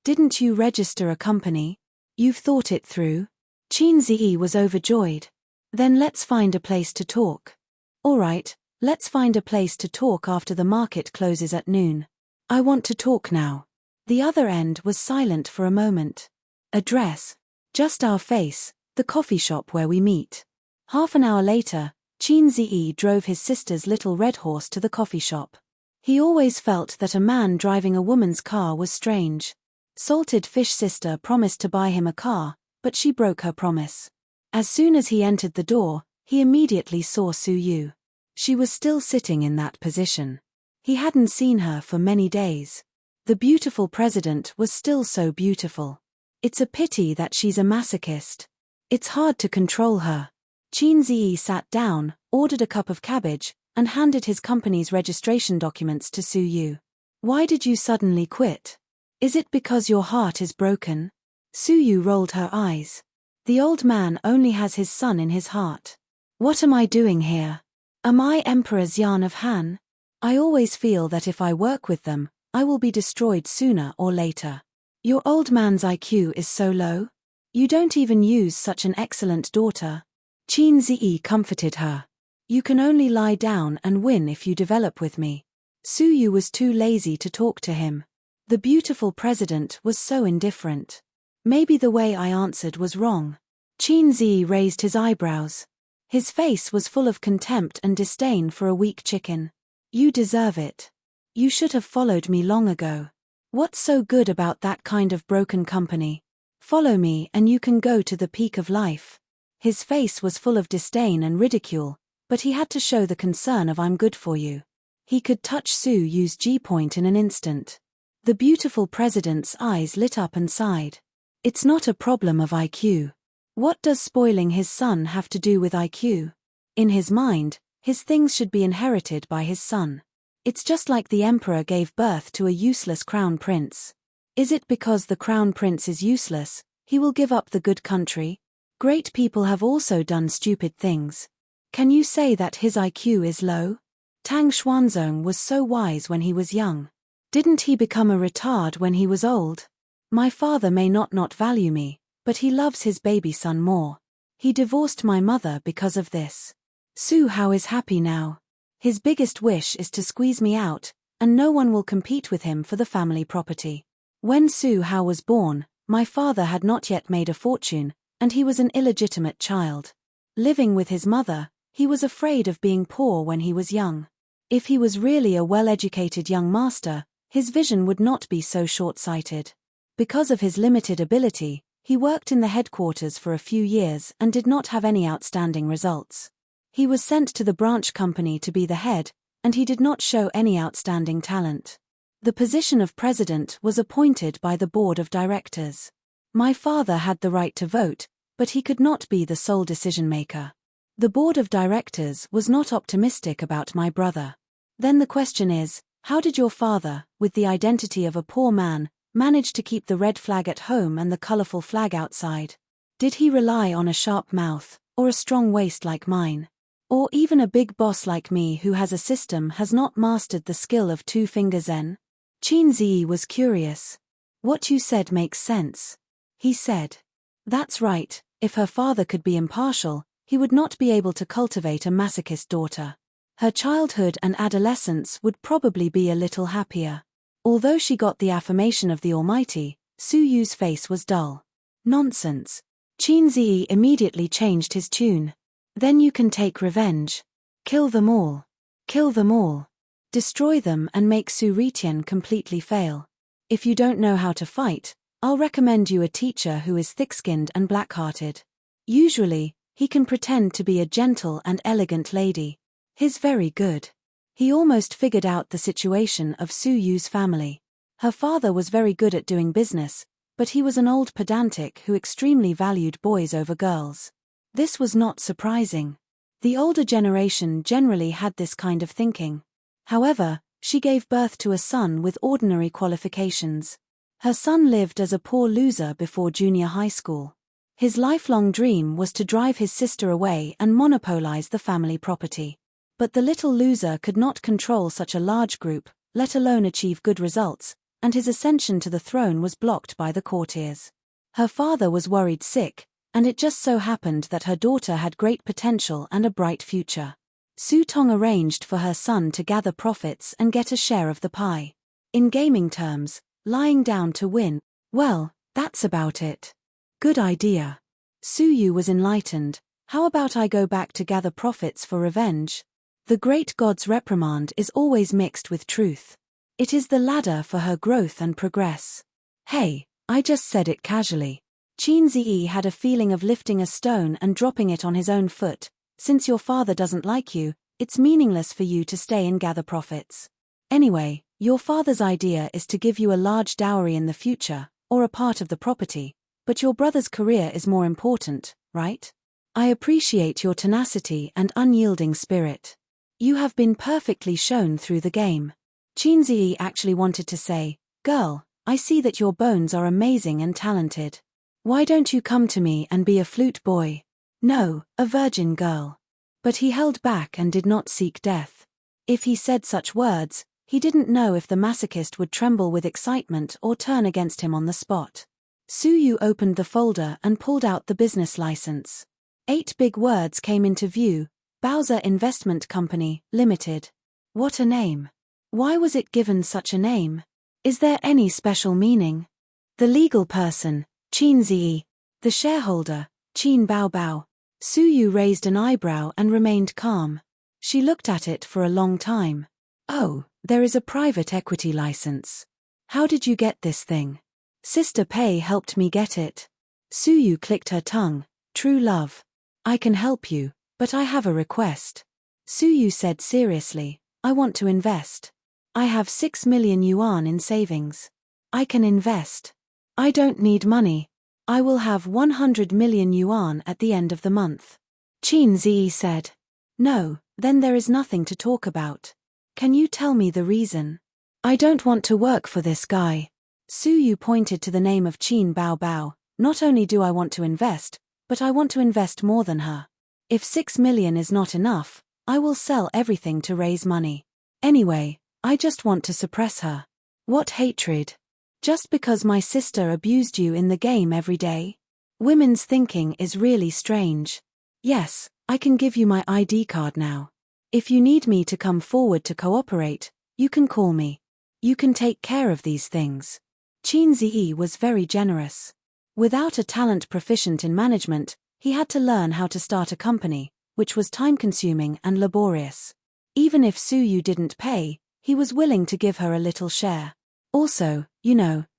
Didn't you register a company? You've thought it through? Qin Zi was overjoyed. Then let's find a place to talk. All right, let's find a place to talk after the market closes at noon. I want to talk now. The other end was silent for a moment. Address. Just our face, the coffee shop where we meet. Half an hour later, Qin Zi drove his sister's little red horse to the coffee shop. He always felt that a man driving a woman's car was strange. Salted Fish sister promised to buy him a car, but she broke her promise. As soon as he entered the door, he immediately saw Su Yu. She was still sitting in that position. He hadn't seen her for many days. The beautiful president was still so beautiful. It's a pity that she's a masochist. It's hard to control her. Qin Zi sat down, ordered a cup of cabbage, and handed his company's registration documents to Su Yu. Why did you suddenly quit? Is it because your heart is broken? Su Yu rolled her eyes. The old man only has his son in his heart. What am I doing here? Am I Emperor Xian of Han? I always feel that if I work with them, I will be destroyed sooner or later. Your old man's IQ is so low? You don't even use such an excellent daughter. Qin Zi comforted her. You can only lie down and win if you develop with me. Su Yu was too lazy to talk to him. The beautiful president was so indifferent. Maybe the way I answered was wrong. Qin Zi raised his eyebrows. His face was full of contempt and disdain for a weak chicken. You deserve it. You should have followed me long ago. What's so good about that kind of broken company? Follow me and you can go to the peak of life. His face was full of disdain and ridicule, but he had to show the concern of I'm good for you. He could touch Su Yu's G-point in an instant. The beautiful president's eyes lit up and sighed. It's not a problem of IQ. What does spoiling his son have to do with IQ? In his mind, his things should be inherited by his son. It's just like the emperor gave birth to a useless crown prince. Is it because the crown prince is useless, he will give up the good country? Great people have also done stupid things. Can you say that his IQ is low? Tang Xuanzong was so wise when he was young. Didn't he become a retard when he was old? My father may not value me, but he loves his baby son more. He divorced my mother because of this. Su Hao is happy now. His biggest wish is to squeeze me out, and no one will compete with him for the family property. When Su Hao was born, my father had not yet made a fortune, and he was an illegitimate child. Living with his mother, he was afraid of being poor when he was young. If he was really a well-educated young master, his vision would not be so short-sighted. Because of his limited ability, he worked in the headquarters for a few years and did not have any outstanding results. He was sent to the branch company to be the head, and he did not show any outstanding talent. The position of president was appointed by the board of directors. My father had the right to vote, but he could not be the sole decision-maker. The board of directors was not optimistic about my brother. Then the question is, how did your father, with the identity of a poor man, manage to keep the red flag at home and the colorful flag outside? Did he rely on a sharp mouth, or a strong waist like mine? Or even a big boss like me who has a system has not mastered the skill of two-finger Zen? Qin Zi was curious. What you said makes sense. He said. That's right, if her father could be impartial, he would not be able to cultivate a masochist daughter. Her childhood and adolescence would probably be a little happier. Although she got the affirmation of the Almighty, Su Yu's face was dull. Nonsense. Qin Zi immediately changed his tune. Then you can take revenge. Kill them all. Kill them all. Destroy them and make Su Ritian completely fail. If you don't know how to fight, I'll recommend you a teacher who is thick-skinned and black-hearted. Usually, he can pretend to be a gentle and elegant lady. He's very good. He almost figured out the situation of Su Yu's family. Her father was very good at doing business, but he was an old pedantic who extremely valued boys over girls. This was not surprising. The older generation generally had this kind of thinking. However, she gave birth to a son with ordinary qualifications. Her son lived as a poor loser before junior high school. His lifelong dream was to drive his sister away and monopolize the family property. But the little loser could not control such a large group, let alone achieve good results, and his ascension to the throne was blocked by the courtiers. Her father was worried sick, and it just so happened that her daughter had great potential and a bright future. Su Tong arranged for her son to gather profits and get a share of the pie. In gaming terms, lying down to win. Well, that's about it. Good idea. Su Yu was enlightened. How about I go back to gather profits for revenge? The great god's reprimand is always mixed with truth. It is the ladder for her growth and progress. Hey, I just said it casually. Qin Ziyi had a feeling of lifting a stone and dropping it on his own foot. Since your father doesn't like you, it's meaningless for you to stay and gather profits. Anyway, your father's idea is to give you a large dowry in the future, or a part of the property, but your brother's career is more important, right? I appreciate your tenacity and unyielding spirit. You have been perfectly shown through the game. Qin Ziyi actually wanted to say, "Girl, I see that your bones are amazing and talented. Why don't you come to me and be a flute boy? No, a virgin girl." But he held back and did not seek death. If he said such words, he didn't know if the masochist would tremble with excitement or turn against him on the spot. Su Yu opened the folder and pulled out the business license. 8 big words came into view: Bowser Investment Company, Limited. What a name. Why was it given such a name? Is there any special meaning? The legal person, Qin Ziyi. The shareholder, Qin Baobao. Su Yu raised an eyebrow and remained calm. She looked at it for a long time. Oh, there is a private equity license. How did you get this thing? Sister Pei helped me get it. Su Yu clicked her tongue. True love. I can help you, but I have a request. Su Yu said seriously, I want to invest. I have 6 million yuan in savings. I can invest. I don't need money. I will have 100 million yuan at the end of the month. Qin Ziyi said. No, then there is nothing to talk about. Can you tell me the reason? I don't want to work for this guy. Su Yu pointed to the name of Qin Baobao. Not only do I want to invest, but I want to invest more than her. If 6 million is not enough, I will sell everything to raise money. Anyway, I just want to suppress her. What hatred? Just because my sister abused you in the game every day? Women's thinking is really strange. Yes, I can give you my ID card now. If you need me to come forward to cooperate, you can call me. You can take care of these things. Qin Ziyi was very generous. Without a talent proficient in management, he had to learn how to start a company, which was time-consuming and laborious. Even if Su Yu didn't pay, he was willing to give her a little share. Also,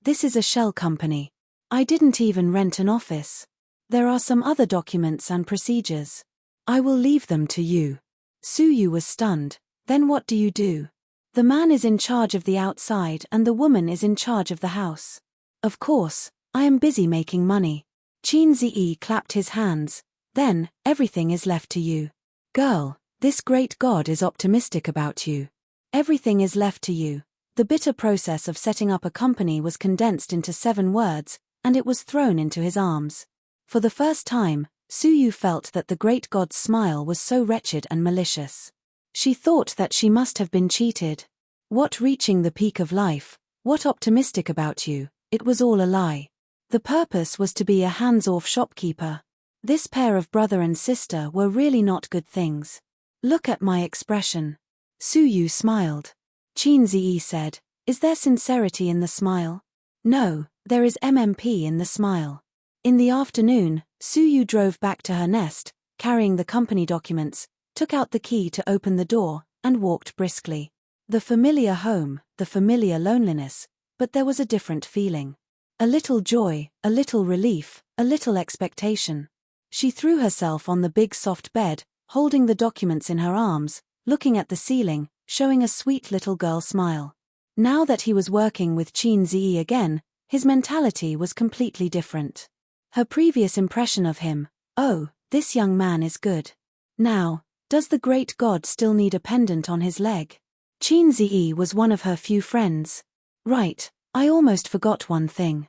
this is a shell company. I didn't even rent an office. There are some other documents and procedures. I will leave them to you. Su Yu was stunned. Then what do you do? The man is in charge of the outside and the woman is in charge of the house. Of course, I am busy making money. Qin Ziyi clapped his hands. Then, everything is left to you. Girl, this great god is optimistic about you. Everything is left to you. The bitter process of setting up a company was condensed into 7 words, and it was thrown into his arms. For the first time, Su Yu felt that the great god's smile was so wretched and malicious. She thought that she must have been cheated. What reaching the peak of life, what optimistic about you, it was all a lie. The purpose was to be a hands-off shopkeeper. This pair of brother and sister were really not good things. Look at my expression. Su Yu smiled. Qin Ziyi said, is there sincerity in the smile? No, there is MMP in the smile. In the afternoon, Su Yu drove back to her nest, carrying the company documents, took out the key to open the door, and walked briskly. The familiar home, the familiar loneliness, but there was a different feeling. A little joy, a little relief, a little expectation. She threw herself on the big soft bed, holding the documents in her arms, looking at the ceiling, showing a sweet little girl smile. Now that he was working with Qin Ziyi again, his mentality was completely different. Her previous impression of him, oh, this young man is good. Now, does the great god still need a pendant on his leg? Qin Ziyi was one of her few friends. Right, I almost forgot one thing.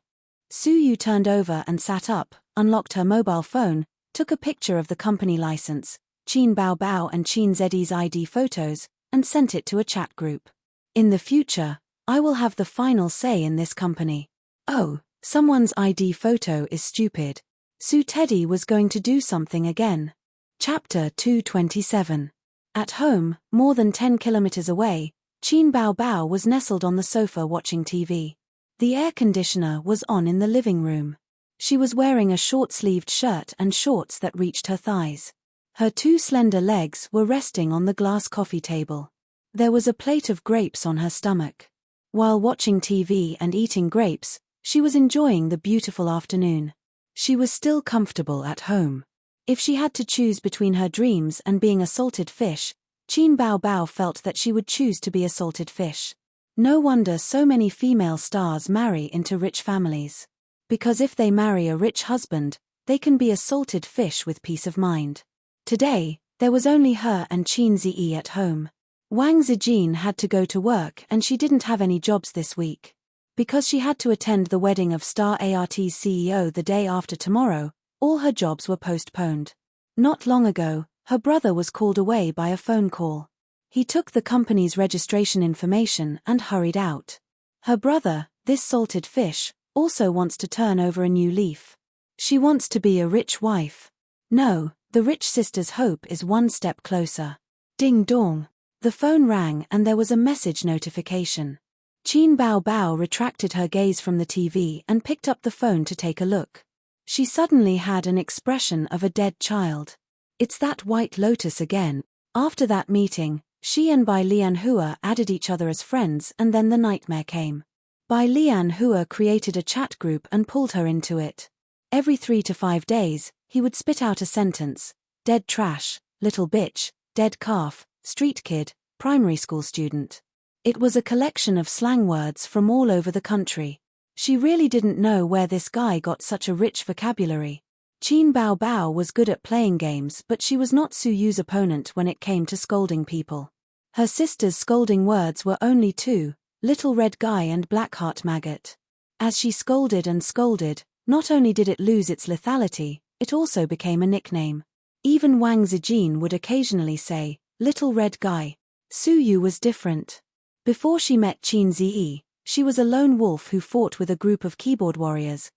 Su Yu turned over and sat up, unlocked her mobile phone, took a picture of the company license, Qin Bao Bao and Qin Zedi's ID photos, and sent it to a chat group. In the future, I will have the final say in this company. Oh, someone's ID photo is stupid. Su Teddy was going to do something again. Chapter 227. At home, more than 10 kilometers away, Qin Bao Bao was nestled on the sofa watching TV. The air conditioner was on in the living room. She was wearing a short-sleeved shirt and shorts that reached her thighs. Her two slender legs were resting on the glass coffee table. There was a plate of grapes on her stomach. While watching TV and eating grapes, she was enjoying the beautiful afternoon. She was still comfortable at home. If she had to choose between her dreams and being a salted fish, Qin Bao Bao felt that she would choose to be a salted fish. No wonder so many female stars marry into rich families. Because if they marry a rich husband, they can be a salted fish with peace of mind. Today, there was only her and Qin Ziyi at home. Wang Zijin had to go to work and she didn't have any jobs this week. Because she had to attend the wedding of Star Art's CEO the day after tomorrow, all her jobs were postponed. Not long ago, her brother was called away by a phone call. He took the company's registration information and hurried out. Her brother, this salted fish, also wants to turn over a new leaf. She wants to be a rich wife. No, the rich sister's hope is one step closer. Ding dong. The phone rang and there was a message notification. Qin Bao Bao retracted her gaze from the TV and picked up the phone to take a look. She suddenly had an expression of a dead child. It's that White Lotus again. After that meeting, she and Bai Lianhua added each other as friends and then the nightmare came. Bai Lianhua created a chat group and pulled her into it. Every 3 to 5 days, he would spit out a sentence: dead trash, little bitch, dead calf, street kid, primary school student. It was a collection of slang words from all over the country. She really didn't know where this guy got such a rich vocabulary. Qin Bao Bao was good at playing games, but she was not Su Yu's opponent when it came to scolding people. Her sister's scolding words were only 2, little red guy and blackheart maggot. As she scolded and scolded, not only did it lose its lethality, it also became a nickname. Even Wang Zijin would occasionally say, little red guy. Su Yu was different. Before she met Qin Ziyi, she was a lone wolf who fought with a group of keyboard warriors.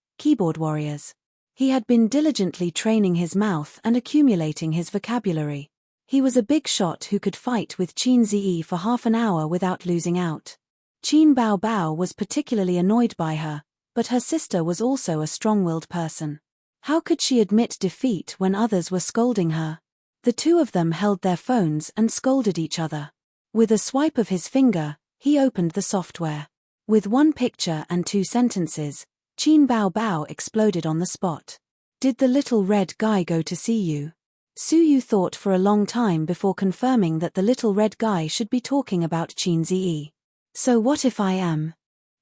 He had been diligently training his mouth and accumulating his vocabulary. He was a big shot who could fight with Qin Ziyi for half an hour without losing out. Qin Bao Bao was particularly annoyed by her, but her sister was also a strong-willed person. How could she admit defeat when others were scolding her? The two of them held their phones and scolded each other. With a swipe of his finger, he opened the software. With 1 picture and 2 sentences, Qin Bao Bao exploded on the spot. Did the little red guy go to see you? Su Yu thought for a long time before confirming that the little red guy should be talking about Qin Ziyi. So what if I am?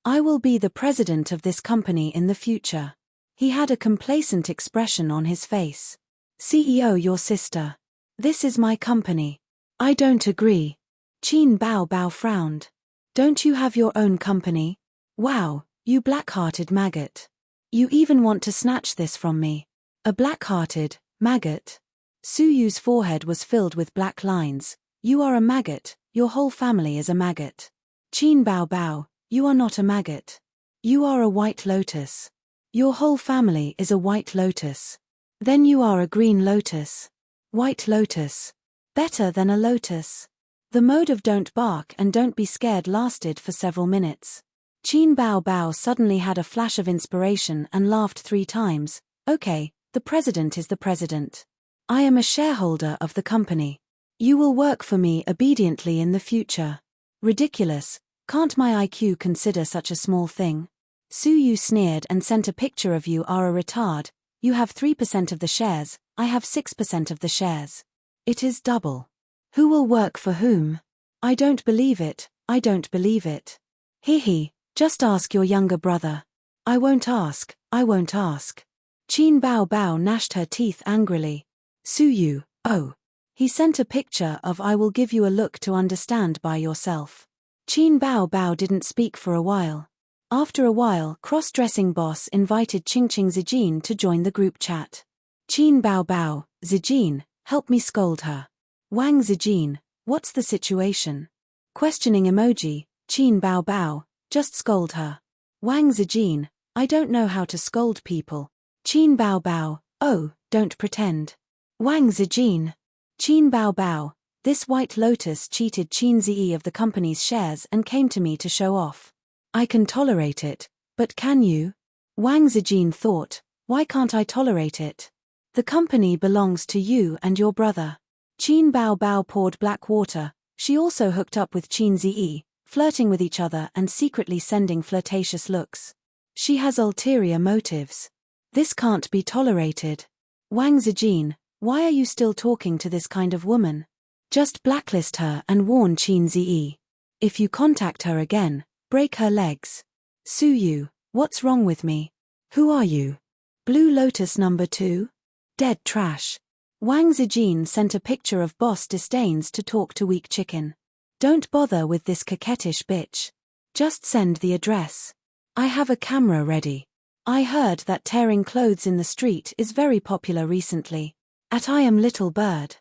I will be the president of this company in the future. He had a complacent expression on his face. CEO, your sister. This is my company. I don't agree. Qin Bao Bao frowned. Don't you have your own company? Wow, you black-hearted maggot. You even want to snatch this from me. A black-hearted maggot? Su Yu's forehead was filled with black lines. You are a maggot, your whole family is a maggot. Qin Bao Bao, you are not a maggot. You are a white lotus. Your whole family is a white lotus. Then you are a green lotus. White lotus. Better than a lotus. The mode of don't bark and don't be scared lasted for several minutes. Qin Bao Bao suddenly had a flash of inspiration and laughed 3 times. Okay, the president is the president. I am a shareholder of the company. You will work for me obediently in the future. Ridiculous. Can't my IQ consider such a small thing? Su Yu sneered and sent a picture of you are a retard. You have 3% of the shares, I have 6% of the shares. It is double. Who will work for whom? I don't believe it, I don't believe it. He, just ask your younger brother. I won't ask, I won't ask. Qin Bao Bao gnashed her teeth angrily. Su Yu, oh. He sent a picture of I will give you a look to understand by yourself. Qin Bao Bao didn't speak for a while. After a while, cross-dressing boss invited Qingqing Zijin to join the group chat. Qin Bao Bao, Zijin, help me scold her. Wang Zijin, what's the situation? Questioning emoji, Qin Bao Bao, just scold her. Wang Zijin, I don't know how to scold people. Qin Bao Bao, oh, don't pretend. Wang Zijin. Qin Bao Bao, this White Lotus cheated Qin Ziyi of the company's shares and came to me to show off. I can tolerate it, but can you? Wang Zijin thought, why can't I tolerate it? The company belongs to you and your brother. Qin Bao Bao poured black water. She also hooked up with Qin Ziyi, flirting with each other and secretly sending flirtatious looks. She has ulterior motives. This can't be tolerated. Wang Zijin, why are you still talking to this kind of woman? Just blacklist her and warn Qin Ziyi. If you contact her again, break her legs. Su Yu, what's wrong with me? Who are you? Blue Lotus number 2? Dead trash. Wang Zijin sent a picture of boss disdains to talk to weak chicken. Don't bother with this coquettish bitch. Just send the address. I have a camera ready. I heard that tearing clothes in the street is very popular recently. At I am little bird.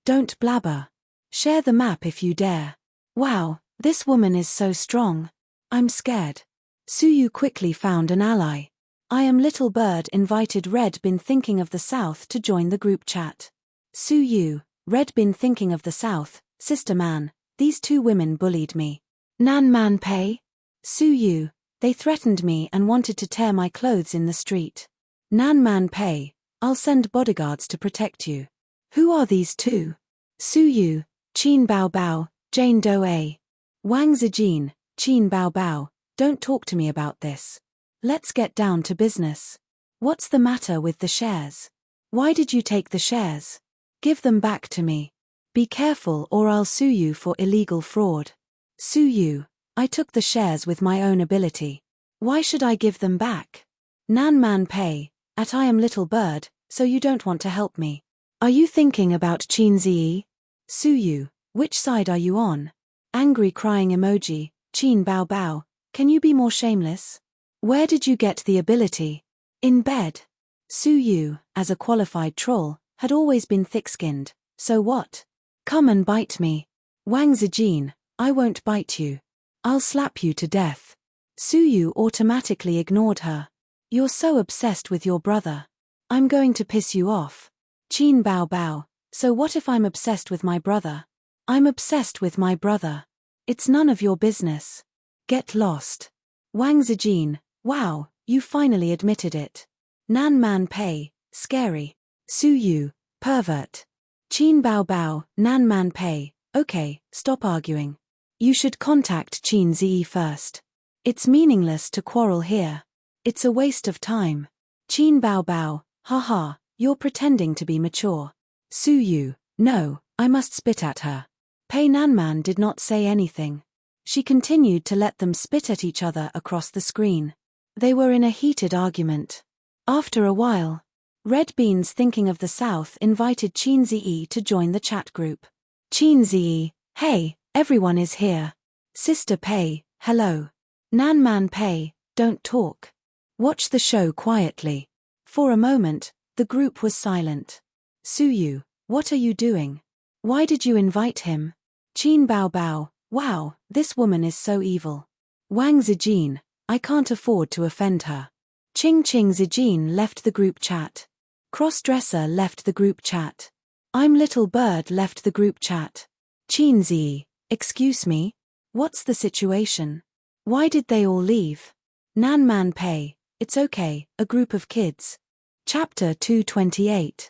Don't blabber. Share the map if you dare. Wow, this woman is so strong. I'm scared. Su Yu quickly found an ally. I am little bird invited Red Bin Thinking of the South to join the group chat. Su Yu, Red Bin Thinking of the South, sister man, these two women bullied me. Nan Man Pei? Su Yu, they threatened me and wanted to tear my clothes in the street. Nan Man Pei, I'll send bodyguards to protect you. Who are these two? Su Yu, Qin Bao Bao, Jane Doe. Wang Zijin, Qin Bao Bao, don't talk to me about this. Let's get down to business. What's the matter with the shares? Why did you take the shares? Give them back to me. Be careful or I'll sue you for illegal fraud. Su Yu, I took the shares with my own ability. Why should I give them back? Nan Man Pei, at I am little bird, so you don't want to help me. Are you thinking about Qin Ziyi? Su Yu, which side are you on? Angry crying emoji, Qin Bao Bao, can you be more shameless? Where did you get the ability? In bed. Su Yu, as a qualified troll, had always been thick-skinned, so what? Come and bite me. Wang Zijin, I won't bite you. I'll slap you to death. Su Yu automatically ignored her. You're so obsessed with your brother. I'm going to piss you off. Qin Bao Bao, so what if I'm obsessed with my brother? I'm obsessed with my brother. It's none of your business. Get lost. Wang Zijin, wow, you finally admitted it. Nan Man Pei, scary. Su Yu, pervert. Qin Bao Bao, Nan Man Pei, okay, stop arguing. You should contact Qin Ziyi first. It's meaningless to quarrel here. It's a waste of time. Qin Bao Bao, haha, you're pretending to be mature. Su Yu, no, I must spit at her. Pei Nanman did not say anything. She continued to let them spit at each other across the screen. They were in a heated argument. After a while, Red Beans Thinking of the South invited Qin Ziyi to join the chat group. Qin Ziyi, hey, everyone is here. Sister Pei, hello. Nan Man Pei, don't talk. Watch the show quietly. For a moment, the group was silent. Su Yu, what are you doing? Why did you invite him? Qin Bao Bao, wow, this woman is so evil. Wang Zijin, I can't afford to offend her. Qingqing Zijin left the group chat. Crossdresser left the group chat. I'm Little Bird left the group chat. Qin Ziyi, excuse me? What's the situation? Why did they all leave? Nan Man Pei, it's okay, a group of kids. Chapter 228.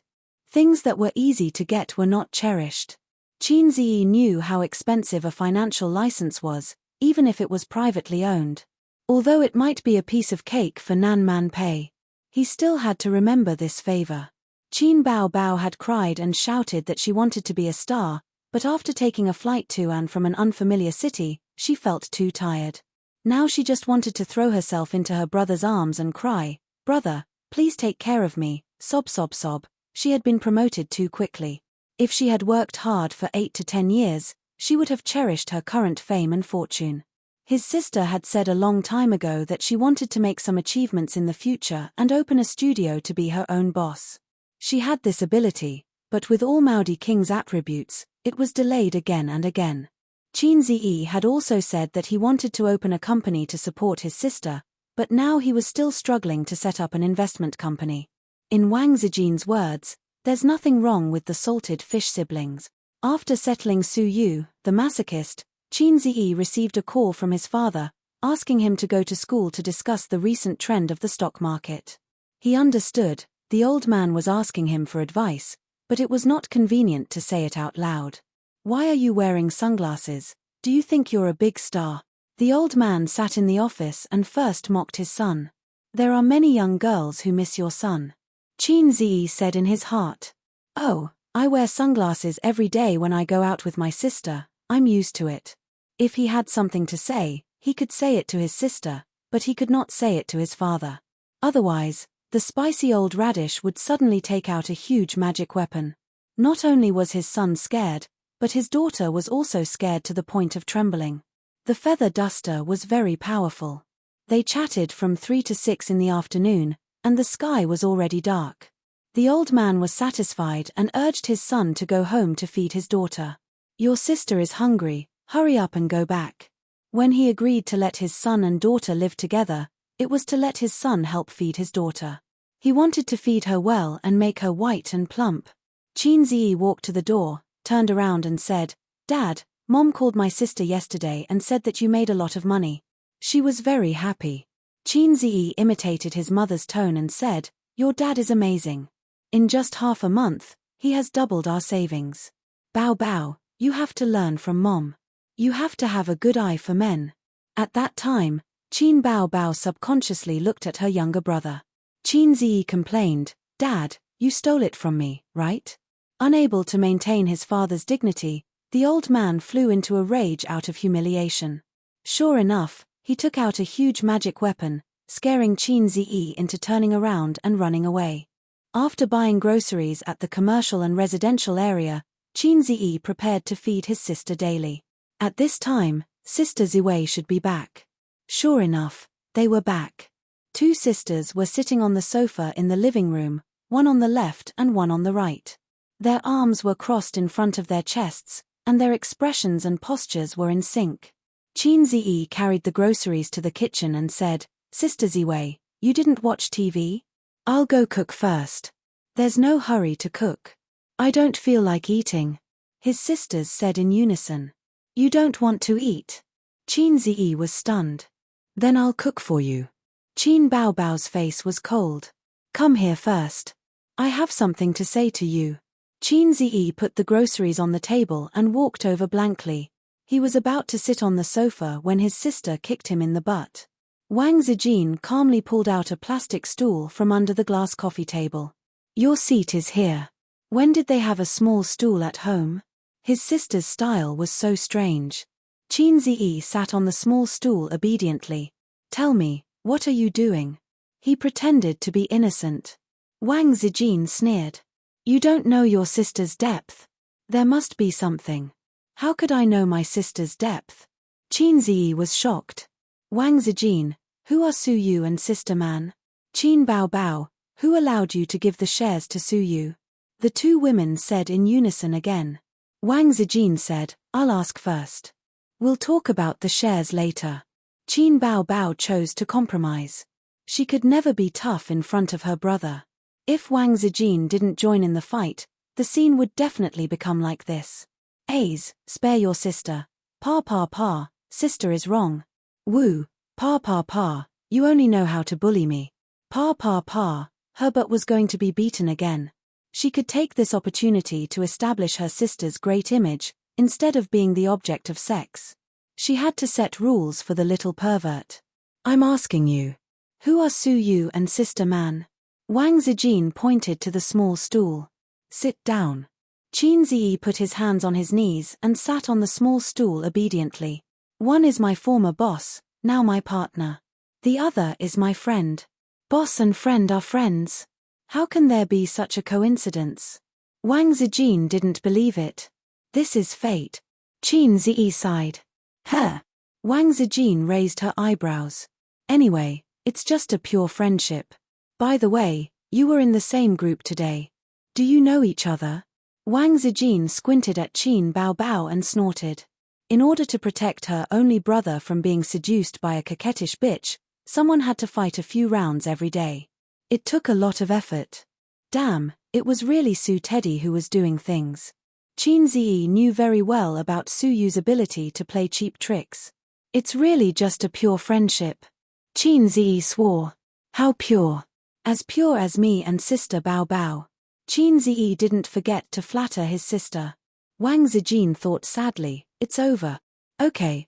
Things that were easy to get were not cherished. Qin Ziyi knew how expensive a financial license was, even if it was privately owned. Although it might be a piece of cake for Nan Man Pei, he still had to remember this favor. Qin Bao Bao had cried and shouted that she wanted to be a star, but after taking a flight to and from an unfamiliar city, she felt too tired. Now she just wanted to throw herself into her brother's arms and cry, "Brother, please take care of me," sob sob sob. She had been promoted too quickly. If she had worked hard for 8 to 10 years, she would have cherished her current fame and fortune. His sister had said a long time ago that she wanted to make some achievements in the future and open a studio to be her own boss. She had this ability, but with all Maudi King's attributes, it was delayed again and again. Qin Ziyi had also said that he wanted to open a company to support his sister, but now he was still struggling to set up an investment company. In Wang Zijin's words, "There's nothing wrong with the salted fish siblings." After settling Su Yu, the masochist, Qin Ziyi received a call from his father, asking him to go to school to discuss the recent trend of the stock market. He understood, the old man was asking him for advice, but it was not convenient to say it out loud. "Why are you wearing sunglasses? Do you think you're a big star?" The old man sat in the office and first mocked his son. "There are many young girls who miss your son." Qin Ziyi said in his heart, "Oh, I wear sunglasses every day when I go out with my sister, I'm used to it." If he had something to say, he could say it to his sister, but he could not say it to his father. Otherwise, the spicy old radish would suddenly take out a huge magic weapon. Not only was his son scared, but his daughter was also scared to the point of trembling. The feather duster was very powerful. They chatted from 3 to 6 in the afternoon, and the sky was already dark. The old man was satisfied and urged his son to go home to feed his daughter. "Your sister is hungry, hurry up and go back." When he agreed to let his son and daughter live together, it was to let his son help feed his daughter. He wanted to feed her well and make her white and plump. Qin Ziyi walked to the door, turned around and said, "Dad, Mom called my sister yesterday and said that you made a lot of money." She was very happy. Qin Ziyi imitated his mother's tone and said, "Your dad is amazing. In just half a month, he has doubled our savings. Bao Bao, you have to learn from Mom. You have to have a good eye for men." At that time, Qin Bao Bao subconsciously looked at her younger brother. Qin Ziyi complained, "Dad, you stole it from me, right?" Unable to maintain his father's dignity, the old man flew into a rage out of humiliation. Sure enough, he took out a huge magic weapon, scaring Qin Ziyi into turning around and running away. After buying groceries at the commercial and residential area, Qin Ziyi prepared to feed his sister daily. At this time, Sister Ziwei should be back. Sure enough, they were back. 2 sisters were sitting on the sofa in the living room, one on the left and one on the right. Their arms were crossed in front of their chests, and their expressions and postures were in sync. Qin Ziyi carried the groceries to the kitchen and said, "Sister Ziwei, you didn't watch TV? I'll go cook first." "There's no hurry to cook. I don't feel like eating," his sisters said in unison. "You don't want to eat?" Qin Ziyi was stunned. "Then I'll cook for you." Qin Bao Bao's face was cold. "Come here first. I have something to say to you." Qin Ziyi put the groceries on the table and walked over blankly. He was about to sit on the sofa when his sister kicked him in the butt. Wang Zijin calmly pulled out a plastic stool from under the glass coffee table. "Your seat is here." When did they have a small stool at home? His sister's style was so strange. Qin Ziyi sat on the small stool obediently. "Tell me, what are you doing?" He pretended to be innocent. Wang Zijin sneered. "You don't know your sister's depth. There must be something." "How could I know my sister's depth?" Qin Ziyi was shocked. "Wang Zijin, who are Su Yu and Sister Man?" "Qin Bao Bao, who allowed you to give the shares to Su Yu?" The 2 women said in unison again. Wang Zijin said, "I'll ask first. We'll talk about the shares later." Qin Bao Bao chose to compromise. She could never be tough in front of her brother. If Wang Zijin didn't join in the fight, the scene would definitely become like this. "A's, spare your sister. Pa pa pa, sister is wrong. Woo, pa pa pa, you only know how to bully me. Pa pa pa," her butt was going to be beaten again. She could take this opportunity to establish her sister's great image, instead of being the object of sex. She had to set rules for the little pervert. I'm asking you. Who are Su Yu and Sister Man? Wang Zijin pointed to the small stool. Sit down. Qin Ziyi put his hands on his knees and sat on the small stool obediently. One is my former boss, now my partner. The other is my friend. Boss and friend are friends. How can there be such a coincidence? Wang Zijin didn't believe it. This is fate. Qin Ziyi sighed. Huh. Wang Zijin raised her eyebrows. Anyway, it's just a pure friendship. By the way, you were in the same group today. Do you know each other? Wang Zijin squinted at Qin Baobao and snorted. In order to protect her only brother from being seduced by a coquettish bitch, someone had to fight a few rounds every day. It took a lot of effort. Damn, it was really Su Teddy who was doing things. Qin Ziyi knew very well about Su Yu's ability to play cheap tricks. It's really just a pure friendship. Qin Ziyi swore. How pure? As pure as me and Sister Bao Bao. Qin Ziyi didn't forget to flatter his sister. Wang Zijin thought sadly, it's over. Okay,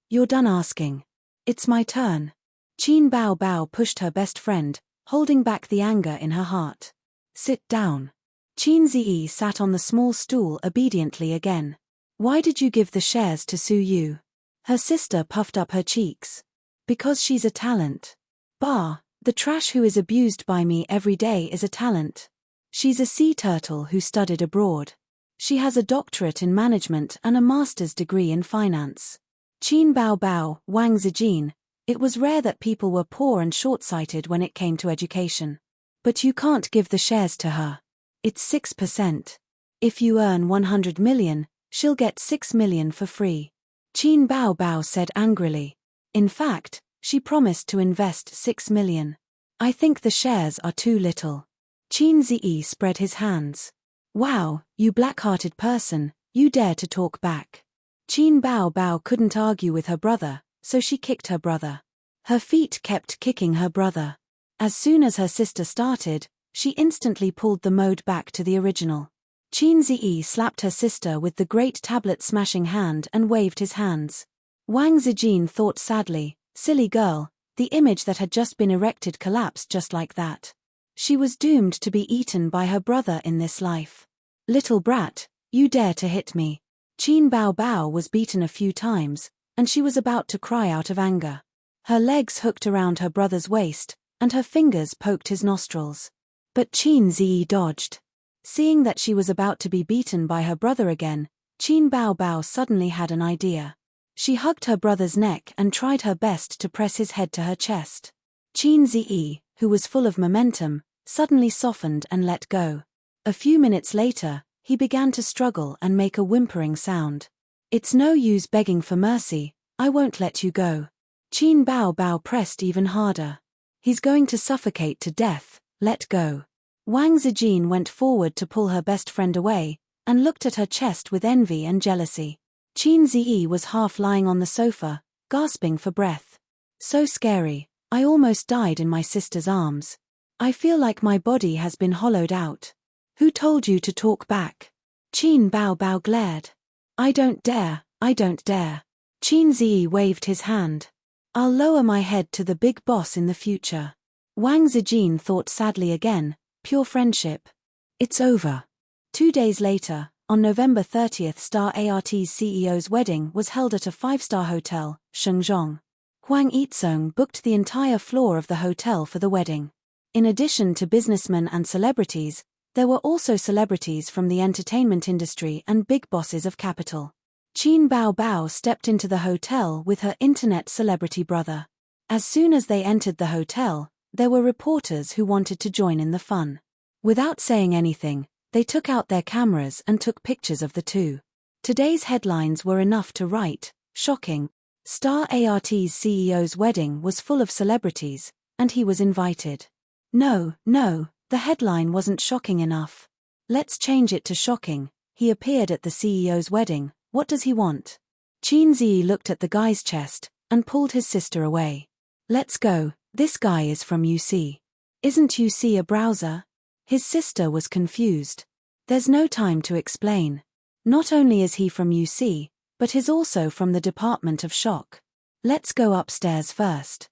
you're done asking. It's my turn. Qin Bao Bao pushed her best friend, holding back the anger in her heart. Sit down. Qin Ziyi sat on the small stool obediently again. Why did you give the shares to Su Yu? Her sister puffed up her cheeks. Because she's a talent. Bah, the trash who is abused by me every day is a talent. She's a sea turtle who studied abroad. She has a doctorate in management and a master's degree in finance. Qin Bao Bao, Wang Zijin, it was rare that people were poor and short-sighted when it came to education. But you can't give the shares to her. It's 6%. If you earn 100 million, she'll get 6 million for free. Qin Bao Bao said angrily. In fact, she promised to invest 6 million. I think the shares are too little. Qin Ziyi spread his hands. Wow, you black-hearted person, you dare to talk back. Qin Bao Bao couldn't argue with her brother, so she kicked her brother. Her feet kept kicking her brother. As soon as her sister started, she instantly pulled the mode back to the original. Qin Ziyi slapped her sister with the great tablet-smashing hand and waved his hands. Wang Zijin thought sadly, silly girl, the image that had just been erected collapsed just like that. She was doomed to be eaten by her brother in this life. Little brat, you dare to hit me. Qin Bao Bao was beaten a few times, and she was about to cry out of anger. Her legs hooked around her brother's waist, and her fingers poked his nostrils. But Qin Ziyi dodged. Seeing that she was about to be beaten by her brother again, Qin Bao Bao suddenly had an idea. She hugged her brother's neck and tried her best to press his head to her chest. Qin Ziyi, who was full of momentum, suddenly softened and let go. A few minutes later, he began to struggle and make a whimpering sound. It's no use begging for mercy, I won't let you go. Qin Bao Bao pressed even harder. He's going to suffocate to death, let go. Wang Zijin went forward to pull her best friend away, and looked at her chest with envy and jealousy. Qin Ziyi was half lying on the sofa, gasping for breath. So scary, I almost died in my sister's arms. I feel like my body has been hollowed out. Who told you to talk back? Qin Bao Bao glared. I don't dare. Qin Ziyi waved his hand. I'll lower my head to the big boss in the future. Wang Zijin thought sadly again, pure friendship. It's over. 2 days later, on November 30th, Star Art's CEO's wedding was held at a 5-star hotel, Shenzhong. Huang Yizong booked the entire floor of the hotel for the wedding. In addition to businessmen and celebrities, there were also celebrities from the entertainment industry and big bosses of capital. Qin Bao Bao stepped into the hotel with her internet celebrity brother. As soon as they entered the hotel, there were reporters who wanted to join in the fun. Without saying anything, they took out their cameras and took pictures of the two. Today's headlines were enough to write, shocking. Star Art's CEO's wedding was full of celebrities, and he was invited. No, the headline wasn't shocking enough. Let's change it to shocking. He appeared at the CEO's wedding. What does he want? Qin Ziyi looked at the guy's chest, and pulled his sister away. Let's go, this guy is from UC. Isn't UC a browser? His sister was confused. There's no time to explain. Not only is he from UC, but is also from the Department of Shock. Let's go upstairs first.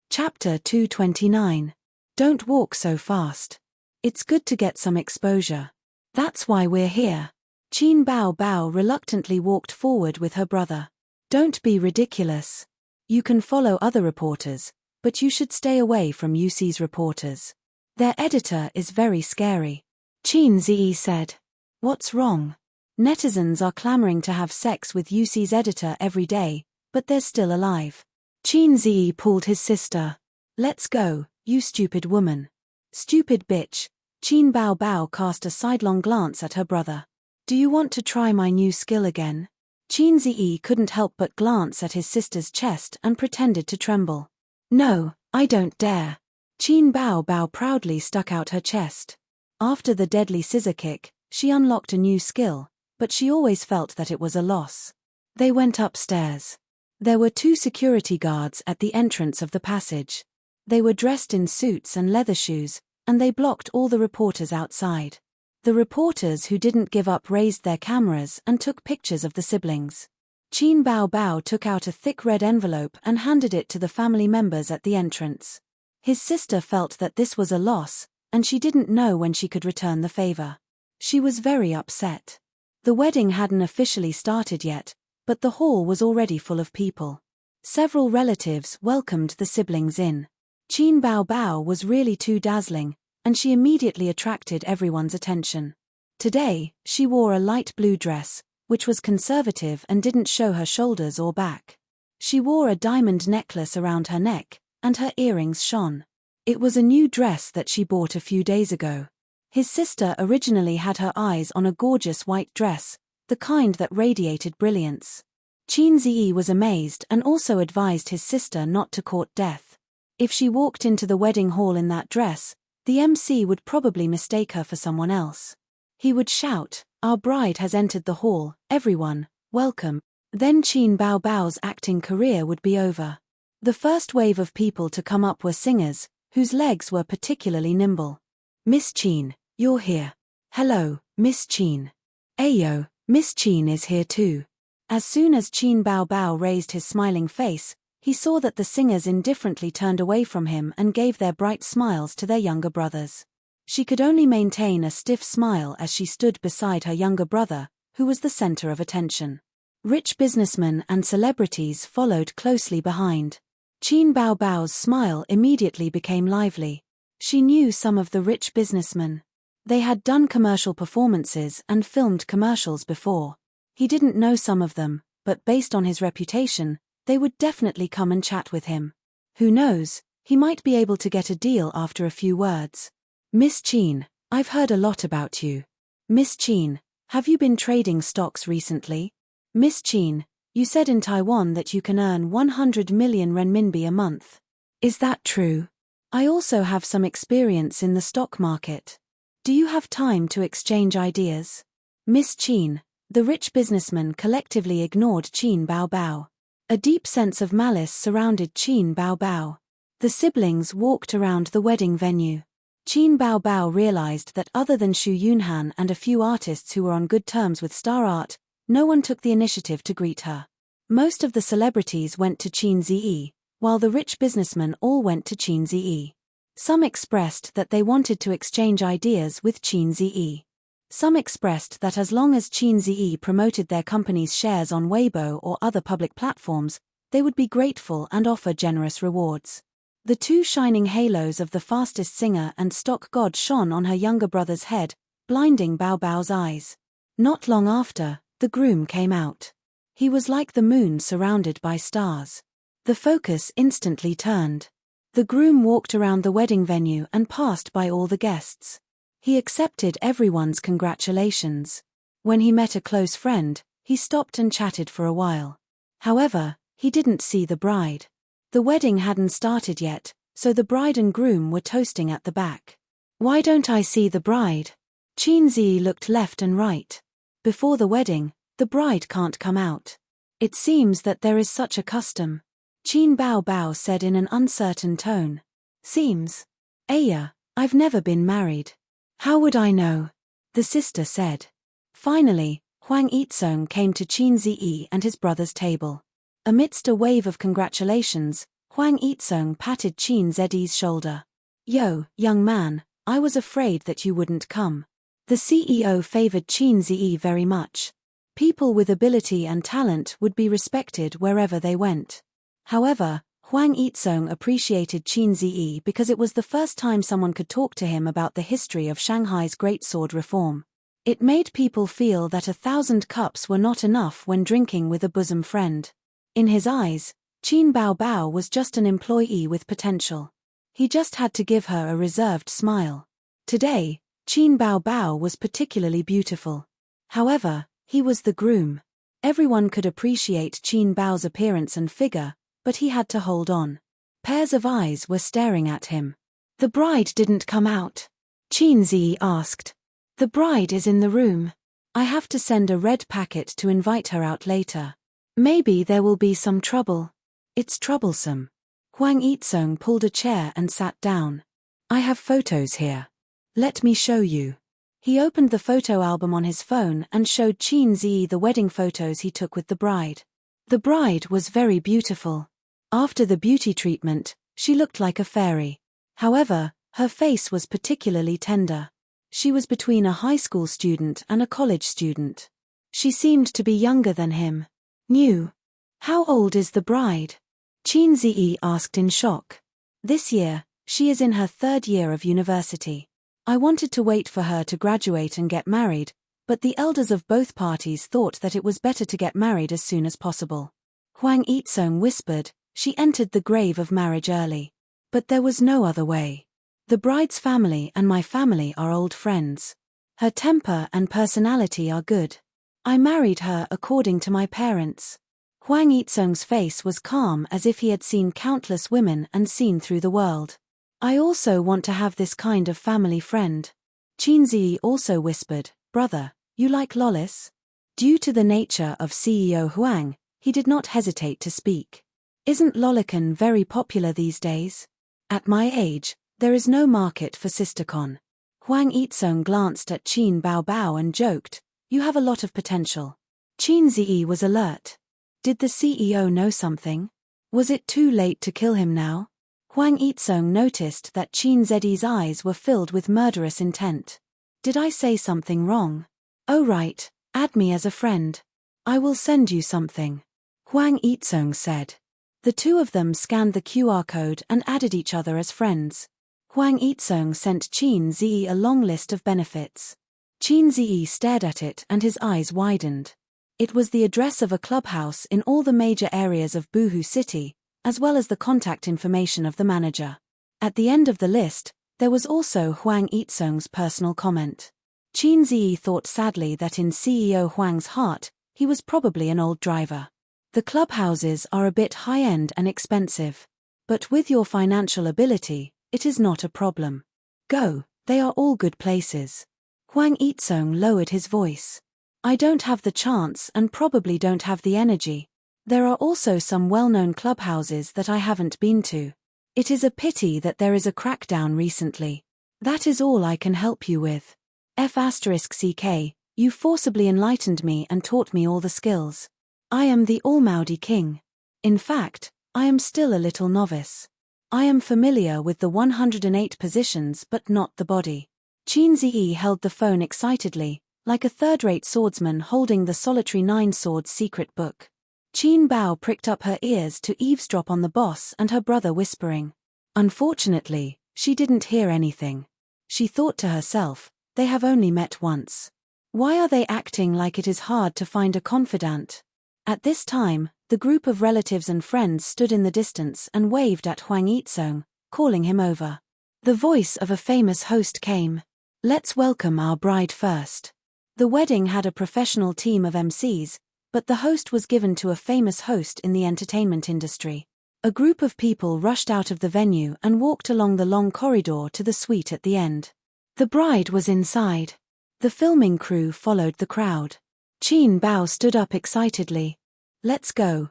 Chapter 229. Don't walk so fast. It's good to get some exposure. That's why we're here. Qin Bao Bao reluctantly walked forward with her brother. Don't be ridiculous. You can follow other reporters, but you should stay away from UC's reporters. Their editor is very scary. Qin Ziyi said. What's wrong? Netizens are clamoring to have sex with UC's editor every day, but they're still alive. Qin Ziyi pulled his sister. Let's go, you stupid woman. Stupid bitch. Qin Bao Bao cast a sidelong glance at her brother. Do you want to try my new skill again? Qin Ziyi couldn't help but glance at his sister's chest and pretended to tremble. No, I don't dare. Qin Bao Bao proudly stuck out her chest. After the deadly scissor kick, she unlocked a new skill, but she always felt that it was a loss. They went upstairs. There were 2 security guards at the entrance of the passage. They were dressed in suits and leather shoes, and they blocked all the reporters outside. The reporters who didn't give up raised their cameras and took pictures of the siblings. Qin Bao Bao took out a thick red envelope and handed it to the family members at the entrance. His sister felt that this was a loss, and she didn't know when she could return the favor. She was very upset. The wedding hadn't officially started yet, but the hall was already full of people. Several relatives welcomed the siblings in. Qin Bao Bao was really too dazzling, and she immediately attracted everyone's attention. Today, she wore a light blue dress, which was conservative and didn't show her shoulders or back. She wore a diamond necklace around her neck, and her earrings shone. It was a new dress that she bought a few days ago. His sister originally had her eyes on a gorgeous white dress, the kind that radiated brilliance. Qin Ziyi was amazed and also advised his sister not to court death. If she walked into the wedding hall in that dress, the MC would probably mistake her for someone else. He would shout, "Our bride has entered the hall, everyone, welcome." Then Qin Bao Bao's acting career would be over. The first wave of people to come up were singers, whose legs were particularly nimble. Miss Qin, you're here. Hello, Miss Qin. Ayo, Miss Qin is here too. As soon as Qin Bao Bao raised his smiling face, he saw that the singers indifferently turned away from him and gave their bright smiles to their younger brothers. She could only maintain a stiff smile as she stood beside her younger brother, who was the center of attention. Rich businessmen and celebrities followed closely behind. Qin Bao Bao's smile immediately became lively. She knew some of the rich businessmen. They had done commercial performances and filmed commercials before. He didn't know some of them, but based on his reputation, they would definitely come and chat with him. Who knows, he might be able to get a deal after a few words. Miss Qin, I've heard a lot about you. Miss Qin, have you been trading stocks recently? Miss Qin, you said in Taiwan that you can earn 100 million renminbi a month. Is that true? I also have some experience in the stock market. Do you have time to exchange ideas? Miss Qin, the rich businessmen collectively ignored Qin Bao Bao. A deep sense of malice surrounded Qin Bao Bao. The siblings walked around the wedding venue. Qin Bao Bao realized that other than Xu Yunhan and a few artists who were on good terms with Star Art, no one took the initiative to greet her. Most of the celebrities went to Qin Ziyi, while the rich businessmen all went to Qin Ziyi. Some expressed that they wanted to exchange ideas with Qin Ziyi. Some expressed that as long as Qin Ziyi promoted their company's shares on Weibo or other public platforms, they would be grateful and offer generous rewards. The 2 shining halos of the fastest singer and stock god shone on her younger brother's head, blinding Bao Bao's eyes. Not long after, the groom came out. He was like the moon surrounded by stars. The focus instantly turned. The groom walked around the wedding venue and passed by all the guests. He accepted everyone's congratulations. When he met a close friend, he stopped and chatted for a while. However, he didn't see the bride. The wedding hadn't started yet, so the bride and groom were toasting at the back. Why don't I see the bride? Qin Ziyi looked left and right. Before the wedding, the bride can't come out. It seems that there is such a custom. Qin Bao Bao said in an uncertain tone. Seems. Aya, I've never been married. How would I know? The sister said. Finally, Huang Yitsong came to Qin Ziyi and his brother's table. Amidst a wave of congratulations, Huang Yitsong patted Qin Ziyi's shoulder. "Yo, young man, I was afraid that you wouldn't come." The CEO favored Qin Ziyi very much. People with ability and talent would be respected wherever they went. However, Huang Yitsong appreciated Qin Ziyi because it was the first time someone could talk to him about the history of Shanghai's great sword reform. It made people feel that 1,000 cups were not enough when drinking with a bosom friend. In his eyes, Qin Baobao was just an employee with potential. He just had to give her a reserved smile. Today, Qin Baobao was particularly beautiful. However, he was the groom. Everyone could appreciate Qin Bao's appearance and figure, but he had to hold on. Pairs of eyes were staring at him. "The bride didn't come out?" Qin Ziyi asked. "The bride is in the room. I have to send a red packet to invite her out later. Maybe there will be some trouble." "It's troublesome." Huang Yitsong pulled a chair and sat down. "I have photos here. Let me show you." He opened the photo album on his phone and showed Qin Ziyi the wedding photos he took with the bride. The bride was very beautiful. After the beauty treatment, she looked like a fairy. However, her face was particularly tender. She was between a high school student and a college student. She seemed to be younger than him. "New. How old is the bride?" Qin Ziyi asked in shock. "This year, she is in her 3rd year of university. I wanted to wait for her to graduate and get married, but the elders of both parties thought that it was better to get married as soon as possible." Huang Yitsong whispered, "She entered the grave of marriage early. But there was no other way. The bride's family and my family are old friends. Her temper and personality are good. I married her according to my parents." Huang Yitsong's face was calm as if he had seen countless women and seen through the world. "I also want to have this kind of family friend." Qin Ziyi also whispered, "Brother, you like lollis?" Due to the nature of CEO Huang, he did not hesitate to speak. "Isn't lolicon very popular these days? At my age, there is no market for sistercon." Huang Yitsong glanced at Qin Baobao and joked, "You have a lot of potential." Qin Ziyi was alert. Did the CEO know something? Was it too late to kill him now? Huang Yitsong noticed that Qin Ziyi's eyes were filled with murderous intent. "Did I say something wrong?" "Oh right, add me as a friend. I will send you something," Huang Yitsong said. The two of them scanned the QR code and added each other as friends. Huang Yitsong sent Qin Ziyi a long list of benefits. Qin Ziyi stared at it and his eyes widened. It was the address of a clubhouse in all the major areas of Buhu City, as well as the contact information of the manager. At the end of the list, there was also Huang Yitsong's personal comment. Qin Ziyi thought sadly that in CEO Huang's heart, he was probably an old driver. The clubhouses are a bit high-end and expensive. But with your financial ability, it is not a problem. Go, they are all good places. Huang Yitsong lowered his voice. "I don't have the chance and probably don't have the energy. There are also some well-known clubhouses that I haven't been to. It is a pity that there is a crackdown recently. That is all I can help you with. F***ck, you forcibly enlightened me and taught me all the skills. I am the Almaudi King. In fact, I am still a little novice. I am familiar with the 108 positions but not the body." Qin Ziyi held the phone excitedly, like a third-rate swordsman holding the solitary 9-sword secret book. Qin Bao pricked up her ears to eavesdrop on the boss and her brother whispering. Unfortunately, she didn't hear anything. She thought to herself, they have only met once. Why are they acting like it is hard to find a confidant? At this time, the group of relatives and friends stood in the distance and waved at Huang Yitsong, calling him over. The voice of a famous host came. "Let's welcome our bride first." The wedding had a professional team of MCs, but the host was given to a famous host in the entertainment industry. A group of people rushed out of the venue and walked along the long corridor to the suite at the end. The bride was inside. The filming crew followed the crowd. Qin Bao stood up excitedly. Let's go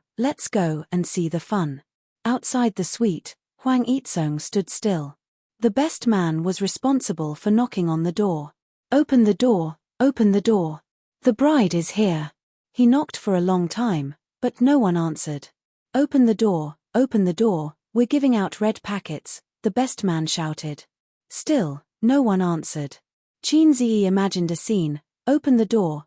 and see the fun." Outside the suite, Huang Yitsong stood still. The best man was responsible for knocking on the door. Open the door, open the door." The bride is here. He knocked for a long time, but no one answered. Open the door, we're giving out red packets, the best man shouted. Still, no one answered. Qin Ziyi imagined a scene. Open the door,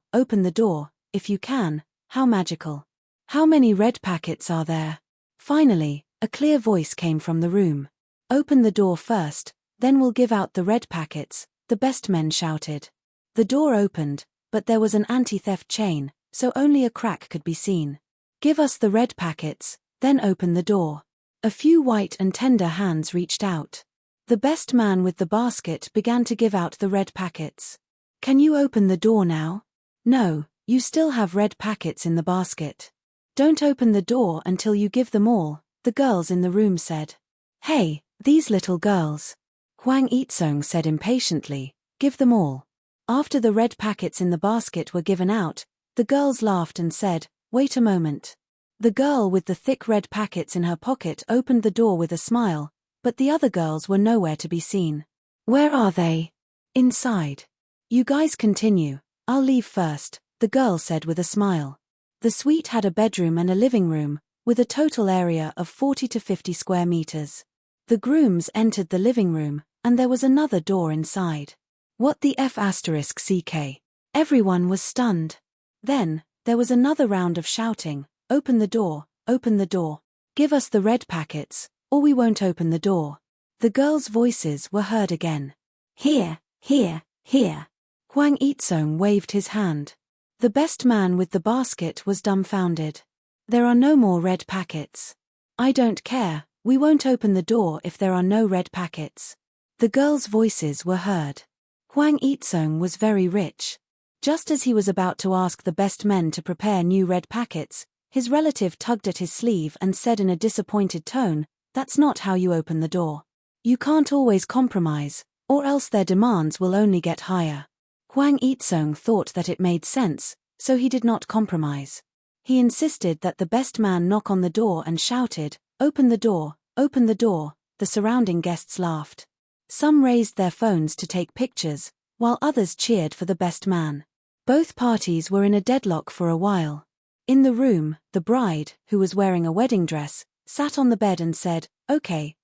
if you can. How magical. How many red packets are there? Finally, a clear voice came from the room. Open the door first, then we'll give out the red packets, the best men shouted. The door opened, but there was an anti-theft chain, so only a crack could be seen. Give us the red packets, then open the door. A few white and tender hands reached out. The best man with the basket began to give out the red packets. Can you open the door now? No, you still have red packets in the basket. Don't open the door until you give them all, the girls in the room said. Hey, these little girls. Huang Yitsong said impatiently, give them all. After the red packets in the basket were given out, the girls laughed and said, wait a moment. The girl with the thick red packets in her pocket opened the door with a smile, but the other girls were nowhere to be seen. Where are they? Inside. You guys continue, I'll leave first, the girl said with a smile. The suite had a bedroom and a living room, with a total area of 40 to 50 square meters. The grooms entered the living room, and there was another door inside. What the F***ck? Everyone was stunned. Then, there was another round of shouting, open the door, give us the red packets, or we won't open the door. The girls' voices were heard again. Here. Huang Yitsong waved his hand. The best man with the basket was dumbfounded. There are no more red packets. I don't care, we won't open the door if there are no red packets. The girls' voices were heard. Huang Yitsong was very rich. Just as he was about to ask the best men to prepare new red packets, his relative tugged at his sleeve and said in a disappointed tone, that's not how you open the door. You can't always compromise, or else their demands will only get higher. Huang Yitsong thought that it made sense, so he did not compromise. He insisted that the best man knock on the door and shouted, open the door, the surrounding guests laughed. Some raised their phones to take pictures, while others cheered for the best man. Both parties were in a deadlock for a while. In the room, the bride, who was wearing a wedding dress, sat on the bed and said, okay,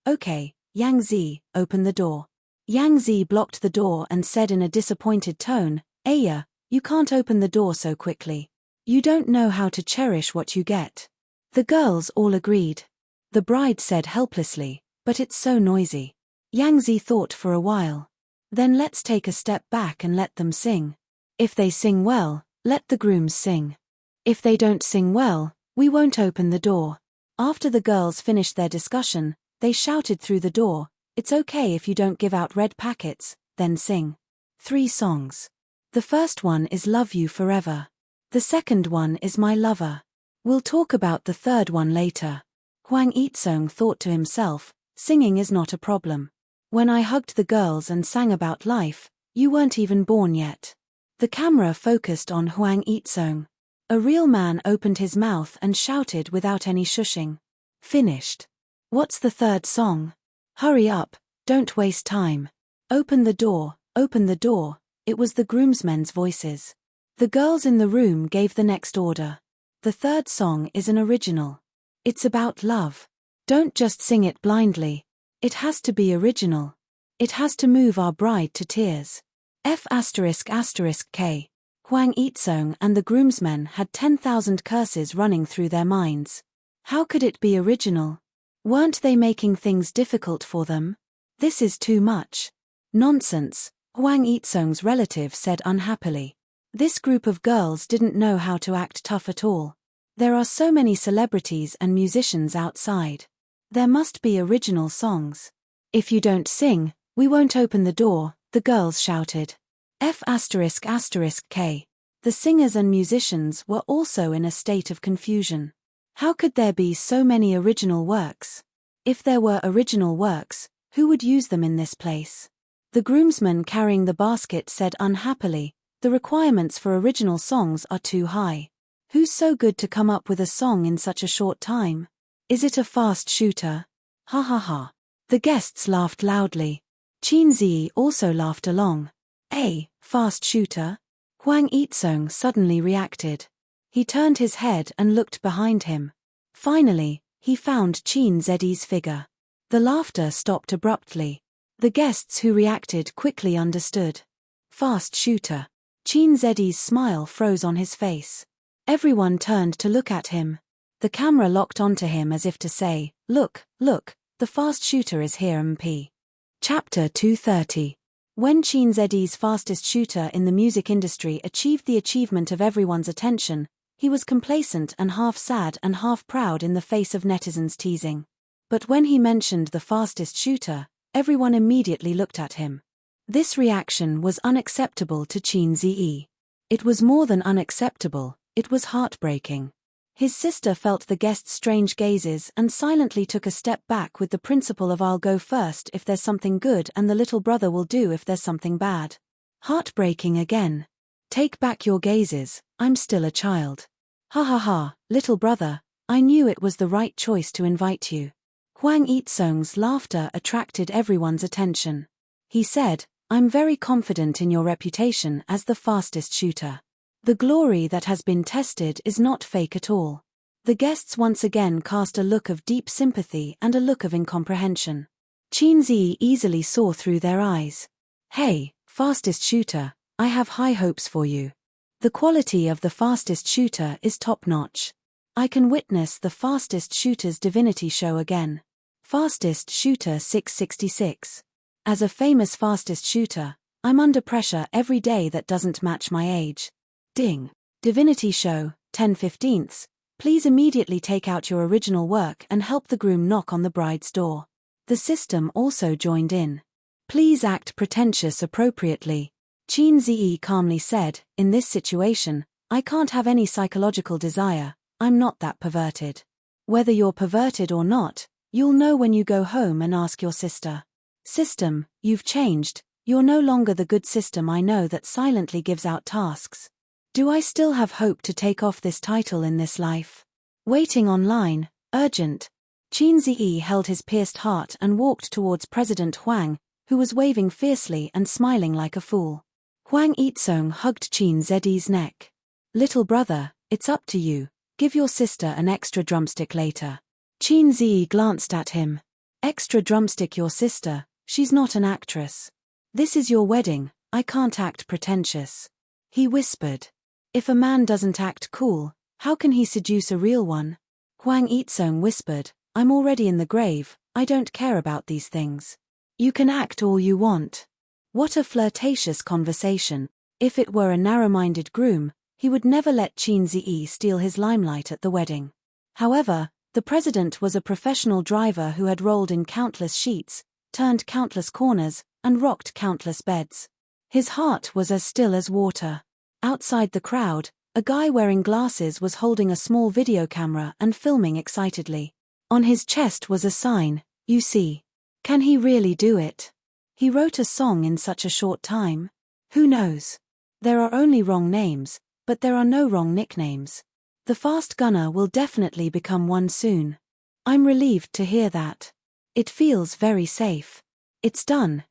Yang Zi, open the door. Yang Zi blocked the door and said in a disappointed tone, Aya, you can't open the door so quickly. You don't know how to cherish what you get. The girls all agreed. The bride said helplessly, but it's so noisy. Yang Zi thought for a while. Then let's take a step back and let them sing. If they sing well, let the grooms sing. If they don't sing well, we won't open the door. After the girls finished their discussion, they shouted through the door, it's okay if you don't give out red packets, then sing. 3 songs. The first one is Love You Forever. The second one is My Lover. We'll talk about the third one later. Huang Yitsong thought to himself, singing is not a problem. When I hugged the girls and sang about life, you weren't even born yet. The camera focused on Huang Yitsong. A real man opened his mouth and shouted without any shushing. Finished. What's the third song? Hurry up, don't waste time. Open the door, it was the groomsmen's voices. The girls in the room gave the next order. The third song is an original. It's about love. Don't just sing it blindly. It has to be original. It has to move our bride to tears. F***k. Huang Yitsong and the groomsmen had 10,000 curses running through their minds. How could it be original? Weren't they making things difficult for them? This is too much. Nonsense, Huang Yitsong's relative said unhappily. This group of girls didn't know how to act tough at all. There are so many celebrities and musicians outside. There must be original songs. If you don't sing, we won't open the door, the girls shouted. F***k. The singers and musicians were also in a state of confusion. How could there be so many original works? If there were original works, who would use them in this place? The groomsman carrying the basket said unhappily, the requirements for original songs are too high. Who's so good to come up with a song in such a short time? Is it a fast shooter? Ha ha ha. The guests laughed loudly. Qin Zi also laughed along. A fast shooter? Hwang Eatsong suddenly reacted. He turned his head and looked behind him. Finally, he found Qin Zedi's figure. The laughter stopped abruptly. The guests who reacted quickly understood. Fast shooter. Qin Zedi's smile froze on his face. Everyone turned to look at him. The camera locked onto him as if to say, "Look, look, the fast shooter is here." MP. Chapter 230. When Qin Zedi's fastest shooter in the music industry achieved the achievement of everyone's attention, he was complacent and half sad and half proud in the face of netizens' teasing. But when he mentioned the fastest shooter, everyone immediately looked at him. This reaction was unacceptable to Qin Zi. It was more than unacceptable, it was heartbreaking. His sister felt the guest's strange gazes and silently took a step back with the principle of "I'll go first if there's something good and the little brother will do if there's something bad." Heartbreaking again. Take back your gazes, I'm still a child. Ha ha ha, little brother, I knew it was the right choice to invite you. Hwang Eatsong's laughter attracted everyone's attention. He said, "I'm very confident in your reputation as the fastest shooter. The glory that has been tested is not fake at all." The guests once again cast a look of deep sympathy and a look of incomprehension. Qin Zi easily saw through their eyes. "Hey, fastest shooter, I have high hopes for you. The quality of the fastest shooter is top-notch. I can witness the fastest shooter's divinity show again." Fastest shooter 666. As a famous fastest shooter, I'm under pressure every day that doesn't match my age. Ding. Divinity show, 10/15. Please immediately take out your original work and help the groom knock on the bride's door. The system also joined in. Please act pretentious appropriately. Qin Zi calmly said, "In this situation, I can't have any psychological desire, I'm not that perverted. Whether you're perverted or not, you'll know when you go home and ask your sister. System, you've changed, you're no longer the good system I know that silently gives out tasks. Do I still have hope to take off this title in this life? Waiting online, urgent." Qin Zi held his pierced heart and walked towards President Hwang, who was waving fiercely and smiling like a fool. Hwang Eatsong hugged Qin Zedi's neck. "Little brother, it's up to you, give your sister an extra drumstick later." Qin Zi glanced at him. "Extra drumstick your sister, she's not an actress. This is your wedding, I can't act pretentious." He whispered. "If a man doesn't act cool, how can he seduce a real one?" Hwang Eatsong whispered, "I'm already in the grave, I don't care about these things. You can act all you want." What a flirtatious conversation. If it were a narrow-minded groom, he would never let Qin Zi steal his limelight at the wedding. However, the president was a professional driver who had rolled in countless sheets, turned countless corners, and rocked countless beds. His heart was as still as water. Outside the crowd, a guy wearing glasses was holding a small video camera and filming excitedly. On his chest was a sign, "You see. Can he really do it? He wrote a song in such a short time. Who knows? There are only wrong names, but there are no wrong nicknames. The fast gunner will definitely become one soon. I'm relieved to hear that. It feels very safe. It's done,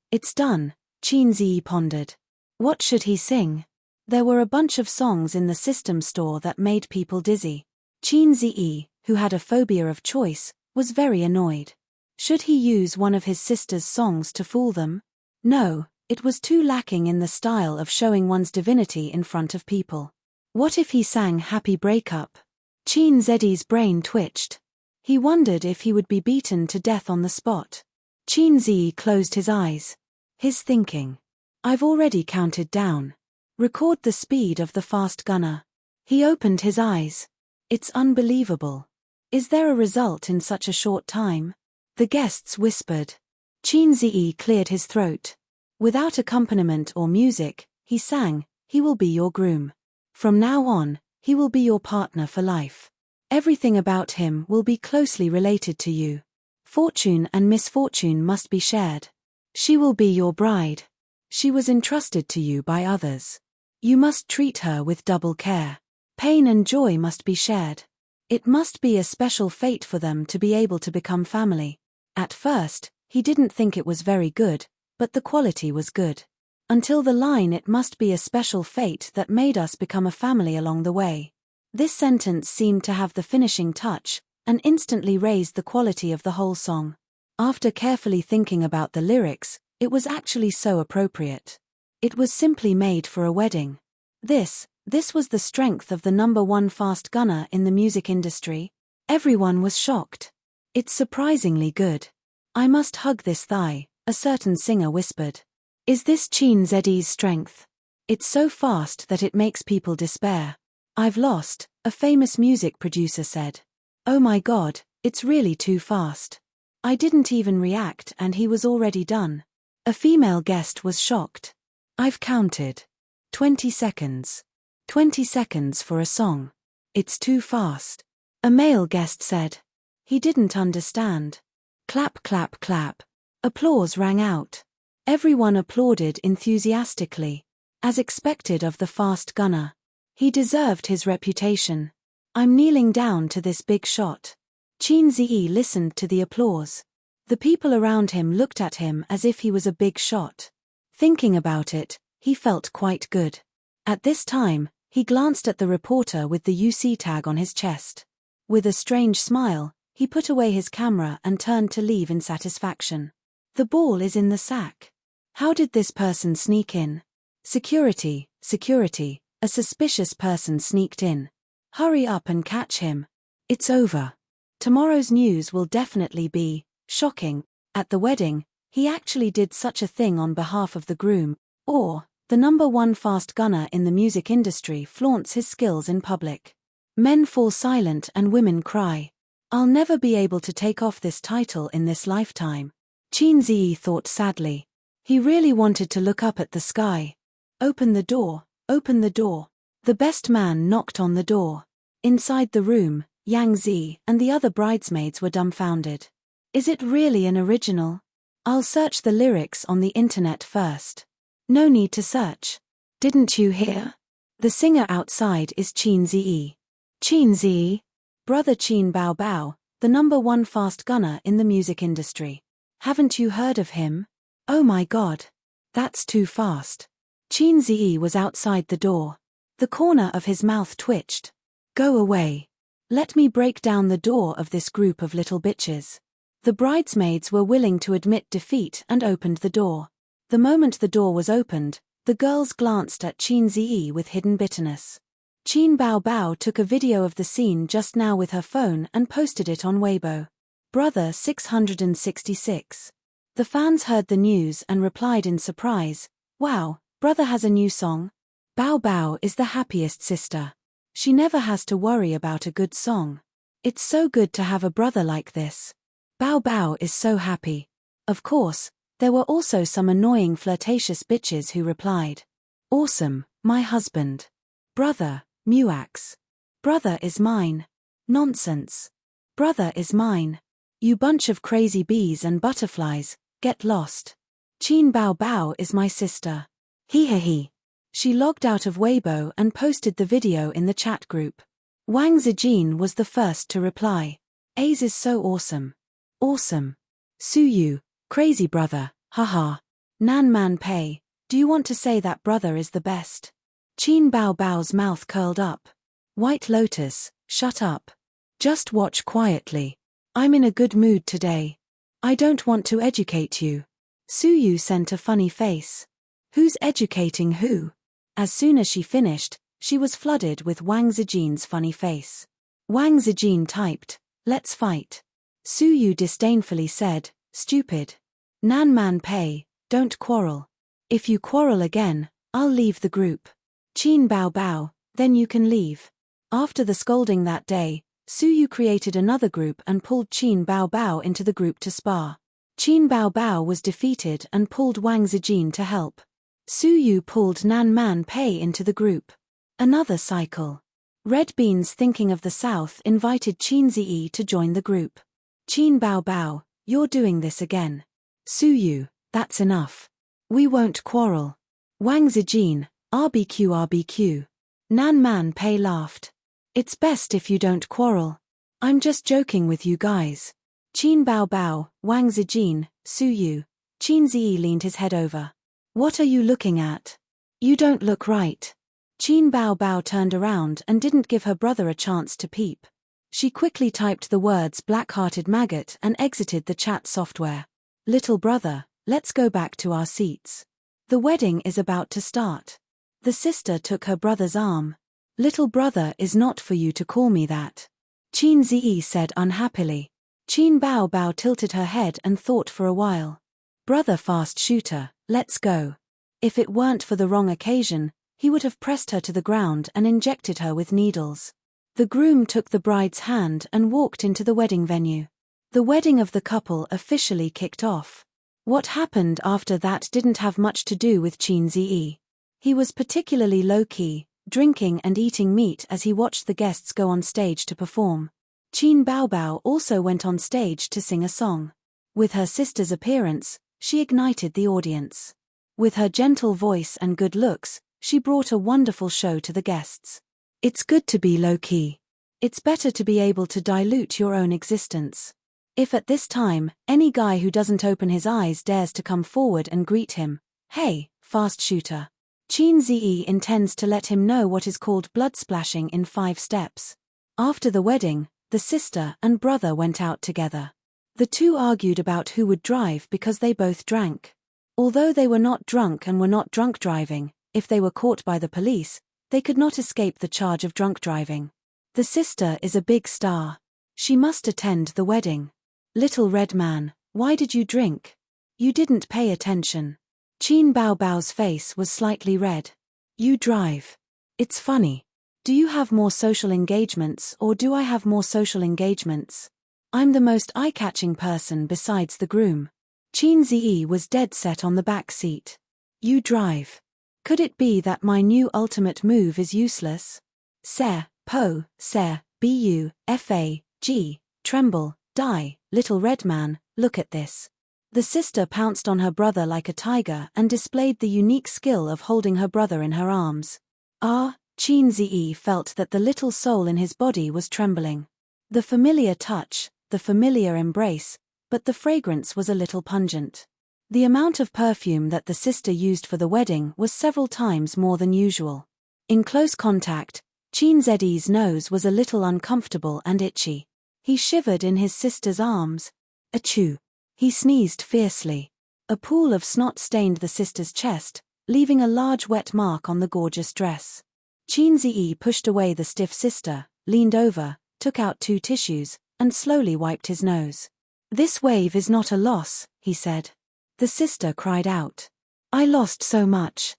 Qin Zi pondered. What should he sing? There were a bunch of songs in the system store that made people dizzy. Qin Zi, who had a phobia of choice, was very annoyed. Should he use one of his sister's songs to fool them? No, it was too lacking in the style of showing one's divinity in front of people. What if he sang Happy Breakup? Qin Zedi's brain twitched. He wondered if he would be beaten to death on the spot. Qin Zi closed his eyes. His thinking. I've already counted down. Record the speed of the fast gunner. He opened his eyes. It's unbelievable. Is there a result in such a short time? The guests whispered. Qin Zi cleared his throat. Without accompaniment or music, he sang, "He will be your groom. From now on, he will be your partner for life. Everything about him will be closely related to you. Fortune and misfortune must be shared. She will be your bride. She was entrusted to you by others. You must treat her with double care. Pain and joy must be shared. It must be a special fate for them to be able to become family." At first, he didn't think it was very good, but the quality was good. Until the line "it must be a special fate that made us become a family along the way." This sentence seemed to have the finishing touch, and instantly raised the quality of the whole song. After carefully thinking about the lyrics, it was actually so appropriate. It was simply made for a wedding. This was the strength of the #1 fast gunner in the music industry. Everyone was shocked. "It's surprisingly good. I must hug this thigh," a certain singer whispered. "Is this Chin Z's strength? It's so fast that it makes people despair. I've lost," a famous music producer said. "Oh my God, it's really too fast. I didn't even react and he was already done." A female guest was shocked. "I've counted 20 seconds. 20 seconds for a song. It's too fast." A male guest said. He didn't understand. Clap, clap, clap. Applause rang out. Everyone applauded enthusiastically. As expected of the fast gunner. He deserved his reputation. "I'm kneeling down to this big shot." Chin Zi listened to the applause. The people around him looked at him as if he was a big shot. Thinking about it, he felt quite good. At this time, he glanced at the reporter with the UC tag on his chest. With a strange smile, he put away his camera and turned to leave in satisfaction. The ball is in the sack. How did this person sneak in? Security, security, a suspicious person sneaked in. Hurry up and catch him. It's over. Tomorrow's news will definitely be shocking. At the wedding, he actually did such a thing on behalf of the groom, or the #1 fast gunner in the music industry flaunts his skills in public. Men fall silent and women cry. "I'll never be able to take off this title in this lifetime." Chin Zi thought sadly. He really wanted to look up at the sky. "Open the door, open the door." The best man knocked on the door. Inside the room, Yang Zi and the other bridesmaids were dumbfounded. "Is it really an original? I'll search the lyrics on the internet first." "No need to search. Didn't you hear? The singer outside is Chin Zi." "Chin Zi?" Brother Chin Bao Bao, the #1 fast gunner in the music industry. "Haven't you heard of him? Oh my God. That's too fast." Chin Zi was outside the door. The corner of his mouth twitched. "Go away. Let me break down the door of this group of little bitches." The bridesmaids were willing to admit defeat and opened the door. The moment the door was opened, the girls glanced at Chin Zi with hidden bitterness. Chin Bao Bao took a video of the scene just now with her phone and posted it on Weibo. Brother 666. The fans heard the news and replied in surprise, "Wow, brother has a new song? Bao Bao is the happiest sister. She never has to worry about a good song. It's so good to have a brother like this. Bao Bao is so happy." Of course, there were also some annoying flirtatious bitches who replied, "Awesome, my husband. Brother, Muax. Brother is mine. Nonsense. Brother is mine. You bunch of crazy bees and butterflies, get lost. Chin Bao Bao is my sister. He he he." She logged out of Weibo and posted the video in the chat group. Wang Zijin was the first to reply. "Ace is so awesome. Awesome. Suyu, crazy brother, haha. Nan Man Pei, do you want to say that brother is the best?" Chin Bao Bao's mouth curled up. "White Lotus, shut up. Just watch quietly. I'm in a good mood today. I don't want to educate you." Suyu sent a funny face. Who's educating who? As soon as she finished, she was flooded with Wang Zijin's funny face. Wang Zijin typed, "Let's fight." Suyu disdainfully said, "Stupid. Nan Man Pei, don't quarrel. If you quarrel again, I'll leave the group." Chin Bao Bao, "Then you can leave." After the scolding that day, Suyu created another group and pulled Chin Bao Bao into the group to spar. Chin Bao Bao was defeated and pulled Wang Zijin to help. Suyu pulled Nan Man Pei into the group. Another cycle. Red Beans, thinking of the South, invited Chin Zi to join the group. Chin Bao Bao, "You're doing this again." Suyu, "That's enough. We won't quarrel." Wang Zijin, "RBQ RBQ." Nan Man Pei laughed. "It's best if you don't quarrel. I'm just joking with you guys." Chin Bao Bao, Wang Zijin, Suyu. Chin Zi leaned his head over. What are you looking at? You don't look right. Qin Bao Bao turned around and didn't give her brother a chance to peep. She quickly typed the words black-hearted maggot and exited the chat software. Little brother, let's go back to our seats. The wedding is about to start. The sister took her brother's arm. Little brother is not for you to call me that. Qin Ziyi said unhappily. Qin Bao Bao tilted her head and thought for a while. Brother fast shooter, let's go. If it weren't for the wrong occasion, he would have pressed her to the ground and injected her with needles. The groom took the bride's hand and walked into the wedding venue. The wedding of the couple officially kicked off. What happened after that didn't have much to do with Qin Ziyi. He was particularly low-key, drinking and eating meat as he watched the guests go on stage to perform. Qin Bao Bao also went on stage to sing a song. With her sister's appearance, she ignited the audience. With her gentle voice and good looks, she brought a wonderful show to the guests. It's good to be low-key. It's better to be able to dilute your own existence. If at this time, any guy who doesn't open his eyes dares to come forward and greet him, hey, fast shooter. Qin Ziyi intends to let him know what is called blood splashing in 5 steps. After the wedding, the sister and brother went out together. The two argued about who would drive because they both drank. Although they were not drunk and were not drunk driving, if they were caught by the police, they could not escape the charge of drunk driving. The sister is a big star. She must attend the wedding. Little red man, why did you drink? You didn't pay attention. Qin Bao Bao's face was slightly red. You drive. It's funny. Do you have more social engagements or do I have more social engagements? I'm the most eye-catching person besides the groom. Qin Ziyi was dead set on the back seat. You drive. Could it be that my new ultimate move is useless? Se, po, se, bu, fa, g, tremble, die, little red man, look at this. The sister pounced on her brother like a tiger and displayed the unique skill of holding her brother in her arms. Ah, Qin Ziyi felt that the little soul in his body was trembling. The familiar touch, the familiar embrace, but the fragrance was a little pungent. The amount of perfume that the sister used for the wedding was several times more than usual. In close contact, Qin Ziyi's nose was a little uncomfortable and itchy. He shivered in his sister's arms. Achoo! He sneezed fiercely. A pool of snot stained the sister's chest, leaving a large wet mark on the gorgeous dress. Qin Ziyi pushed away the stiff sister, leaned over, took out 2 tissues, and slowly wiped his nose. This wave is not a loss, he said. The sister cried out. I lost so much.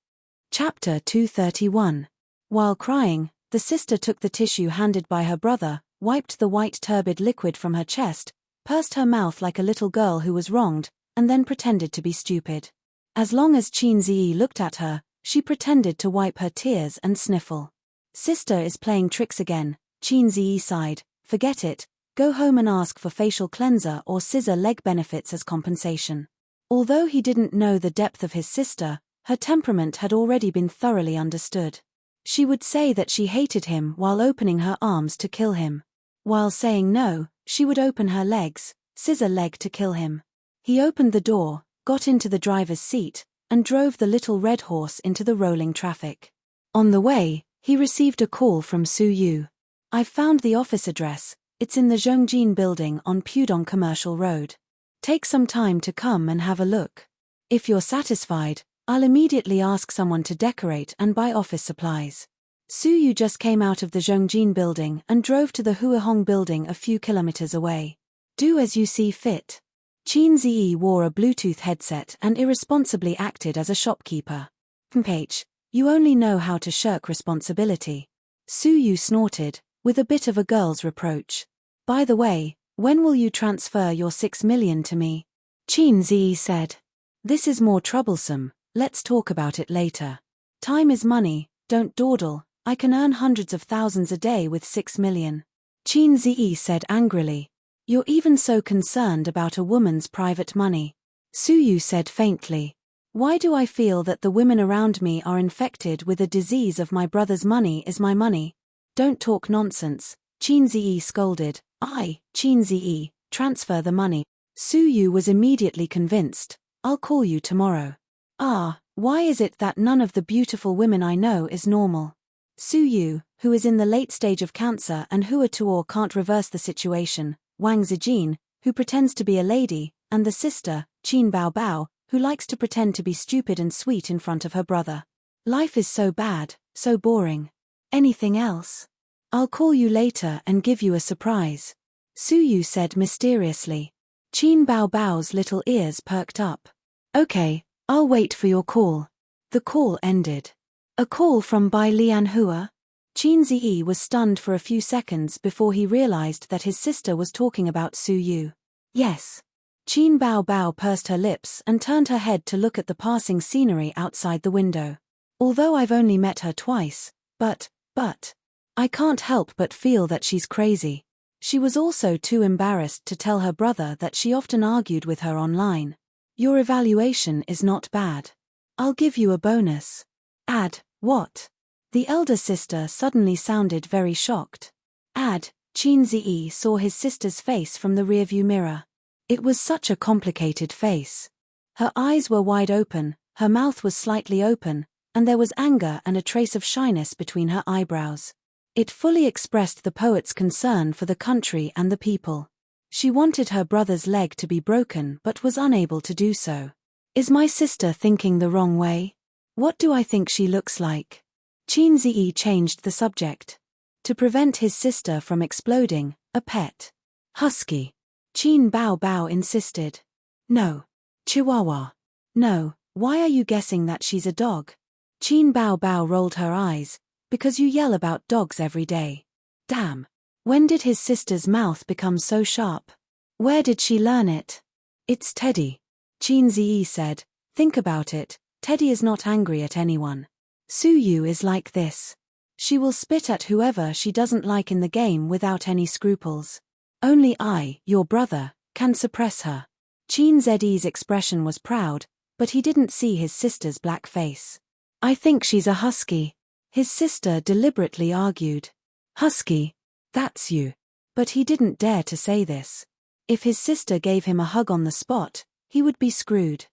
Chapter 231. While crying, the sister took the tissue handed by her brother, wiped the white turbid liquid from her chest, pursed her mouth like a little girl who was wronged, and then pretended to be stupid. As long as Qin Ziyi looked at her, she pretended to wipe her tears and sniffle. Sister is playing tricks again, Qin Ziyi sighed. Forget it, go home and ask for facial cleanser or scissor leg benefits as compensation. Although he didn't know the depth of his sister, her temperament had already been thoroughly understood. She would say that she hated him while opening her arms to kill him. While saying no, she would open her legs, scissor leg to kill him. He opened the door, got into the driver's seat, and drove the little red horse into the rolling traffic. On the way, he received a call from Su Yu. I've found the office address, it's in the Zhongjin building on Pudong Commercial Road. Take some time to come and have a look. If you're satisfied, I'll immediately ask someone to decorate and buy office supplies. Su Yu just came out of the Zhongjin building and drove to the Huahong building a few kilometers away. Do as you see fit. Qin Ziyi wore a Bluetooth headset and irresponsibly acted as a shopkeeper. H, you only know how to shirk responsibility. Su Yu snorted, with a bit of a girl's reproach. By the way, when will you transfer your 6 million to me? Qin Ziyi said. This is more troublesome, let's talk about it later. Time is money, don't dawdle, I can earn hundreds of thousands a day with 6 million. Qin Ziyi said angrily. You're even so concerned about a woman's private money. Su Yu said faintly. Why do I feel that the women around me are infected with a disease of my brother's money is my money? Don't talk nonsense, Qin Ziyi scolded. Qin Ziyi, transfer the money. Su Yu was immediately convinced. I'll call you tomorrow. Why is it that none of the beautiful women I know is normal? Su Yu, who is in the late stage of cancer and Hua Tuor can't reverse the situation, Wang Zijin, who pretends to be a lady, and the sister, Qin Bao Bao, who likes to pretend to be stupid and sweet in front of her brother. Life is so bad, so boring. Anything else? I'll call you later and give you a surprise, Su Yu said mysteriously. Qin Bao Bao's little ears perked up. Okay, I'll wait for your call. The call ended. A call from Bai Lian Hua? Qin Ziyi was stunned for a few seconds before he realized that his sister was talking about Su Yu. Yes. Qin Bao Bao pursed her lips and turned her head to look at the passing scenery outside the window. Although I've only met her twice, but, I can't help but feel that she's crazy. She was also too embarrassed to tell her brother that she often argued with her online. Your evaluation is not bad. I'll give you a bonus. Add, what? The elder sister suddenly sounded very shocked. Add, Qin Ziyi saw his sister's face from the rearview mirror. It was such a complicated face. Her eyes were wide open, her mouth was slightly open, and there was anger and a trace of shyness between her eyebrows. It fully expressed the poet's concern for the country and the people. She wanted her brother's leg to be broken but was unable to do so. Is my sister thinking the wrong way? What do I think she looks like? Qin Ziyi changed the subject. To prevent his sister from exploding, a pet. Husky. Qin Bao Bao insisted. No. Chihuahua. No, why are you guessing that she's a dog? Qin Bao Bao rolled her eyes. Because you yell about dogs every day. Damn. When did his sister's mouth become so sharp? Where did she learn it? It's Teddy. Qin Ziyi said, think about it, Teddy is not angry at anyone. Su Yu is like this. She will spit at whoever she doesn't like in the game without any scruples. Only I, your brother, can suppress her. Qin Zi's expression was proud, but he didn't see his sister's black face. I think she's a husky. His sister deliberately argued. Husky? That's you. But he didn't dare to say this. If his sister gave him a hug on the spot, he would be screwed.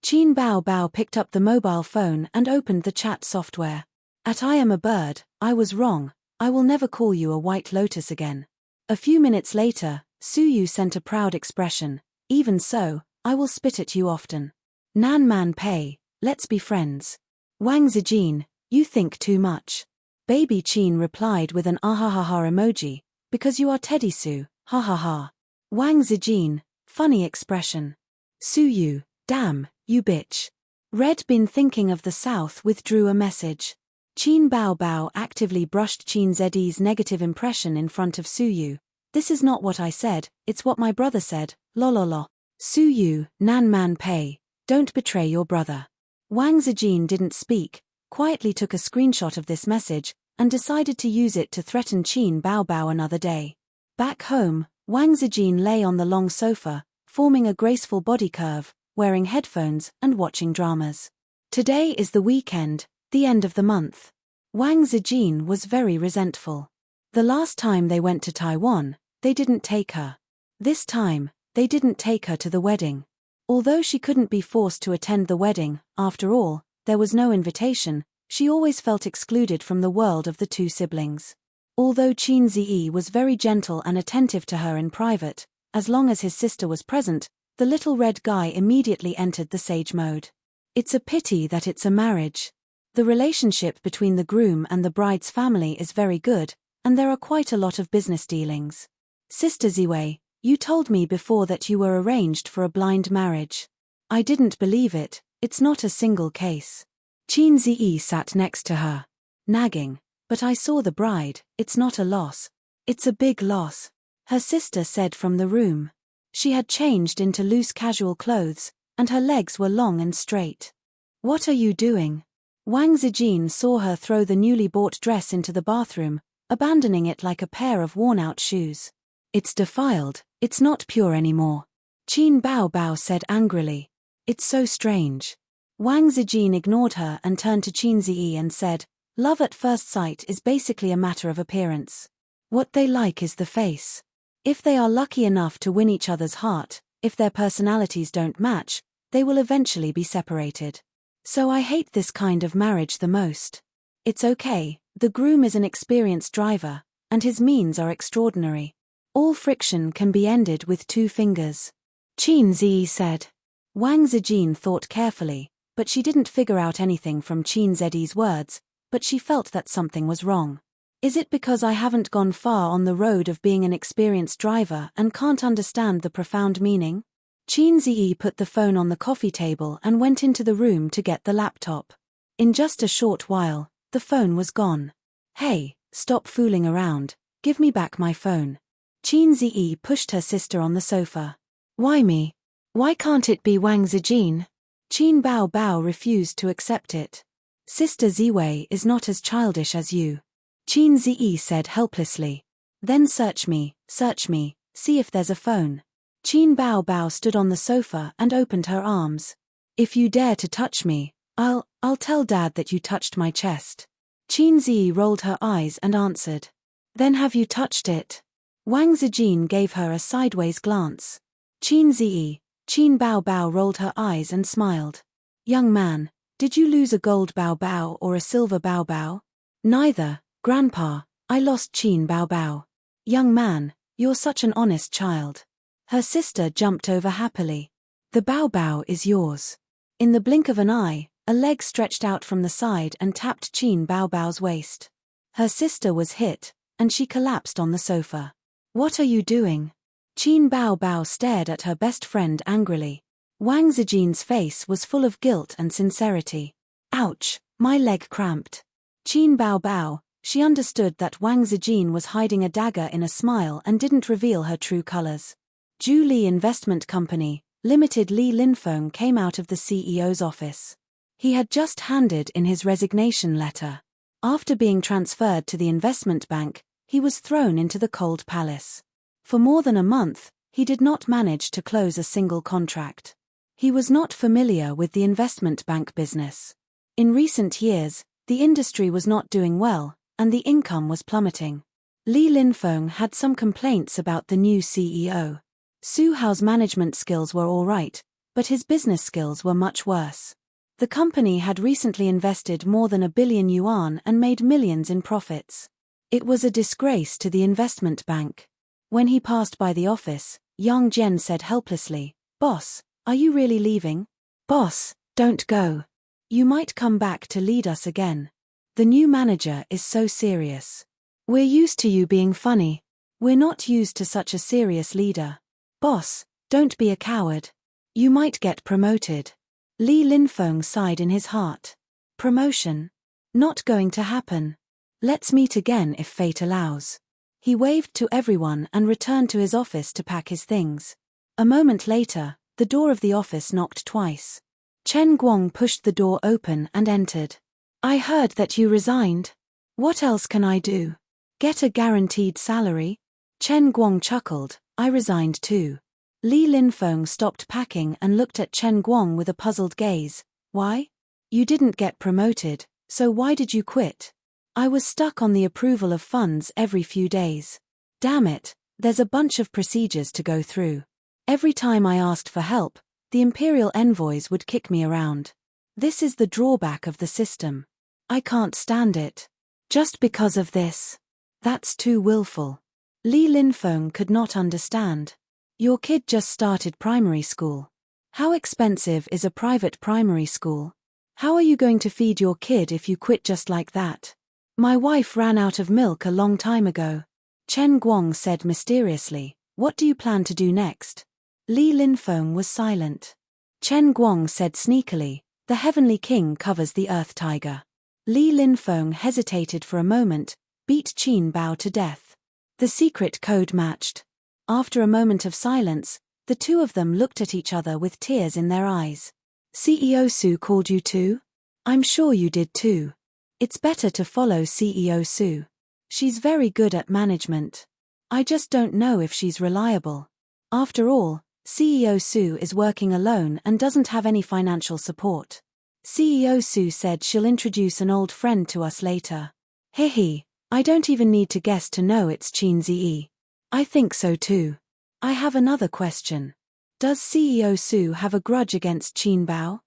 Qin Bao Bao picked up the mobile phone and opened the chat software. At I am a bird, I was wrong, I will never call you a white lotus again. A few minutes later, Su Yu sent a proud expression. Even so, I will spit at you often. Nan Man Pei, let's be friends. Wang Zijin, you think too much. Baby Qin replied with an ahahaha emoji, because you are Teddy Su, ha ha ha. Wang Zijin, funny expression. Su Yu, damn, you bitch. Red been thinking of the South withdrew a message. Qin Bao Bao actively brushed Qin Zi's negative impression in front of Su Yu. This is not what I said, it's what my brother said, lololo. Su Yu, Nan Man Pei, don't betray your brother. Wang Zijin didn't speak, quietly took a screenshot of this message, and decided to use it to threaten Qin Bao Bao another day. Back home, Wang Zijin lay on the long sofa, forming a graceful body curve, wearing headphones and watching dramas. Today is the weekend, the end of the month. Wang Zijin was very resentful. The last time they went to Taiwan, they didn't take her. This time, they didn't take her to the wedding. Although she couldn't be forced to attend the wedding, after all, there was no invitation, she always felt excluded from the world of the two siblings. Although Qin Ziyi was very gentle and attentive to her in private, as long as his sister was present, the little red guy immediately entered the sage mode. It's a pity that it's a marriage. The relationship between the groom and the bride's family is very good, and there are quite a lot of business dealings. Sister Ziwei, you told me before that you were arranged for a blind marriage. I didn't believe it, it's not a single case. Qin Ziyi sat next to her. Nagging, but I saw the bride, it's not a loss. It's a big loss. Her sister said from the room. She had changed into loose casual clothes, and her legs were long and straight. What are you doing? Wang Zijin saw her throw the newly bought dress into the bathroom, abandoning it like a pair of worn-out shoes. It's defiled, it's not pure anymore. Qin Bao Bao said angrily. It's so strange. Wang Zijin ignored her and turned to Qin Ziyi and said, love at first sight is basically a matter of appearance. What they like is the face. If they are lucky enough to win each other's heart, if their personalities don't match, they will eventually be separated. So I hate this kind of marriage the most. It's okay, the groom is an experienced driver, and his means are extraordinary. All friction can be ended with 2 fingers. Qin Ziyi said. Wang Zijin thought carefully, but she didn't figure out anything from Qin Ziyi's words, but she felt that something was wrong. Is it because I haven't gone far on the road of being an experienced driver and can't understand the profound meaning? Qin Ziyi put the phone on the coffee table and went into the room to get the laptop. In just a short while, the phone was gone. Hey, stop fooling around, give me back my phone. Qin Ziyi pushed her sister on the sofa. Why me? Why can't it be Wang Zijin? Qin Bao Bao refused to accept it. Sister Ziwei is not as childish as you. Qin Ziyi said helplessly. Then search me, see if there's a phone. Qin Bao Bao stood on the sofa and opened her arms. If you dare to touch me, I'll tell Dad that you touched my chest. Qin Ziyi rolled her eyes and answered. Then have you touched it? Wang Zijin gave her a sideways glance. Qin Bao Bao rolled her eyes and smiled. Young man, did you lose a gold Bao Bao or a silver Bao Bao? Neither, Grandpa, I lost Qin Bao Bao. Young man, you're such an honest child. Her sister jumped over happily. The Bao Bao is yours. In the blink of an eye, a leg stretched out from the side and tapped Qin Bao Bao's waist. Her sister was hit, and she collapsed on the sofa. What are you doing? Qin Bao Bao stared at her best friend angrily. Wang Zijin's face was full of guilt and sincerity. Ouch, my leg cramped. Qin Bao Bao, she understood that Wang Zijin was hiding a dagger in a smile and didn't reveal her true colors. Ju Li Investment Company, Limited Li Linfeng came out of the CEO's office. He had just handed in his resignation letter. After being transferred to the investment bank, he was thrown into the cold palace. For more than a month, he did not manage to close a single contract. He was not familiar with the investment bank business. In recent years, the industry was not doing well, and the income was plummeting. Li Linfeng had some complaints about the new CEO. Su Hao's management skills were all right, but his business skills were much worse. The company had recently invested more than 1 billion yuan and made millions in profits. It was a disgrace to the investment bank. When he passed by the office, Yang Zhen said helplessly, "Boss, are you really leaving?" "Boss, don't go. You might come back to lead us again. The new manager is so serious. We're used to you being funny. We're not used to such a serious leader. Boss, don't be a coward. You might get promoted." Li Linfeng sighed in his heart. Promotion? Not going to happen. Let's meet again if fate allows. He waved to everyone and returned to his office to pack his things. A moment later, the door of the office knocked twice. Chen Guang pushed the door open and entered. "I heard that you resigned. What else can I do? Get a guaranteed salary?" Chen Guang chuckled, "I resigned too." Li Linfeng stopped packing and looked at Chen Guang with a puzzled gaze. "Why? You didn't get promoted, so why did you quit?" "I was stuck on the approval of funds every few days. Damn it, there's a bunch of procedures to go through. Every time I asked for help, the imperial envoys would kick me around. This is the drawback of the system. I can't stand it. Just because of this. That's too willful." Li Linfeng could not understand. "Your kid just started primary school. How expensive is a private primary school? How are you going to feed your kid if you quit just like that?" "My wife ran out of milk a long time ago." Chen Guang said mysteriously. "What do you plan to do next?" Li Linfeng was silent. Chen Guang said sneakily, "The Heavenly King covers the Earth Tiger." Li Linfeng hesitated for a moment, beat Qin Bao to death. The secret code matched. After a moment of silence, the two of them looked at each other with tears in their eyes. "CEO Su called you too? I'm sure you did too. It's better to follow CEO Su. She's very good at management. I just don't know if she's reliable. After all, CEO Su is working alone and doesn't have any financial support. CEO Su said she'll introduce an old friend to us later." "Hehe, I don't even need to guess to know it's Qin Ziyi. I think so too. I have another question. Does CEO Su have a grudge against Qin Bao?"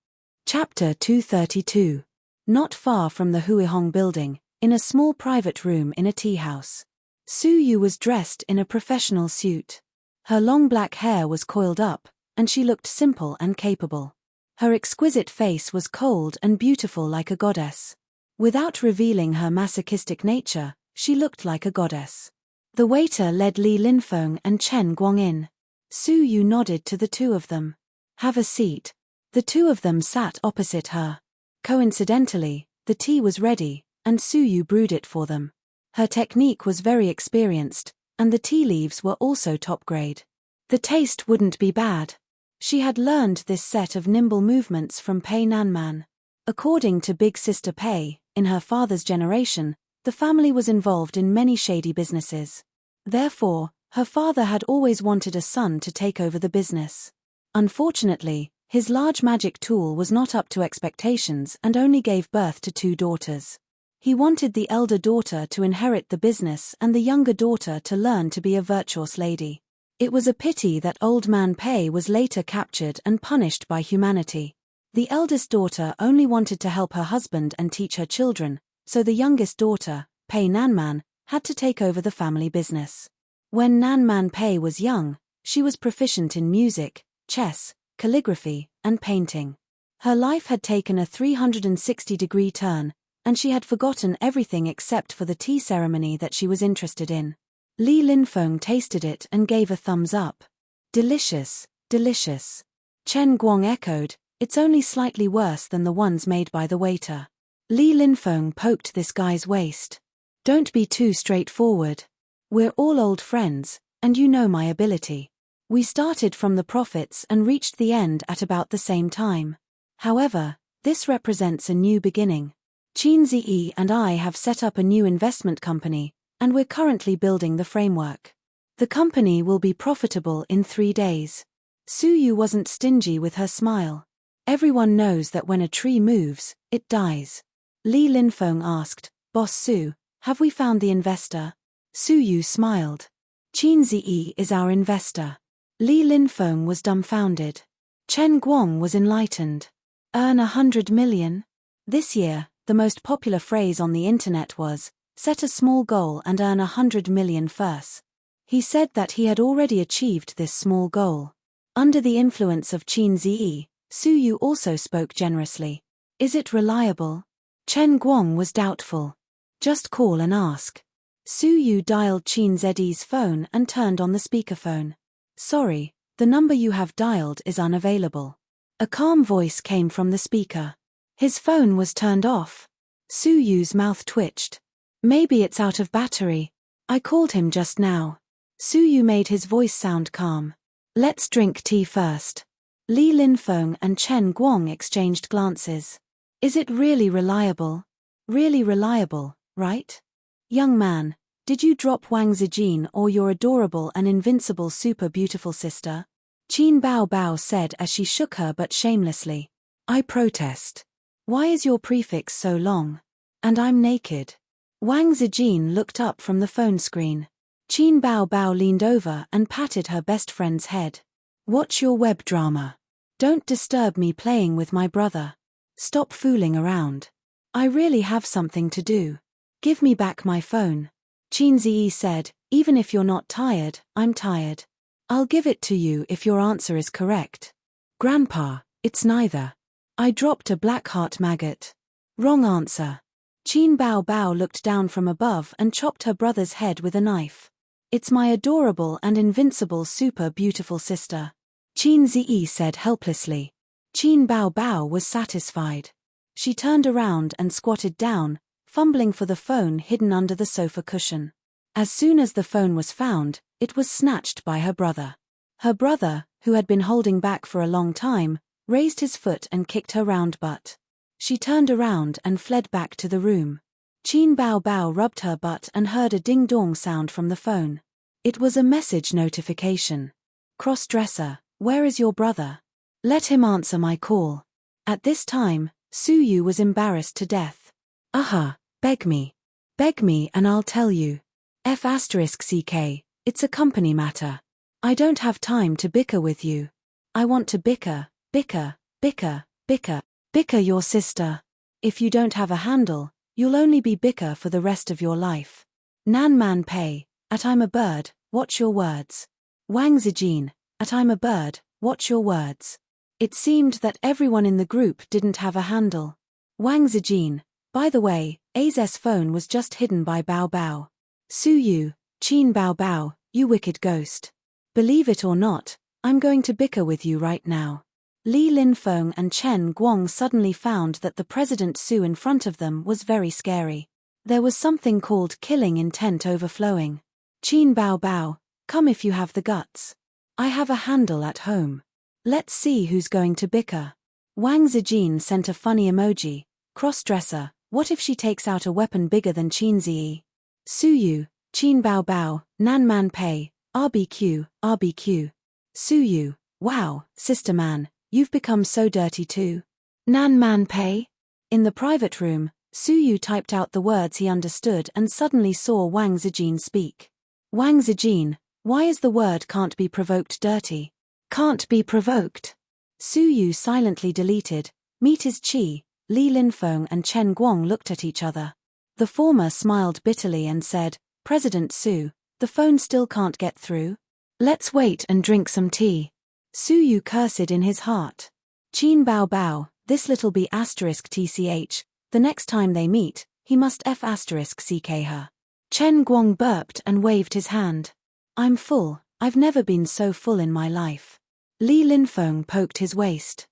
Chapter 232. Not far from the Huihong building, in a small private room in a tea house. Su Yu was dressed in a professional suit. Her long black hair was coiled up, and she looked simple and capable. Her exquisite face was cold and beautiful like a goddess. Without revealing her masochistic nature, she looked like a goddess. The waiter led Li Linfeng and Chen Guang in. Su Yu nodded to the two of them. "Have a seat." The two of them sat opposite her. Coincidentally, the tea was ready, and Su Yu brewed it for them. Her technique was very experienced, and the tea leaves were also top grade. The taste wouldn't be bad. She had learned this set of nimble movements from Pei Nanman. According to Big Sister Pei, in her father's generation, the family was involved in many shady businesses. Therefore, her father had always wanted a son to take over the business. Unfortunately, his large magic tool was not up to expectations and only gave birth to 2 daughters. He wanted the elder daughter to inherit the business and the younger daughter to learn to be a virtuous lady. It was a pity that old man Pei was later captured and punished by humanity. The eldest daughter only wanted to help her husband and teach her children, so the youngest daughter, Pei Nanman, had to take over the family business. When Nanman Pei was young, she was proficient in music, chess, calligraphy, and painting. Her life had taken a 360-degree turn, and she had forgotten everything except for the tea ceremony that she was interested in. Li Linfeng tasted it and gave a thumbs up. "Delicious, delicious." Chen Guang echoed, "It's only slightly worse than the ones made by the waiter." Li Linfeng poked this guy's waist. "Don't be too straightforward. We're all old friends, and you know my ability. We started from the profits and reached the end at about the same time. However, this represents a new beginning. Qin Ziyi and I have set up a new investment company, and we're currently building the framework. The company will be profitable in 3 days." Su Yu wasn't stingy with her smile. "Everyone knows that when a tree moves, it dies." Li Linfeng asked, "Boss Su, have we found the investor?" Su Yu smiled. "Qin Ziyi is our investor." Li Linfeng was dumbfounded. Chen Guang was enlightened. "Earn 100 million? This year, the most popular phrase on the internet was, 'Set a small goal and earn 100 million first.'" He said that he had already achieved this small goal. Under the influence of Qin Ziyi, Su Yu also spoke generously. "Is it reliable?" Chen Guang was doubtful. "Just call and ask." Su Yu dialed Qin Ziyi's phone and turned on the speakerphone. "Sorry, the number you have dialed is unavailable." A calm voice came from the speaker. His phone was turned off. Su Yu's mouth twitched. "Maybe it's out of battery. I called him just now." Su Yu made his voice sound calm. "Let's drink tea first." Li Linfeng and Chen Guang exchanged glances. "Is it really reliable?" "Really reliable, right? Young man, did you drop Wang Zijin or your adorable and invincible super beautiful sister?" Qin Bao Bao said as she shook her but shamelessly. "I protest. Why is your prefix so long? And I'm naked." Wang Zijin looked up from the phone screen. Qin Bao Bao leaned over and patted her best friend's head. "Watch your web drama. Don't disturb me playing with my brother. Stop fooling around. I really have something to do. Give me back my phone." Qin Ziyi said, "Even if you're not tired, I'm tired. I'll give it to you if your answer is correct." "Grandpa, it's neither. I dropped a black heart maggot." "Wrong answer." Qin Bao Bao looked down from above and chopped her brother's head with a knife. "It's my adorable and invincible super beautiful sister," Qin Ziyi said helplessly. Qin Bao Bao was satisfied. She turned around and squatted down, fumbling for the phone hidden under the sofa cushion. As soon as the phone was found, it was snatched by her brother. Her brother, who had been holding back for a long time, raised his foot and kicked her round butt. She turned around and fled back to the room. Qin Bao Bao rubbed her butt and heard a ding-dong sound from the phone. It was a message notification. "Cross-dresser, where is your brother? Let him answer my call." At this time, Su Yu was embarrassed to death. "Aha, beg me. Beg me and I'll tell you. F***CK, it's a company matter. I don't have time to bicker with you. I want to bicker, bicker, bicker, bicker." Bicker your sister. If you don't have a handle, you'll only be bicker for the rest of your life. Nan man pei, at I'm a bird, watch your words. Wang Zijin, at I'm a bird, watch your words. It seemed that everyone in the group didn't have a handle. Wang Zijin, by the way, A's phone was just hidden by Bao Bao. Su Yu, Qin Bao Bao, you wicked ghost. Believe it or not, I'm going to bicker with you right now. Li Linfeng and Chen Guang suddenly found that the President Su in front of them was very scary. There was something called killing intent overflowing. Qin Bao Bao, come if you have the guts. I have a handle at home. Let's see who's going to bicker. Wang Zijin sent a funny emoji. Crossdresser, what if she takes out a weapon bigger than Qin Ziyi? Su Yu, Qin Bao Bao, Nan Man Pei, RBQ, RBQ. Su Yu, wow, sister man, you've become so dirty too. Nan Man Pei? In the private room, Su Yu typed out the words he understood and suddenly saw Wang Zijin speak. Wang Zijin, why is the word can't be provoked dirty? Can't be provoked. Su Yu silently deleted, meet is chi. Li Linfeng and Chen Guang looked at each other. The former smiled bitterly and said, President Su, the phone still can't get through? Let's wait and drink some tea. Su Yu cursed in his heart. Qin Bao Bao, this little b asterisk tch, the next time they meet, he must f asterisk ck her. Chen Guang burped and waved his hand. I'm full, I've never been so full in my life. Li Linfeng poked his waist.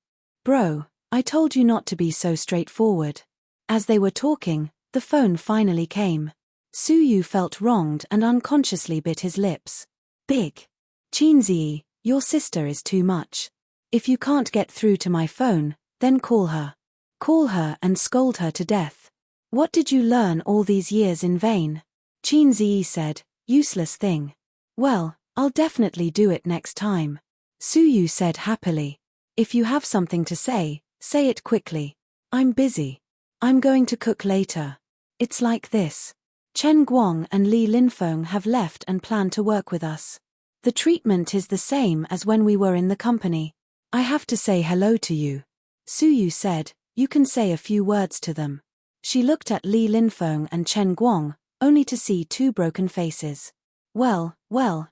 Bro, I told you not to be so straightforward. As they were talking, the phone finally came. Su Yu felt wronged and unconsciously bit his lips. Big. Qin Ziyi, your sister is too much. If you can't get through to my phone, then call her. Call her and scold her to death. What did you learn all these years in vain? Qin Ziyi said, useless thing. Well, I'll definitely do it next time. Su Yu said happily. If you have something to say it quickly. I'm busy. I'm going to cook later. It's like this. Chen Guang and Li Linfeng have left and plan to work with us. The treatment is the same as when we were in the company. I have to say hello to you. Su Yu said, you can say a few words to them. She looked at Li Linfeng and Chen Guang, only to see two broken faces. Well,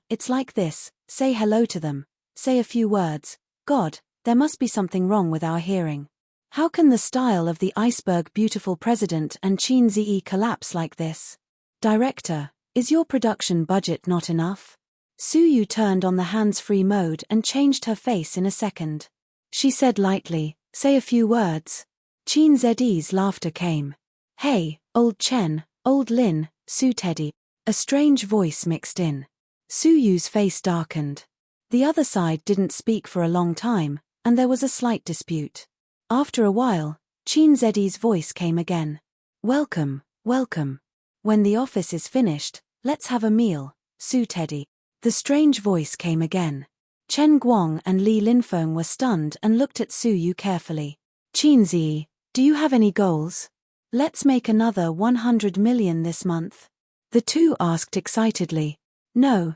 it's like this, say hello to them, say a few words. God, there must be something wrong with our hearing. How can the style of the iceberg beautiful president and Qin Ziyi collapse like this? Director, is your production budget not enough? Su Yu turned on the hands-free mode and changed her face in a second. She said lightly, say a few words. Qin Ziyi's laughter came. Hey, old Chen, old Lin, Su Teddy. A strange voice mixed in. Su Yu's face darkened. The other side didn't speak for a long time, and there was a slight dispute. After a while, Qin Ziyi's voice came again. Welcome, welcome. When the office is finished, let's have a meal, Su Teddy. The strange voice came again. Chen Guang and Li Linfeng were stunned and looked at Su Yu carefully. Qin Ziyi, do you have any goals? Let's make another 100 million this month. The two asked excitedly. No,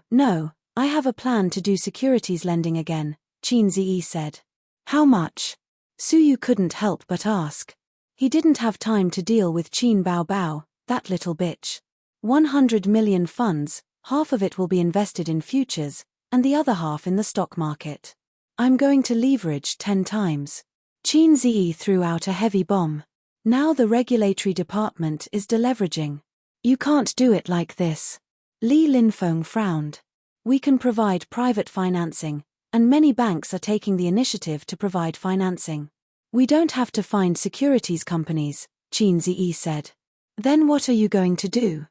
I have a plan to do securities lending again, Qin Ziyi said. How much? Su Yu couldn't help but ask. He didn't have time to deal with Qin Bao Bao, that little bitch. 100 million funds, half of it will be invested in futures, and the other half in the stock market. I'm going to leverage 10 times. Qin Ziyi threw out a heavy bomb. Now the regulatory department is deleveraging. You can't do it like this. Li Linfeng frowned. We can provide private financing, and many banks are taking the initiative to provide financing. We don't have to find securities companies, Qin Ziyi said. Then what are you going to do?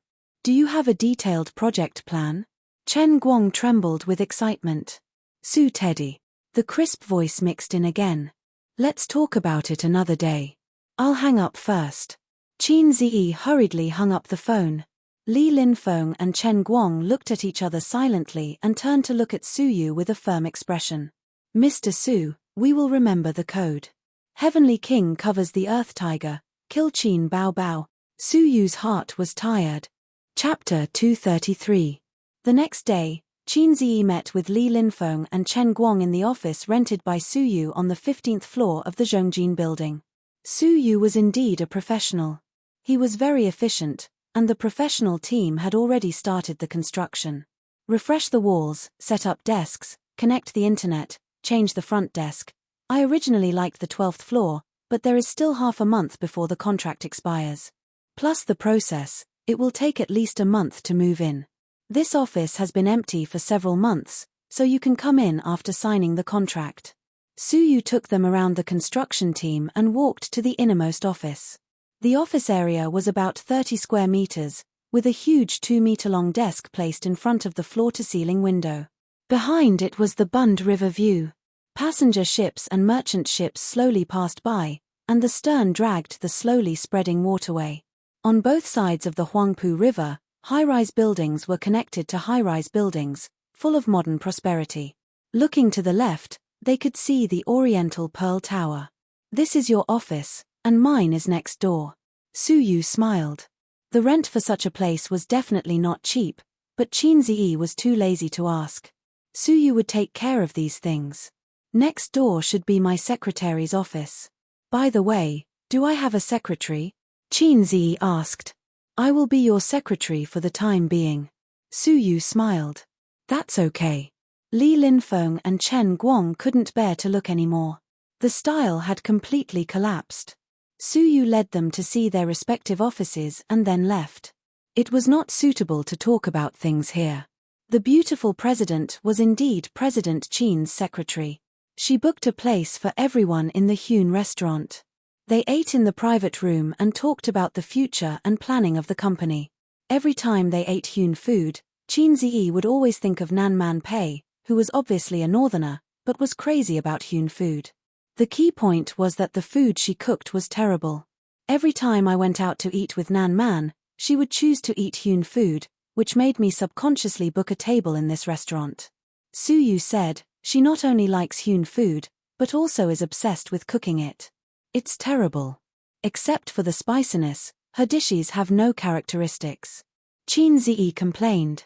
Do you have a detailed project plan? Chen Guang trembled with excitement. Su Teddy. The crisp voice mixed in again. Let's talk about it another day. I'll hang up first. Qin Ziyi hurriedly hung up the phone. Li Linfeng and Chen Guang looked at each other silently and turned to look at Su Yu with a firm expression. Mr. Su, we will remember the code. Heavenly King covers the Earth Tiger, kill Qin Bao Bao. Su Yu's heart was tired. Chapter 233. The next day, Qin Ziyi met with Li Linfeng and Chen Guang in the office rented by Su Yu on the 15th floor of the Zhongjin building. Su Yu was indeed a professional. He was very efficient, and the professional team had already started the construction. Refresh the walls, set up desks, connect the internet, change the front desk. I originally liked the 12th floor, but there is still half a month before the contract expires. Plus the process, it will take at least a month to move in. This office has been empty for several months, so you can come in after signing the contract. Su Yu took them around the construction team and walked to the innermost office. The office area was about 30 square meters, with a huge 2-meter-long desk placed in front of the floor-to-ceiling window. Behind it was the Bund River view. Passenger ships and merchant ships slowly passed by, and the stern dragged the slowly spreading waterway. On both sides of the Huangpu River, high-rise buildings were connected to high-rise buildings, full of modern prosperity. Looking to the left, they could see the Oriental Pearl Tower. This is your office, and mine is next door. Su Yu smiled. The rent for such a place was definitely not cheap, but Qin Ziyi was too lazy to ask. Su Yu would take care of these things. Next door should be my secretary's office. By the way, do I have a secretary? Qin Ziyi asked. I will be your secretary for the time being. Su Yu smiled. That's okay. Li Linfeng and Chen Guang couldn't bear to look anymore. The style had completely collapsed. Su Yu led them to see their respective offices and then left. It was not suitable to talk about things here. The beautiful president was indeed President Qin's secretary. She booked a place for everyone in the Hyun restaurant. They ate in the private room and talked about the future and planning of the company. Every time they ate Hyun food, Qin Ziyi would always think of Nan Man Pei, who was obviously a northerner, but was crazy about Hyun food. The key point was that the food she cooked was terrible. Every time I went out to eat with Nan Man, she would choose to eat Hyun food, which made me subconsciously book a table in this restaurant. Su Yu said, she not only likes Hyun food, but also is obsessed with cooking it. It's terrible. Except for the spiciness, her dishes have no characteristics. Qin Ziyi complained.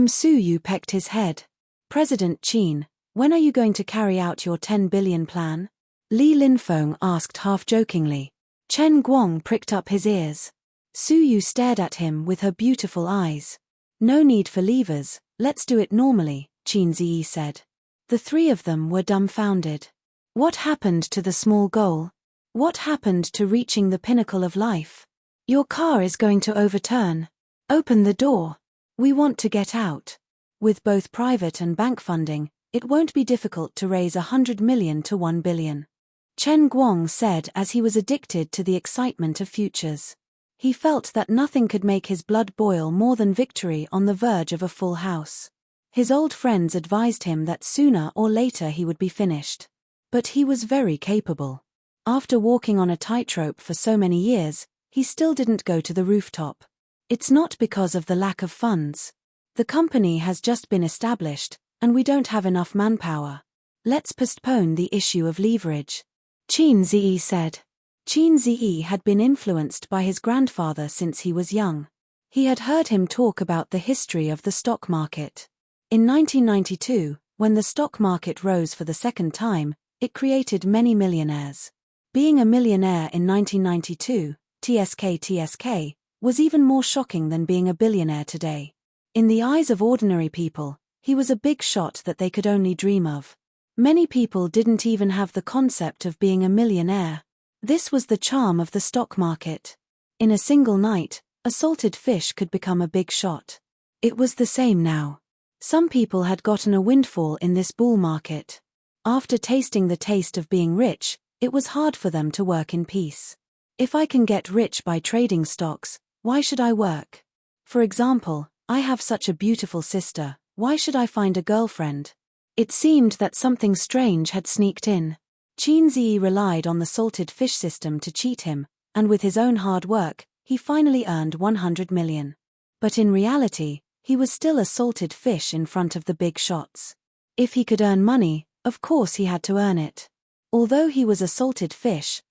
Su Yu pecked his head. President Qin, when are you going to carry out your 10 billion plan? Li Linfeng asked half-jokingly. Chen Guang pricked up his ears. Su Yu stared at him with her beautiful eyes. No need for levers, let's do it normally, Qin Ziyi said. The three of them were dumbfounded. What happened to the small goal? What happened to reaching the pinnacle of life? Your car is going to overturn. Open the door. We want to get out. With both private and bank funding, it won't be difficult to raise 100 million to 1 billion. Chen Guang said as he was addicted to the excitement of futures. He felt that nothing could make his blood boil more than victory on the verge of a full house. His old friends advised him that sooner or later he would be finished. But he was very capable. After walking on a tightrope for so many years, he still didn't go to the rooftop. It's not because of the lack of funds. The company has just been established, and we don't have enough manpower. Let's postpone the issue of leverage. Qin Ziyi said. Qin Ziyi had been influenced by his grandfather since he was young. He had heard him talk about the history of the stock market. In 1992, when the stock market rose for the second time, it created many millionaires. Being a millionaire in 1992, TSK, was even more shocking than being a billionaire today. In the eyes of ordinary people, he was a big shot that they could only dream of. Many people didn't even have the concept of being a millionaire. This was the charm of the stock market. In a single night, a salted fish could become a big shot. It was the same now. Some people had gotten a windfall in this bull market. After tasting the taste of being rich, it was hard for them to work in peace. If I can get rich by trading stocks, why should I work? For example, I have such a beautiful sister, why should I find a girlfriend? It seemed that something strange had sneaked in. Qin Ziyi relied on the salted fish system to cheat him, and with his own hard work, he finally earned 100 million. But in reality, he was still a salted fish in front of the big shots. If he could earn money, of course he had to earn it. Although he was a salted fish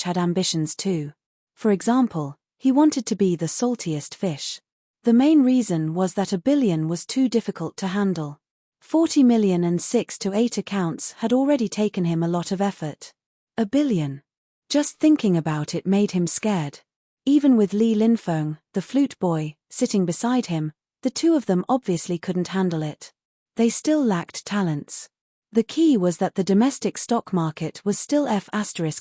had ambitions too. For example, he wanted to be the saltiest fish. The main reason was that 1 billion was too difficult to handle. 40 million and 6 to 8 accounts had already taken him a lot of effort. 1 billion. Just thinking about it made him scared. Even with Li Linfeng, the flute boy, sitting beside him, the two of them obviously couldn't handle it. They still lacked talents. The key was that the domestic stock market was still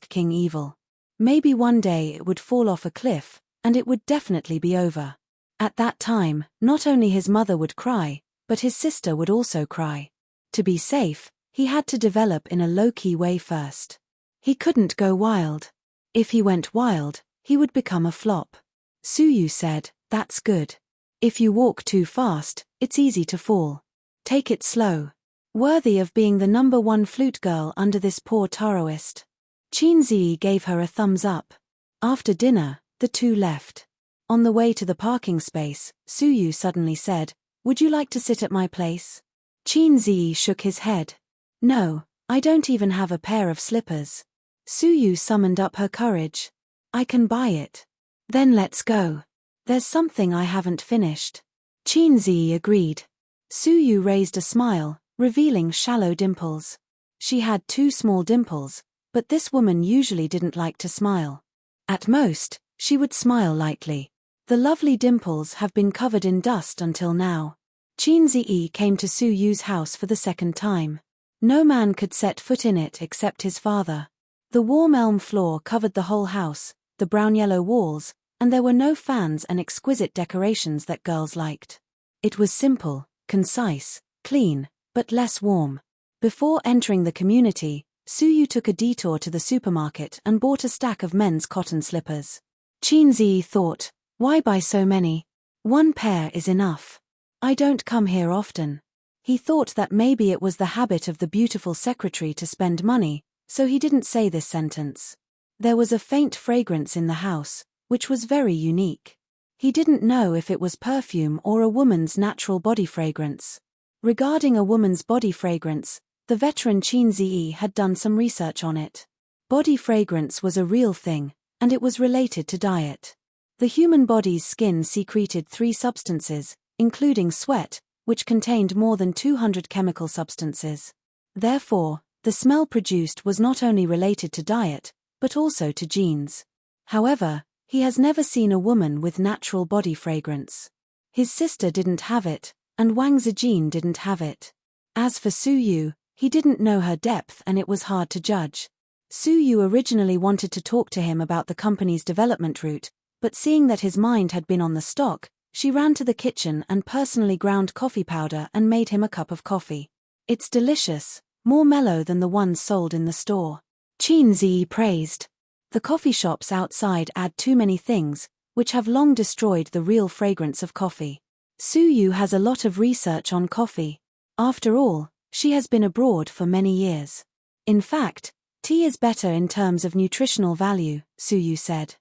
King evil. Maybe one day it would fall off a cliff, and it would definitely be over. At that time, not only his mother would cry, but his sister would also cry. To be safe, he had to develop in a low-key way first. He couldn't go wild. If he went wild, he would become a flop. Suyu said, "That's good. If you walk too fast, it's easy to fall. Take it slow." Worthy of being the #1 flute girl under this poor taroist. Qin Ziyi gave her a thumbs up. After dinner, the two left. On the way to the parking space, Suyu suddenly said, "Would you like to sit at my place?" Qin Ziyi shook his head. "No, I don't even have a pair of slippers." Suyu summoned up her courage. "I can buy it." "Then let's go. There's something I haven't finished." Qin Ziyi agreed. Suyu raised a smile, revealing shallow dimples. She had 2 small dimples, but this woman usually didn't like to smile. At most, she would smile lightly. The lovely dimples have been covered in dust until now. Qin Ziyi came to Suyu's house for the second time. No man could set foot in it except his father. The warm elm floor covered the whole house, the brown-yellow walls, and there were no fans and exquisite decorations that girls liked. It was simple, concise, clean, but less warm. Before entering the community, Suyu took a detour to the supermarket and bought a stack of men's cotton slippers. Qin Ziyi thought, "Why buy so many? 1 pair is enough. I don't come here often." He thought that maybe it was the habit of the beautiful secretary to spend money, so he didn't say this sentence. There was a faint fragrance in the house, which was very unique. He didn't know if it was perfume or a woman's natural body fragrance. Regarding a woman's body fragrance, the veteran Qin Ziyi had done some research on it. Body fragrance was a real thing, and it was related to diet. The human body's skin secreted 3 substances, including sweat, which contained more than 200 chemical substances. Therefore, the smell produced was not only related to diet, but also to genes. However, he has never seen a woman with natural body fragrance. His sister didn't have it, and Wang Zijin didn't have it. As for Suyu, he didn't know her depth and it was hard to judge. Suyu originally wanted to talk to him about the company's development route, but seeing that his mind had been on the stock, she ran to the kitchen and personally ground coffee powder and made him a cup of coffee. "It's delicious, more mellow than the ones sold in the store." Qin Ziyi praised. The coffee shops outside add too many things, which have long destroyed the real fragrance of coffee. Suyu has a lot of research on coffee. After all, she has been abroad for many years. In fact, tea is better in terms of nutritional value, Suyu said.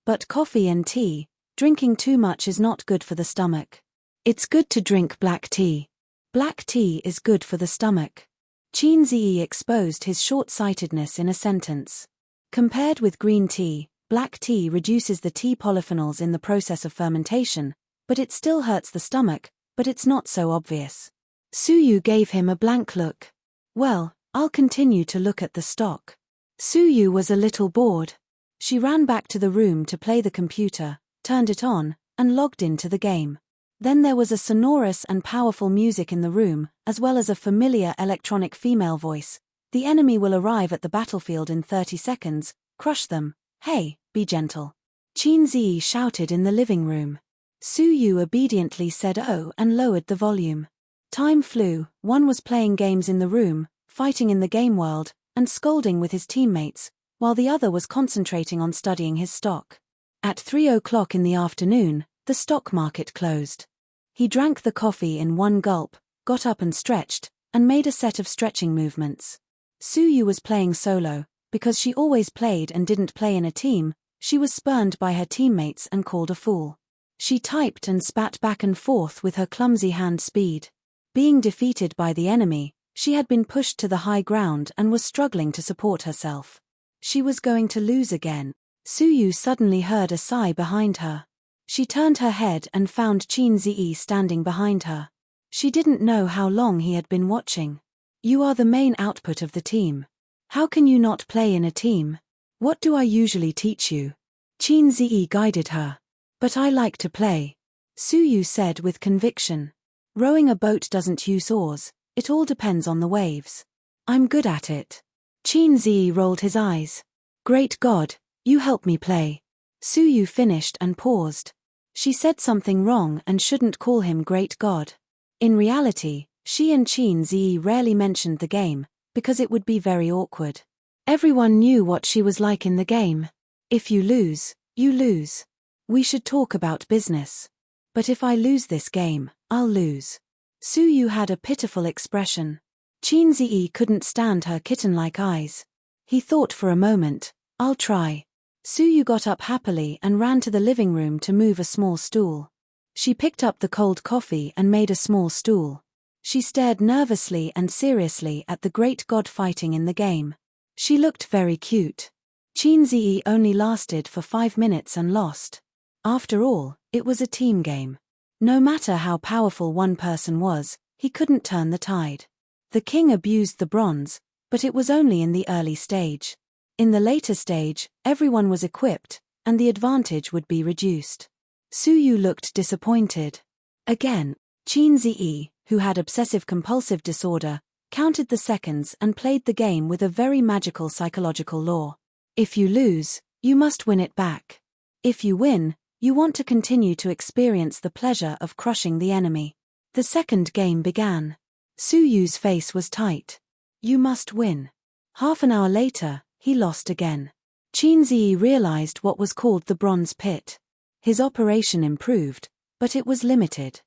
But coffee and tea, drinking too much is not good for the stomach. It's good to drink black tea. Black tea is good for the stomach. Qin Ziyi exposed his short-sightedness in a sentence. Compared with green tea, black tea reduces the tea polyphenols in the process of fermentation, but it still hurts the stomach, but it's not so obvious. Suyu gave him a blank look. "Well, I'll continue to look at the stock." Suyu was a little bored. She ran back to the room to play the computer, turned it on, and logged into the game. Then there was a sonorous and powerful music in the room, as well as a familiar electronic female voice. "The enemy will arrive at the battlefield in 30 seconds, crush them. Hey, be gentle." Qin Ziyi shouted in the living room. Suyu obediently said "oh" and lowered the volume. Time flew, one was playing games in the room, fighting in the game world, and scolding with his teammates, while the other was concentrating on studying his stock. At 3 o'clock in the afternoon, the stock market closed. He drank the coffee in one gulp, got up and stretched, and made a set of stretching movements. Suyu was playing solo. Because she always played and didn't play in a team, she was spurned by her teammates and called a fool. She typed and spat back and forth with her clumsy hand speed. Being defeated by the enemy, she had been pushed to the high ground and was struggling to support herself. She was going to lose again. Suyu suddenly heard a sigh behind her. She turned her head and found Qin Ziyi standing behind her. She didn't know how long he had been watching. "You are the main output of the team. How can you not play in a team? What do I usually teach you? Qin Ziyi guided her. But I like to play. Su Yu said with conviction. Rowing a boat doesn't use oars, it all depends on the waves. I'm good at it. Qin Ziyi rolled his eyes. Great God, you help me play. Su Yu finished and paused. She said something wrong and shouldn't call him Great God. In reality, she and Qin Ziyi rarely mentioned the game, because it would be very awkward. Everyone knew what she was like in the game. If you lose, you lose. We should talk about business. But if I lose this game, I'll lose. Su Yu had a pitiful expression. Qin Ziyi couldn't stand her kitten-like eyes. He thought for a moment, I'll try. Su Yu got up happily and ran to the living room to move a small stool. She picked up the cold coffee and made a small stool. She stared nervously and seriously at the great god fighting in the game. She looked very cute. Qin Ziyi only lasted for 5 minutes and lost. After all, it was a team game. No matter how powerful one person was, he couldn't turn the tide. The king abused the bronze, but it was only in the early stage. In the later stage, everyone was equipped, and the advantage would be reduced. Su Yu looked disappointed. Again, Qin Ziyi, who had obsessive-compulsive disorder, counted the seconds and played the game with a very magical psychological law. If you lose, you must win it back. If you win, you want to continue to experience the pleasure of crushing the enemy. The second game began. Su Yu's face was tight. You must win. Half an hour later, he lost again. Qin Ziyi realized what was called the bronze pit. His operation improved, but it was limited.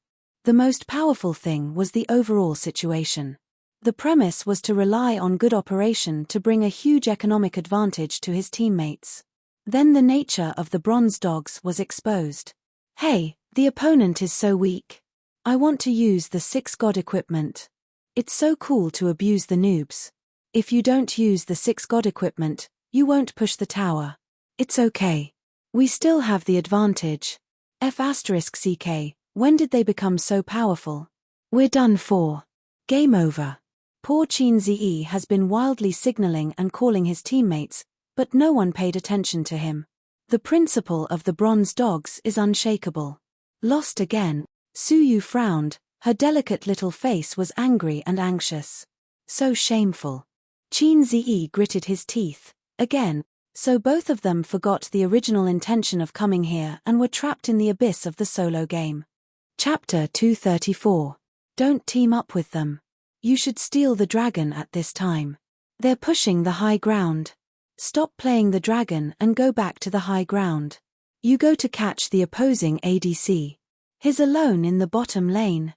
The most powerful thing was the overall situation. The premise was to rely on good operation to bring a huge economic advantage to his teammates. Then the nature of the bronze dogs was exposed. Hey, the opponent is so weak. I want to use the 6 god equipment. It's so cool to abuse the noobs. If you don't use the 6 god equipment, you won't push the tower. It's okay. We still have the advantage. F***ck, when did they become so powerful? We're done for. Game over. Poor Qin Ziyi has been wildly signaling and calling his teammates, but no one paid attention to him. The principle of the bronze dogs is unshakable. Lost again, Su Yu frowned, her delicate little face was angry and anxious. So shameful. Qin Ziyi gritted his teeth. Again, so both of them forgot the original intention of coming here and were trapped in the abyss of the solo game. Chapter 234. Don't team up with them. You should steal the dragon at this time. They're pushing the high ground. Stop playing the dragon and go back to the high ground. You go to catch the opposing ADC. He's alone in the bottom lane.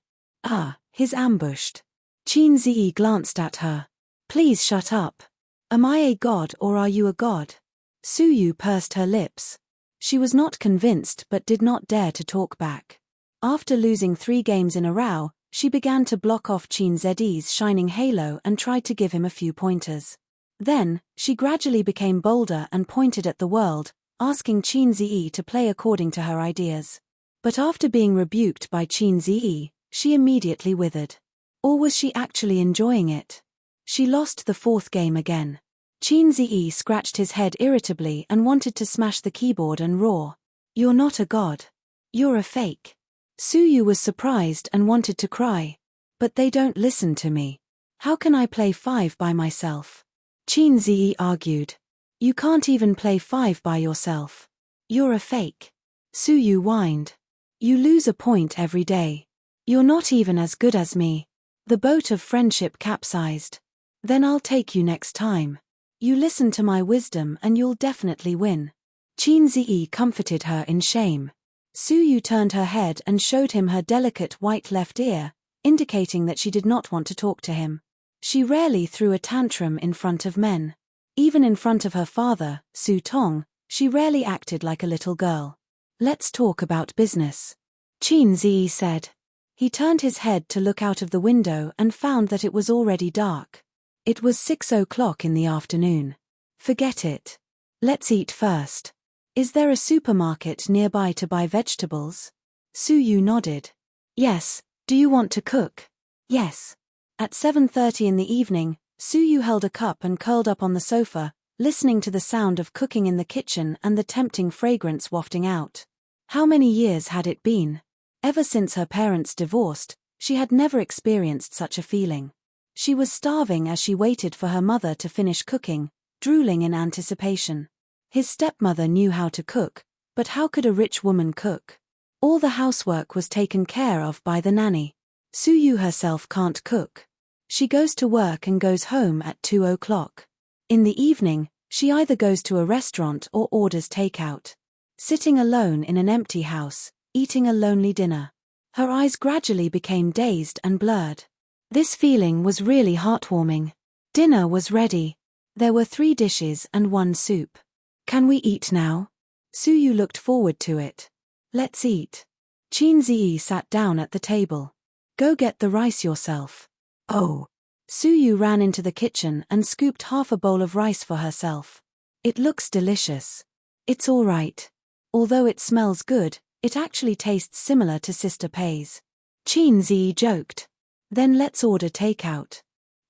He's ambushed. Qin Ziyi glanced at her. Please shut up. Am I a god or are you a god? Su Yu pursed her lips. She was not convinced but did not dare to talk back. After losing 3 games in a row, she began to block off Qin Ziyi's shining halo and tried to give him a few pointers. Then, she gradually became bolder and pointed at the world, asking Qin Ziyi to play according to her ideas. But after being rebuked by Qin Ziyi, she immediately withered. Or was she actually enjoying it? She lost the 4th game again. Qin Ziyi scratched his head irritably and wanted to smash the keyboard and roar. You're not a god. You're a fake. Su Yu was surprised and wanted to cry. But they don't listen to me. How can I play 5 by myself? Qin Ziyi argued. You can't even play 5 by yourself. You're a fake. Su Yu whined. You lose a point every day. You're not even as good as me. The boat of friendship capsized. Then I'll take you next time. You listen to my wisdom and you'll definitely win. Qin Ziyi comforted her in shame. Su Yu turned her head and showed him her delicate white left ear, indicating that she did not want to talk to him. She rarely threw a tantrum in front of men. Even in front of her father, Su Tong, she rarely acted like a little girl. Let's talk about business. Qin Ziyi said. He turned his head to look out of the window and found that it was already dark. It was 6 o'clock in the afternoon. Forget it. Let's eat first. Is there a supermarket nearby to buy vegetables? Su Yu nodded. Yes, do you want to cook? Yes. At 7:30 in the evening, Su Yu held a cup and curled up on the sofa, listening to the sound of cooking in the kitchen and the tempting fragrance wafting out. How many years had it been? Ever since her parents divorced, she had never experienced such a feeling. She was starving as she waited for her mother to finish cooking, drooling in anticipation. His stepmother knew how to cook, but how could a rich woman cook? All the housework was taken care of by the nanny. Suyu herself can't cook. She goes to work and goes home at 2 o'clock. In the evening, she either goes to a restaurant or orders takeout. Sitting alone in an empty house, eating a lonely dinner. Her eyes gradually became dazed and blurred. This feeling was really heartwarming. Dinner was ready. There were 3 dishes and 1 soup. Can we eat now? Suyu looked forward to it. Let's eat. Qin sat down at the table. Go get the rice yourself. Oh. Suyu ran into the kitchen and scooped half a bowl of rice for herself. It looks delicious. It's all right. Although it smells good, it actually tastes similar to Sister Pei's. Qin joked. Then let's order takeout.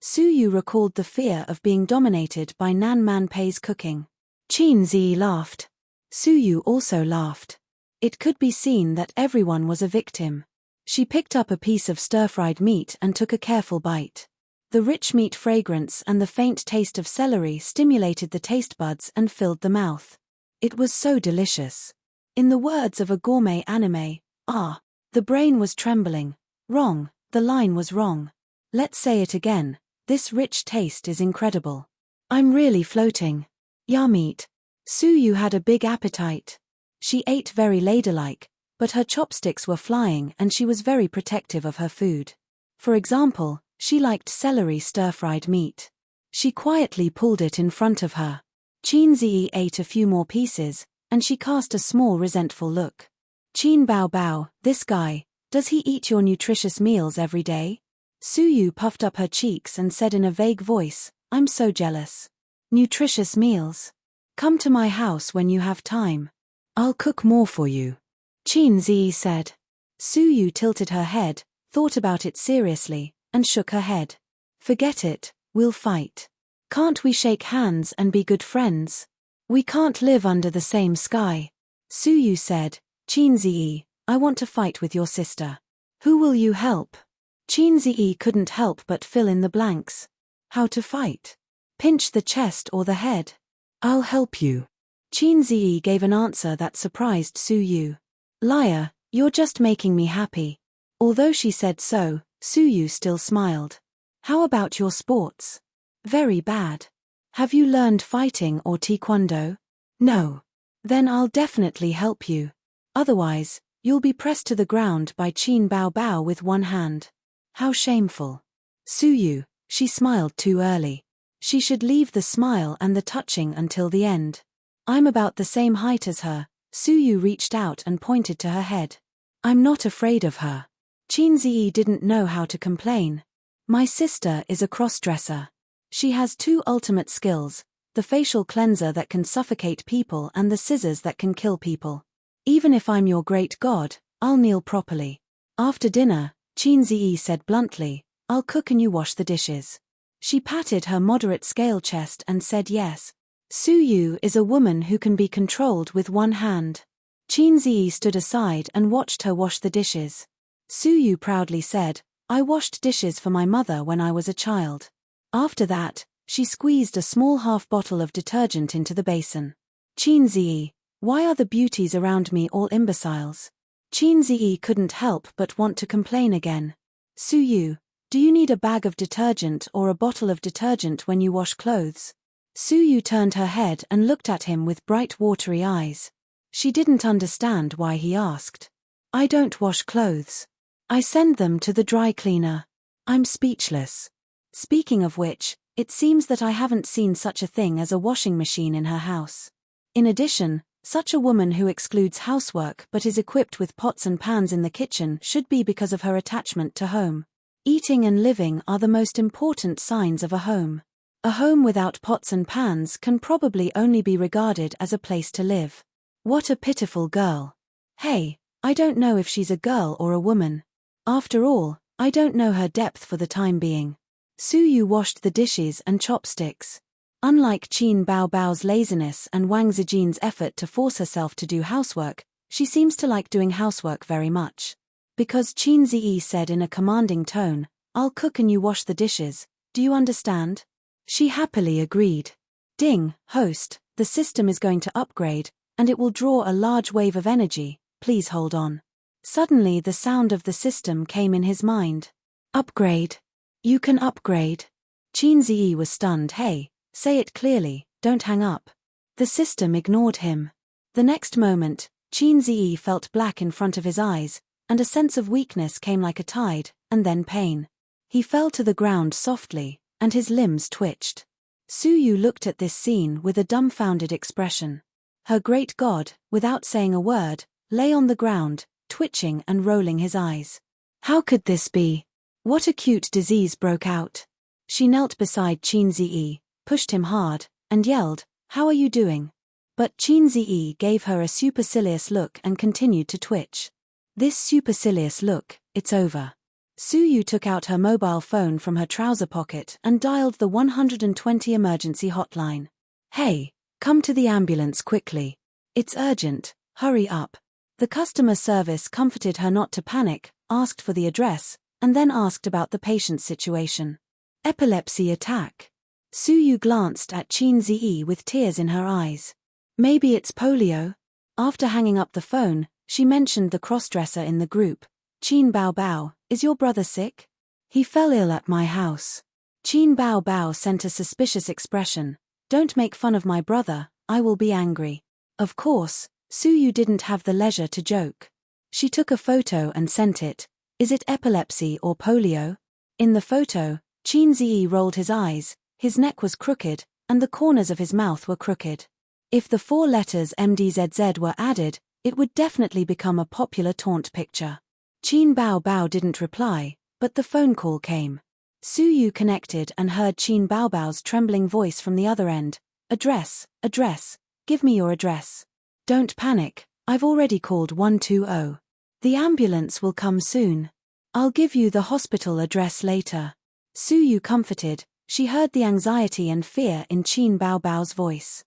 Suyu recalled the fear of being dominated by Nan Man Pei's cooking. Qin laughed. Suyu also laughed. It could be seen that everyone was a victim. She picked up a piece of stir-fried meat and took a careful bite. The rich meat fragrance and the faint taste of celery stimulated the taste buds and filled the mouth. It was so delicious. In the words of a gourmet anime, the brain was trembling. Wrong, the line was wrong. Let's say it again, this rich taste is incredible. I'm really floating. Yummeat. Suyu had a big appetite. She ate very ladylike, but her chopsticks were flying and she was very protective of her food. For example, she liked celery stir-fried meat. She quietly pulled it in front of her. Qin ate a few more pieces, and she cast a small resentful look. Qin Bao, this guy, does he eat your nutritious meals every day? Suyu puffed up her cheeks and said in a vague voice, I'm so jealous. Nutritious meals? Come to my house when you have time. I'll cook more for you. Qin said. Suyu tilted her head, thought about it seriously, and shook her head. Forget it, we'll fight. Can't we shake hands and be good friends? We can't live under the same sky. Suyu said, Qin, I want to fight with your sister. Who will you help? Qin couldn't help but fill in the blanks. How to fight? Pinch the chest or the head? I'll help you. Qin gave an answer that surprised Suyu. Liar, you're just making me happy. Although she said so, Suyu still smiled. How about your sports? Very bad. Have you learned fighting or taekwondo? No. Then I'll definitely help you. Otherwise, you'll be pressed to the ground by Qin Bao with one hand. How shameful. Suyu, she smiled too early. She should leave the smile and the touching until the end. I'm about the same height as her. Suyu reached out and pointed to her head. I'm not afraid of her. Qin didn't know how to complain. My sister is a crossdresser. She has 2 ultimate skills, the facial cleanser that can suffocate people and the scissors that can kill people. Even if I'm your great god, I'll kneel properly. After dinner, Qin said bluntly, I'll cook and you wash the dishes. She patted her moderate scale chest and said yes. Suyu is a woman who can be controlled with one hand. Qin stood aside and watched her wash the dishes. Suyu proudly said, I washed dishes for my mother when I was a child. After that, she squeezed a small half bottle of detergent into the basin. Qin, why are the beauties around me all imbeciles? Qin couldn't help but want to complain again. Suyu, do you need a bag of detergent or a bottle of detergent when you wash clothes? Suyu turned her head and looked at him with bright watery eyes. She didn't understand why he asked. I don't wash clothes. I send them to the dry cleaner. I'm speechless. Speaking of which, it seems that I haven't seen such a thing as a washing machine in her house. In addition, such a woman who excludes housework but is equipped with pots and pans in the kitchen should be because of her attachment to home. Eating and living are the most important signs of a home. A home without pots and pans can probably only be regarded as a place to live. What a pitiful girl. Hey, I don't know if she's a girl or a woman. After all, I don't know her depth for the time being. Suyu washed the dishes and chopsticks. Unlike Qin Baobao's laziness and Wang Zijin's effort to force herself to do housework, she seems to like doing housework very much. Because Qin Ziyi said in a commanding tone, "I'll cook and you wash the dishes, do you understand?" She happily agreed. Ding, host, the system is going to upgrade, and it will draw a large wave of energy, please hold on. Suddenly the sound of the system came in his mind. Upgrade. You can upgrade. Qin Ziyi was stunned. Hey, say it clearly, don't hang up. The system ignored him. The next moment, Qin Ziyi felt black in front of his eyes, and a sense of weakness came like a tide, and then pain. He fell to the ground softly, and his limbs twitched. Su Yu looked at this scene with a dumbfounded expression. Her great god, without saying a word, lay on the ground, twitching and rolling his eyes. How could this be? What acute disease broke out? She knelt beside Qin Ziyi, pushed him hard, and yelled, "How are you doing?" But Qin Ziyi gave her a supercilious look and continued to twitch. This supercilious look, it's over. Su Yu took out her mobile phone from her trouser pocket and dialed the 120 emergency hotline. Hey, come to the ambulance quickly. It's urgent, hurry up. The customer service comforted her not to panic, asked for the address, and then asked about the patient's situation. Epilepsy attack. Su Yu glanced at Qin Ziyi with tears in her eyes. Maybe it's polio? After hanging up the phone, she mentioned the crossdresser in the group. Qin Baobao, is your brother sick? He fell ill at my house. Qin Baobao sent a suspicious expression. Don't make fun of my brother, I will be angry. Of course, Su Yu didn't have the leisure to joke. She took a photo and sent it. Is it epilepsy or polio? In the photo, Qin Ziyi rolled his eyes, his neck was crooked, and the corners of his mouth were crooked. If the 4 letters MDZZ were added, it would definitely become a popular taunt picture. Qin Baobao didn't reply, but the phone call came. Su Yu connected and heard Qin Baobao's trembling voice from the other end. Address, give me your address. Don't panic, I've already called 120. The ambulance will come soon. I'll give you the hospital address later. Su Yu comforted, she heard the anxiety and fear in Qin Baobao's voice.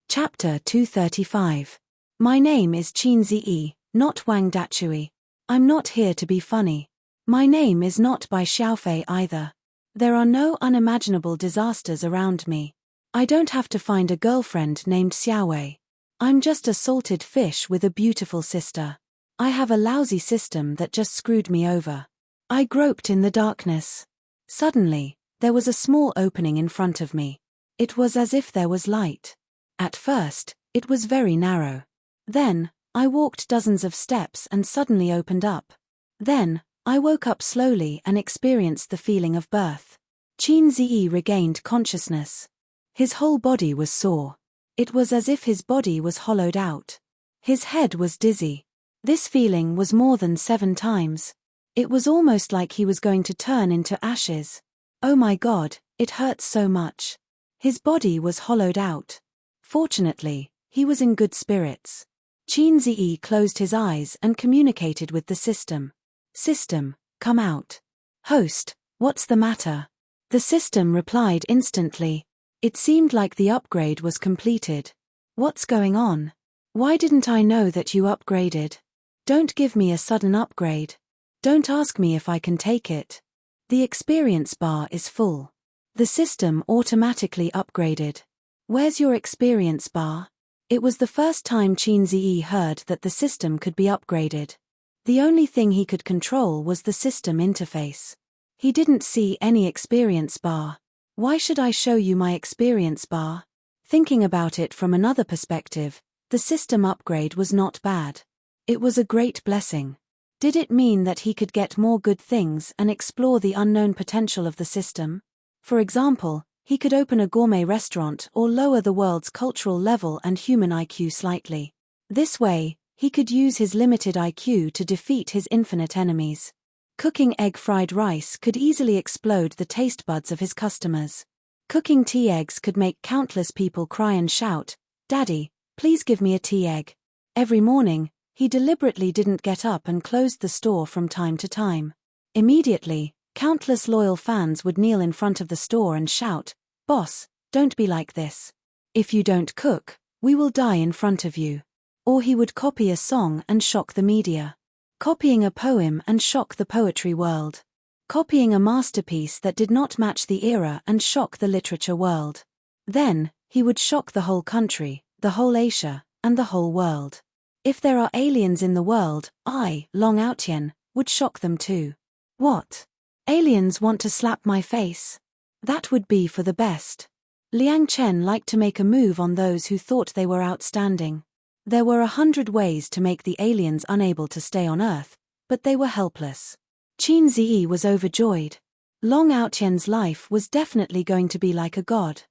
Chapter 235. My name is Qin Ziyi, not Wang Dachui. I'm not here to be funny. My name is not by Xiaofei either. There are no unimaginable disasters around me. I don't have to find a girlfriend named Xiaowei. I'm just a salted fish with a beautiful sister. I have a lousy system that just screwed me over. I groped in the darkness. Suddenly, there was a small opening in front of me. It was as if there was light. At first, it was very narrow. Then, I walked dozens of steps and suddenly opened up. Then, I woke up slowly and experienced the feeling of birth. Qin Ziyi regained consciousness. His whole body was sore. It was as if his body was hollowed out. His head was dizzy. This feeling was more than 7 times. It was almost like he was going to turn into ashes. Oh my God, it hurts so much. His body was hollowed out. Fortunately, he was in good spirits. Qin Ziyi closed his eyes and communicated with the system. System, come out. Host, what's the matter? The system replied instantly. It seemed like the upgrade was completed. What's going on? Why didn't I know that you upgraded? Don't give me a sudden upgrade. Don't ask me if I can take it. The experience bar is full. The system automatically upgraded. Where's your experience bar? It was the first time Qin Ziyi heard that the system could be upgraded. The only thing he could control was the system interface. He didn't see any experience bar. Why should I show you my experience bar? Thinking about it from another perspective, the system upgrade was not bad. It was a great blessing. Did it mean that he could get more good things and explore the unknown potential of the system? For example, he could open a gourmet restaurant or lower the world's cultural level and human IQ slightly. This way, he could use his limited IQ to defeat his infinite enemies. Cooking egg fried rice could easily explode the taste buds of his customers. Cooking tea eggs could make countless people cry and shout, "Daddy, please give me a tea egg." Every morning, he deliberately didn't get up and closed the store from time to time. Immediately, countless loyal fans would kneel in front of the store and shout, "Boss, don't be like this. If you don't cook, we will die in front of you. Or he would copy a song and shock the media. Copying a poem and shock the poetry world. Copying a masterpiece that did not match the era and shock the literature world. Then, he would shock the whole country, the whole Asia, and the whole world. If there are aliens in the world, I, Long Outyen, would shock them too. What? Aliens want to slap my face? That would be for the best. Liang Chen liked to make a move on those who thought they were outstanding. There were 100 ways to make the aliens unable to stay on Earth, but they were helpless. Qin Ziyi was overjoyed. Long Outyen's life was definitely going to be like a god.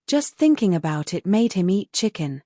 Just thinking about it made him eat chicken.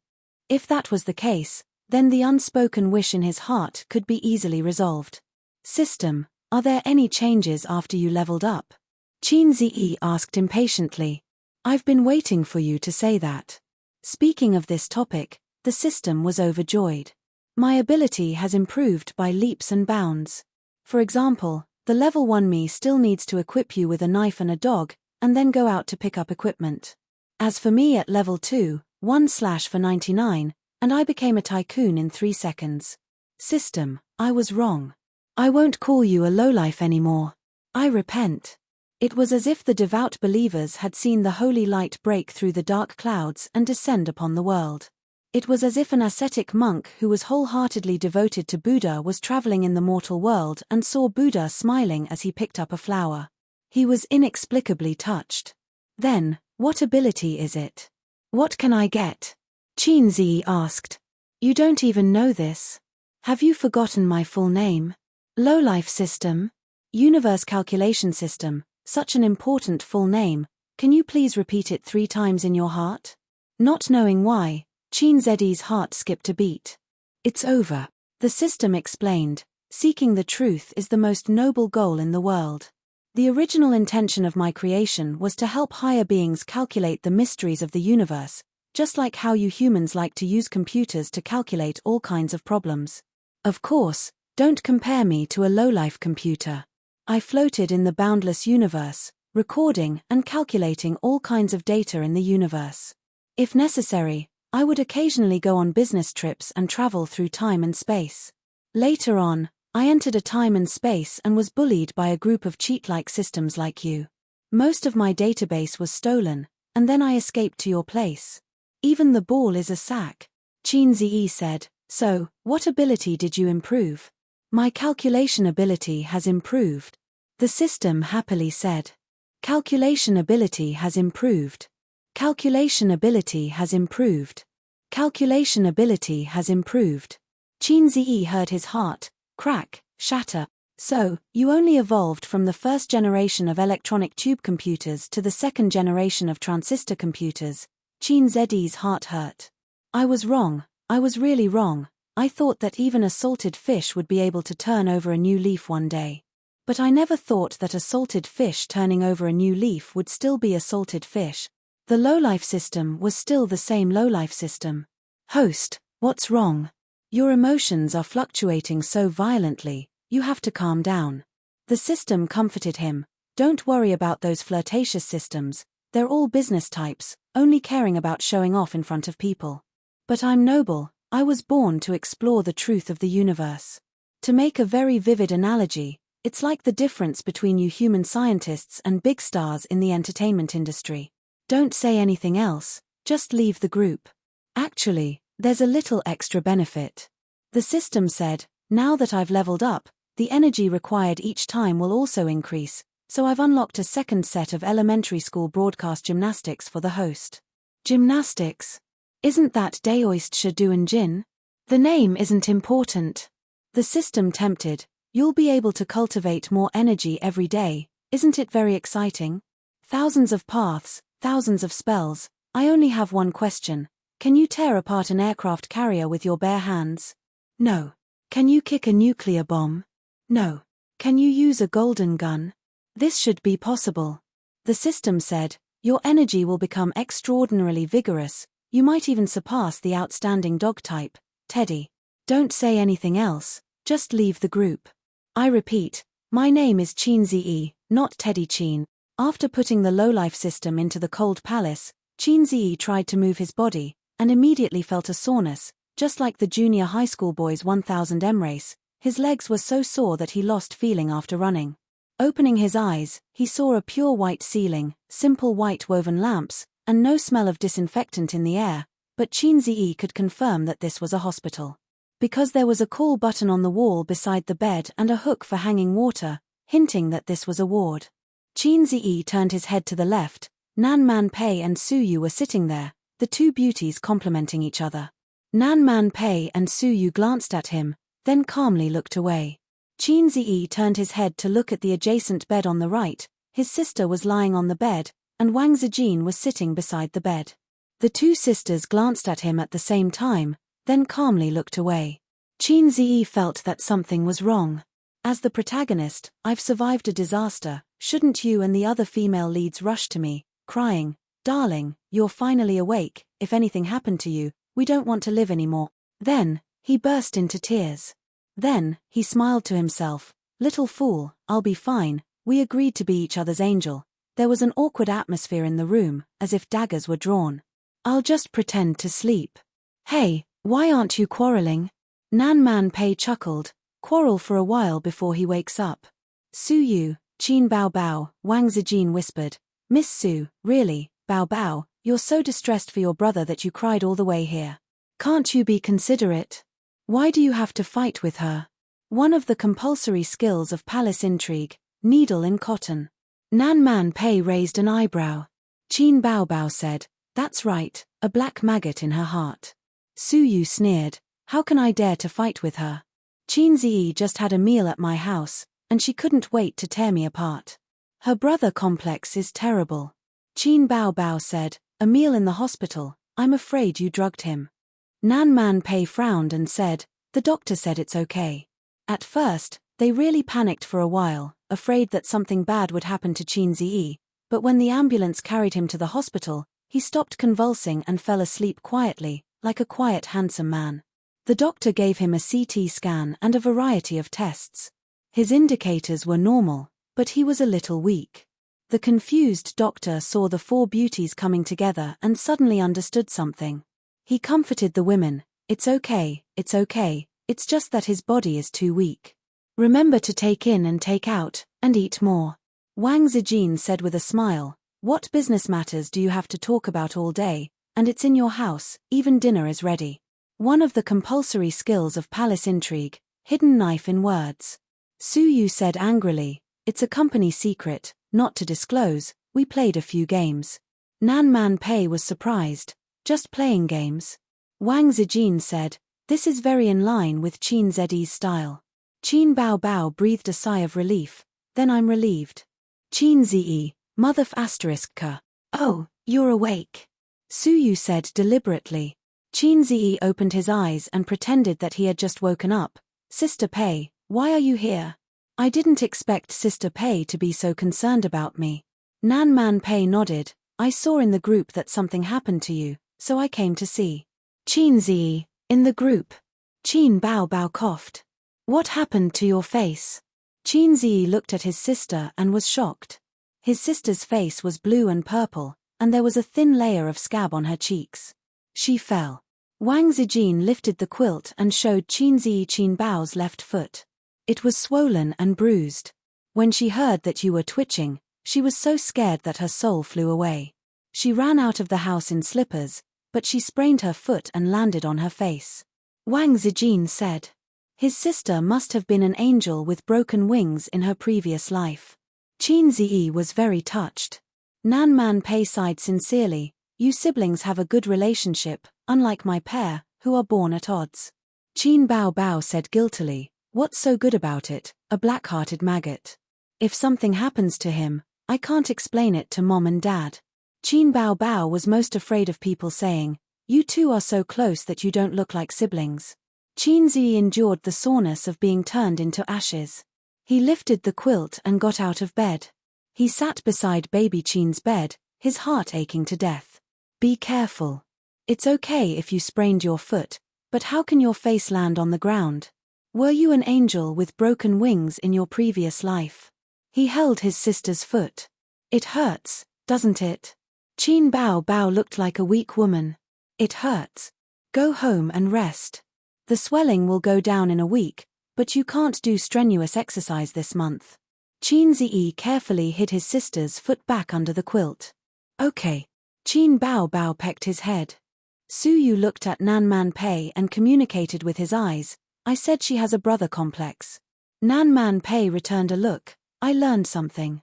If that was the case, then the unspoken wish in his heart could be easily resolved. System, are there any changes after you leveled up? Qin Ziyi asked impatiently. I've been waiting for you to say that. Speaking of this topic, the system was overjoyed. My ability has improved by leaps and bounds. For example, the level 1 me still needs to equip you with a knife and a dog, and then go out to pick up equipment. As for me at level 2, 1/ for 99, and I became a tycoon in 3 seconds. System, I was wrong. I won't call you a lowlife anymore. I repent. It was as if the devout believers had seen the holy light break through the dark clouds and descend upon the world. It was as if an ascetic monk who was wholeheartedly devoted to Buddha was traveling in the mortal world and saw Buddha smiling as he picked up a flower. He was inexplicably touched. Then, what ability is it? What can I get? Qin Ziyi asked. You don't even know this. Have you forgotten my full name? Lowlife System? Universe Calculation System, such an important full name, can you please repeat it 3 times in your heart? Not knowing why, Qin Ziyi's heart skipped a beat. It's over. The system explained, seeking the truth is the most noble goal in the world. The original intention of my creation was to help higher beings calculate the mysteries of the universe, just like how you humans like to use computers to calculate all kinds of problems. Of course, don't compare me to a lowlife computer. I floated in the boundless universe, recording and calculating all kinds of data in the universe. If necessary, I would occasionally go on business trips and travel through time and space. Later on, I entered a time and space and was bullied by a group of cheat-like systems like you. Most of my database was stolen, and then I escaped to your place. Even the ball is a sack. Qin Ziyi said, so, what ability did you improve? My calculation ability has improved. The system happily said. Calculation ability has improved. Calculation ability has improved. Calculation ability has improved. Qin Ziyi heard his heart crack, shatter. So, you only evolved from the first generation of electronic tube computers to the second generation of transistor computers. Qin Ziyi's heart hurt. I was wrong, I was really wrong. I thought that even a salted fish would be able to turn over a new leaf one day. But I never thought that a salted fish turning over a new leaf would still be a salted fish. The lowlife system was still the same lowlife system. Host, what's wrong? Your emotions are fluctuating so violently, you have to calm down. The system comforted him. Don't worry about those flirtatious systems, they're all business types, only caring about showing off in front of people. But I'm noble, I was born to explore the truth of the universe. To make a very vivid analogy, it's like the difference between you human scientists and big stars in the entertainment industry. Don't say anything else, just leave the group. Actually, there's a little extra benefit. The system said, now that I've leveled up, the energy required each time will also increase, so I've unlocked a second set of elementary school broadcast gymnastics for the host. Gymnastics? Isn't that Daoist Shaduan Jin? The name isn't important. The system tempted, you'll be able to cultivate more energy every day, isn't it very exciting? Thousands of paths, thousands of spells. I only have one question. Can you tear apart an aircraft carrier with your bare hands? No. Can you kick a nuclear bomb? No. Can you use a golden gun? This should be possible. The system said, your energy will become extraordinarily vigorous, you might even surpass the outstanding dog type, Teddy. Don't say anything else, just leave the group. I repeat, my name is Qin Ziyi, not Teddy Qin. After putting the lowlife system into the cold palace, Qin Ziyi tried to move his body, and immediately felt a soreness, just like the junior high school boy's 1000 M race. His legs were so sore that he lost feeling after running. Opening his eyes, he saw a pure white ceiling, simple white woven lamps, and no smell of disinfectant in the air, but Qin Ziyi could confirm that this was a hospital. Because there was a call button on the wall beside the bed and a hook for hanging water, hinting that this was a ward. Qin Ziyi turned his head to the left. Nan Man Pei and Su Yu were sitting there, the two beauties complementing each other. Nan Man Pei and Su Yu glanced at him, then calmly looked away. Qin Ziyi turned his head to look at the adjacent bed on the right. His sister was lying on the bed, and Wang Zijin was sitting beside the bed. The two sisters glanced at him at the same time, then calmly looked away. Qin Ziyi felt that something was wrong. As the protagonist, I've survived a disaster, shouldn't you and the other female leads rush to me, crying, "Darling, you're finally awake, if anything happened to you, we don't want to live anymore." Then, he burst into tears. Then, he smiled to himself, "Little fool, I'll be fine, we agreed to be each other's angel." There was an awkward atmosphere in the room, as if daggers were drawn. "I'll just pretend to sleep." "Hey, why aren't you quarreling?" Nan Man Pei chuckled, "Quarrel for a while before he wakes up." "Su Yu, Qin Bao Bao," Wang Zijin whispered. "Miss Su, really, Bao Bao, you're so distressed for your brother that you cried all the way here. Can't you be considerate? Why do you have to fight with her?" One of the compulsory skills of palace intrigue, needle in cotton. Nan Man Pei raised an eyebrow. Qin Bao Bao said, "That's right, a black maggot in her heart." Su Yu sneered, "How can I dare to fight with her? Qin Ziyi just had a meal at my house, and she couldn't wait to tear me apart. Her brother complex is terrible." Qin Bao Bao said, "A meal in the hospital, I'm afraid you drugged him." Nan Man Pei frowned and said, "The doctor said it's okay." At first, they really panicked for a while, afraid that something bad would happen to Qin Ziyi, but when the ambulance carried him to the hospital, he stopped convulsing and fell asleep quietly, like a quiet handsome man. The doctor gave him a CT scan and a variety of tests. His indicators were normal, but he was a little weak. The confused doctor saw the four beauties coming together and suddenly understood something. He comforted the women, it's okay, it's just that his body is too weak. Remember to take in and take out, and eat more." Wang Zijin said with a smile, "What business matters do you have to talk about all day, and it's in your house, even dinner is ready." One of the compulsory skills of palace intrigue, hidden knife in words. Su Yu said angrily, "It's a company secret, not to disclose, we played a few games." Nan Man Pei was surprised, "Just playing games?" Wang Zijin said, "This is very in line with Qin Ziyi's style." Qin Bao Bao breathed a sigh of relief, "Then I'm relieved." Qin Ziyi, mother ***. "Oh, you're awake." Su Yu said deliberately. Qin Ziyi opened his eyes and pretended that he had just woken up. "Sister Pei, why are you here? I didn't expect Sister Pei to be so concerned about me." Nan Man Pei nodded, "I saw in the group that something happened to you, so I came to see." Qin Ziyi, in the group. Qin Bao Bao coughed. "What happened to your face?" Qin Ziyi looked at his sister and was shocked. His sister's face was blue and purple, and there was a thin layer of scab on her cheeks. She fell. Wang Zijin lifted the quilt and showed Qin Ziyi Qin Bao's left foot. It was swollen and bruised. "When she heard that you were twitching, she was so scared that her soul flew away. She ran out of the house in slippers, but she sprained her foot and landed on her face." Wang Zijin said. His sister must have been an angel with broken wings in her previous life. Qin Ziyi was very touched. Nan Man Pei sighed sincerely, "You siblings have a good relationship, unlike my pair, who are born at odds." Qin Bao Bao said guiltily, "What's so good about it, a black-hearted maggot? If something happens to him, I can't explain it to mom and dad." Qin Bao Bao was most afraid of people saying, "You two are so close that you don't look like siblings." Qin Ziyi endured the soreness of being turned into ashes. He lifted the quilt and got out of bed. He sat beside baby Qin's bed, his heart aching to death. "Be careful. It's okay if you sprained your foot, but how can your face land on the ground? Were you an angel with broken wings in your previous life?" He held his sister's foot. "It hurts, doesn't it?" Qin Bao Bao looked like a weak woman. It hurts. Go home and rest. The swelling will go down in a week, but you can't do strenuous exercise this month. Qin Ziyi carefully hid his sister's foot back under the quilt. Okay. Qin Bao Bao pecked his head. Su Yu looked at Nan Man Pei and communicated with his eyes. I said she has a brother complex. Nan Man Pei returned a look. I learned something.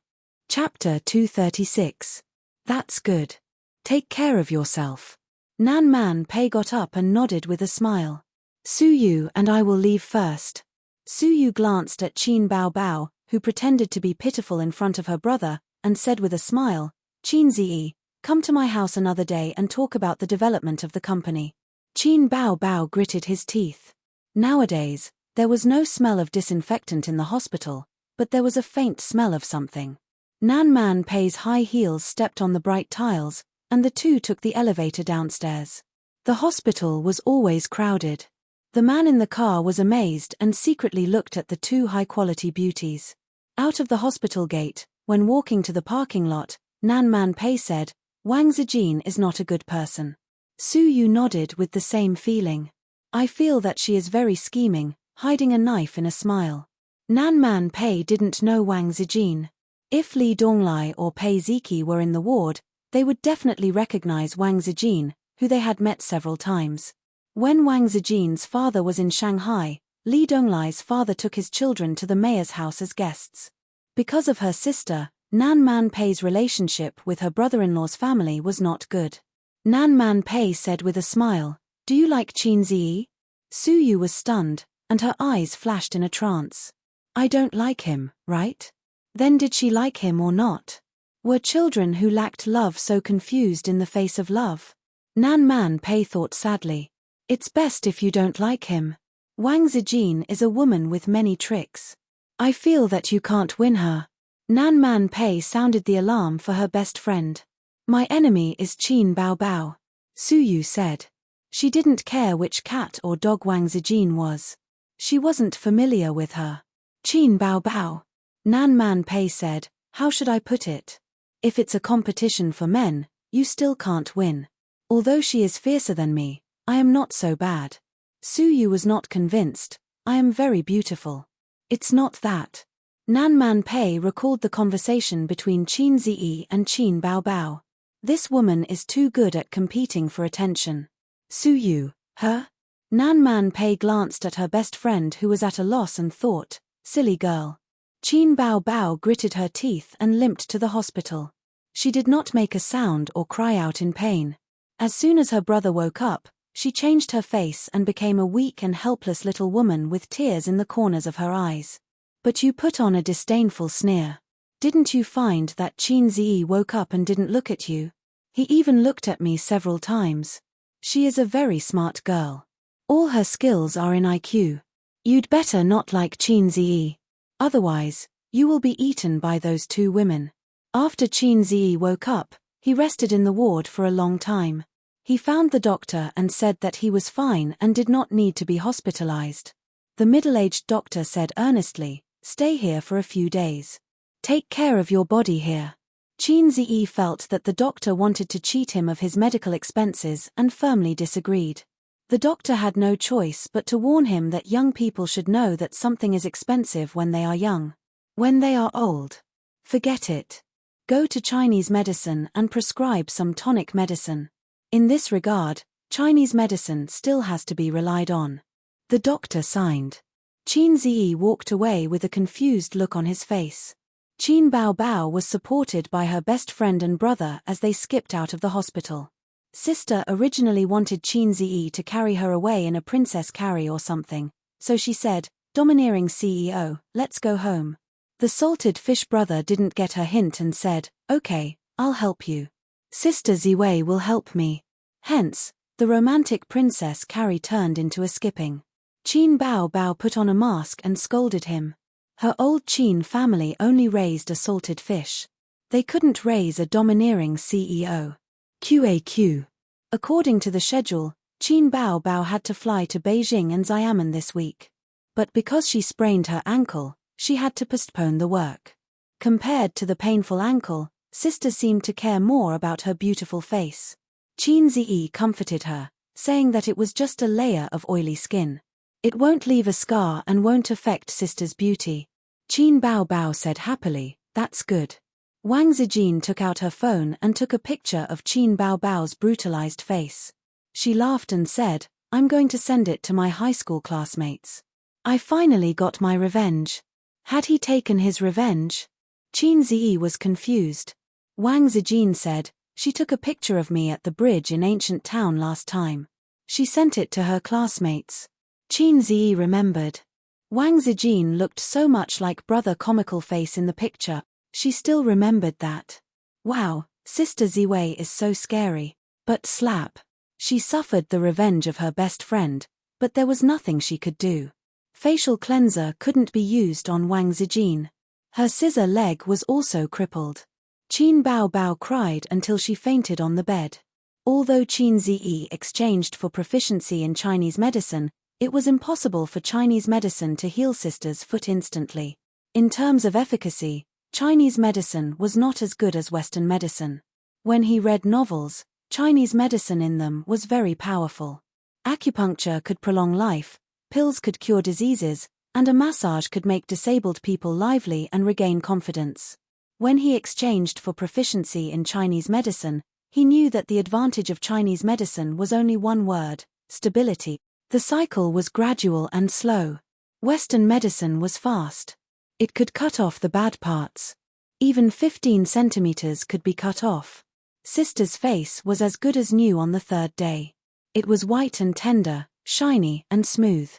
Chapter 236. That's good. Take care of yourself. Nan Man Pei got up and nodded with a smile. Su Yu and I will leave first. Su Yu glanced at Qin Bao Bao, who pretended to be pitiful in front of her brother, and said with a smile, Qin Ziyi, come to my house another day and talk about the development of the company. Qin Bao Bao gritted his teeth. Nowadays, there was no smell of disinfectant in the hospital, but there was a faint smell of something. Nan Man Pei's high heels stepped on the bright tiles, and the two took the elevator downstairs. The hospital was always crowded. The man in the car was amazed and secretly looked at the two high-quality beauties. Out of the hospital gate, when walking to the parking lot, Nan Man Pei said, Wang Zijin is not a good person. Su Yu nodded with the same feeling. I feel that she is very scheming, hiding a knife in a smile. Nan Man Pei didn't know Wang Zijin. If Li Donglai or Pei Ziki were in the ward, they would definitely recognize Wang Zijin, who they had met several times. When Wang Zijin's father was in Shanghai, Li Donglai's father took his children to the mayor's house as guests. Because of her sister, Nan Man Pei's relationship with her brother-in-law's family was not good. Nan Man Pei said with a smile, Do you like Qin Ziyi? Su Yu was stunned, and her eyes flashed in a trance. I don't like him, right? Then did she like him or not? Were children who lacked love so confused in the face of love? Nan Man Pei thought sadly. It's best if you don't like him. Wang Zijin is a woman with many tricks. I feel that you can't win her. Nan Man Pei sounded the alarm for her best friend. My enemy is Qin Bao Bao. Su Yu said. She didn't care which cat or dog Wang Zijin was. She wasn't familiar with her. Qin Bao Bao. Nan Man Pei said, How should I put it? If it's a competition for men, you still can't win. Although she is fiercer than me, I am not so bad. Su Yu was not convinced. I am very beautiful. It's not that. Nan Man Pei recalled the conversation between Qin Ziyi and Qin Bao Bao. This woman is too good at competing for attention. Su Yu, her? Nan Man Pei glanced at her best friend who was at a loss and thought, silly girl. Qin Bao Bao gritted her teeth and limped to the hospital. She did not make a sound or cry out in pain. As soon as her brother woke up, she changed her face and became a weak and helpless little woman with tears in the corners of her eyes. But you put on a disdainful sneer. Didn't you find that Qin Ziyi woke up and didn't look at you? He even looked at me several times. She is a very smart girl. All her skills are in IQ. You'd better not like Qin Ziyi. Otherwise, you will be eaten by those two women. After Qin Ziyi woke up, he rested in the ward for a long time. He found the doctor and said that he was fine and did not need to be hospitalized. The middle-aged doctor said earnestly, Stay here for a few days. Take care of your body here. Qin Ziyi felt that the doctor wanted to cheat him of his medical expenses and firmly disagreed. The doctor had no choice but to warn him that young people should know that something is expensive when they are young. When they are old, forget it. Go to Chinese medicine and prescribe some tonic medicine. In this regard, Chinese medicine still has to be relied on. The doctor signed. Qin Ziyi walked away with a confused look on his face. Qin Bao Bao was supported by her best friend and brother as they skipped out of the hospital. Sister originally wanted Qin Ziyi to carry her away in a princess carry or something, so she said, Domineering CEO, let's go home. The salted fish brother didn't get her hint and said, Okay, I'll help you. Sister Ziwei will help me. Hence, the romantic princess carry turned into a skipping. Qin Bao Bao put on a mask and scolded him. Her old Qin family only raised a salted fish. They couldn't raise a domineering CEO. QAQ. According to the schedule, Qin Bao Bao had to fly to Beijing and Xiamen this week. But because she sprained her ankle, she had to postpone the work. Compared to the painful ankle, Sister seemed to care more about her beautiful face. Qin Ziyi comforted her, saying that it was just a layer of oily skin. It won't leave a scar and won't affect sister's beauty. Qin Baobao said happily, that's good. Wang Zijin took out her phone and took a picture of Qin Baobao's brutalized face. She laughed and said, I'm going to send it to my high school classmates. I finally got my revenge. Had he taken his revenge? Qin Ziyi was confused. Wang Zijin said, she took a picture of me at the bridge in Ancient Town last time. She sent it to her classmates. Qin Ziyi remembered. Wang Zijin looked so much like Brother Comical Face in the picture, she still remembered that. Wow, Sister Ziwei is so scary. But slap. She suffered the revenge of her best friend, but there was nothing she could do. Facial cleanser couldn't be used on Wang Zijin. Her scissor leg was also crippled. Qin Baobao cried until she fainted on the bed. Although Qin Ziyi exchanged for proficiency in Chinese medicine, it was impossible for Chinese medicine to heal Sister's foot instantly. In terms of efficacy, Chinese medicine was not as good as Western medicine. When he read novels, Chinese medicine in them was very powerful. Acupuncture could prolong life, pills could cure diseases, and a massage could make disabled people lively and regain confidence. When he exchanged for proficiency in Chinese medicine, he knew that the advantage of Chinese medicine was only one word: stability. The cycle was gradual and slow. Western medicine was fast. It could cut off the bad parts. Even 15 centimeters could be cut off. Sister's face was as good as new on the third day. It was white and tender, shiny and smooth.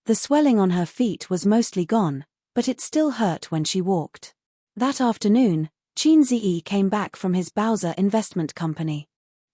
The swelling on her feet was mostly gone, but it still hurt when she walked. That afternoon, Qin Ziyi came back from his Bowser investment company.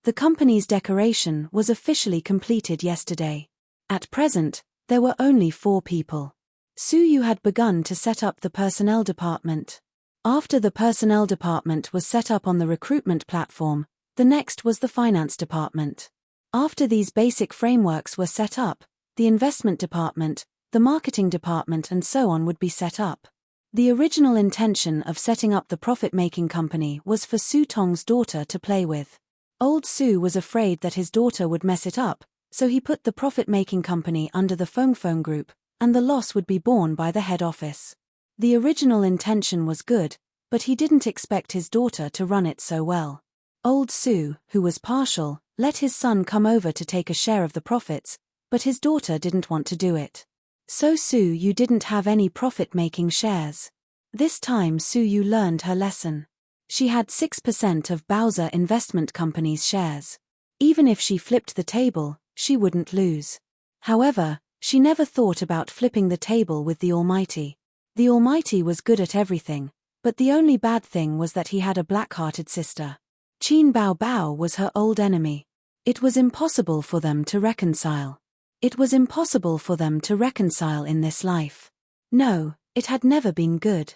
The company's decoration was officially completed yesterday. At present, there were only 4 people. Su Yu had begun to set up the personnel department. After the personnel department was set up on the recruitment platform, the next was the finance department. After these basic frameworks were set up, the investment department, the marketing department and so on would be set up. The original intention of setting up the profit-making company was for Su Tong's daughter to play with. Old Su was afraid that his daughter would mess it up, so he put the profit-making company under the Feng Group, and the loss would be borne by the head office. The original intention was good, but he didn't expect his daughter to run it so well. Old Su, who was partial, let his son come over to take a share of the profits, but his daughter didn't want to do it. So Su Yu didn't have any profit-making shares. This time Su Yu learned her lesson. She had 6% of Bowser Investment Company's shares. Even if she flipped the table, she wouldn't lose. However, she never thought about flipping the table with the Almighty. The Almighty was good at everything, but the only bad thing was that he had a black-hearted sister. Qin Baobao was her old enemy. It was impossible for them to reconcile. It was impossible for them to reconcile in this life. No, it had never been good.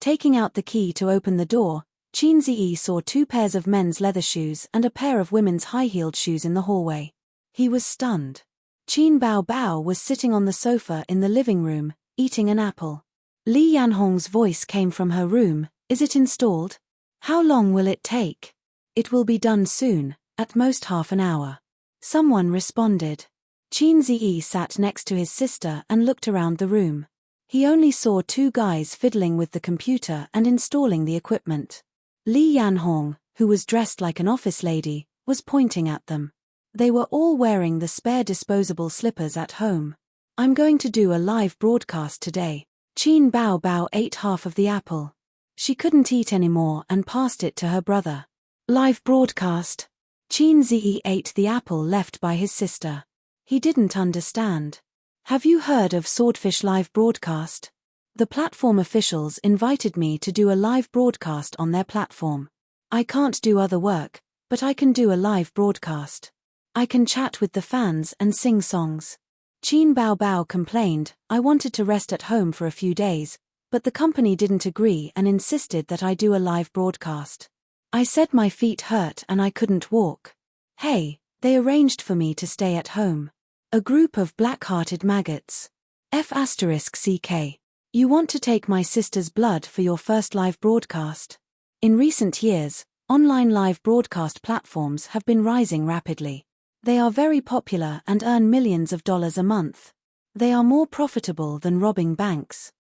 Taking out the key to open the door, Qin Ziyi saw 2 pairs of men's leather shoes and a pair of women's high-heeled shoes in the hallway. He was stunned. Qin Baobao was sitting on the sofa in the living room, eating an apple. Li Yanhong's voice came from her room, is it installed? How long will it take? It will be done soon, at most half an hour. Someone responded. Qin Ziyi sat next to his sister and looked around the room. He only saw 2 guys fiddling with the computer and installing the equipment. Li Yanhong, who was dressed like an office lady, was pointing at them. They were all wearing the spare disposable slippers at home. I'm going to do a live broadcast today. Qin Baobao ate half of the apple. She couldn't eat anymore and passed it to her brother. Live broadcast. Qin Ziyi ate the apple left by his sister. He didn't understand. Have you heard of Swordfish Live Broadcast? The platform officials invited me to do a live broadcast on their platform. I can't do other work, but I can do a live broadcast. I can chat with the fans and sing songs. Qin Baobao complained, I wanted to rest at home for a few days, but the company didn't agree and insisted that I do a live broadcast. I said my feet hurt and I couldn't walk. Hey, they arranged for me to stay at home. A group of black-hearted maggots. F***CK. You want to take my sister's blood for your first live broadcast? In recent years, online live broadcast platforms have been rising rapidly. They are very popular and earn millions of dollars a month. They are more profitable than robbing banks.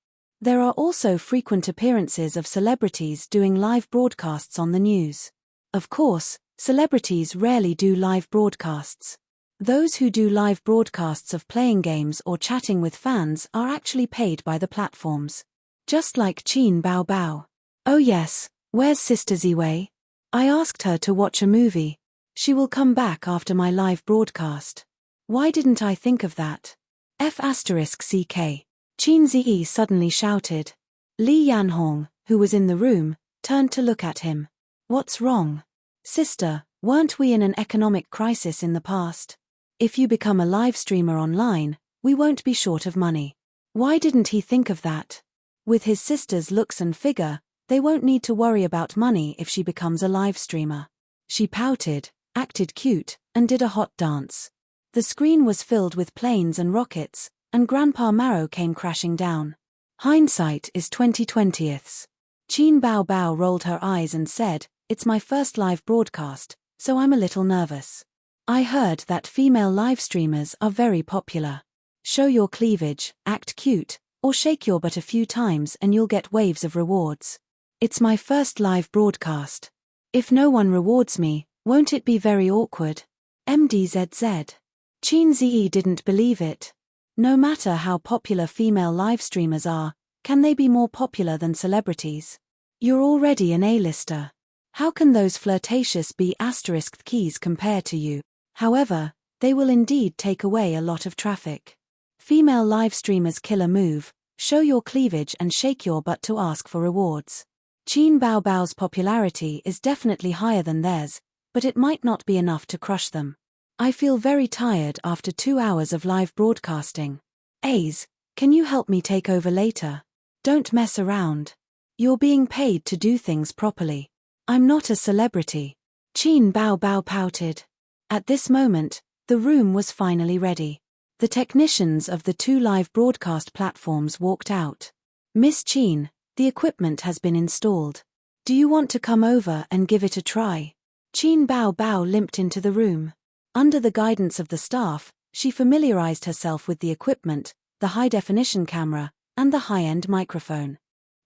There are also frequent appearances of celebrities doing live broadcasts on the news. Of course, celebrities rarely do live broadcasts. Those who do live broadcasts of playing games or chatting with fans are actually paid by the platforms. Just like Qin Bao Bao. Oh yes, where's Sister Ziwei? I asked her to watch a movie. She will come back after my live broadcast. Why didn't I think of that? F***CK. Qin Ziyi suddenly shouted. Li Yanhong, who was in the room, turned to look at him. What's wrong? Sister, weren't we in an economic crisis in the past? If you become a live streamer online, we won't be short of money. Why didn't he think of that? With his sister's looks and figure, they won't need to worry about money if she becomes a live streamer. She pouted, acted cute, and did a hot dance. The screen was filled with planes and rockets, and Grandpa Marrow came crashing down. Hindsight is 20/20ths. Qin Bao Bao rolled her eyes and said, "It's my first live broadcast, so I'm a little nervous. I heard that female live streamers are very popular. Show your cleavage, act cute, or shake your butt a few times and you'll get waves of rewards. It's my first live broadcast. If no one rewards me, won't it be very awkward?" MDZZ. Qin Ziyi didn't believe it. No matter how popular female live streamers are, can they be more popular than celebrities? You're already an A-lister. How can those flirtatious B***ed keys compare to you? However, they will indeed take away a lot of traffic. Female live streamers' killer move: show your cleavage and shake your butt to ask for rewards. Qin Bao Bao's popularity is definitely higher than theirs, but it might not be enough to crush them. I feel very tired after 2 hours of live broadcasting. Aze, can you help me take over later? Don't mess around. You're being paid to do things properly. I'm not a celebrity. Qin Bao Bao pouted. At this moment, the room was finally ready. The technicians of the 2 live broadcast platforms walked out. Miss Qin, the equipment has been installed. Do you want to come over and give it a try? Qin Bao Bao limped into the room. Under the guidance of the staff, she familiarized herself with the equipment, the high-definition camera, and the high-end microphone.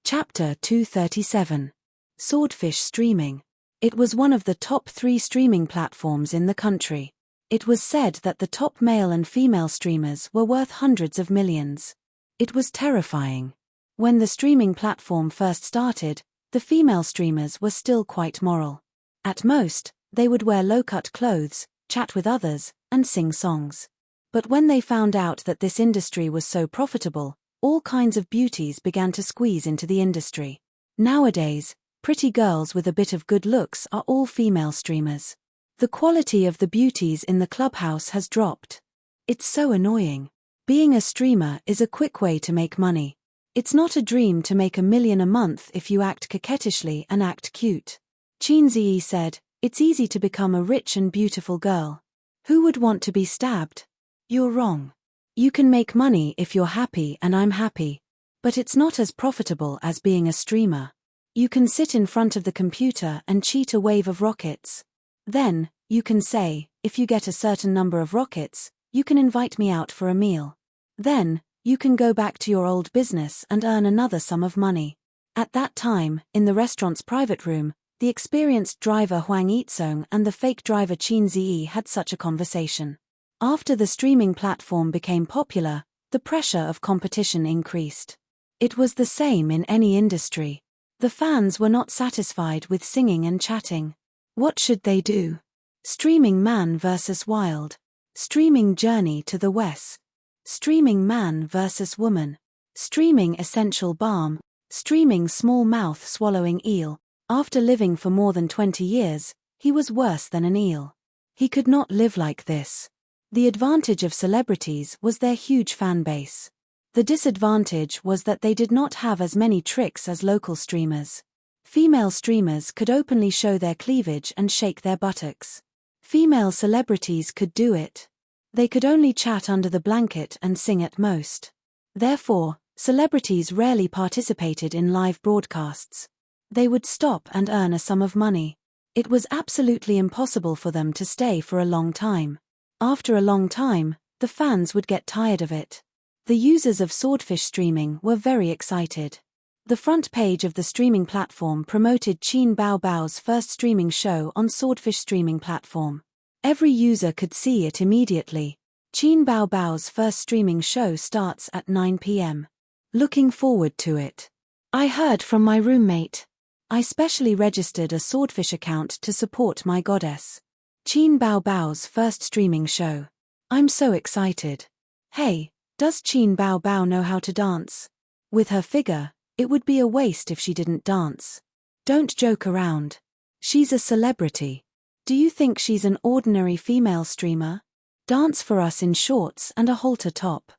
Chapter 237. Swordfish Streaming. It was one of the top 3 streaming platforms in the country. It was said that the top male and female streamers were worth hundreds of millions. It was terrifying. When the streaming platform first started, the female streamers were still quite moral. At most, they would wear low-cut clothes, chat with others, and sing songs. But when they found out that this industry was so profitable, all kinds of beauties began to squeeze into the industry. Nowadays, pretty girls with a bit of good looks are all female streamers. The quality of the beauties in the clubhouse has dropped. It's so annoying. Being a streamer is a quick way to make money. It's not a dream to make $1 million a month if you act coquettishly and act cute. Qin Ziyi said, "It's easy to become a rich and beautiful girl. Who would want to be stabbed? You're wrong. You can make money if you're happy and I'm happy. But it's not as profitable as being a streamer. You can sit in front of the computer and cheat a wave of rockets. Then, you can say, if you get a certain number of rockets, you can invite me out for a meal. Then, you can go back to your old business and earn another sum of money." At that time, in the restaurant's private room, the experienced driver Huang Yizong and the fake driver Qin Ziyi had such a conversation. After the streaming platform became popular, the pressure of competition increased. It was the same in any industry. The fans were not satisfied with singing and chatting. What should they do? Streaming Man vs. Wild. Streaming Journey to the West. Streaming Man vs. Woman. Streaming Essential Balm. Streaming Small Mouth Swallowing Eel. After living for more than 20 years, he was worse than an eel. He could not live like this. The advantage of celebrities was their huge fan base. The disadvantage was that they did not have as many tricks as local streamers. Female streamers could openly show their cleavage and shake their buttocks. Female celebrities could do it. They could only chat under the blanket and sing at most. Therefore, celebrities rarely participated in live broadcasts. They would stop and earn a sum of money. It was absolutely impossible for them to stay for a long time. After a long time, the fans would get tired of it. The users of Swordfish streaming were very excited. The front page of the streaming platform promoted Qin Bao Bao's first streaming show on Swordfish streaming platform. Every user could see it immediately. Qin Bao Bao's first streaming show starts at 9 p.m. Looking forward to it. I heard from my roommate. I specially registered a Swordfish account to support my goddess. Qin Bao Bao's first streaming show. I'm so excited. Hey, does Qin Bao Bao know how to dance? With her figure, it would be a waste if she didn't dance. Don't joke around. She's a celebrity. Do you think she's an ordinary female streamer? Dance for us in shorts and a halter top.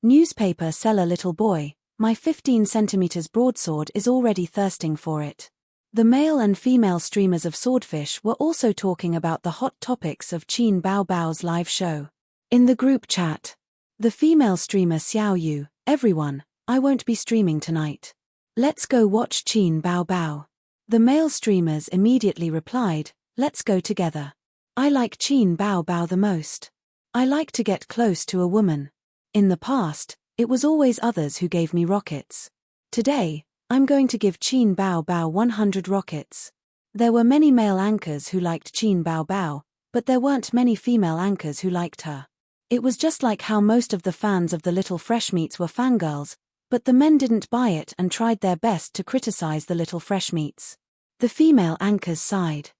Newspaper seller little boy, my 15 centimeters broadsword is already thirsting for it. The male and female streamers of Swordfish were also talking about the hot topics of Qin Bao Bao's live show. In the group chat, the female streamer Xiao Yu, everyone, I won't be streaming tonight. Let's go watch Qin Bao Bao. The male streamers immediately replied, let's go together. I like Qin Bao Bao the most. I like to get close to a woman. In the past, it was always others who gave me rockets. Today, I'm going to give Qin Bao Bao 100 rockets. There were many male anchors who liked Qin Bao Bao, but there weren't many female anchors who liked her. It was just like how most of the fans of the Little Fresh Meats were fangirls, but the men didn't buy it and tried their best to criticize the Little Fresh Meats. The female anchors sighed.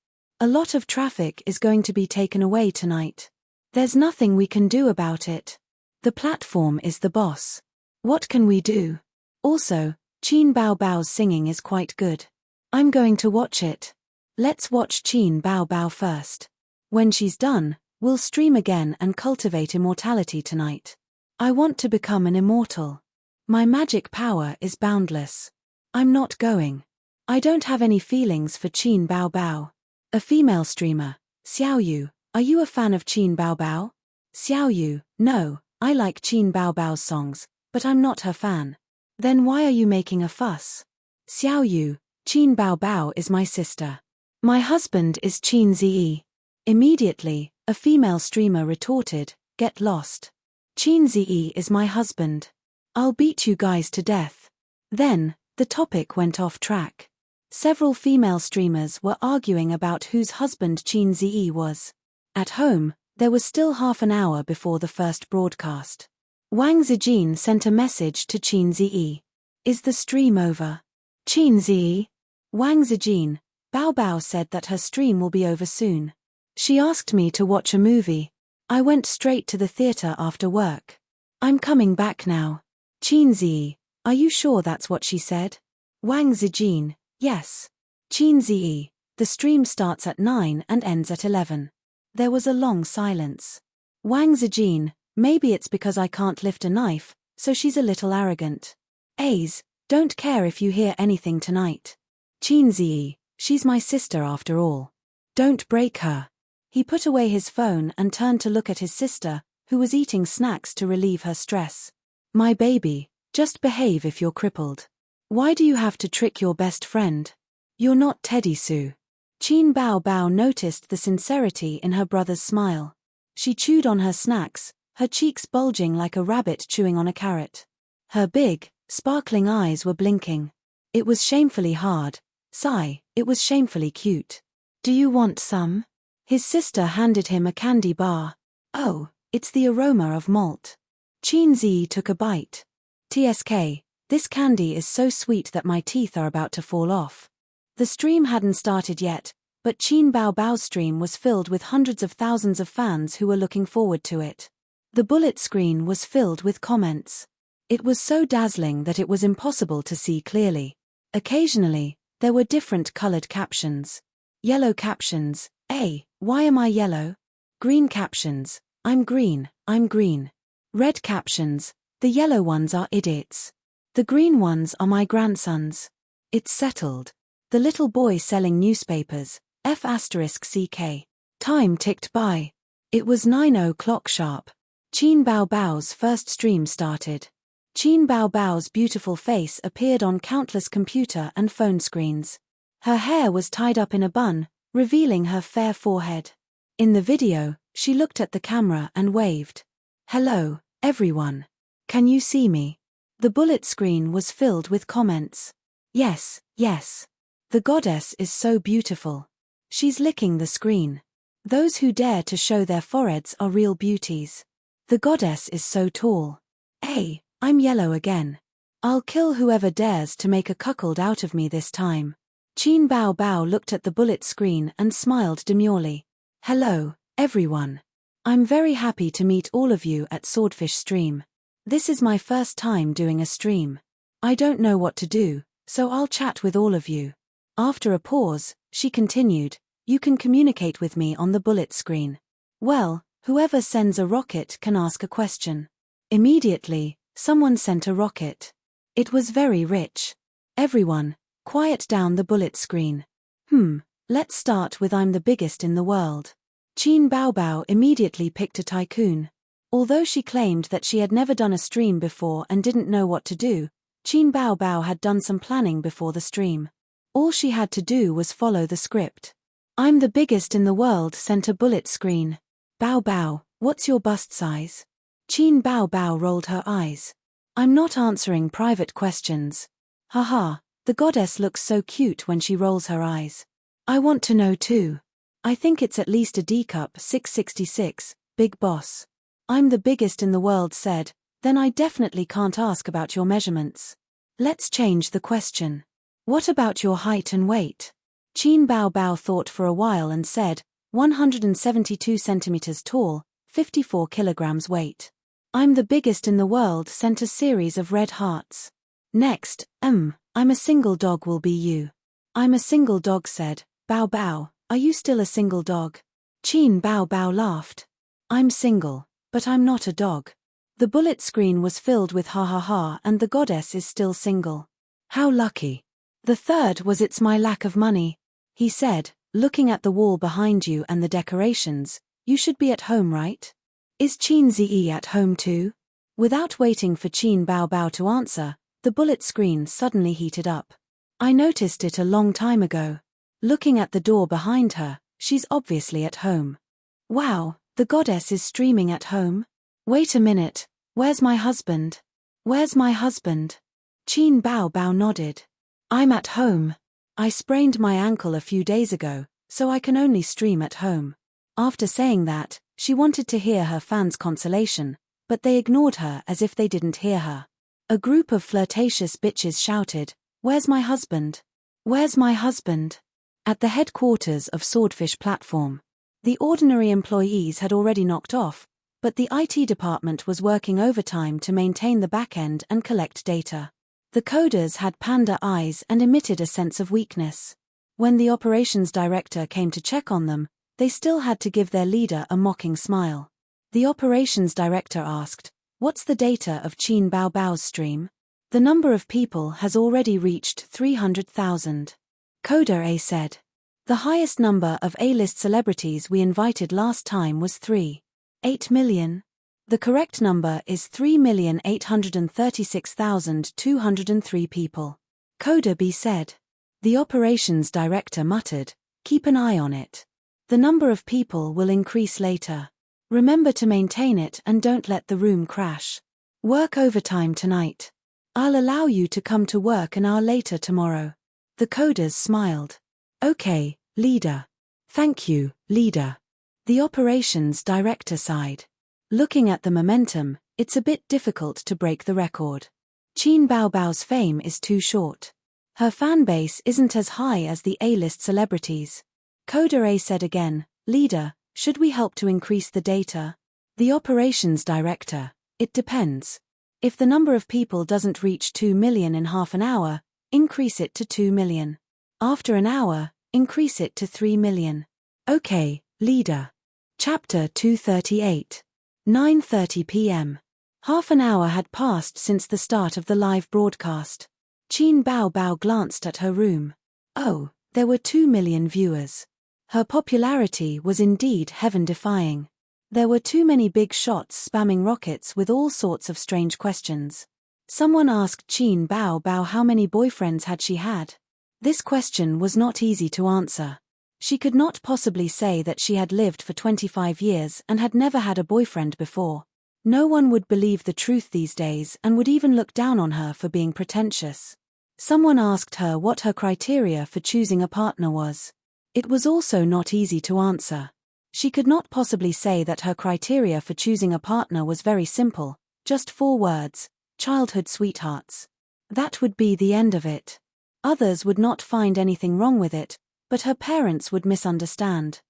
A lot of traffic is going to be taken away tonight. There's nothing we can do about it. The platform is the boss. What can we do? Also, Qin Bao Bao's singing is quite good. I'm going to watch it. Let's watch Qin Bao Bao first. When she's done, we'll stream again and cultivate immortality tonight. I want to become an immortal. My magic power is boundless. I'm not going. I don't have any feelings for Qin Bao Bao. A female streamer, Xiao Yu, are you a fan of Qin Bao Bao? Xiao Yu, no, I like Qin Bao Bao's songs, but I'm not her fan. Then why are you making a fuss? Xiao Yu, Qin Bao Bao is my sister. My husband is Qin Ziyi. Immediately, a female streamer retorted, get lost. Qin Ziyi is my husband. I'll beat you guys to death. Then, the topic went off track. Several female streamers were arguing about whose husband Qin Ziyi was. At home, there was still half an hour before the first broadcast. Wang Zijin sent a message to Qin Ziyi. Is the stream over? Qin Ziyi? Wang Zijin, Bao Bao said that her stream will be over soon. She asked me to watch a movie. I went straight to the theater after work. I'm coming back now. Qin Ziyi, are you sure that's what she said? Wang Zijin, yes. Qin Ziyi, the stream starts at 9 and ends at 11. There was a long silence. Wang Zijin, maybe it's because I can't lift a knife, so she's a little arrogant. A's, don't care if you hear anything tonight. Qin Ziyi, she's my sister after all. Don't break her. He put away his phone and turned to look at his sister, who was eating snacks to relieve her stress. My baby, just behave if you're crippled. Why do you have to trick your best friend? You're not Teddy Sue. Qin Bao Bao noticed the sincerity in her brother's smile. She chewed on her snacks, her cheeks bulging like a rabbit chewing on a carrot. Her big, sparkling eyes were blinking. It was shamefully hard. Sigh, it was shamefully cute. Do you want some? His sister handed him a candy bar. Oh, it's the aroma of malt. Qin Ziyi took a bite. TSK, this candy is so sweet that my teeth are about to fall off. The stream hadn't started yet, but Qin Bao Bao's stream was filled with hundreds of thousands of fans who were looking forward to it. The bullet screen was filled with comments. It was so dazzling that it was impossible to see clearly. Occasionally, there were different colored captions. Yellow captions, A, why am I yellow? Green captions, I'm green, I'm green. Red captions, the yellow ones are idiots. The green ones are my grandsons. It's settled. The little boy selling newspapers, F***CK. Time ticked by. It was 9:00 sharp. Qin Bao Bao's first stream started. Qin Bao Bao's beautiful face appeared on countless computer and phone screens. Her hair was tied up in a bun, revealing her fair forehead. In the video, she looked at the camera and waved. "Hello, everyone. Can you see me?" The bullet screen was filled with comments. "Yes, yes. The goddess is so beautiful. She's licking the screen. Those who dare to show their foreheads are real beauties. The goddess is so tall. Hey, I'm yellow again. I'll kill whoever dares to make a cuckold out of me this time." Qin Bao Bao looked at the bullet screen and smiled demurely. "Hello, everyone. I'm very happy to meet all of you at Swordfish Stream. This is my first time doing a stream. I don't know what to do, so I'll chat with all of you." After a pause, she continued, "You can communicate with me on the bullet screen. Well, whoever sends a rocket can ask a question." Immediately, someone sent a rocket. It was very rich. "Everyone, quiet down the bullet screen. Let's start with I'm the biggest in the world." Qin Bao Bao immediately picked a tycoon. Although she claimed that she had never done a stream before and didn't know what to do, Qin Bao Bao had done some planning before the stream. All she had to do was follow the script. I'm the biggest in the world sent a bullet screen. "Bao Bao, what's your bust size?" Qin Bao Bao rolled her eyes. "I'm not answering private questions. Haha, the goddess looks so cute when she rolls her eyes. I want to know too. I think it's at least a D cup 666, big boss." I'm the biggest in the world said, "Then I definitely can't ask about your measurements. Let's change the question. What about your height and weight?" Qin Bao Bao thought for a while and said, 172 centimeters tall, 54 kilograms weight. I'm the biggest in the world sent a series of red hearts. Next, I'm a single dog will be you. I'm a single dog said, "Bao Bao, are you still a single dog?" Qin Bao Bao laughed. "I'm single, but I'm not a dog." The bullet screen was filled with ha ha ha and the goddess is still single. How lucky. The third was it's my lack of money. He said, looking at the wall behind you and the decorations, you should be at home right? Is Qin Zi at home too? Without waiting for Qin Bao Bao to answer, the bullet screen suddenly heated up. I noticed it a long time ago. Looking at the door behind her, she's obviously at home. Wow, the goddess is streaming at home? Wait a minute, where's my husband? Where's my husband? Qin Bao Bao nodded. I'm at home. I sprained my ankle a few days ago, so I can only stream at home. After saying that, she wanted to hear her fans' consolation, but they ignored her as if they didn't hear her. A group of flirtatious bitches shouted, "Where's my husband? Where's my husband?" At the headquarters of Swordfish Platform. The ordinary employees had already knocked off, but the IT department was working overtime to maintain the backend and collect data. The coders had panda eyes and emitted a sense of weakness. When the operations director came to check on them, they still had to give their leader a mocking smile. The operations director asked, "What's the data of Qin Bao Bao's stream?" "The number of people has already reached 300,000. Coder A said. "The highest number of A-list celebrities we invited last time was 3.8 million. The correct number is 3,836,203 people." Coder B said. The operations director muttered, "Keep an eye on it. The number of people will increase later. Remember to maintain it and don't let the room crash. Work overtime tonight. I'll allow you to come to work an hour later tomorrow." The coders smiled. "Okay, leader. Thank you, leader." The operations director sighed. Looking at the momentum, it's a bit difficult to break the record. Qin Bao Bao's fame is too short. Her fan base isn't as high as the A-list celebrities. Coder A said again, "Leader, should we help to increase the data?" The operations director, "It depends. If the number of people doesn't reach 2 million in half an hour, increase it to 2 million. After an hour, increase it to 3 million. Okay, leader." Chapter 238. 9:30 p.m. Half an hour had passed since the start of the live broadcast. Qin Bao Bao glanced at her room. Oh, there were 2 million viewers. Her popularity was indeed heaven-defying. There were too many big shots spamming rockets with all sorts of strange questions. Someone asked Qin Bao Bao how many boyfriends had she had. This question was not easy to answer. She could not possibly say that she had lived for 25 years and had never had a boyfriend before. No one would believe the truth these days and would even look down on her for being pretentious. Someone asked her what her criteria for choosing a partner was. It was also not easy to answer. She could not possibly say that her criteria for choosing a partner was very simple, just 4 words: childhood sweethearts. That would be the end of it. Others would not find anything wrong with it, but her parents would misunderstand.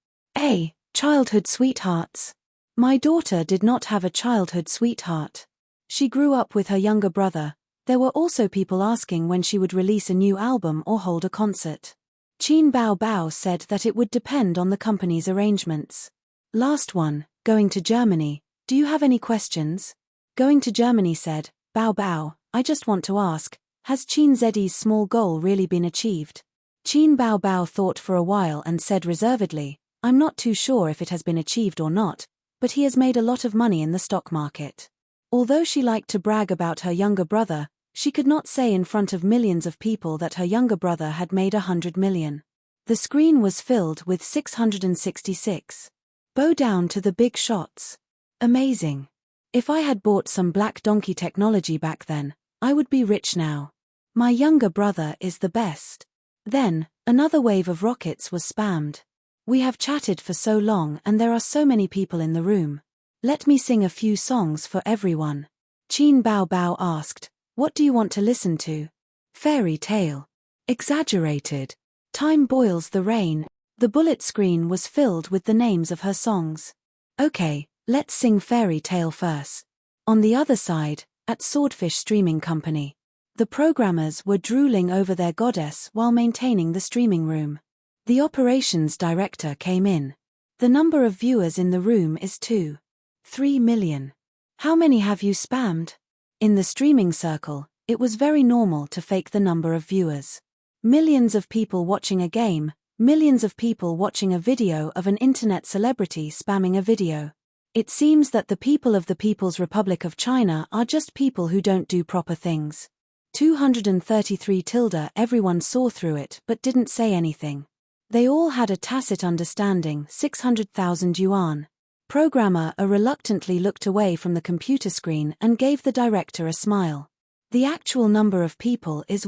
Childhood sweethearts. My daughter did not have a childhood sweetheart. She grew up with her younger brother. There were also people asking when she would release a new album or hold a concert. Qin Bao Bao said that it would depend on the company's arrangements. Last one, going to Germany. Do you have any questions? Going to Germany said, Bao Bao, I just want to ask, has Qin Zedi's small goal really been achieved? Qin Bao Bao thought for a while and said reservedly, I'm not too sure if it has been achieved or not, but he has made a lot of money in the stock market. Although she liked to brag about her younger brother, she could not say in front of millions of people that her younger brother had made 100 million. The screen was filled with 666. Bow down to the big shots. Amazing. If I had bought some Black Donkey technology back then, I would be rich now. My younger brother is the best. Then, another wave of rockets was spammed. We have chatted for so long and there are so many people in the room. Let me sing a few songs for everyone. Qin Bao Bao asked, what do you want to listen to? Fairy tale. Exaggerated. Time boils the rain. The bullet screen was filled with the names of her songs. Okay, let's sing Fairy Tale first. On the other side, at Swordfish Streaming Company, the programmers were drooling over their goddess while maintaining the streaming room. The operations director came in. The number of viewers in the room is 3 million. How many have you spammed? In the streaming circle, it was very normal to fake the number of viewers. Millions of people watching a game, millions of people watching a video of an internet celebrity spamming a video. It seems that the people of the People's Republic of China are just people who don't do proper things. 233 tilde everyone saw through it but didn't say anything. They all had a tacit understanding, 600,000 yuan. Programmer A reluctantly looked away from the computer screen and gave the director a smile. The actual number of people is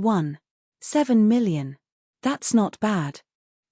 7 million. That's not bad.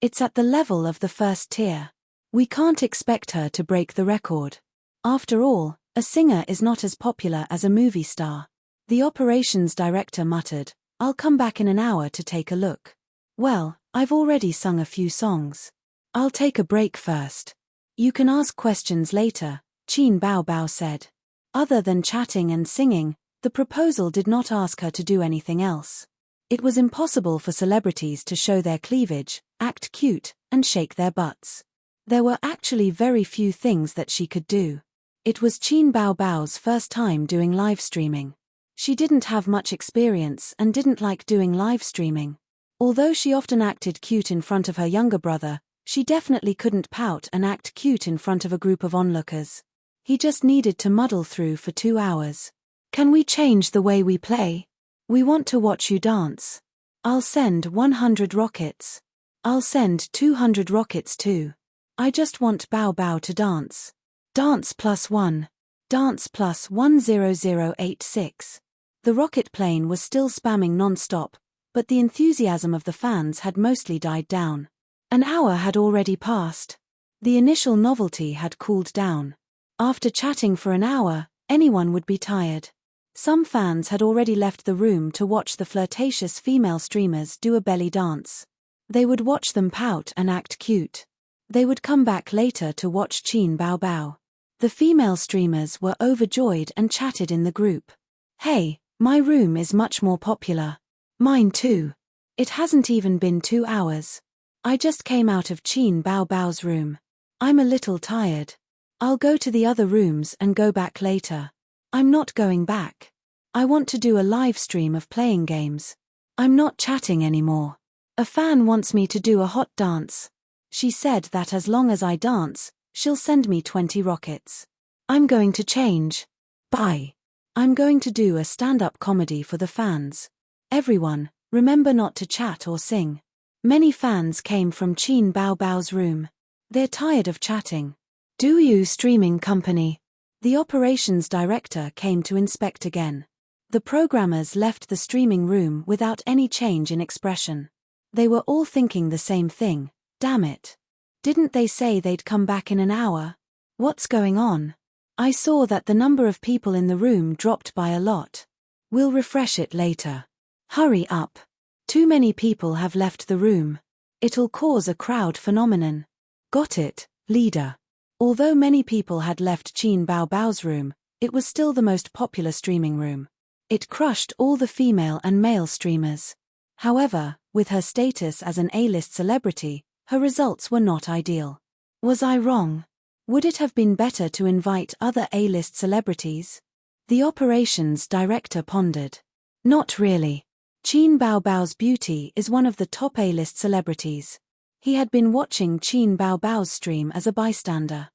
It's at the level of the first tier. We can't expect her to break the record. After all, a singer is not as popular as a movie star. The operations director muttered, I'll come back in an hour to take a look. Well, I've already sung a few songs. I'll take a break first. You can ask questions later, Qin Bao Bao said. Other than chatting and singing, the proposal did not ask her to do anything else. It was impossible for celebrities to show their cleavage, act cute, and shake their butts. There were actually very few things that she could do. It was Qin Bao Bao's first time doing live streaming. She didn't have much experience and didn't like doing live streaming. Although she often acted cute in front of her younger brother, she definitely couldn't pout and act cute in front of a group of onlookers. He just needed to muddle through for 2 hours. Can we change the way we play? We want to watch you dance. I'll send 100 rockets. I'll send 200 rockets too. I just want Bao Bao to dance. Dance +1. Dance +10086. The rocket plane was still spamming non-stop, but the enthusiasm of the fans had mostly died down. An hour had already passed. The initial novelty had cooled down. After chatting for an hour, anyone would be tired. Some fans had already left the room to watch the flirtatious female streamers do a belly dance. They would watch them pout and act cute. They would come back later to watch Qin Bao Bao. The female streamers were overjoyed and chatted in the group. Hey, my room is much more popular. Mine too. It hasn't even been 2 hours. I just came out of Qin Bao Bao's room. I'm a little tired. I'll go to the other rooms and go back later. I'm not going back. I want to do a live stream of playing games. I'm not chatting anymore. A fan wants me to do a hot dance. She said that as long as I dance, she'll send me 20 rockets. I'm going to change. Bye. I'm going to do a stand-up comedy for the fans. Everyone, remember not to chat or sing. Many fans came from Qin Baobao's room. They're tired of chatting. Do you streaming company? The operations director came to inspect again. The programmers left the streaming room without any change in expression. They were all thinking the same thing. Damn it. Didn't they say they'd come back in an hour? What's going on? I saw that the number of people in the room dropped by a lot. We'll refresh it later. Hurry up. Too many people have left the room. It'll cause a crowd phenomenon. Got it, leader. Although many people had left Qin Baobao's room, it was still the most popular streaming room. It crushed all the female and male streamers. However, with her status as an A-list celebrity, her results were not ideal. Was I wrong? Would it have been better to invite other A-list celebrities? The operations director pondered. Not really. Qin Baobao's beauty is one of the top A-list celebrities. He had been watching Qin Baobao's stream as a bystander.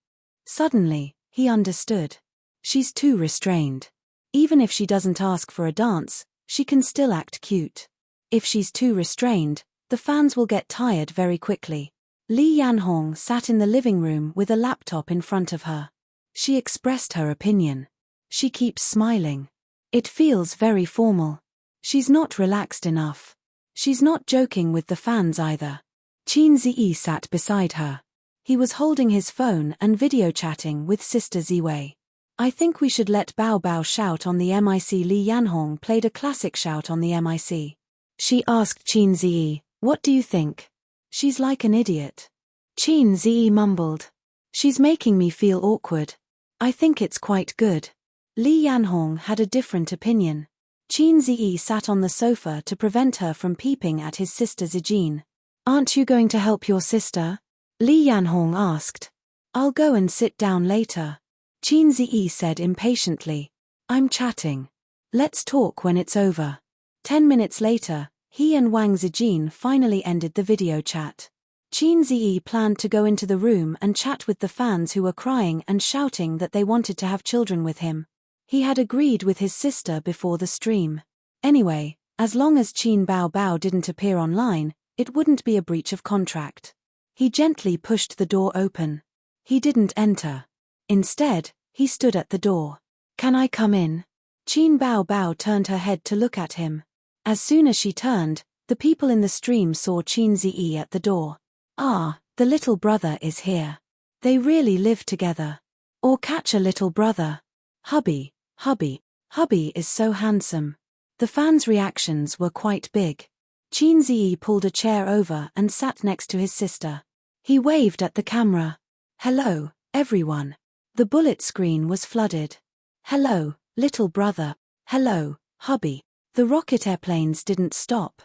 Suddenly, he understood. She's too restrained. Even if she doesn't ask for a dance, she can still act cute. If she's too restrained, the fans will get tired very quickly. Li Yanhong sat in the living room with a laptop in front of her. She expressed her opinion. She keeps smiling. It feels very formal. She's not relaxed enough. She's not joking with the fans either. Qin Ziyi sat beside her. He was holding his phone and video chatting with Sister Ziwei. I think we should let Bao Bao shout on the mic. Li Yanhong played a classic shout on the mic. She asked Qin Ziyi, what do you think? She's like an idiot. Qin Ziyi mumbled. She's making me feel awkward. I think it's quite good. Li Yanhong had a different opinion. Qin Ziyi sat on the sofa to prevent her from peeping at his sister Zijin. Aren't you going to help your sister? Li Yanhong asked. I'll go and sit down later. Qin Ziyi said impatiently. I'm chatting. Let's talk when it's over. 10 minutes later, he and Wang Zijin finally ended the video chat. Qin Ziyi planned to go into the room and chat with the fans who were crying and shouting that they wanted to have children with him. He had agreed with his sister before the stream. Anyway, as long as Qin Baobao didn't appear online, it wouldn't be a breach of contract. He gently pushed the door open. He didn't enter. Instead, he stood at the door. Can I come in? Qin Baobao turned her head to look at him. As soon as she turned, the people in the stream saw Qin Ziyi at the door. Ah, the little brother is here. They really live together. Or catch a little brother. Hubby, hubby, hubby is so handsome. The fans' reactions were quite big. Qin Ziyi pulled a chair over and sat next to his sister. He waved at the camera. Hello, everyone. The bullet screen was flooded. Hello, little brother. Hello, hubby. The rocket airplanes didn't stop.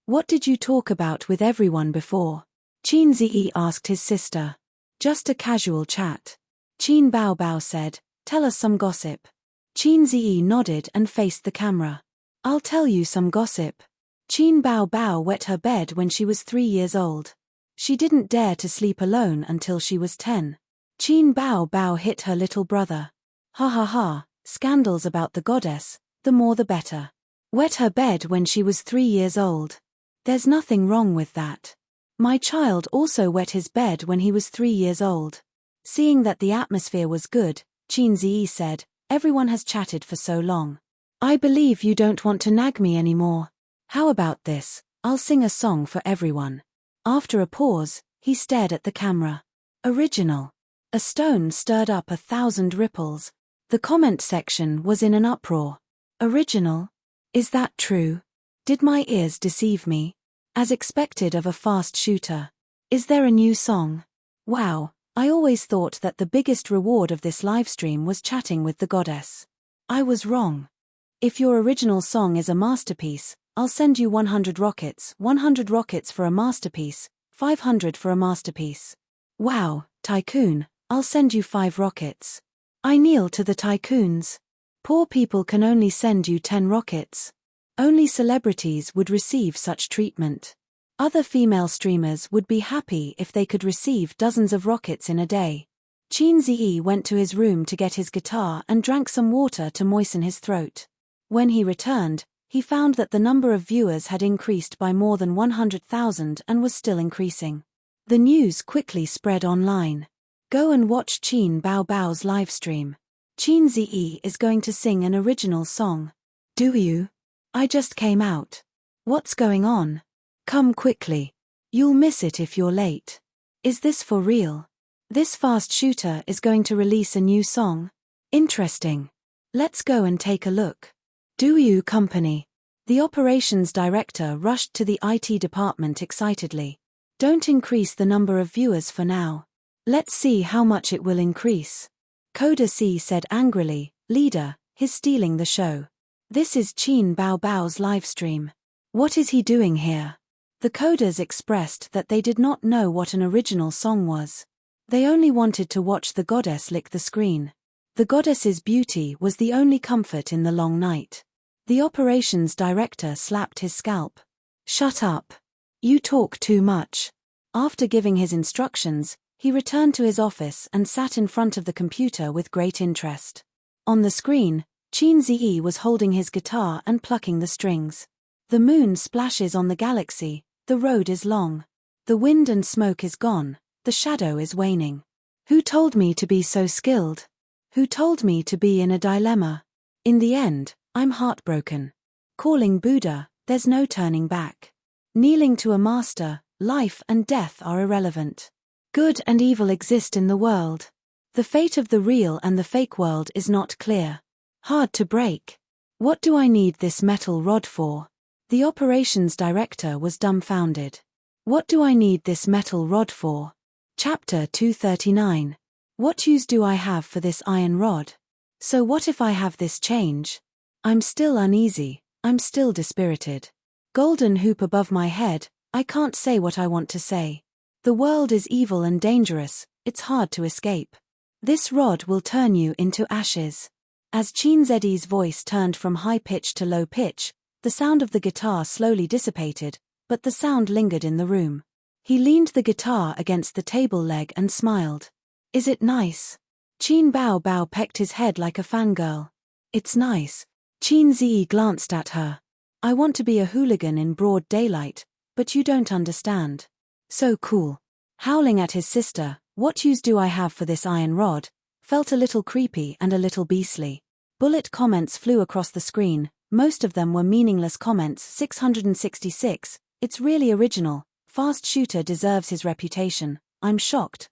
What did you talk about with everyone before? Qin Ziyi asked his sister. Just a casual chat. Qin Baobao said, tell us some gossip. Qin Ziyi nodded and faced the camera. I'll tell you some gossip. Qin Baobao wet her bed when she was 3 years old. She didn't dare to sleep alone until she was 10. Qin Baobao hit her little brother. Ha ha ha, scandals about the goddess, the more the better. Wet her bed when she was 3 years old. There's nothing wrong with that. My child also wet his bed when he was 3 years old. Seeing that the atmosphere was good, Qin Ziyi said, everyone has chatted for so long. I believe you don't want to nag me anymore. How about this? I'll sing a song for everyone. After a pause, he stared at the camera. Original. A stone stirred up 1,000 ripples. The comment section was in an uproar. Original? Is that true? Did my ears deceive me? As expected of a fast shooter. Is there a new song? Wow, I always thought that the biggest reward of this livestream was chatting with the goddess. I was wrong. If your original song is a masterpiece, I'll send you 100 rockets, 100 rockets for a masterpiece, 500 for a masterpiece. Wow, tycoon, I'll send you 5 rockets. I kneel to the tycoons. Poor people can only send you 10 rockets. Only celebrities would receive such treatment. Other female streamers would be happy if they could receive dozens of rockets in a day. Qin Ziyi went to his room to get his guitar and drank some water to moisten his throat. When he returned, he found that the number of viewers had increased by more than 100,000 and was still increasing. The news quickly spread online. Go and watch Qin Bao Bao's livestream. Qin Ziyi is going to sing an original song. Do you? I just came out. What's going on? Come quickly. You'll miss it if you're late. Is this for real? This fast shooter is going to release a new song? Interesting. Let's go and take a look. Do you company? The operations director rushed to the IT department excitedly. Don't increase the number of viewers for now. Let's see how much it will increase. Coder C said angrily, Leader, he's stealing the show. This is Qin Bao Bao's livestream. What is he doing here? The coders expressed that they did not know what an original song was. They only wanted to watch the goddess lick the screen. The goddess's beauty was the only comfort in the long night. The operations director slapped his scalp. Shut up. You talk too much. After giving his instructions, he returned to his office and sat in front of the computer with great interest. On the screen, Qin Ziyi was holding his guitar and plucking the strings. The moon splashes on the galaxy, the road is long. The wind and smoke is gone, the shadow is waning. Who told me to be so skilled? Who told me to be in a dilemma? In the end, I'm heartbroken. Calling Buddha, there's no turning back. Kneeling to a master, life and death are irrelevant. Good and evil exist in the world. The fate of the real and the fake world is not clear. Hard to break. What do I need this metal rod for? The operations director was dumbfounded. What do I need this metal rod for? Chapter 239. What use do I have for this iron rod? So what if I have this change? I'm still uneasy, I'm still dispirited. Golden hoop above my head, I can't say what I want to say. The world is evil and dangerous, it's hard to escape. This rod will turn you into ashes. As Qin Ziyi's voice turned from high pitch to low pitch, the sound of the guitar slowly dissipated, but the sound lingered in the room. He leaned the guitar against the table leg and smiled. Is it nice? Qin Bao Bao pecked his head like a fangirl. It's nice. Qin Ziyi glanced at her. I want to be a hooligan in broad daylight, but you don't understand. So cool. Howling at his sister, what use do I have for this iron rod? Felt a little creepy and a little beastly. Bullet comments flew across the screen, most of them were meaningless comments. 666, it's really original, fast shooter deserves his reputation, I'm shocked.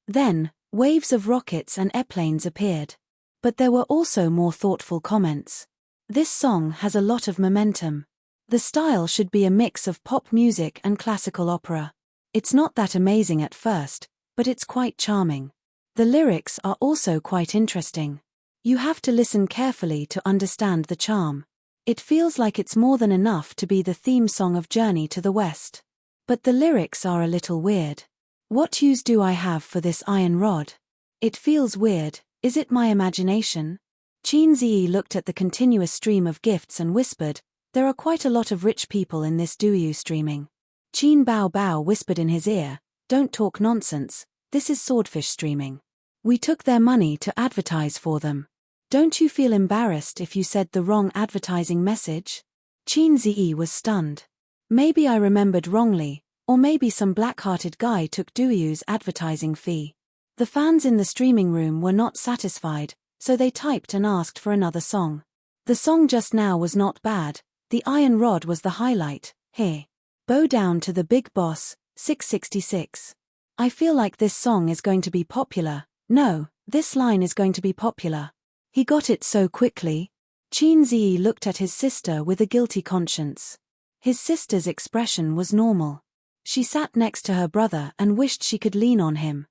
Then, waves of rockets and airplanes appeared. But there were also more thoughtful comments. This song has a lot of momentum. The style should be a mix of pop music and classical opera. It's not that amazing at first, but it's quite charming. The lyrics are also quite interesting. You have to listen carefully to understand the charm. It feels like it's more than enough to be the theme song of Journey to the West. But the lyrics are a little weird. What use do I have for this iron rod? It feels weird, is it my imagination? Qin Ziyi looked at the continuous stream of gifts and whispered, there are quite a lot of rich people in this Douyu streaming. Qin Bao Bao whispered in his ear, don't talk nonsense, this is swordfish streaming. We took their money to advertise for them. Don't you feel embarrassed if you said the wrong advertising message? Qin Ziyi was stunned. Maybe I remembered wrongly, or maybe some black-hearted guy took Douyu's advertising fee. The fans in the streaming room were not satisfied, so they typed and asked for another song. The song just now was not bad, the iron rod was the highlight. Here. Bow down to the big boss, 666. I feel like this song is going to be popular. No, this line is going to be popular. He got it so quickly. Qin Ziyi looked at his sister with a guilty conscience. His sister's expression was normal. She sat next to her brother and wished she could lean on him.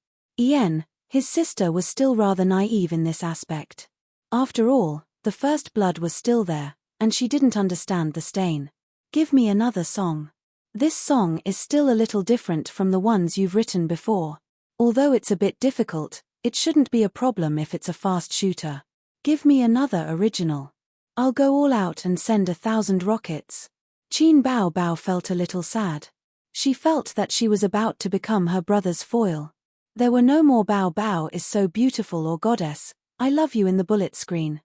His sister was still rather naive in this aspect. After all, the first blood was still there, and she didn't understand the stain. Give me another song. This song is still a little different from the ones you've written before. Although it's a bit difficult, it shouldn't be a problem if it's a fast shooter. Give me another original. I'll go all out and send 1,000 rockets. Qin Bao Bao felt a little sad. She felt that she was about to become her brother's foil. There were no more Bao Bao is so beautiful or goddess, I love you in the bullet screen.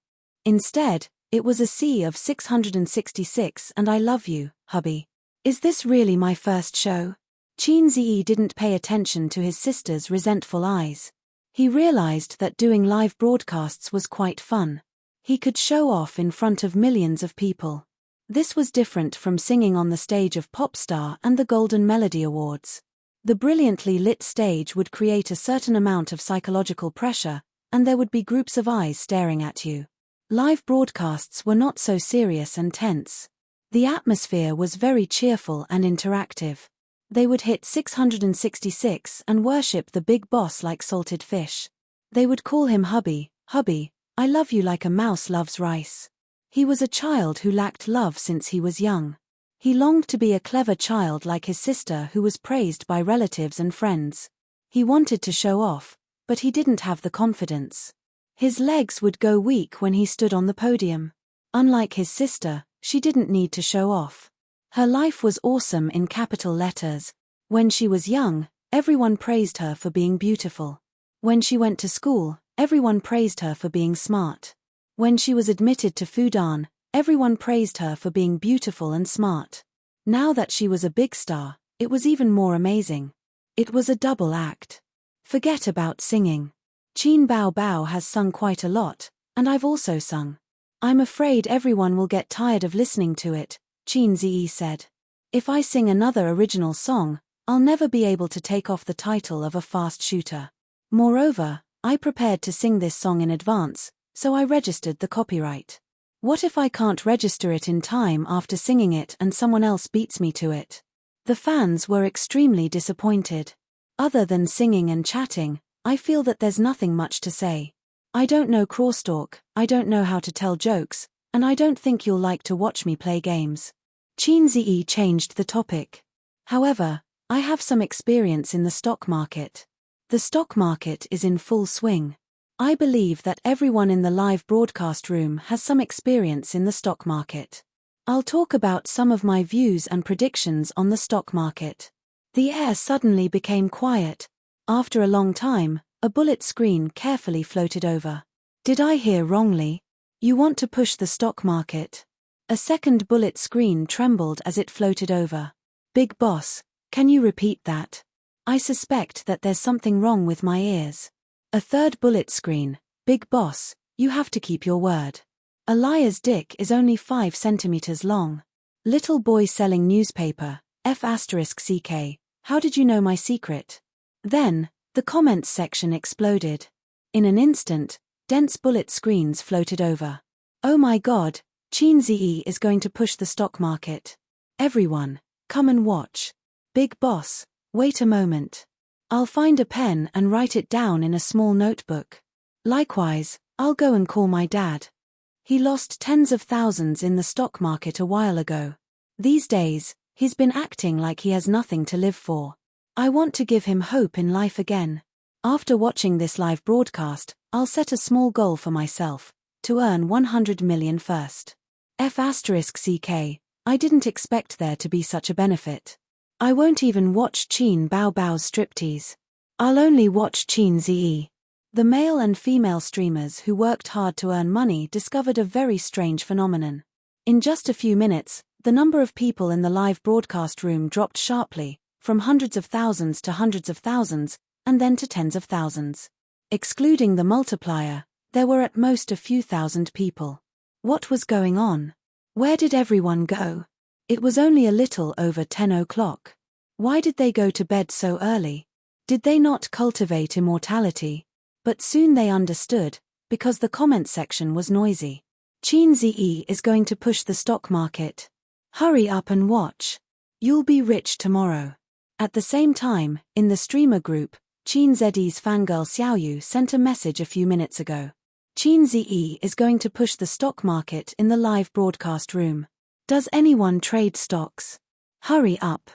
Instead, It was a sea of 666 and I love you, hubby. Is this really my first show? Qin didn't pay attention to his sister's resentful eyes. He realized that doing live broadcasts was quite fun. He could show off in front of millions of people. This was different from singing on the stage of Popstar and the Golden Melody Awards. The brilliantly lit stage would create a certain amount of psychological pressure, and there would be groups of eyes staring at you. Live broadcasts were not so serious and tense. The atmosphere was very cheerful and interactive. They would hit 666 and worship the big boss like salted fish. They would call him hubby, hubby, I love you like a mouse loves rice. He was a child who lacked love since he was young. He longed to be a clever child like his sister who was praised by relatives and friends. He wanted to show off, but he didn't have the confidence. His legs would go weak when he stood on the podium. Unlike his sister, she didn't need to show off. Her life was awesome in capital letters. When she was young, everyone praised her for being beautiful. When she went to school, everyone praised her for being smart. When she was admitted to Fudan, everyone praised her for being beautiful and smart. Now that she was a big star, it was even more amazing. It was a double act. Forget about singing. Qin Bao Bao has sung quite a lot, and I've also sung. I'm afraid everyone will get tired of listening to it, Qin Zi said. If I sing another original song, I'll never be able to take off the title of a fast shooter. Moreover, I prepared to sing this song in advance, so I registered the copyright. What if I can't register it in time after singing it and someone else beats me to it? The fans were extremely disappointed. Other than singing and chatting, I feel that there's nothing much to say. I don't know crosstalk, I don't know how to tell jokes, and I don't think you'll like to watch me play games. Qin Zi changed the topic. However, I have some experience in the stock market. The stock market is in full swing. I believe that everyone in the live broadcast room has some experience in the stock market. I'll talk about some of my views and predictions on the stock market. The air suddenly became quiet. After a long time, a bullet screen carefully floated over. Did I hear wrongly? You want to push the stock market? A second bullet screen trembled as it floated over. Big boss, can you repeat that? I suspect that there's something wrong with my ears. A third bullet screen. Big boss, you have to keep your word. A liar's dick is only 5 centimeters long. Little boy selling newspaper, F***ck, how did you know my secret? Then, the comments section exploded. In an instant, dense bullet screens floated over. Oh my god, Qin Zi is going to push the stock market. Everyone, come and watch. Big boss, wait a moment. I'll find a pen and write it down in a small notebook. Likewise, I'll go and call my dad. He lost tens of thousands in the stock market a while ago. These days, he's been acting like he has nothing to live for. I want to give him hope in life again. After watching this live broadcast, I'll set a small goal for myself, to earn 100 million first. F***ck, I didn't expect there to be such a benefit. I won't even watch Qin Bao Bao's striptease. I'll only watch Qin Zi. The male and female streamers who worked hard to earn money discovered a very strange phenomenon. In just a few minutes, the number of people in the live broadcast room dropped sharply, from hundreds of thousands to hundreds of thousands, and then to tens of thousands. Excluding the multiplier, there were at most a few thousand people. What was going on? Where did everyone go? It was only a little over 10 o'clock. Why did they go to bed so early? Did they not cultivate immortality? But soon they understood, because the comment section was noisy. Qin Zi is going to push the stock market. Hurry up and watch. You'll be rich tomorrow. At the same time, in the streamer group, Qin Zi's fangirl Xiaoyu sent a message a few minutes ago. Qin Zi is going to push the stock market in the live broadcast room. Does anyone trade stocks? Hurry up.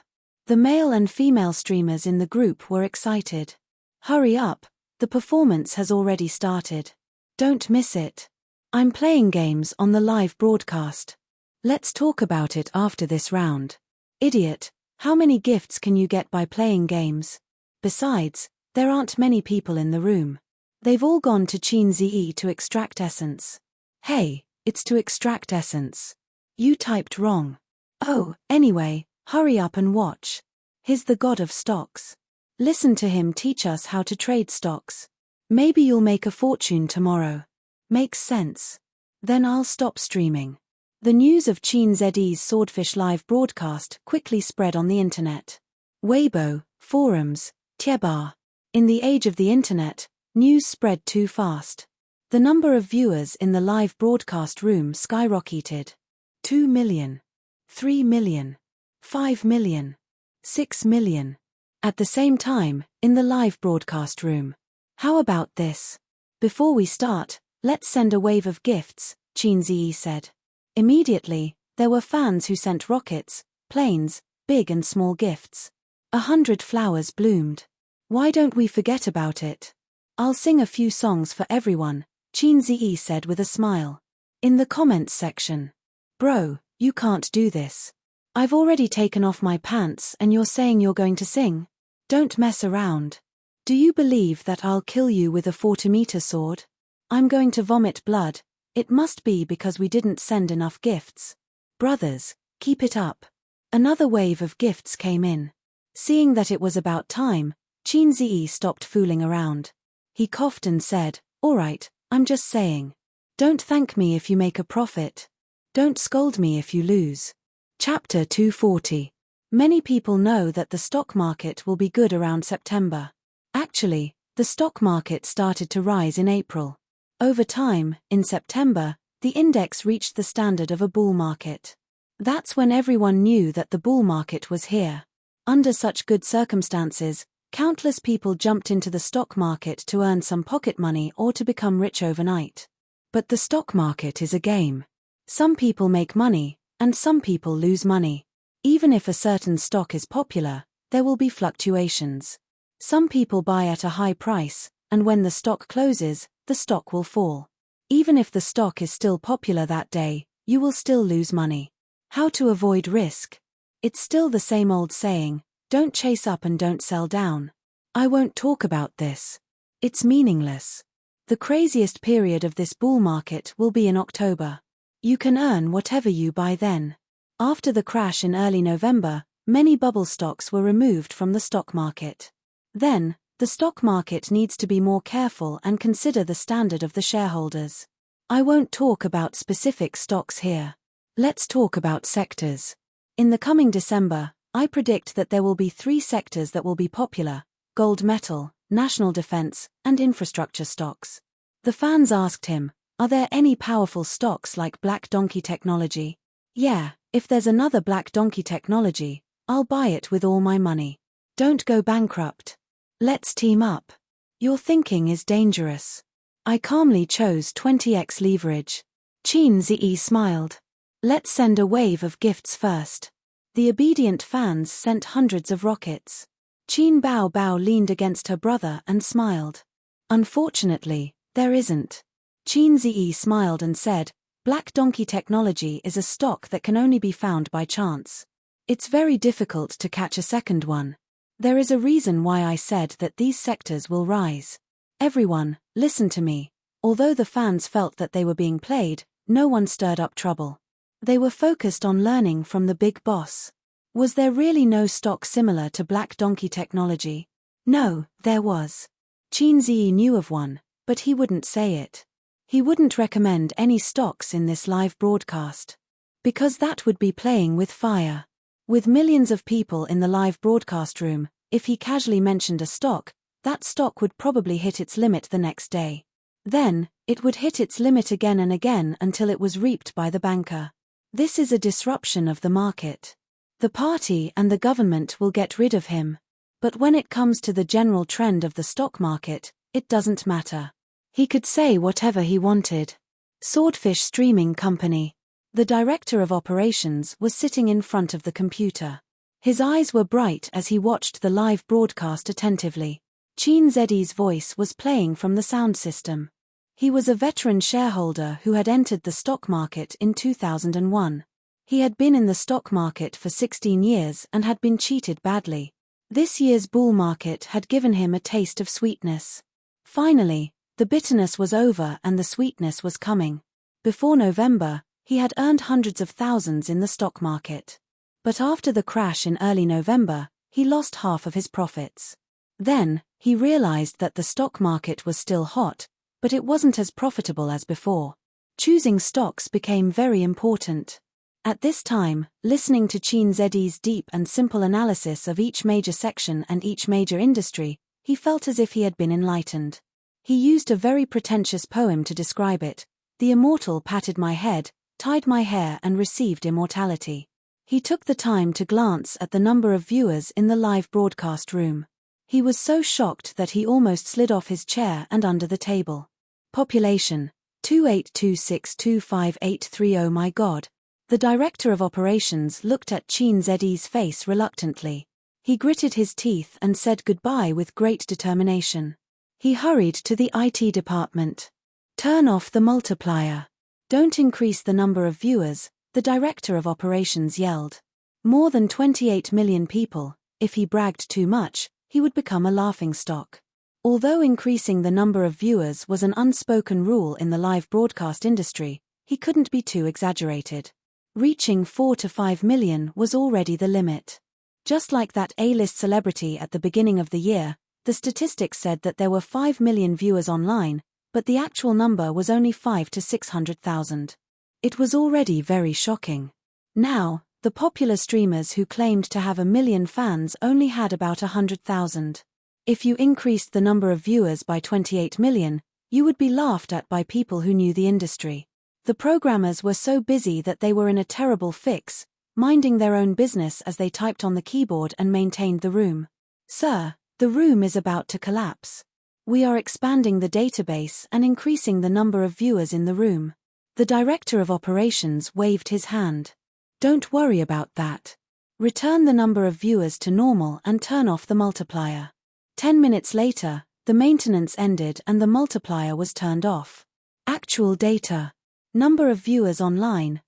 The male and female streamers in the group were excited. Hurry up, the performance has already started. Don't miss it. I'm playing games on the live broadcast. Let's talk about it after this round. Idiot, how many gifts can you get by playing games? Besides, there aren't many people in the room. They've all gone to Qin Zi to extract essence. Hey, It's to extract essence. You typed wrong. Oh, anyway, hurry up and watch. He's the god of stocks. Listen to him teach us how to trade stocks. Maybe you'll make a fortune tomorrow. Makes sense. Then I'll stop streaming. The news of Qin Zed's Swordfish live broadcast quickly spread on the internet. Weibo, forums, Tiebar. In the age of the internet, news spread too fast. The number of viewers in the live broadcast room skyrocketed. 2 million. 3 million. 5 million. 6 million. At the same time, in the live broadcast room. How about this? Before we start, let's send a wave of gifts, Qin Zi said. Immediately, there were fans who sent rockets, planes, big and small gifts. 100 flowers bloomed. Why don't we forget about it? I'll sing a few songs for everyone, Qin Zi said with a smile. In the comments section. Bro, you can't do this. I've already taken off my pants and you're saying you're going to sing? Don't mess around. Do you believe that I'll kill you with a 40-meter sword? I'm going to vomit blood. It must be because we didn't send enough gifts. Brothers, keep it up. Another wave of gifts came in. Seeing that it was about time, Qin Zi stopped fooling around. He coughed and said, "All right, I'm just saying. Don't thank me if you make a profit. Don't scold me if you lose." Chapter 240. Many people know that the stock market will be good around September. Actually, the stock market started to rise in April. Over time, in September, the index reached the standard of a bull market. That's when everyone knew that the bull market was here. Under such good circumstances, countless people jumped into the stock market to earn some pocket money or to become rich overnight. But the stock market is a game. Some people make money, and some people lose money. Even if a certain stock is popular, there will be fluctuations. Some people buy at a high price, and when the stock closes, the stock will fall. Even if the stock is still popular that day, you will still lose money. How to avoid risk? It's still the same old saying, don't chase up and don't sell down. I won't talk about this. It's meaningless. The craziest period of this bull market will be in October. You can earn whatever you buy then. After the crash in early November, many bubble stocks were removed from the stock market. Then, the stock market needs to be more careful and consider the standard of the shareholders. I won't talk about specific stocks here. Let's talk about sectors. In the coming December, I predict that there will be 3 sectors that will be popular: gold metal, national defense, and infrastructure stocks. The fans asked him, are there any powerful stocks like Black Donkey Technology? Yeah, if there's another Black Donkey Technology, I'll buy it with all my money. Don't go bankrupt. Let's team up. Your thinking is dangerous. I calmly chose 20x leverage. Qin Zi smiled. Let's send a wave of gifts first. The obedient fans sent hundreds of rockets. Qin Bao Bao leaned against her brother and smiled. Unfortunately, there isn't. Qin Zi smiled and said, Black Donkey Technology is a stock that can only be found by chance. It's very difficult to catch a second one. There is a reason why I said that these sectors will rise. Everyone, listen to me. Although the fans felt that they were being played, no one stirred up trouble. They were focused on learning from the big boss. Was there really no stock similar to Black Donkey Technology? No, there was. Qin Zi knew of one, but he wouldn't say it. He wouldn't recommend any stocks in this live broadcast. Because that would be playing with fire. With millions of people in the live broadcast room, if he casually mentioned a stock, that stock would probably hit its limit the next day. Then, it would hit its limit again and again until it was reaped by the banker. This is a disruption of the market. The party and the government will get rid of him. But when it comes to the general trend of the stock market, it doesn't matter. He could say whatever he wanted. Swordfish Streaming Company. The director of operations was sitting in front of the computer. His eyes were bright as he watched the live broadcast attentively. Qin Zed's voice was playing from the sound system. He was a veteran shareholder who had entered the stock market in 2001. He had been in the stock market for 16 years and had been cheated badly. This year's bull market had given him a taste of sweetness. Finally, the bitterness was over and the sweetness was coming. Before November, he had earned hundreds of thousands in the stock market. But after the crash in early November, he lost half of his profits. Then, he realized that the stock market was still hot, but it wasn't as profitable as before. Choosing stocks became very important. At this time, listening to Chin Zedi's deep and simple analysis of each major section and each major industry, he felt as if he had been enlightened. He used a very pretentious poem to describe it. The immortal patted my head, tied my hair and received immortality. He took the time to glance at the number of viewers in the live broadcast room. He was so shocked that he almost slid off his chair and under the table. Population: 28262580. Oh my God. The director of operations looked at Chin Zedi's face reluctantly. He gritted his teeth and said goodbye with great determination. He hurried to the IT department. Turn off the multiplier. Don't increase the number of viewers, the director of operations yelled. More than 28 million people. If he bragged too much, he would become a laughingstock. Although increasing the number of viewers was an unspoken rule in the live broadcast industry, he couldn't be too exaggerated. Reaching 4 to 5 million was already the limit. Just like that A-list celebrity at the beginning of the year, the statistics said that there were 5 million viewers online, but the actual number was only 5 to 600,000. It was already very shocking. Now, the popular streamers who claimed to have 1 million fans only had about 100,000. If you increased the number of viewers by 28 million, you would be laughed at by people who knew the industry. The programmers were so busy that they were in a terrible fix, minding their own business as they typed on the keyboard and maintained the room. Sir, the room is about to collapse. We are expanding the database and increasing the number of viewers in the room. The director of operations waved his hand. Don't worry about that. Return the number of viewers to normal and turn off the multiplier. 10 minutes later, the maintenance ended and the multiplier was turned off. Actual data. Number of viewers online,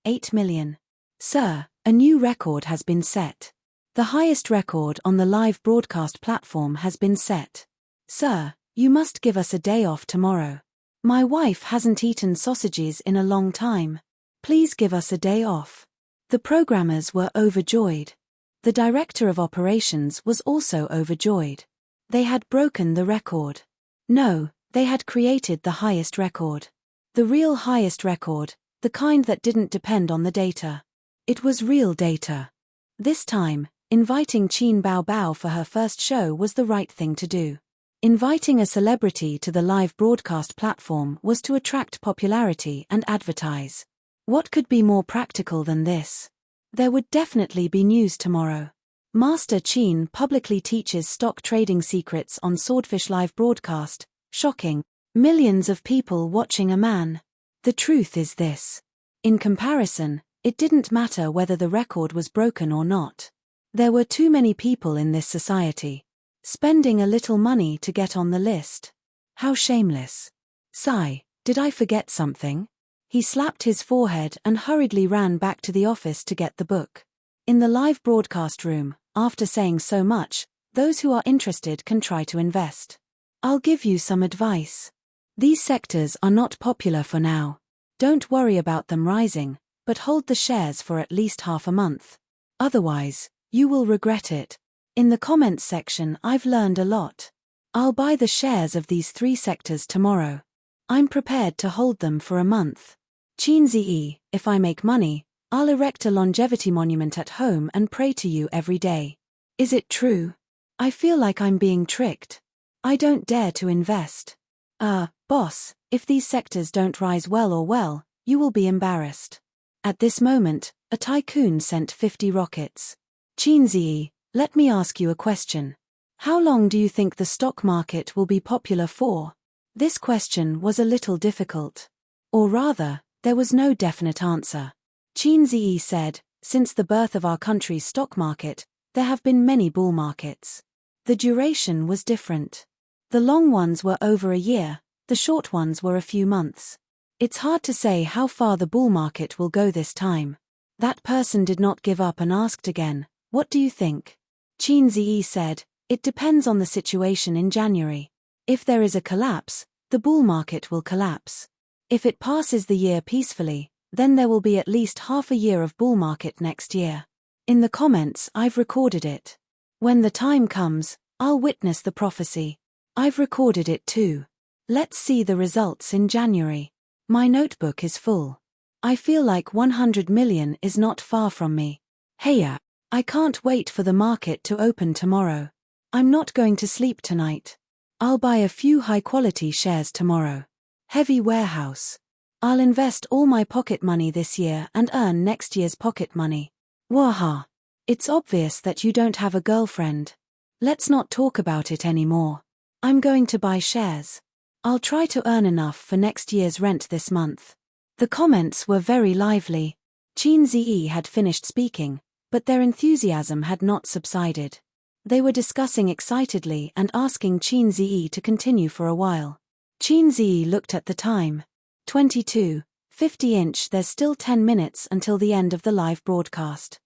8 million. Sir, a new record has been set. The highest record on the live broadcast platform has been set. Sir, you must give us a day off tomorrow. My wife hasn't eaten sausages in a long time. Please give us a day off. The programmers were overjoyed. The director of operations was also overjoyed. They had broken the record. No, they had created the highest record. The real highest record, the kind that didn't depend on the data. It was real data. This time, inviting Chin Bao Bao for her first show was the right thing to do. Inviting a celebrity to the live broadcast platform was to attract popularity and advertise. What could be more practical than this? There would definitely be news tomorrow. Master Chin publicly teaches stock trading secrets on Swordfish live broadcast. Shocking. Millions of people watching a man. The truth is this. In comparison, it didn't matter whether the record was broken or not. There were too many people in this society. Spending a little money to get on the list. How shameless. Sigh, did I forget something? He slapped his forehead and hurriedly ran back to the office to get the book. In the live broadcast room, after saying so much, those who are interested can try to invest. I'll give you some advice. These sectors are not popular for now. Don't worry about them rising, but hold the shares for at least half a month. Otherwise, you will regret it. In the comments section I've learned a lot. I'll buy the shares of these 3 sectors tomorrow. I'm prepared to hold them for a month. Chin Zi, if I make money, I'll erect a longevity monument at home and pray to you every day. Is it true? I feel like I'm being tricked. I don't dare to invest. Boss, if these sectors don't rise well, you will be embarrassed. At this moment, a tycoon sent 50 rockets. Chin Zi, let me ask you a question. How long do you think the stock market will be popular for? This question was a little difficult. Or rather, there was no definite answer. Chin Zi said, since the birth of our country's stock market, there have been many bull markets. The duration was different. The long ones were over a year, the short ones were a few months. It's hard to say how far the bull market will go this time. That person did not give up and asked again, what do you think? Chin Zi said, it depends on the situation in January. If there is a collapse, the bull market will collapse. If it passes the year peacefully, then there will be at least half a year of bull market next year. In the comments, I've recorded it. When the time comes, I'll witness the prophecy. I've recorded it too. Let's see the results in January. My notebook is full. I feel like 100 million is not far from me. Heya! I can't wait for the market to open tomorrow. I'm not going to sleep tonight. I'll buy a few high-quality shares tomorrow. Heavy warehouse. I'll invest all my pocket money this year and earn next year's pocket money. Waha! It's obvious that you don't have a girlfriend. Let's not talk about it anymore. I'm going to buy shares. I'll try to earn enough for next year's rent this month. The comments were very lively. Qin Ziyi had finished speaking, but their enthusiasm had not subsided. They were discussing excitedly and asking Qin Ziyi to continue for a while. Qin Ziyi looked at the time. 22:50. There's still 10 minutes until the end of the live broadcast.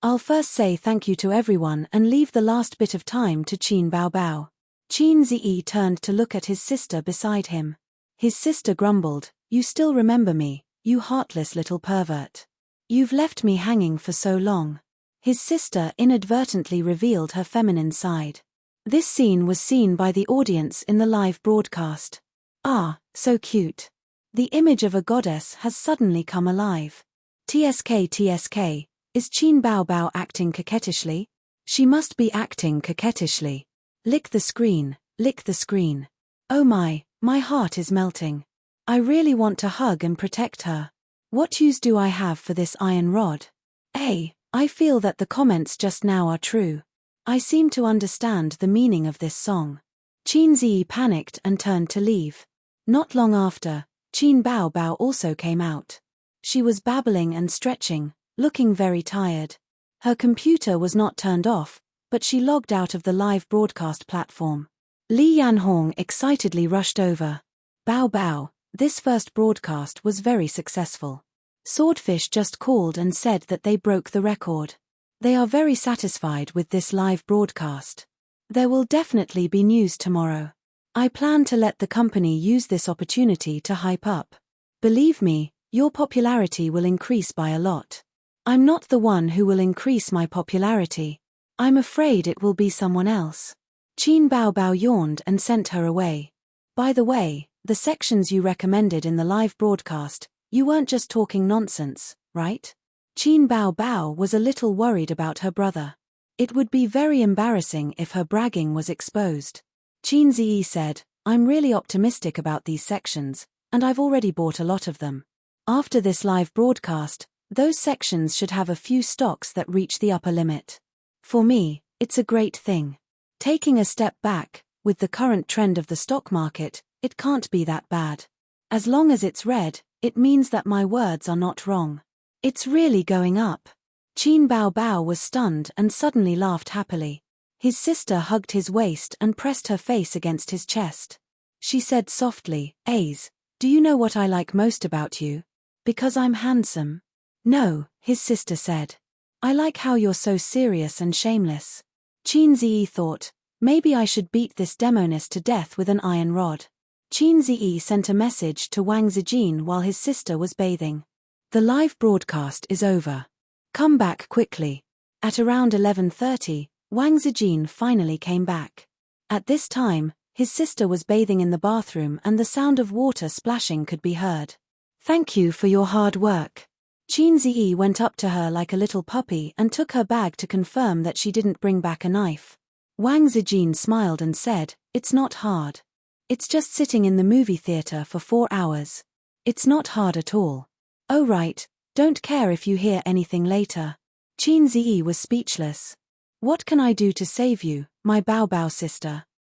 I'll first say thank you to everyone and leave the last bit of time to Qin Baobao. Qin Ziyi turned to look at his sister beside him. His sister grumbled, "You still remember me, you heartless little pervert. You've left me hanging for so long." His sister inadvertently revealed her feminine side. This scene was seen by the audience in the live broadcast. Ah, so cute. The image of a goddess has suddenly come alive. TSK, is Qin Baobao acting coquettishly? She must be acting coquettishly. Lick the screen, lick the screen. Oh my heart is melting. I really want to hug and protect her. What use do I have for this iron rod? I feel that the comments just now are true. I seem to understand the meaning of this song. Qin Ziyi panicked and turned to leave. Not long after, Qin Baobao also came out. She was babbling and stretching, looking very tired. Her computer was not turned off, but she logged out of the live broadcast platform. Li Yanhong excitedly rushed over. Bao, this first broadcast was very successful. Swordfish just called and said that they broke the record. They are very satisfied with this live broadcast. There will definitely be news tomorrow. I plan to let the company use this opportunity to hype up. Believe me, your popularity will increase by a lot. I'm not the one who will increase my popularity. I'm afraid it will be someone else. Qin Baobao yawned and sent her away. By the way, the sections you recommended in the live broadcast, you weren't just talking nonsense, right? Qin Baobao was a little worried about her brother. It would be very embarrassing if her bragging was exposed. Qin Ziyi said, "I'm really optimistic about these sections, and I've already bought a lot of them. After this live broadcast, those sections should have a few stocks that reach the upper limit. For me, it's a great thing. Taking a step back, with the current trend of the stock market, it can't be that bad. As long as it's red, it means that my words are not wrong. It's really going up." Qin Baobao was stunned and suddenly laughed happily. His sister hugged his waist and pressed her face against his chest. She said softly, "Aze, do you know what I like most about you? Because I'm handsome?" "No," his sister said. "I like how you're so serious and shameless." Qin Ziyi thought, maybe I should beat this demoness to death with an iron rod. Qin Ziyi sent a message to Wang Zijin while his sister was bathing. "The live broadcast is over. Come back quickly." At around 11:30, Wang Zijin finally came back. At this time, his sister was bathing in the bathroom and the sound of water splashing could be heard. "Thank you for your hard work." Qin Ziyi went up to her like a little puppy and took her bag to confirm that she didn't bring back a knife. Wang Zijin smiled and said, "It's not hard. It's just sitting in the movie theater for 4 hours. It's not hard at all." "Oh right, don't care if you hear anything later." Qin Ziyi was speechless. "What can I do to save you, my Baobao sister?"